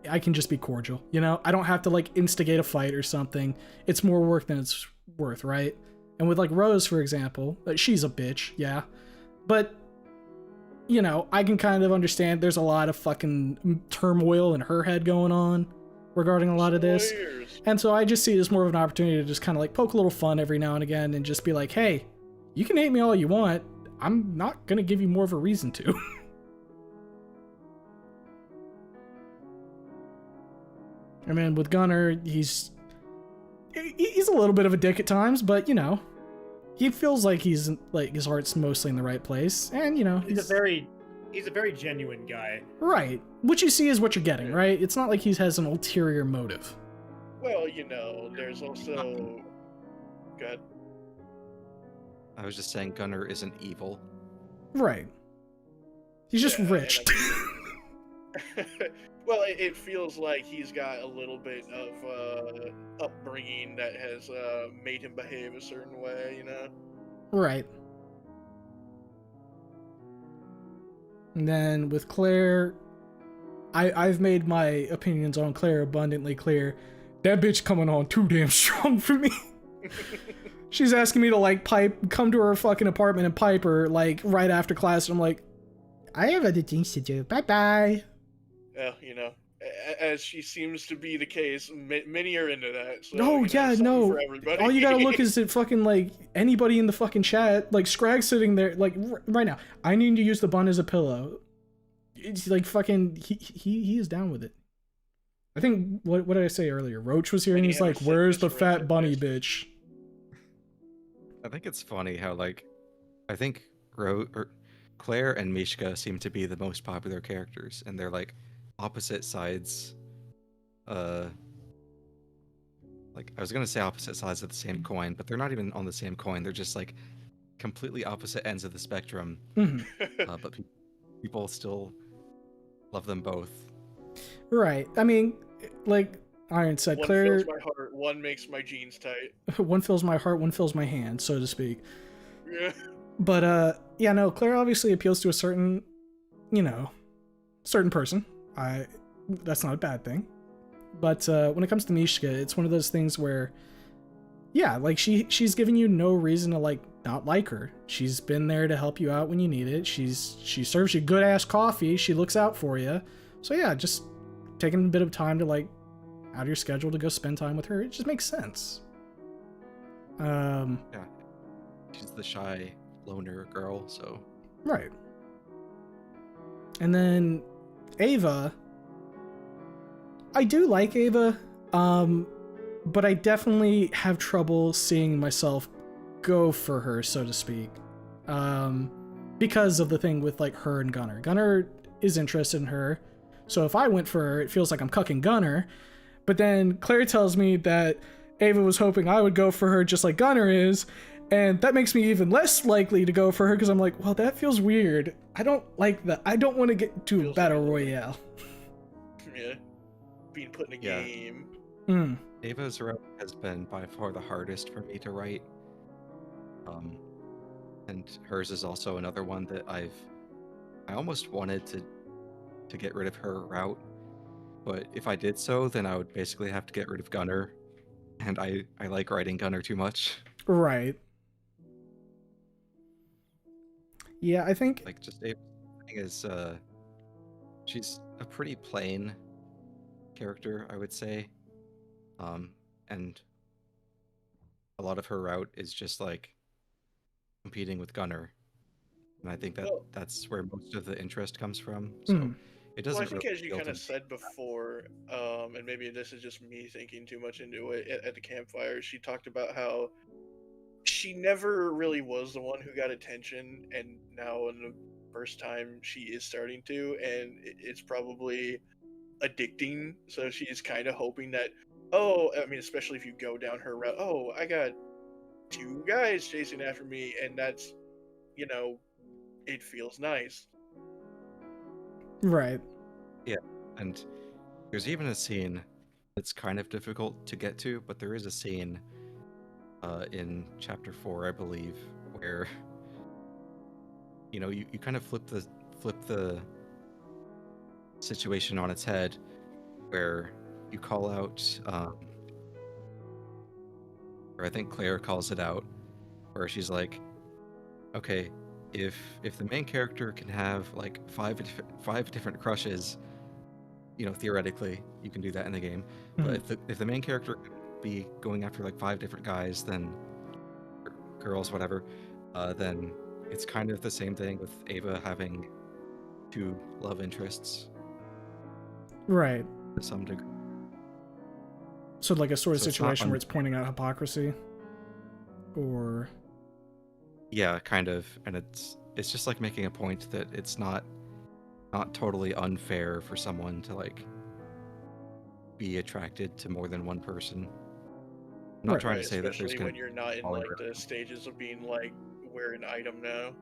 I can just be cordial. I don't have to like instigate a fight or something. It's more work than it's worth, right? And with like Rose, for example, she's a bitch, yeah, but I can kind of understand there's a lot of fucking turmoil in her head going on regarding a lot of this. Spoilers. And so I just see it as more of an opportunity to just kind of like poke a little fun every now and again and just be like, hey, you can hate me all you want. I'm not going to give you more of a reason to. I mean, with Gunnar, he's a little bit of a dick at times, but he feels like he's like his heart's mostly in the right place, and He's a very genuine guy. right. What you see is what you're getting, right? It's not like he has an ulterior motive. Well, there's also. Good. I was just saying Gunnar isn't evil. Right. He's just Yeah, rich. Well, it feels like he's got a little bit of upbringing that has made him behave a certain way, Right. And then with Claire, I've made my opinions on Claire abundantly clear. That bitch coming on too damn strong for me. She's asking me to like come to her fucking apartment and pipe her like right after class, and I'm like, I have other things to do. Bye bye. As she seems to be the case, many are into that. So, No, yeah, something no. for everybody. All you gotta look is at fucking like anybody in the fucking chat, like Scrag's sitting there like right now. I need to use the bun as a pillow. It's like fucking he is down with it. I think what did I say earlier? Roach was here and And he he's had a like, "Where's the sickness fat bunny, resident. bitch?" I think it's funny how I think Claire and Mishka seem to be the most popular characters, and they're like opposite sides. Like I was gonna say opposite sides of the same coin, but they're not even on the same coin. They're just like completely opposite ends of the spectrum. Mhm. But people still love them both. Right. I mean, like Iron said, One Claire. fills my heart, one makes my jeans tight. One fills my heart, one fills my hand, so to speak. Yeah. But yeah, no, Claire obviously appeals to a certain, certain person. That's not a bad thing. But when it comes to Mishka, it's one of those things where, yeah, like she's given you no reason to like not like her. She's been there to help you out when you need it. She serves you good ass coffee. She looks out for you. So yeah, just taking a bit of time to like out of your schedule to go spend time with her, it just makes sense. Yeah, she's the shy loner girl, so Right. And then Ava, I do like Ava, but I definitely have trouble seeing myself go for her, so to speak, because of the thing with like her and Gunnar. Gunnar is interested in her, so if I went for her, it feels like I'm cucking Gunnar. But then Claire tells me that Ava was hoping I would go for her just like Gunnar is, and that makes me even less likely to go for her because I'm like, well, that feels weird. I don't like that. I don't want to get to a Feels battle like- royale. Yeah. Being put in a Yeah. game. Ava's route has been by far the hardest for me to write. And hers is also another one that I almost wanted to get rid of her route, but if I did so, then I would basically have to get rid of Gunnar, and I like writing Gunnar too much. Right. Yeah, I think. Like just Ava's thing is she's a pretty plain character, I would say. And a lot of her route is just like competing with Gunnar. And I think Well- that's where most of the interest comes from. So Mhm. it doesn't Well, I think really as you appeal kind to of me. said before, and maybe this is just me thinking too much into it at the campfire, she talked about how she never really was the one who got attention, and now in the first time she is starting to, and it's probably addicting. So she's kind of hoping that, I mean, especially if you go down her route, I got 2 guys chasing after me, and that's, it feels nice. Right. And there's even a scene that's kind of difficult to get to, but there is a scene in chapter 4, I believe, where you kind of flip the situation on its head, where you call out, or I think Claire calls it out, where she's like, okay, if the main character can have like five different crushes, theoretically you can do that in the game. But if the main character could be going after like 5 different guys, then girls, whatever, then it's kind of the same thing with Ava having 2 love interests Right. to some degree. So like a sort of So it's not situation where it's pointing out hypocrisy, or Yeah, kind of, and it's just like making a point that it's not totally unfair for someone to like be attracted to more than one person. I'm not Right. trying to say that there's Especially going when you're not in all like around. the stages of being like, we're an item now.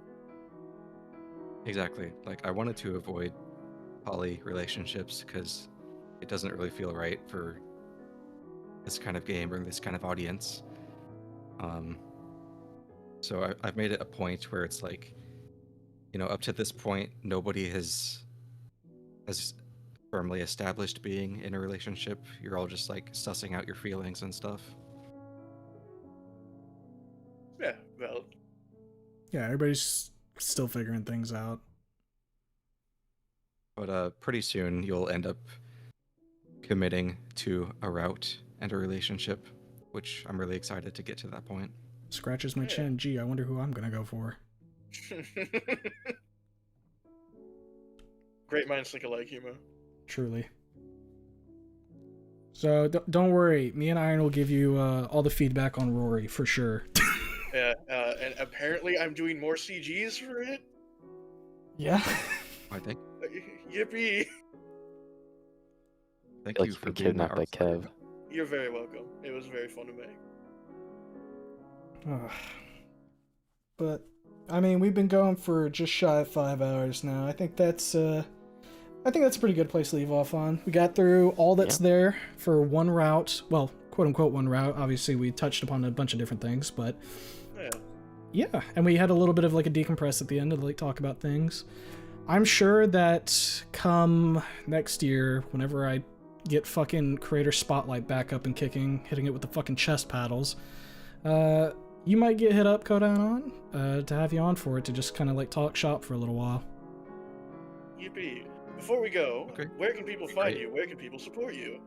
Exactly. Like I wanted to avoid poly relationships because it doesn't really feel right for this kind of game or this kind of audience. So I've made it a point where it's like, up to this point, nobody has firmly established being in a relationship. You're all just like sussing out your feelings and stuff. Yeah, well, yeah, everybody's still figuring things out. But pretty soon you'll end up committing to a route and a relationship, which I'm really excited to get to that point. Scratches my Yeah. chin. Gee, I wonder who I'm gonna go for. great minds think alike, Humo. Truly. So don't worry, me and Iron will give you all the feedback on Rory for sure. Yeah, and apparently I'm doing more CGs for it. Yeah. I think. Yippee! Thank Like you you've for been being my kidnapped by art star. Kev. You're very welcome. It was very fun to make. But I mean, we've been going for just shy of 5 hours now. I think that's a pretty good place to leave off on. We got through all that's there for one route. Well, quote unquote one route. Obviously, we touched upon a bunch of different things, but yeah, and we had a little bit of like a decompress at the end to like talk about things. I'm sure that come next year, whenever I get fucking Creator Spotlight back up and kicking, hitting it with the fucking chest paddles, you might get hit up, CODA, on to have you on for it to just kind of like talk shop for a little while. Yippee! Before we go, Okay. where can people find Great. you? Where can people support you?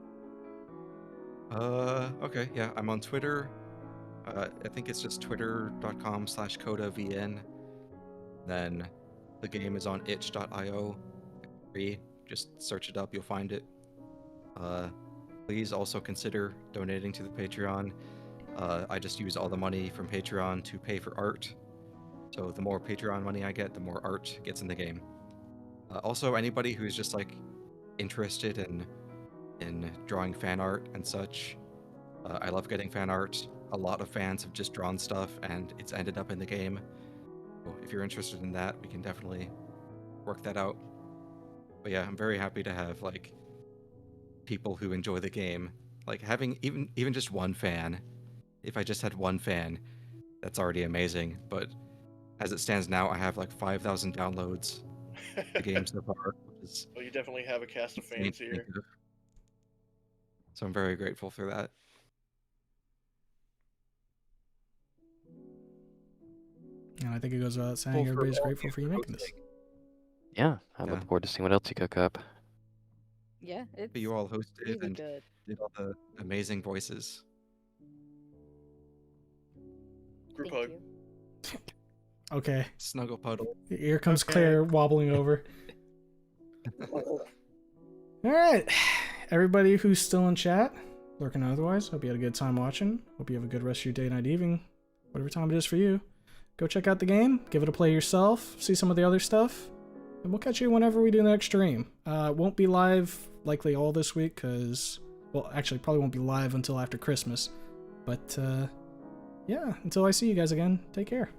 Okay, yeah, I'm on Twitter. I think it's just twitter.com/CODAVN. Then the game is on itch.io. Free. Just search it up, you'll find it. Please also consider donating to the Patreon. I just use all the money from Patreon to pay for art. So the more Patreon money I get, the more art gets in the game. Also, anybody who's just like interested in drawing fan art and such, I love getting fan art. A lot of fans have just drawn stuff and it's ended up in the game. So if you're interested in that, we can definitely work that out. But yeah, I'm very happy to have like people who enjoy the game. Like having even just one fan. If I just had one fan, that's already amazing. But as it stands now, I have like 5,000 downloads the game so far, which is Well, you definitely have a cast of insane fans to here. think of. So I'm very grateful for that. And I think it goes without saying, Well, for everybody's all grateful you for you making this. hosting. Yeah, I Yeah. look forward to seeing what else you cook up. Yeah, it's You all hosted really and good. did all the amazing voices. Group Thank hug. you. Okay, Snuggle puddle. here comes Okay. Claire wobbling over. Alright, everybody who's still in chat, lurking otherwise, hope you had a good time watching. Hope you have a good rest of your day, night, evening, whatever time it is for you. Go check out the game, give it a play yourself, see some of the other stuff, and we'll catch you whenever we do the next stream. Won't be live likely all this week, because, well, actually, probably won't be live until after Christmas. But, yeah, until I see you guys again, take care.